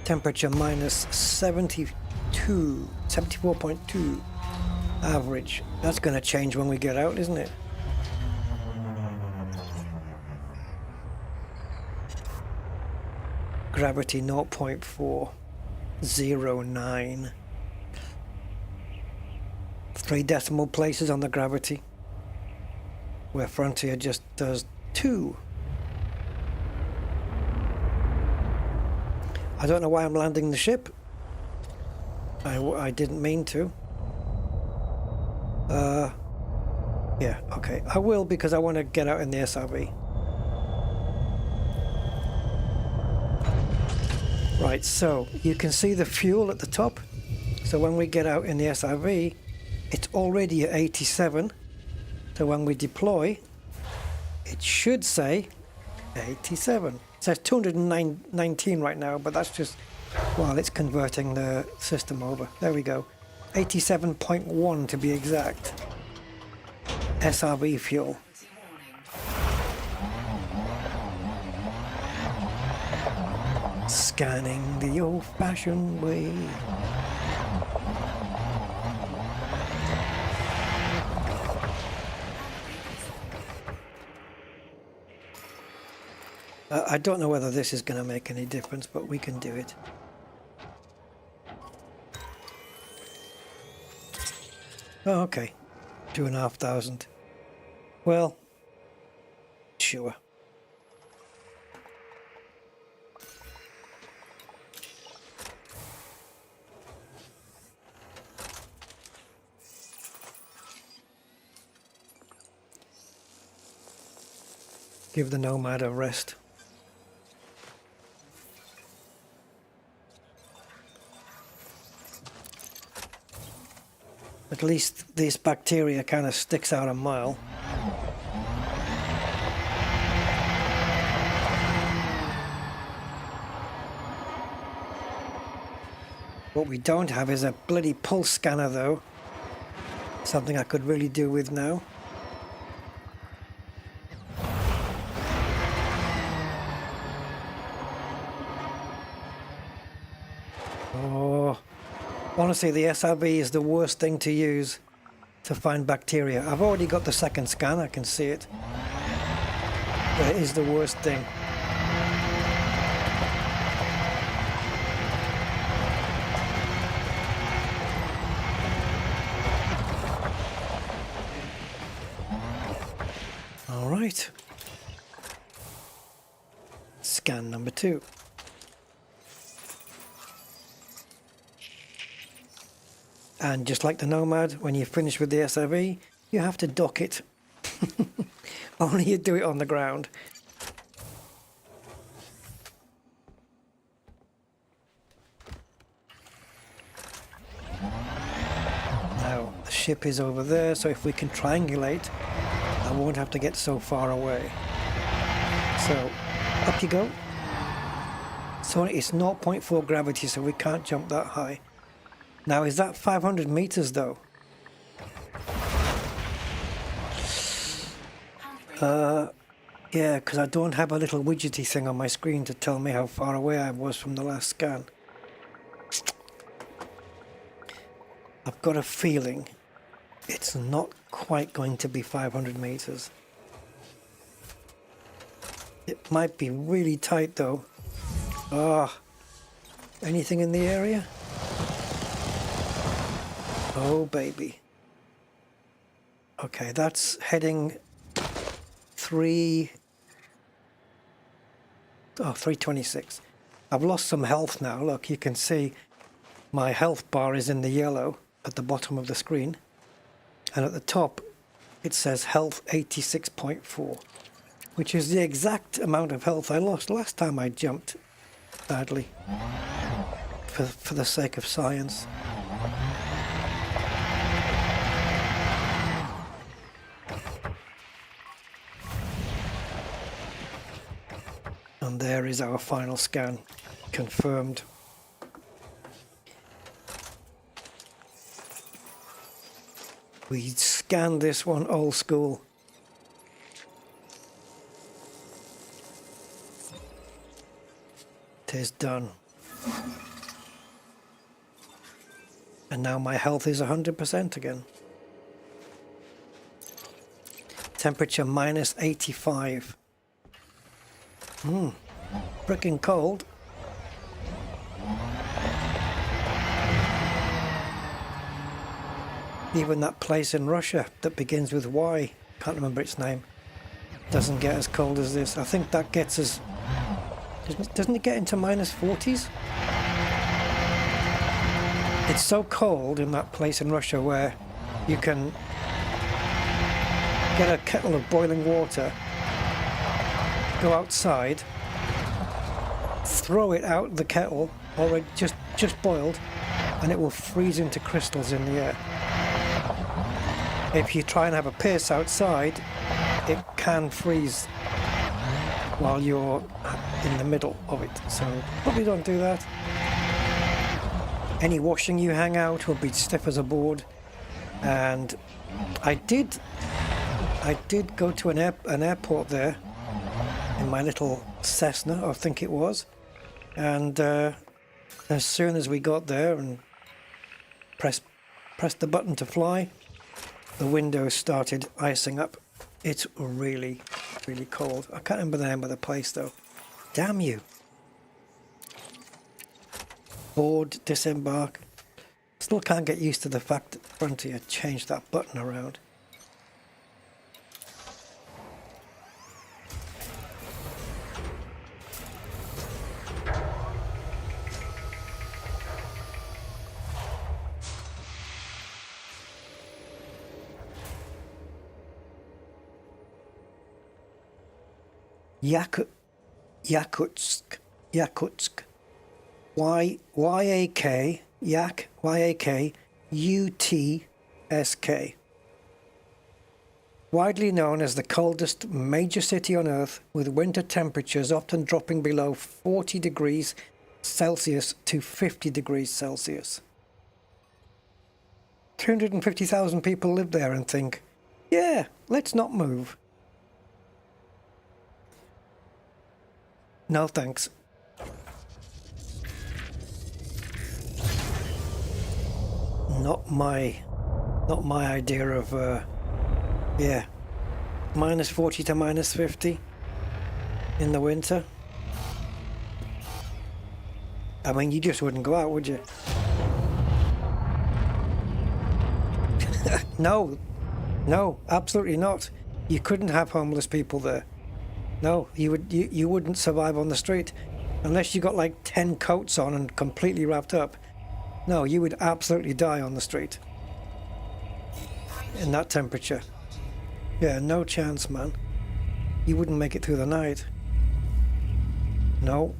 Temperature minus 74.2 average. That's going to change when we get out, isn't it? Gravity 0.409. 3 decimal places on the gravity, where Frontier just does 2. I don't know why I'm landing the ship. I didn't mean to. Yeah, okay. I will, because I want to get out in the SRV. Right, so you can see the fuel at the top. So when we get out in the SRV, it's already at 87. So when we deploy, it should say 87. It says 219 right now, but that's just while it's converting the system over. There we go. 87.1 to be exact. SRV fuel. Scanning the old-fashioned way. I don't know whether this is going to make any difference, but we can do it. Oh, okay. 2,500. Well, sure. Give the Nomad a rest. At least this bacteria kind of sticks out a mile. What we don't have is a bloody pulse scanner, though. Something I could really do with now. Oh, honestly, the SRB is the worst thing to use to find bacteria. I've already got the second scan, I can see it. But it is the worst thing. All right. Scan number 2. And just like the Nomad, when you finish with the SRV, you have to dock it. Only you do it on the ground. Now, the ship is over there, so if we can triangulate, I won't have to get so far away. So, up you go. So it's 0.4 gravity, so we can't jump that high. Now, is that 500 meters, though? Yeah, because I don't have a little widgety thing on my screen to tell me how far away I was from the last scan. I've got a feeling it's not quite going to be 500 meters. It might be really tight, though. Ah, anything in the area? Oh, baby. Okay, that's heading 326. I've lost some health now. Look, you can see my health bar is in the yellow at the bottom of the screen. And at the top, it says health 86.4, which is the exact amount of health I lost last time I jumped badly, for the sake of science. And there is our final scan, confirmed. We scanned this one old school. It is done. And now my health is 100% again. Temperature minus 85. Freaking cold. Even that place in Russia that begins with Y, can't remember its name, doesn't get as cold as this. I think that gets us... Doesn't it get into minus 40s? It's so cold in that place in Russia where you can get a kettle of boiling water, go outside, throw it out the kettle, already just boiled, and it will freeze into crystals in the air. If you try and have a piss outside, it can freeze while you're in the middle of it. So probably don't do that. Any washing you hang out will be stiff as a board. And I did go to an airport there in my little Cessna, I think it was. And as soon as we got there and pressed the button to fly, the windows started icing up. It's really, really cold. I can't remember the name of the place though. Damn you. Board, disembark. Still can't get used to the fact that Frontier changed that button around. Yakutsk. Y-A-K, Yak, Y-A-K, U-T-S-K. Widely known as the coldest major city on Earth, with winter temperatures often dropping below 40 degrees Celsius to 50 degrees Celsius. 350,000 people live there and think, yeah, let's not move. No thanks. Not my idea of, yeah, minus 40 to minus 50 in the winter. I mean, you just wouldn't go out, would you? No, absolutely not. You couldn't have homeless people there. No, you wouldn't survive on the street unless you got like 10 coats on and completely wrapped up. No, you would absolutely die on the street in that temperature. Yeah, no chance, man. You wouldn't make it through the night. No.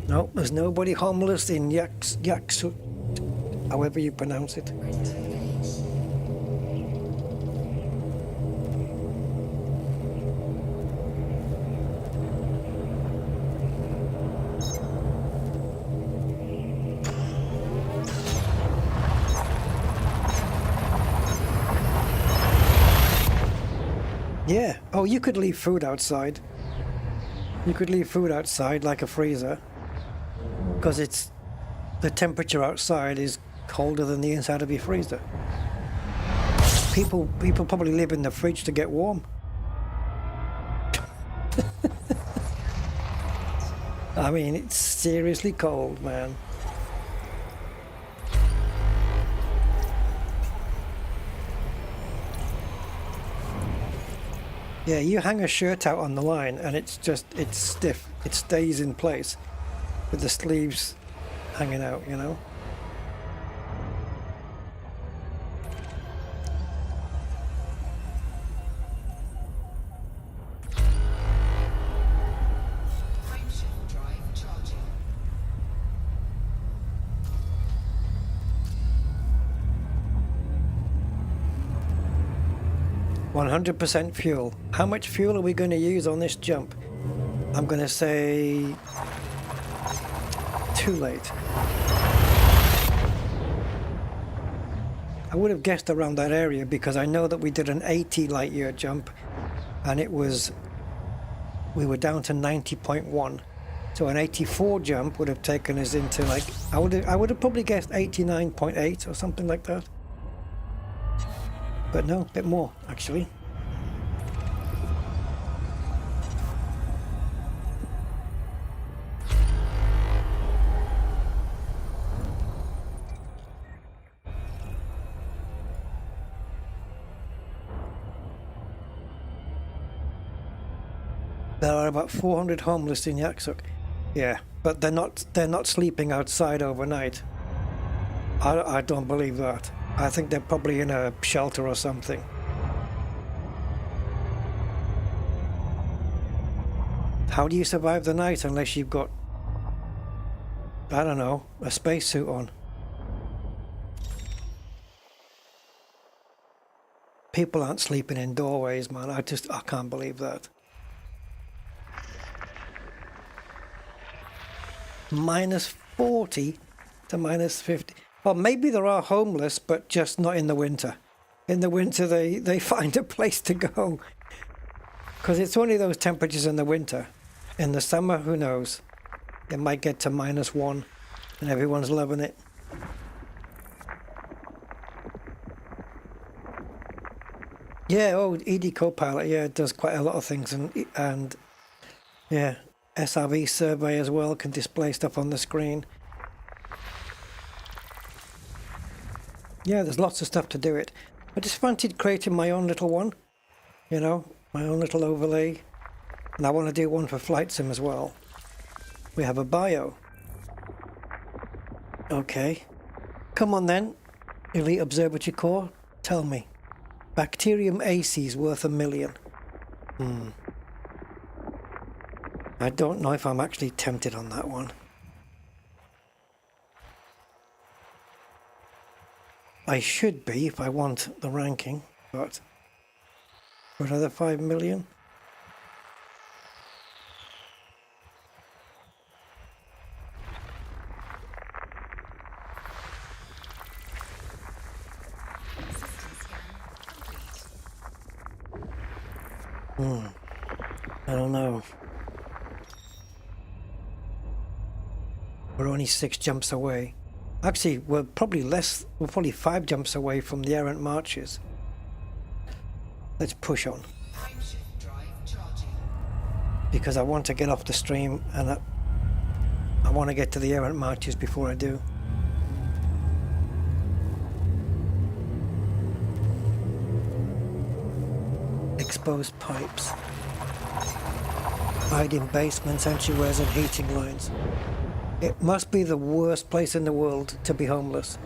No, there's nobody homeless in Yaksu, however you pronounce it. Yeah. Oh, you could leave food outside. You could leave food outside like a freezer, because the temperature outside is colder than the inside of your freezer. People probably live in the fridge to get warm. I mean, it's seriously cold, man. Yeah, you hang a shirt out on the line and it's stiff. It stays in place with the sleeves hanging out, you know? Frameshift drive charging. 100% fuel. How much fuel are we going to use on this jump? I'm going to say too late. I would have guessed around that area because I know that we did an 80 light year jump and we were down to 90.1. So an 84 jump would have taken us into like, I would have probably guessed 89.8 or something like that. But no, a bit more actually. There are about 400 homeless in Yaksuk. Yeah, but they're not sleeping outside overnight. I don't believe that. I think they're probably in a shelter or something. How do you survive the night unless you've got, I don't know, a spacesuit on? People aren't sleeping in doorways, man. I can't believe that. Minus 40 to minus 50. Well, maybe there are homeless, but just not in the winter. In the winter, they find a place to go. Because it's only those temperatures in the winter. In the summer, who knows? It might get to -1 and everyone's loving it. Yeah, oh, ED Copilot, yeah, it does quite a lot of things. And yeah, SRV survey as well, can display stuff on the screen. Yeah, there's lots of stuff to do it. I just fancied creating my own little one, you know, my own little overlay. And I want to do one for Flight Sim as well. We have a bio. Okay. Come on then, Elite Observatory Core, tell me. Bacterium AC is worth $1 million. I don't know if I'm actually tempted on that one. I should be if I want the ranking, but for another 5 million? I don't know. We're only 6 jumps away. Actually, we're probably 5 jumps away from the errant marches. Let's push on. Frameshift drive charging. Because I want to get off the stream and I want to get to the errant marches before I do. Exposed pipes. Hide in basements, entryways and heating lines. It must be the worst place in the world to be homeless.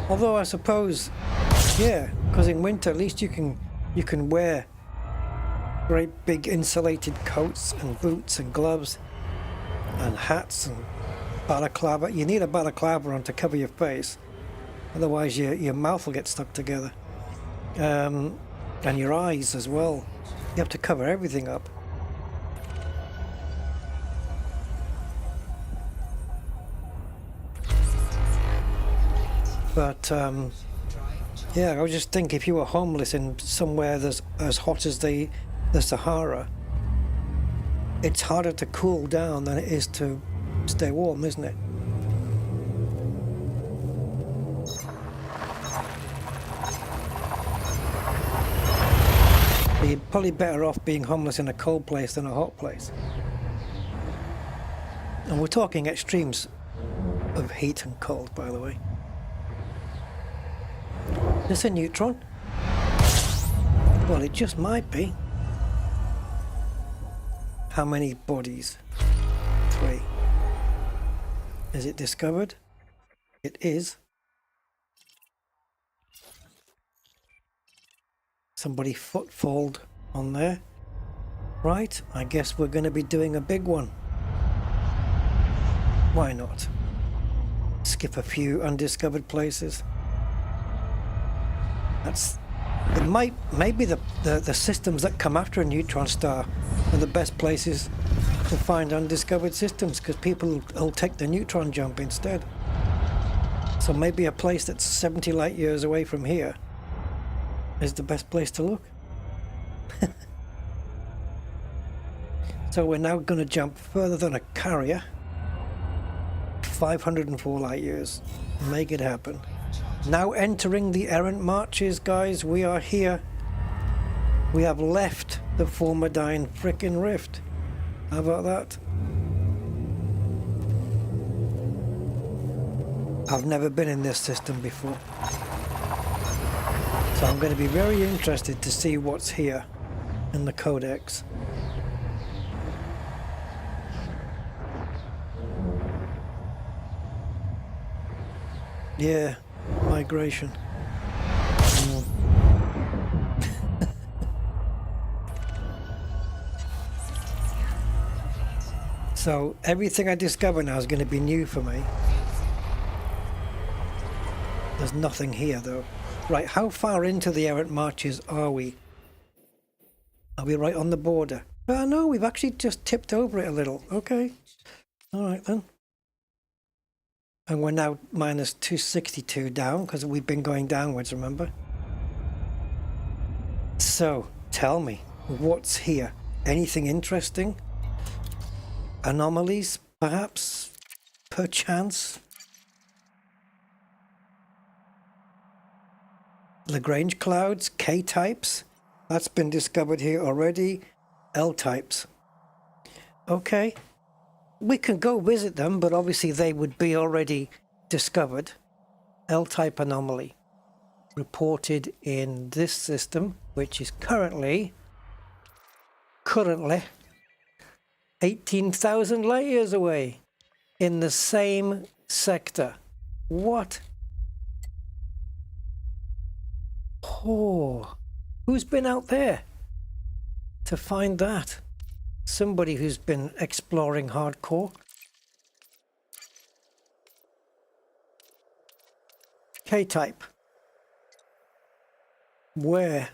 Although I suppose, yeah, because in winter at least you can wear great big insulated coats and boots and gloves and hats and balaclava. You need a balaclava on to cover your face, otherwise your mouth will get stuck together, and your eyes as well. You have to cover everything up. But yeah, I was just thinking, if you were homeless in somewhere that's as hot as the Sahara, it's harder to cool down than it is to stay warm, isn't it? But you're probably better off being homeless in a cold place than a hot place. And we're talking extremes of heat and cold, by the way. Is this a neutron? Well, it just might be. How many bodies? 3. Is it discovered? It is. Somebody footfalled on there. Right, I guess we're going to be doing a big one. Why not? Skip a few undiscovered places. Maybe the systems that come after a neutron star are the best places to find undiscovered systems, because people will take the neutron jump instead. So maybe a place that's 70 light years away from here is the best place to look. So we're now going to jump further than a carrier. 504 light years. Make it happen. Now entering the errant marches, guys. We are here. We have left the Formidine frickin' rift. How about that? I've never been in this system before, so I'm going to be very interested to see what's here in the codex. Yeah, migration. So everything I discover now is going to be new for me. There's nothing here though. Right, how far into the errant marches are we? Are we right on the border? No, we've actually just tipped over it a little. Okay. Alright then. And we're now minus 262 down, because we've been going downwards, remember? So, tell me, what's here? Anything interesting? Anomalies, perhaps? Perchance? Lagrange clouds, K-types? That's been discovered here already. L-types. Okay. We can go visit them, but obviously they would be already discovered. L-type anomaly. Reported in this system, which is currently 18,000 light years away in the same sector. What? Oh, who's been out there to find that? Somebody who's been exploring hardcore. K-type. Where?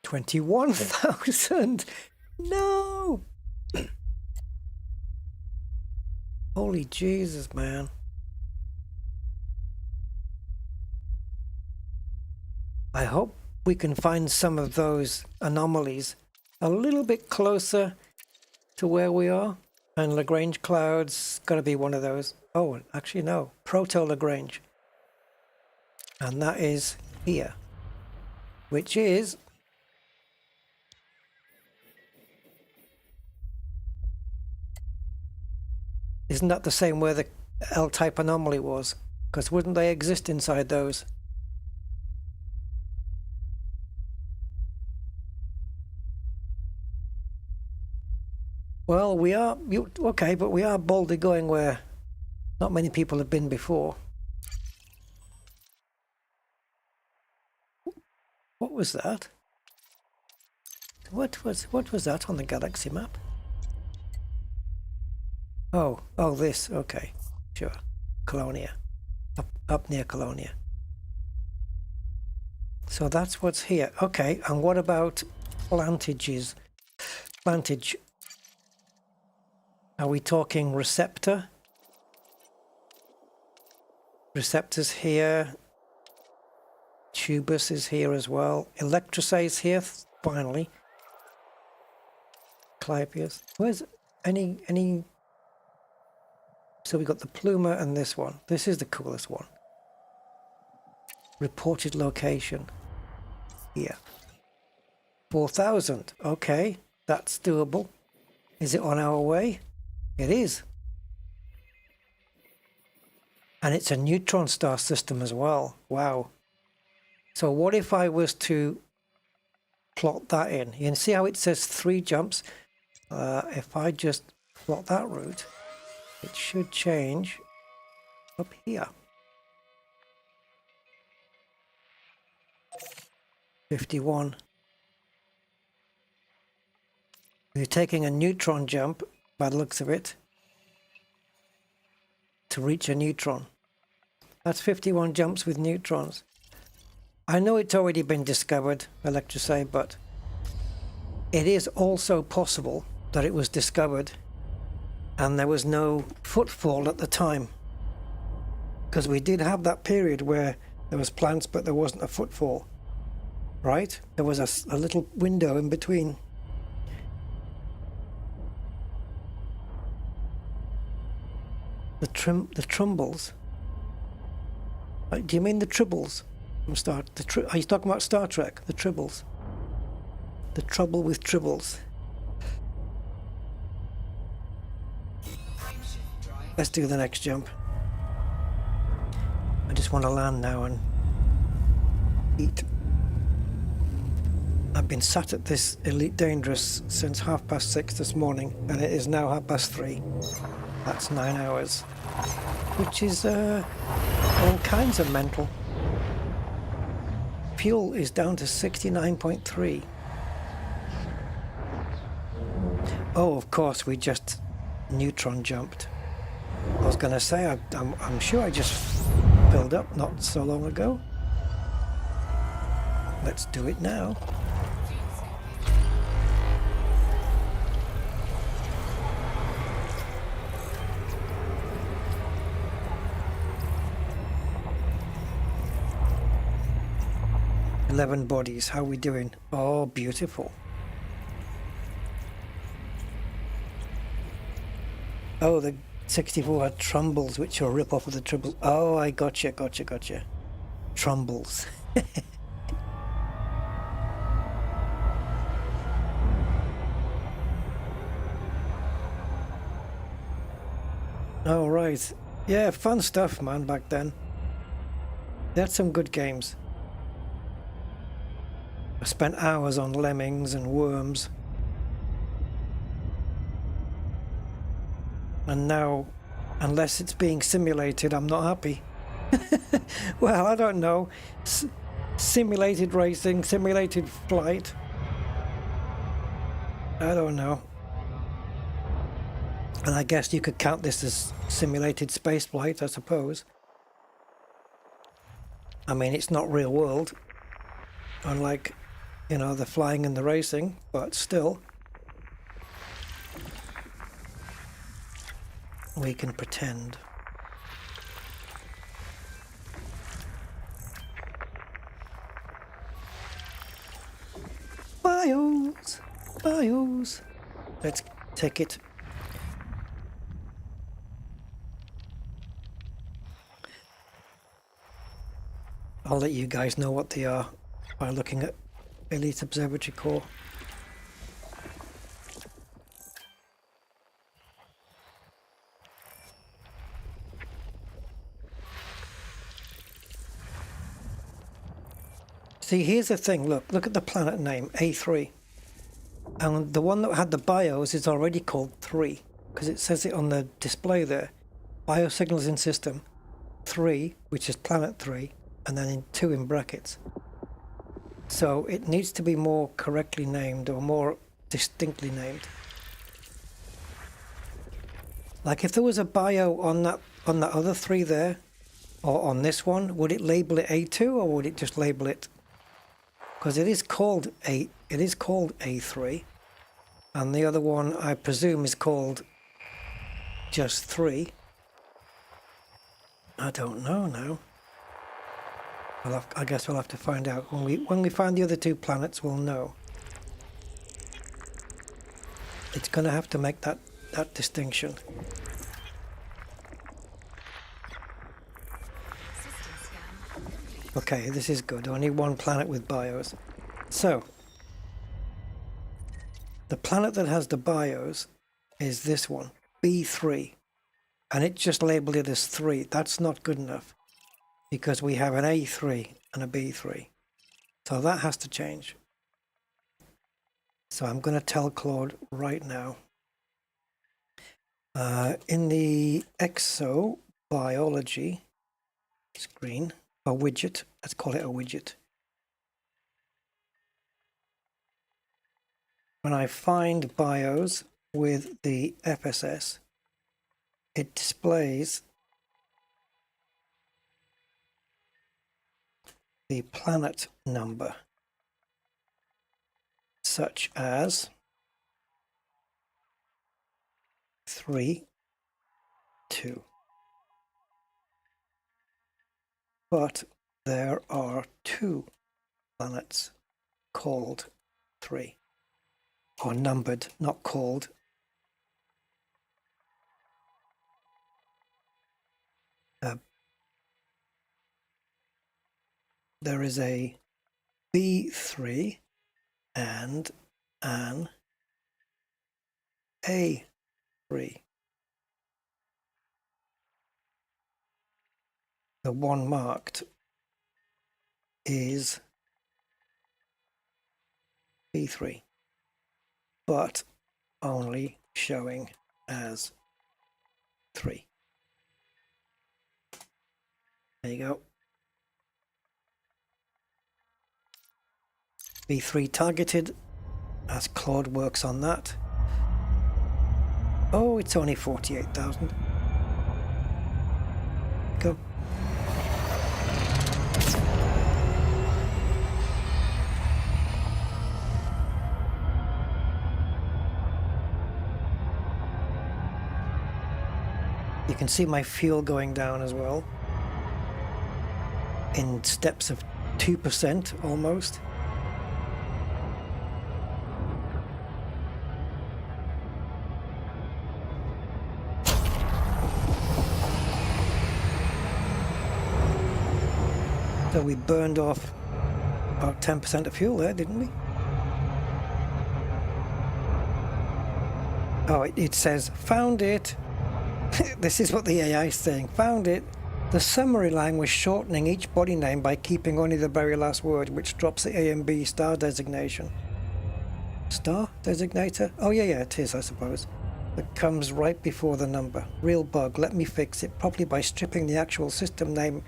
21,000? No! Holy Jesus, man. I hope we can find some of those anomalies a little bit closer to where we are. And Lagrange clouds, got to be one of those. Oh, actually no, Proto-Lagrange. And that is here, which is isn't that the same where the L-type anomaly was? Because wouldn't they exist inside those? Well, we are... Okay, but we are boldly going where not many people have been before. What was that? What was that on the galaxy map? Oh, this. Okay, sure. Colonia, up near Colonia. So that's what's here. Okay, and what about plantages? Plantage. Are we talking receptor? Receptors here. Tubus is here as well. Electrosay's here, finally. Clypeus. Where's any... So we got the Pluma and this one. This is the coolest one. Reported location. Here. 4,000. Okay, that's doable. Is it on our way? It is. And it's a neutron star system as well. Wow. So what if I was to plot that in? You can see how it says 3 jumps. If I just plot that route, it should change up here. 51. You're taking a neutron jump, by the looks of it, to reach a neutron. That's 51 jumps with neutrons. I know it's already been discovered, Electrosay, but it is also possible that it was discovered and there was no footfall at the time. Because we did have that period where there was plants but there wasn't a footfall. Right? There was a little window in between. The Trumbles. Do you mean the Tribbles from are you talking about Star Trek? The Tribbles. The trouble with Tribbles. Let's do the next jump. I just want to land now and eat. I've been sat at this Elite Dangerous since 6:30 this morning, and it is now 3:30. That's 9 hours, which is all kinds of mental. Fuel is down to 69.3. Oh, of course, we just neutron jumped. I was going to say, I'm sure I just filled up not so long ago. Let's do it now. "11 bodies, how are we doing?" Oh, beautiful. Oh, the 64 had Trumbles, which are a rip-off of the Tribbles. Oh, I gotcha. Trumbles. Oh, right. Yeah, fun stuff, man, back then. They had some good games. I spent hours on lemmings and worms. And now, unless it's being simulated, I'm not happy. Well, I don't know. Simulated racing, simulated flight. I don't know. And I guess you could count this as simulated spaceflight, I suppose. I mean, it's not real world. Unlike, the flying and the racing, but still. We can pretend. Bios. Let's take it. I'll let you guys know what they are by looking at Elite Observatory Core. See, here's the thing. Look at the planet name, A3. And the one that had the BIOS is already called 3, because it says it on the display there. Biosignals in system 3, which is planet 3, and then in 2 in brackets. So it needs to be more correctly named or more distinctly named. Like if there was a bio on that other 3 there, or on this one, would it label it A2 or would it just label it? Because it is called A3, and the other one I presume is called just 3. I don't know now. I guess we'll have to find out when we find the other 2 planets. We'll know. It's going to have to make that distinction. System scan complete. Okay, this is good. Only 1 planet with BIOS. So the planet that has the BIOS is this one, B3, and it just labeled it as 3. That's not good enough, because we have an A3 and a B3. So that has to change. So I'm going to tell Claude right now. In the exobiology screen, a widget, let's call it a widget. When I find BIOS with the FSS, it displays the planet number, such as 3, 2. But there are 2 planets called 3, or numbered, not called. There is a B3 and an A3. The one marked is B3, but only showing as 3. There you go. B3 targeted, as Claude works on that. Oh, it's only 48,000. Go. You can see my fuel going down as well, in steps of 2% almost. So we burned off about 10% of fuel there, didn't we? Oh, it says, found it. This is what the AI is saying. Found it. The summary line was shortening each body name by keeping only the very last word, which drops the A and B star designation. Star designator? Oh, yeah, it is, I suppose. It comes right before the number. Real bug. Let me fix it, probably by stripping the actual system name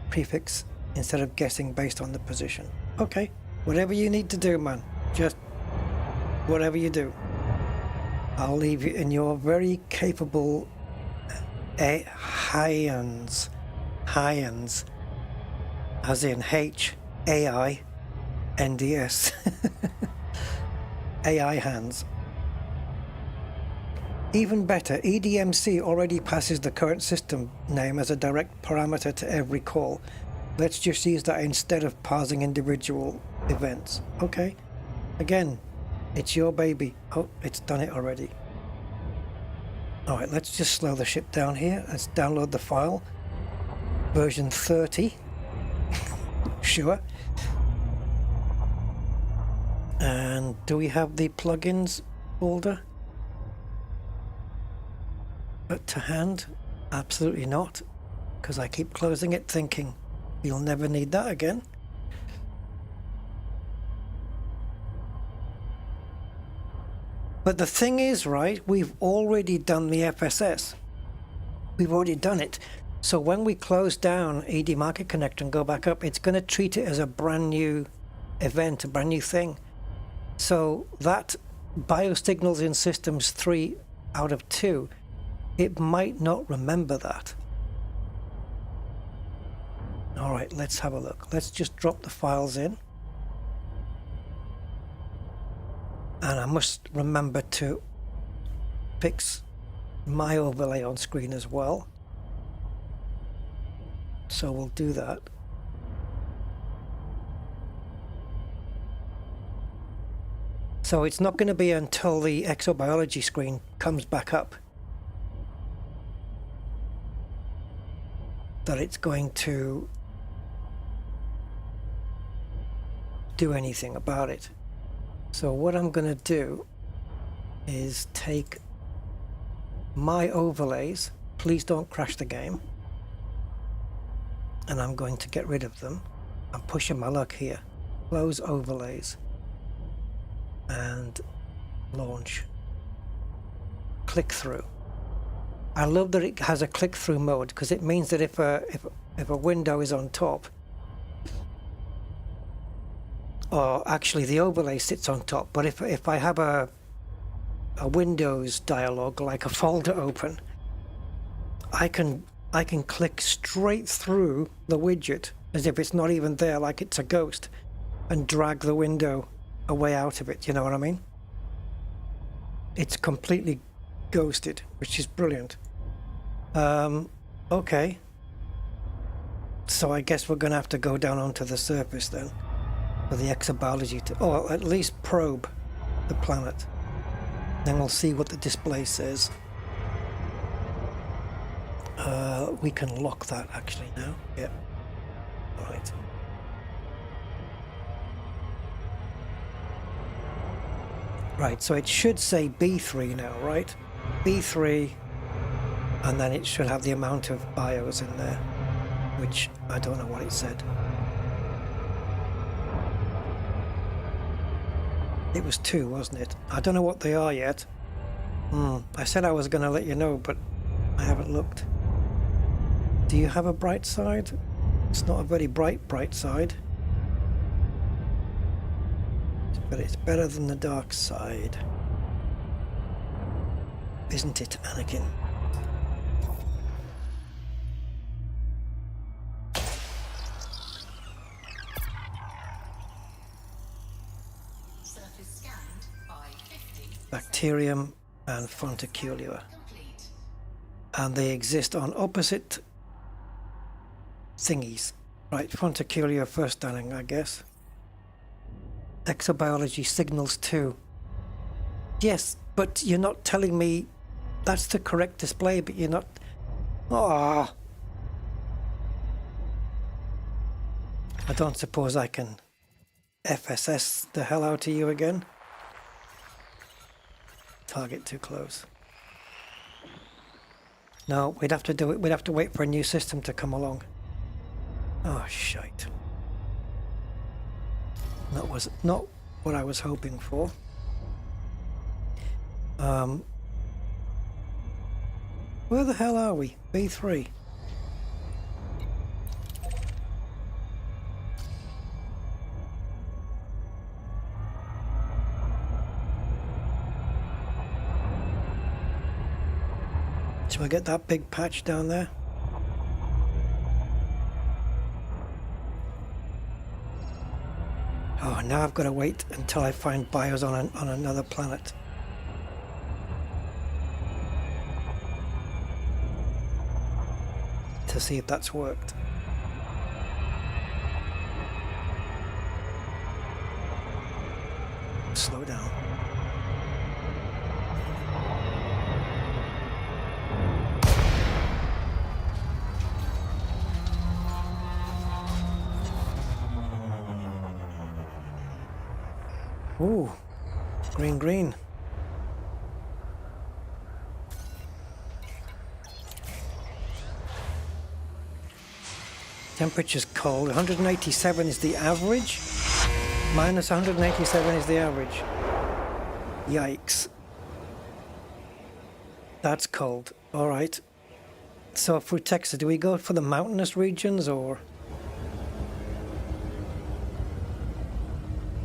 prefix instead of guessing based on the position. Okay, whatever you need to do, man. Just whatever you do. I'll leave you in your very capable hands, as in HAINDS, AI hands. Even better, EDMC already passes the current system name as a direct parameter to every call. Let's just use that instead of parsing individual events. Okay, again, it's your baby. Oh, it's done it already. All right, let's just slow the ship down here. Let's download the file. Version 30. Sure. And do we have the plugins folder to hand? Absolutely not, because I keep closing it thinking you'll never need that again. But the thing is, right, we've already done the FSS. We've already done it. So when we close down ED Market Connector and go back up, it's going to treat it as a brand new event, a brand new thing. So that biosignals in systems 3 out of 2, it might not remember that. All right, let's have a look. Let's just drop the files in. And I must remember to fix my overlay on screen as well. So we'll do that. So it's not going to be until the exobiology screen comes back up that it's going to do anything about it. So what I'm going to do is take my overlays. Please don't crash the game. And I'm going to get rid of them. I'm pushing my luck here. Close overlays. And launch. Click through. I love that it has a click through mode, because it means that if a window is on top, or actually the overlay sits on top, but if I have a Windows dialog, like a folder open, I can click straight through the widget as if it's not even there, like it's a ghost, and drag the window away out of it. You know what I mean? It's completely ghosted, which is brilliant. Okay. So I guess we're going to have to go down onto the surface then for the exobiology to, or at least probe the planet. Then we'll see what the display says. We can lock that actually now. Yep. All right. Right, so it should say B3 now, right? B3, and then it should have the amount of bios in there, which I don't know what it said. It was 2, wasn't it? I don't know what they are yet. I said I was going to let you know, but I haven't looked. Do you have a bright side? It's not a very bright side. But it's better than the dark side. Isn't it, Anakin? Surface scanned by 50. Bacterium and Fonticulua. Complete. And they exist on opposite thingies. Right, Fonticulua first stunning, I guess. Exobiology signals 2. Yes, but you're not telling me that's the correct display, but you're not. Ah. I don't suppose I can FSS the hell out of you again. Target too close. No, we'd have to do it. We'd have to wait for a new system to come along. Oh, shite. That was not what I was hoping for. Where the hell are we? B3. Shall I get that big patch down there? Oh, now I've got to wait until I find bios on another planet. To see if that's worked. Slow down. Ooh, green. Temperature's cold. 187 is the average. Minus 187 is the average. Yikes. That's cold. All right. So for Texas, do we go for the mountainous regions or?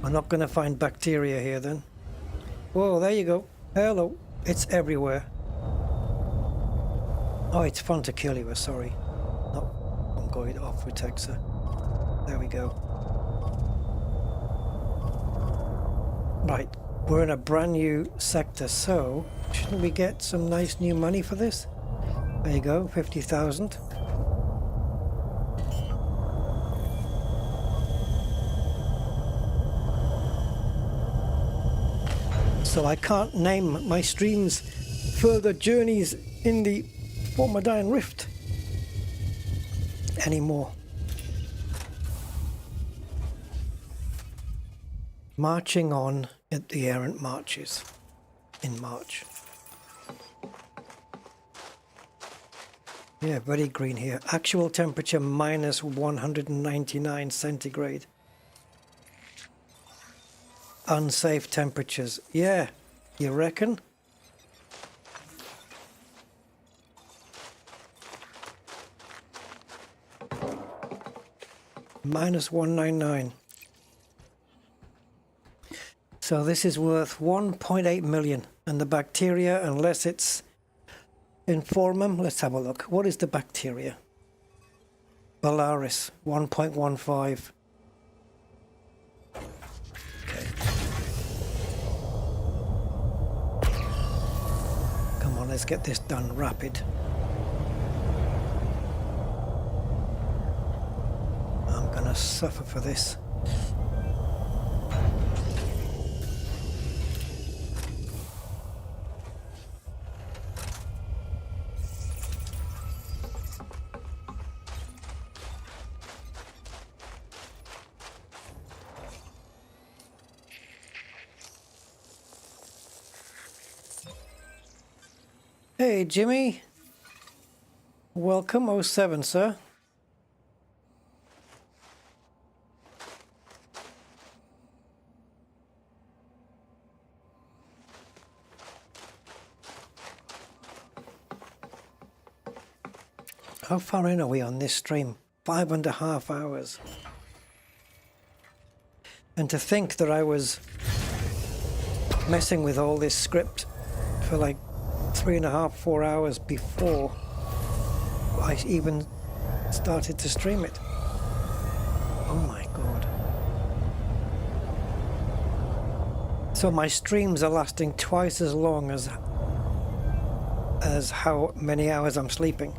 We're not going to find bacteria here then. Whoa, there you go. Hello. It's everywhere. Oh, it's fun to kill you, sorry. No, I'm going off with Texas. There we go. Right, we're in a brand new sector, so shouldn't we get some nice new money for this? There you go, 50,000. So I can't name my streams Further Journeys in the Formidine Rift anymore. Marching on at the errant marches in March. Yeah, very green here. Actual temperature minus 199 centigrade. Unsafe temperatures. Yeah, you reckon? Minus 199. So this is worth 1.8 million. And the bacteria, unless it's Informum, let's have a look. What is the bacteria? Bellaris, 1.15. Okay. Come on, let's get this done rapid. I'm gonna suffer for this. Hey, Jimmy. Welcome, '07, sir. How far in are we on this stream? 5.5 hours. And to think that I was messing with all this script for like 3.5, 4 hours before I even started to stream it. Oh my god. So my streams are lasting twice as long as how many hours I'm sleeping.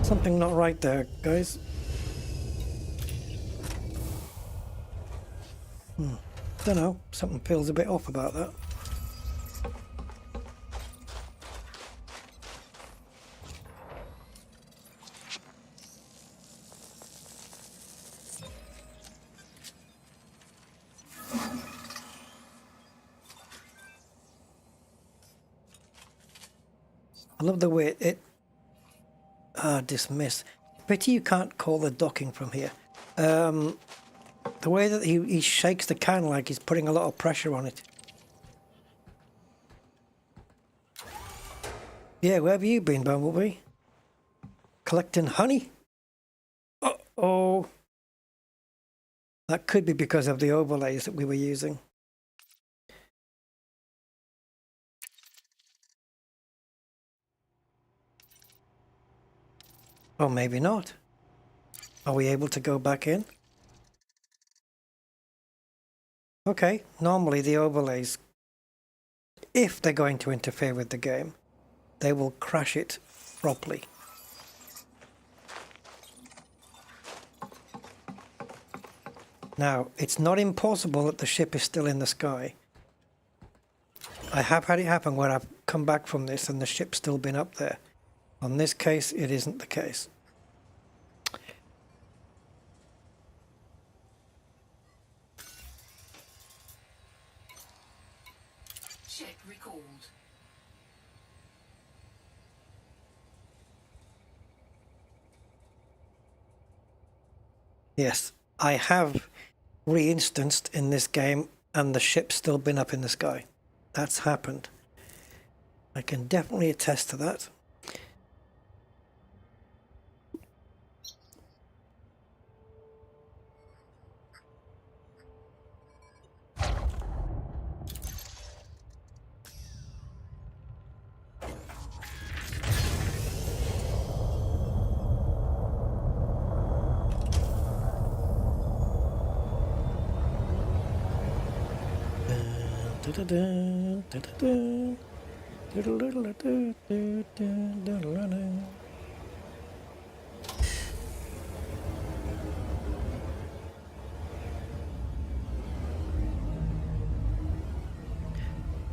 Something not right there, guys. Don't know, something feels a bit off about that. I love the way it dismiss. Pity you can't call the docking from here. The way that he shakes the can like he's putting a lot of pressure on it. Yeah, where have you been, Bumblebee? Collecting honey? Uh-oh. That could be because of the overlays that we were using. Or maybe not. Are we able to go back in? Okay, normally the overlays, if they're going to interfere with the game, they will crash it properly. Now, it's not impossible that the ship is still in the sky. I have had it happen where I've come back from this and the ship's still been up there. On this case, it isn't the case. Ship recalled. Yes, I have re-instanced in this game and the ship's still been up in the sky. That's happened. I can definitely attest to that.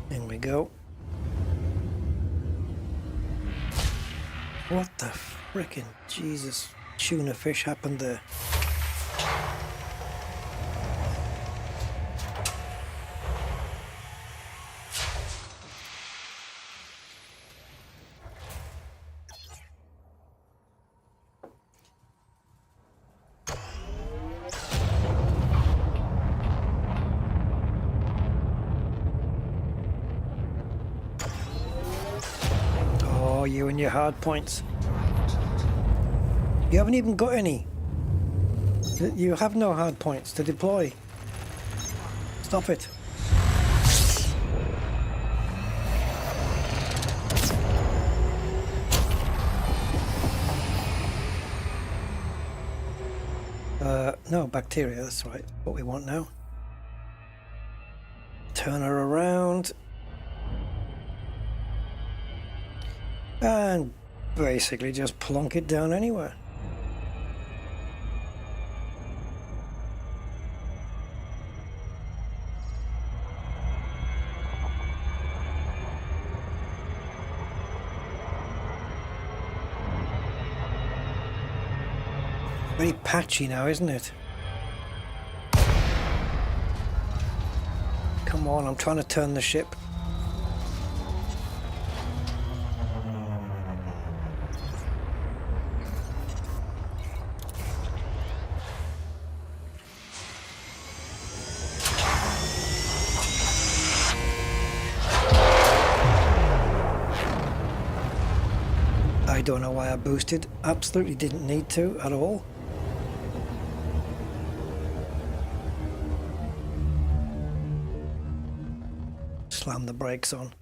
There we go. What the frickin' Jesus tuna fish happened there? Oh, you and your hard points. You haven't even got any. You have no hard points to deploy. Stop it. No, bacteria, that's right. What we want now. Turn her around. And basically just plonk it down anywhere. Very patchy now, isn't it? Come on, I'm trying to turn the ship. I don't know why I boosted. Absolutely didn't need to at all. Slam the brakes on.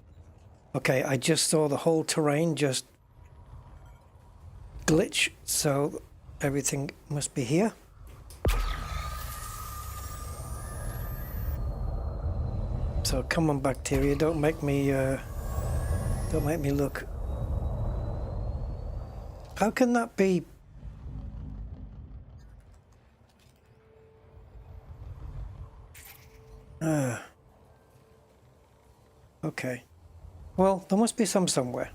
Okay, I just saw the whole terrain just glitch, so everything must be here. So come on, bacteria, don't make me look. How can that be? Okay. Well, there must be some somewhere.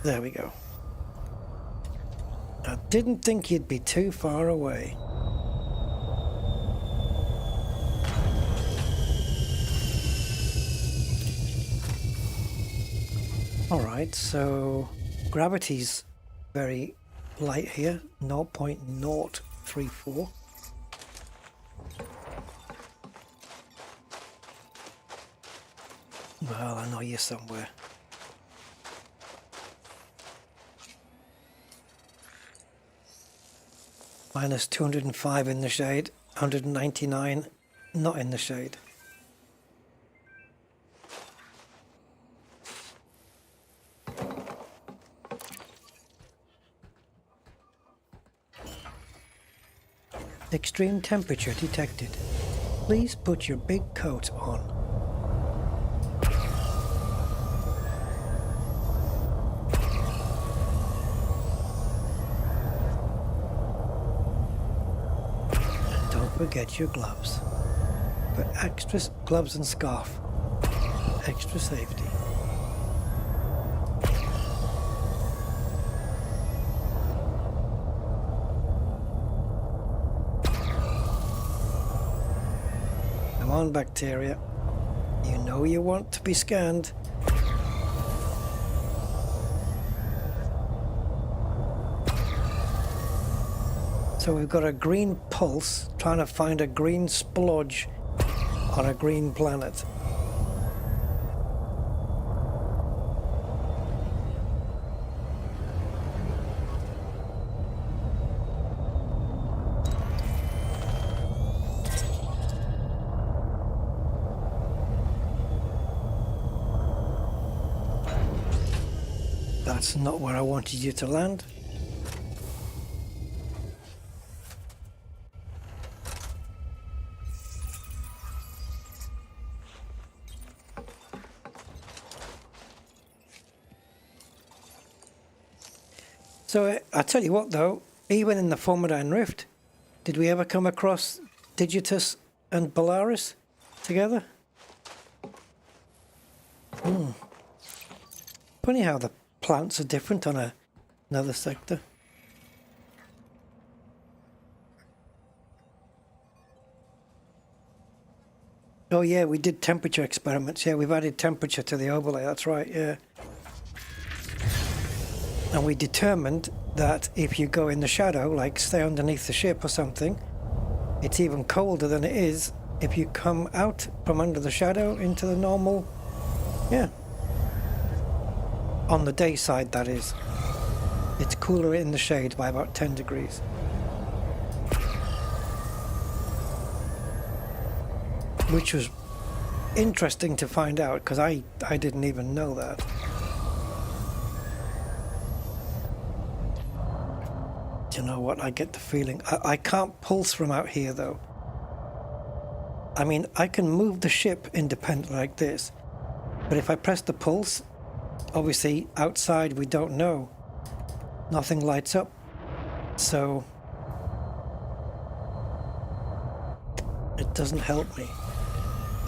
There we go. I didn't think you'd be too far away. Alright, so gravity's very light here, 0.034. Well, I know you're somewhere. Minus 205 in the shade, 199 not in the shade. Extreme temperature detected. Please put your big coat on. Forget your gloves, but extra gloves and scarf, extra safety. Come on, bacteria, you know you want to be scanned. So we've got a green pulse trying to find a green splodge on a green planet. That's not where I wanted you to land. So I tell you what though, even in the Formidine Rift, did we ever come across Digitus and Bellaris together? Funny how the plants are different on another sector. Oh yeah, we did temperature experiments. Yeah, we've added temperature to the overlay, that's right, yeah. And we determined that if you go in the shadow, like stay underneath the ship or something, it's even colder than it is if you come out from under the shadow into the normal, yeah. On the day side, that is. It's cooler in the shade by about 10 degrees. Which was interesting to find out, because I didn't even know that. Do you know what? I get the feeling. I can't pulse from out here, though. I mean, I can move the ship independently like this, but if I press the pulse, obviously outside we don't know. Nothing lights up, so it doesn't help me.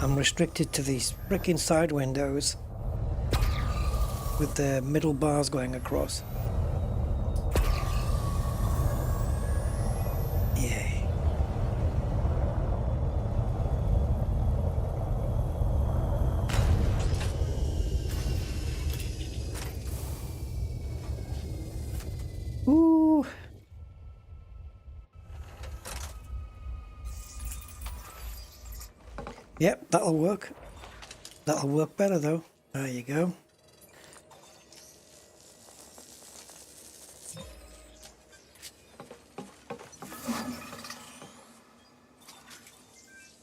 I'm restricted to these freaking side windows with the middle bars going across. Yay. Ooh. Yep, that'll work. That'll work better though. There you go.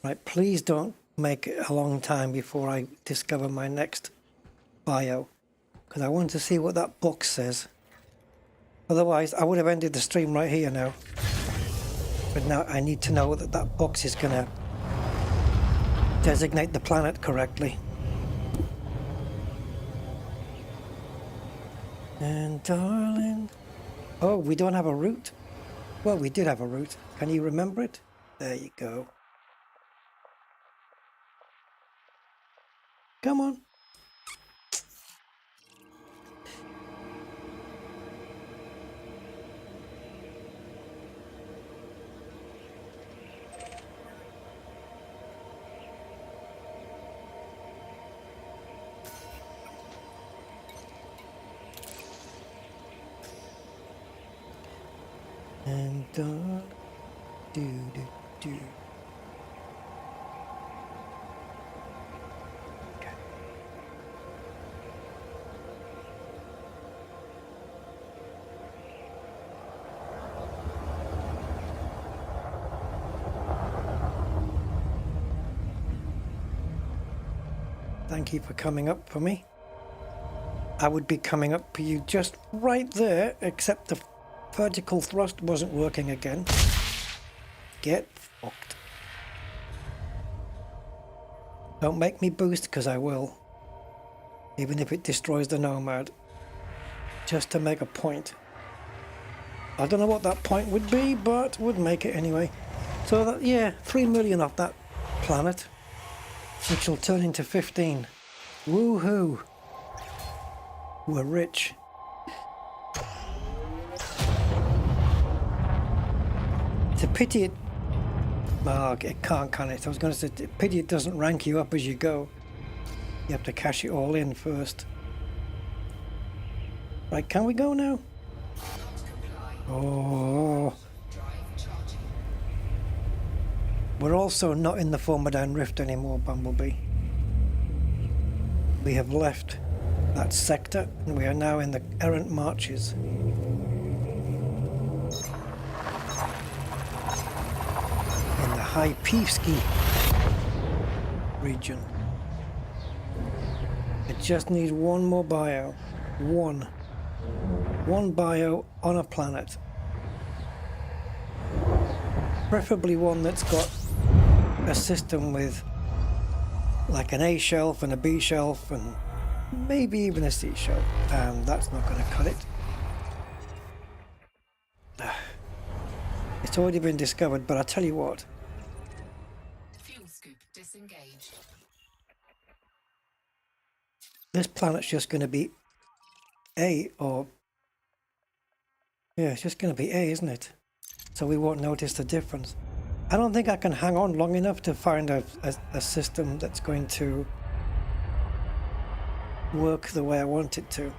Right, please don't make it a long time before I discover my next bio, because I want to see what that box says. Otherwise, I would have ended the stream right here now. But now I need to know that that box is going to designate the planet correctly. And darling... Oh, we don't have a route? Well, we did have a route. Can you remember it? There you go. Come on. And do do do. Okay. Thank you for coming up for me. I would be coming up for you just right there, except the vertical thrust wasn't working again. Get fucked. Don't make me boost, because I will. Even if it destroys the Nomad. Just to make a point. I don't know what that point would be, but would make it anyway. So that, yeah, 3 million off that planet, which will turn into 15. Woohoo! We're rich. It's a pity it... Oh, it can't, can it? I was going to say, it's a pity it doesn't rank you up as you go. You have to cash it all in first. Right, can we go now? Oh. We're also not in the Formidine Rift anymore, Bumblebee. We have left that sector, and we are now in the Errant Marches. In the Hypevsky region. I just need one more bio. One. One bio on a planet. Preferably one that's got a system with like an A shelf and a B shelf and maybe even a C shelf. That's not going to cut it. It's already been discovered, but I tell you what. Fuel scoop disengaged. This planet's just going to be A or... Yeah, it's just going to be A, isn't it? So we won't notice the difference. I don't think I can hang on long enough to find a system that's going to work the way I want it to.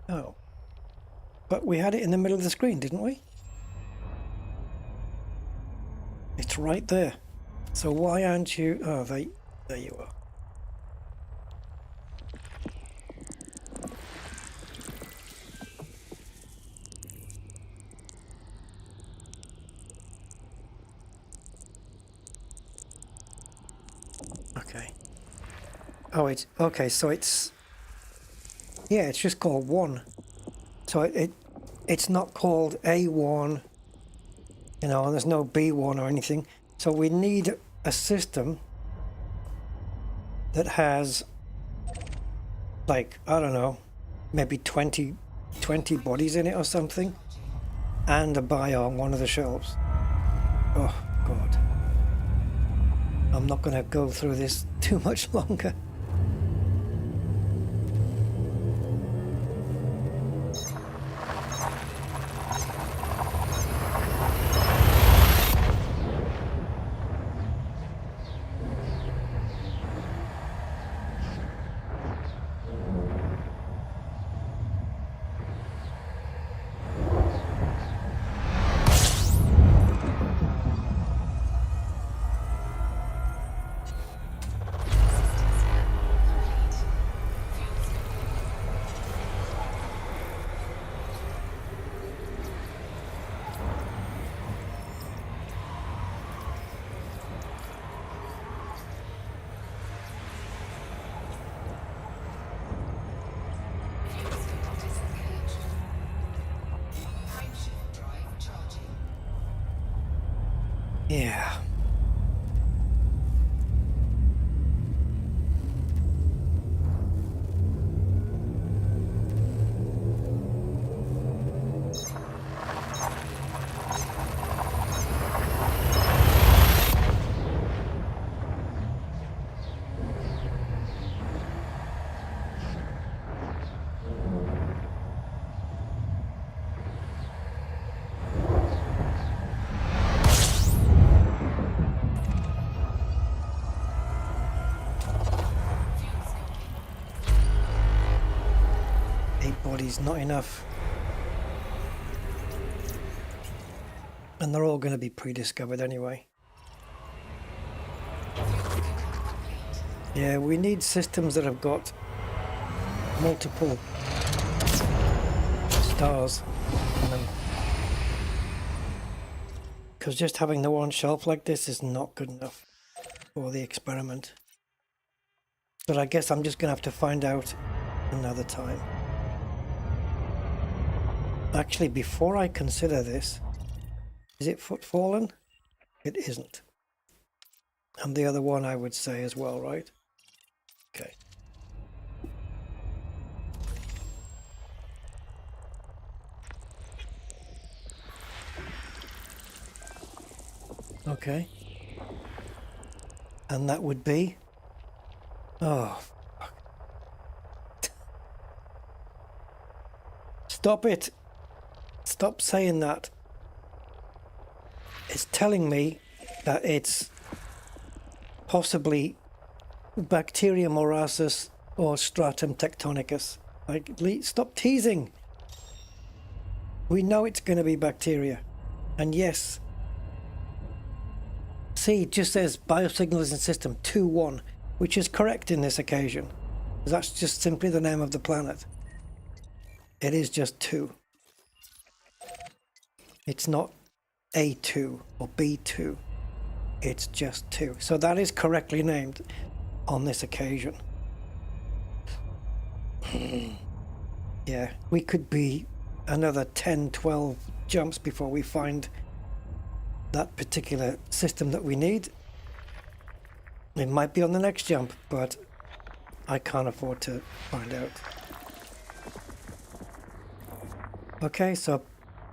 Oh. But we had it in the middle of the screen, didn't we? It's right there. So why aren't you... Oh, there you are. Okay. Oh, it's... Okay, so it's... Yeah, it's just called 1. So it's not called A1, you know, and there's no B1 or anything. So we need a system that has, like, I don't know, maybe 20 bodies in it or something, and a bio on one of the shelves. Oh, God. I'm not going to go through this too much longer. Yeah. Bodies, not enough. And they're all going to be pre-discovered anyway. Yeah, we need systems that have got multiple stars in them. Because just having the one shelf like this is not good enough for the experiment. But I guess I'm just going to have to find out another time. Actually, before I consider this, is it footfallen? It isn't. And the other one I would say as well, right? Okay. Okay. And that would be... Oh, fuck. Stop it! Stop saying that. It's telling me that it's possibly Bacterium morasus or Stratum tectonicus. Like, stop teasing. We know it's going to be bacteria. And yes. See, it just says biosignals system 2-1, which is correct in this occasion. That's just simply the name of the planet. It is just 2. It's not A2 or B2. It's just 2. So that is correctly named on this occasion. Yeah, we could be another 10, 12 jumps before we find that particular system that we need. It might be on the next jump, but I can't afford to find out. Okay, so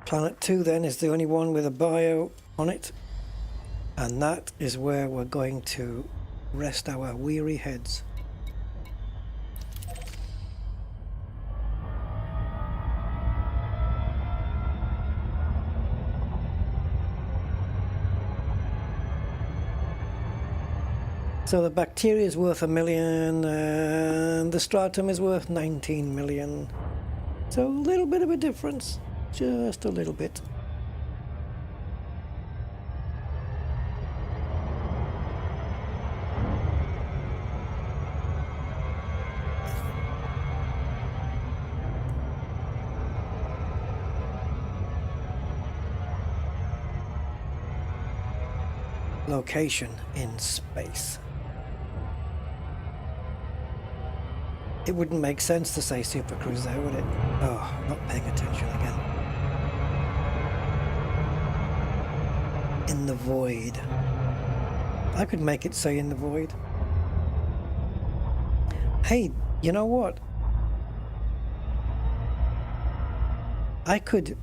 Planet 2 then is the only one with a bio on it. And that is where we're going to rest our weary heads. So the bacteria is worth 1 million and the stratum is worth 19 million. So a little bit of a difference, just a little bit. Location in space. It wouldn't make sense to say Super Cruise there, would it? Oh, not paying attention again. In the void. I could make it say in the void. Hey, you know what? I could...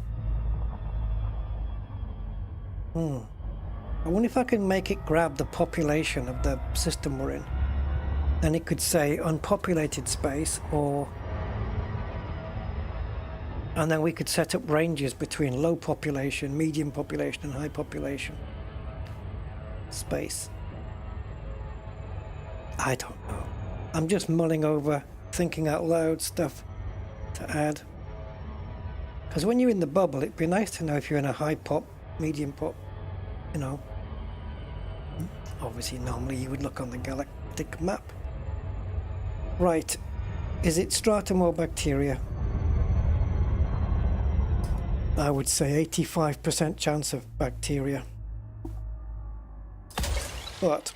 I wonder if I can make it grab the population of the system we're in. Then it could say unpopulated space, or... And then we could set up ranges between low population, medium population, and high population space. I don't know. I'm just mulling over, thinking out loud stuff to add. Because when you're in the bubble, it'd be nice to know if you're in a high pop, medium pop, you know. Obviously, normally you would look on the galactic map. Right. Is it stratum or bacteria? I would say 85% chance of bacteria. But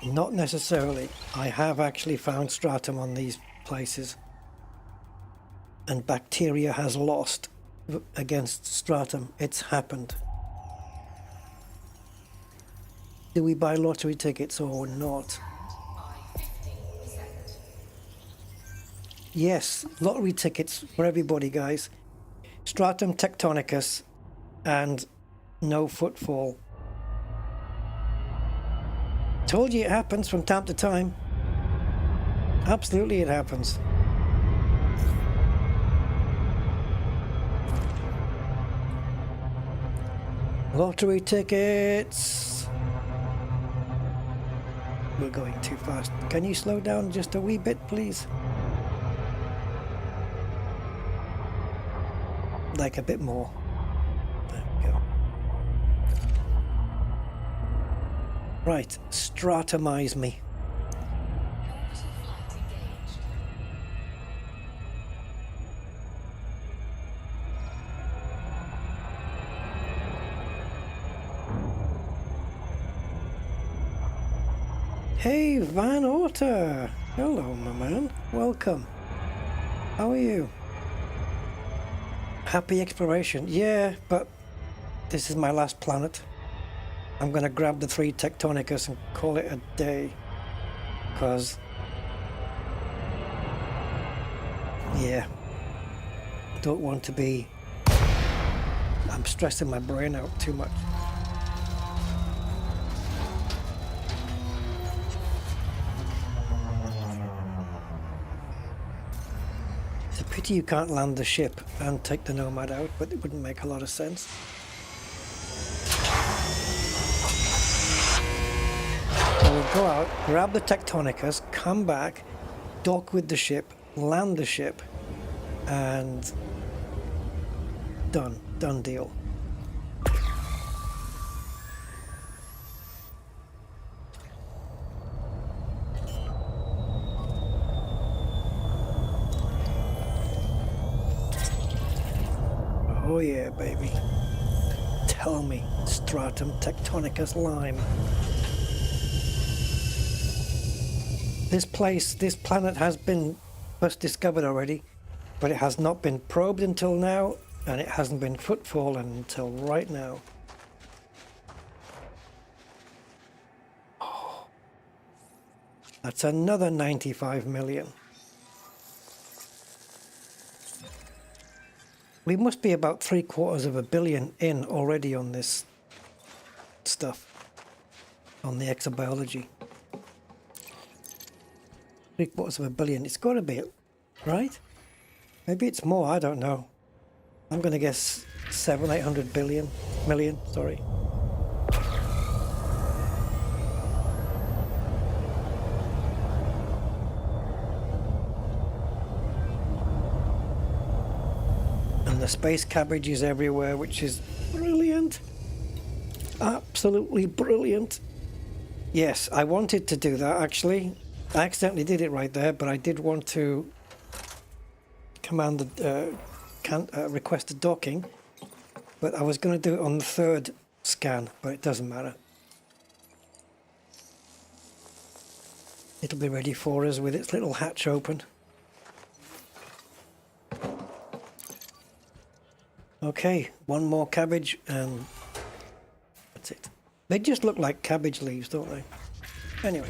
not necessarily. I have actually found stratum on these places. And bacteria has lost against stratum. It's happened. Do we buy lottery tickets or not? Yes, lottery tickets for everybody, guys. Stratum tectonicus and no footfall. Told you it happens from time to time. Absolutely it happens. Lottery tickets. We're going too fast. Can you slow down just a wee bit, please? Like a bit more. There we go. Right, stratomize me. Hey, Van Orter. Hello, my man. Welcome. How are you? Happy exploration. Yeah, but this is my last planet. I'm going to grab the 3 tectonicus and call it a day. Because... yeah. Don't want to be... I'm stressing my brain out too much. It's a pity you can't land the ship and take the Nomad out, but it wouldn't make a lot of sense. So we'll go out, grab the tectonicus, come back, dock with the ship, land the ship, and done deal. Oh yeah, baby. Tell me, stratum tectonicus lime. This planet has been first discovered already, but it has not been probed until now, and it hasn't been footfall until right now. Oh, that's another 95 million. We must be about 750 million in already on this stuff, on the exobiology. 750 million, it's got to be, right? Maybe it's more, I don't know. I'm going to guess 700-800 million, sorry. And the space cabbage is everywhere, which is brilliant. Absolutely brilliant. Yes, I wanted to do that actually. I accidentally did it right there, but I did want to command the request a docking, but I was going to do it on the third scan, but it doesn't matter. It'll be ready for us with its little hatch open. Okay, one more cabbage and that's it. They just look like cabbage leaves, don't they? Anyway.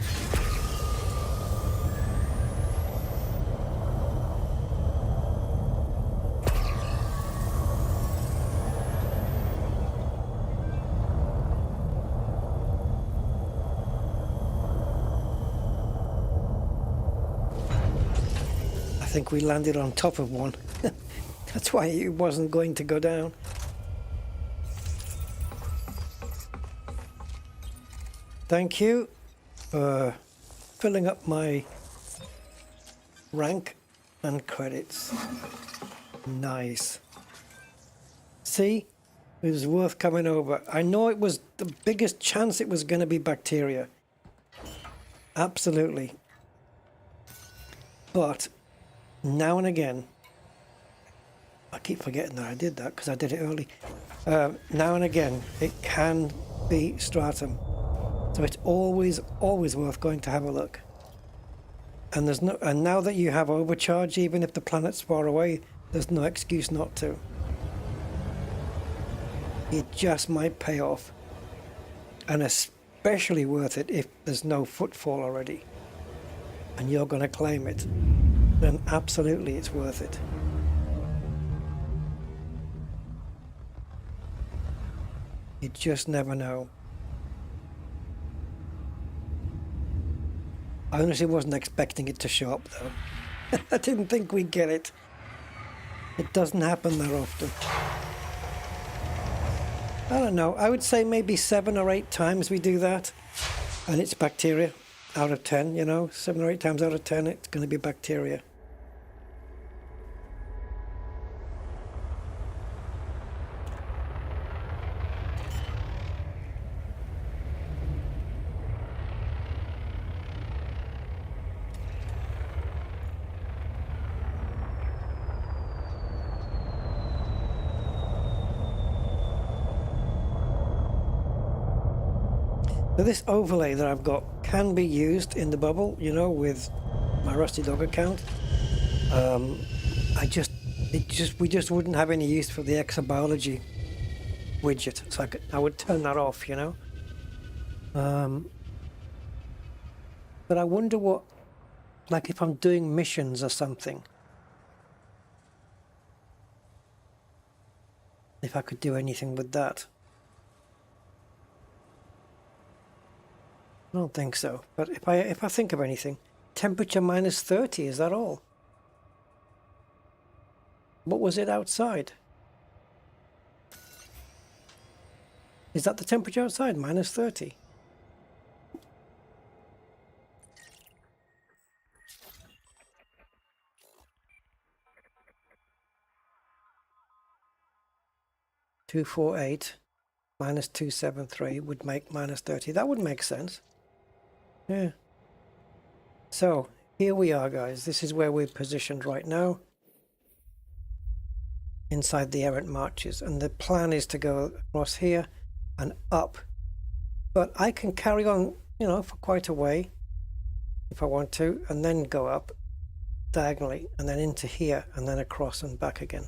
I think we landed on top of one. That's why it wasn't going to go down. Thank you for filling up my rank and credits. Nice. See? It was worth coming over. I know it was the biggest chance it was going to be bacteria. Absolutely. But now and again, I keep forgetting that I did that because I did it early. Now and again, it can be stratum. So it's always worth going to have a look. And there's no, and now that you have overcharge, even if the planet's far away, there's no excuse not to. It just might pay off. And especially worth it if there's no footfall already. And you're going to claim it. Then absolutely it's worth it. You just never know. I honestly wasn't expecting it to show up though. I didn't think we'd get it. It doesn't happen that often. I don't know, I would say maybe 7 or 8 times we do that. And it's bacteria out of 10, you know, 7 or 8 times out of 10 it's going to be bacteria. So this overlay that I've got can be used in the bubble, you know, with my Rusty Dog account. We just wouldn't have any use for the exobiology widget, so I would turn that off, you know. But I wonder what, like if I'm doing missions or something, if I could do anything with that. I don't think so, but if I think of anything, temperature minus 30, is that all? What was it outside? Is that the temperature outside, minus 30? (248) minus 273 would make minus 30. That would make sense. Yeah. So here we are, guys. This is where we're positioned right now. inside the errant marches, and the plan is to go across here and up. But I can carry on, you know, for quite a way if I want to, and then go up diagonally and then into here and then across and back again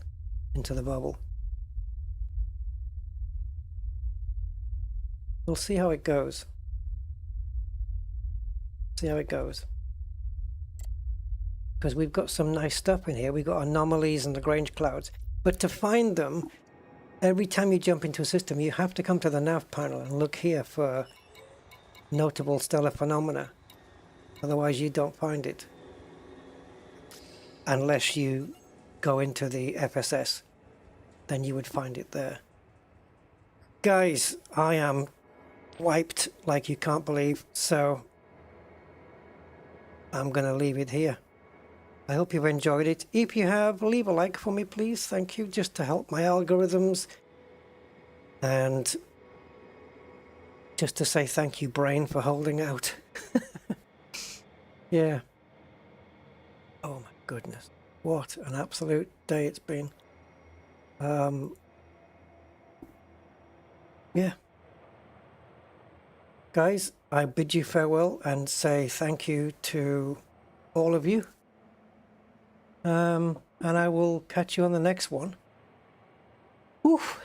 into the bubble. We'll see how it goes. See how it goes. Because we've got some nice stuff in here. We've got anomalies and Lagrange clouds. But to find them, every time you jump into a system, you have to come to the nav panel and look here for notable stellar phenomena. Otherwise, you don't find it. Unless you go into the FSS, then you would find it there. Guys, I am wiped like you can't believe, so I'm going to leave it here. I hope you've enjoyed it. If you have, leave a like for me, please. Thank you, just to help my algorithms. And just to say thank you, brain, for holding out. Yeah. Oh my goodness. What an absolute day it's been. Yeah. Guys, I bid you farewell and say thank you to all of you. And I will catch you on the next one. Oof.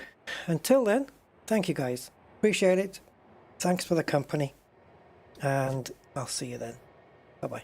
Until then, thank you guys. Appreciate it. Thanks for the company. And I'll see you then. Bye-bye.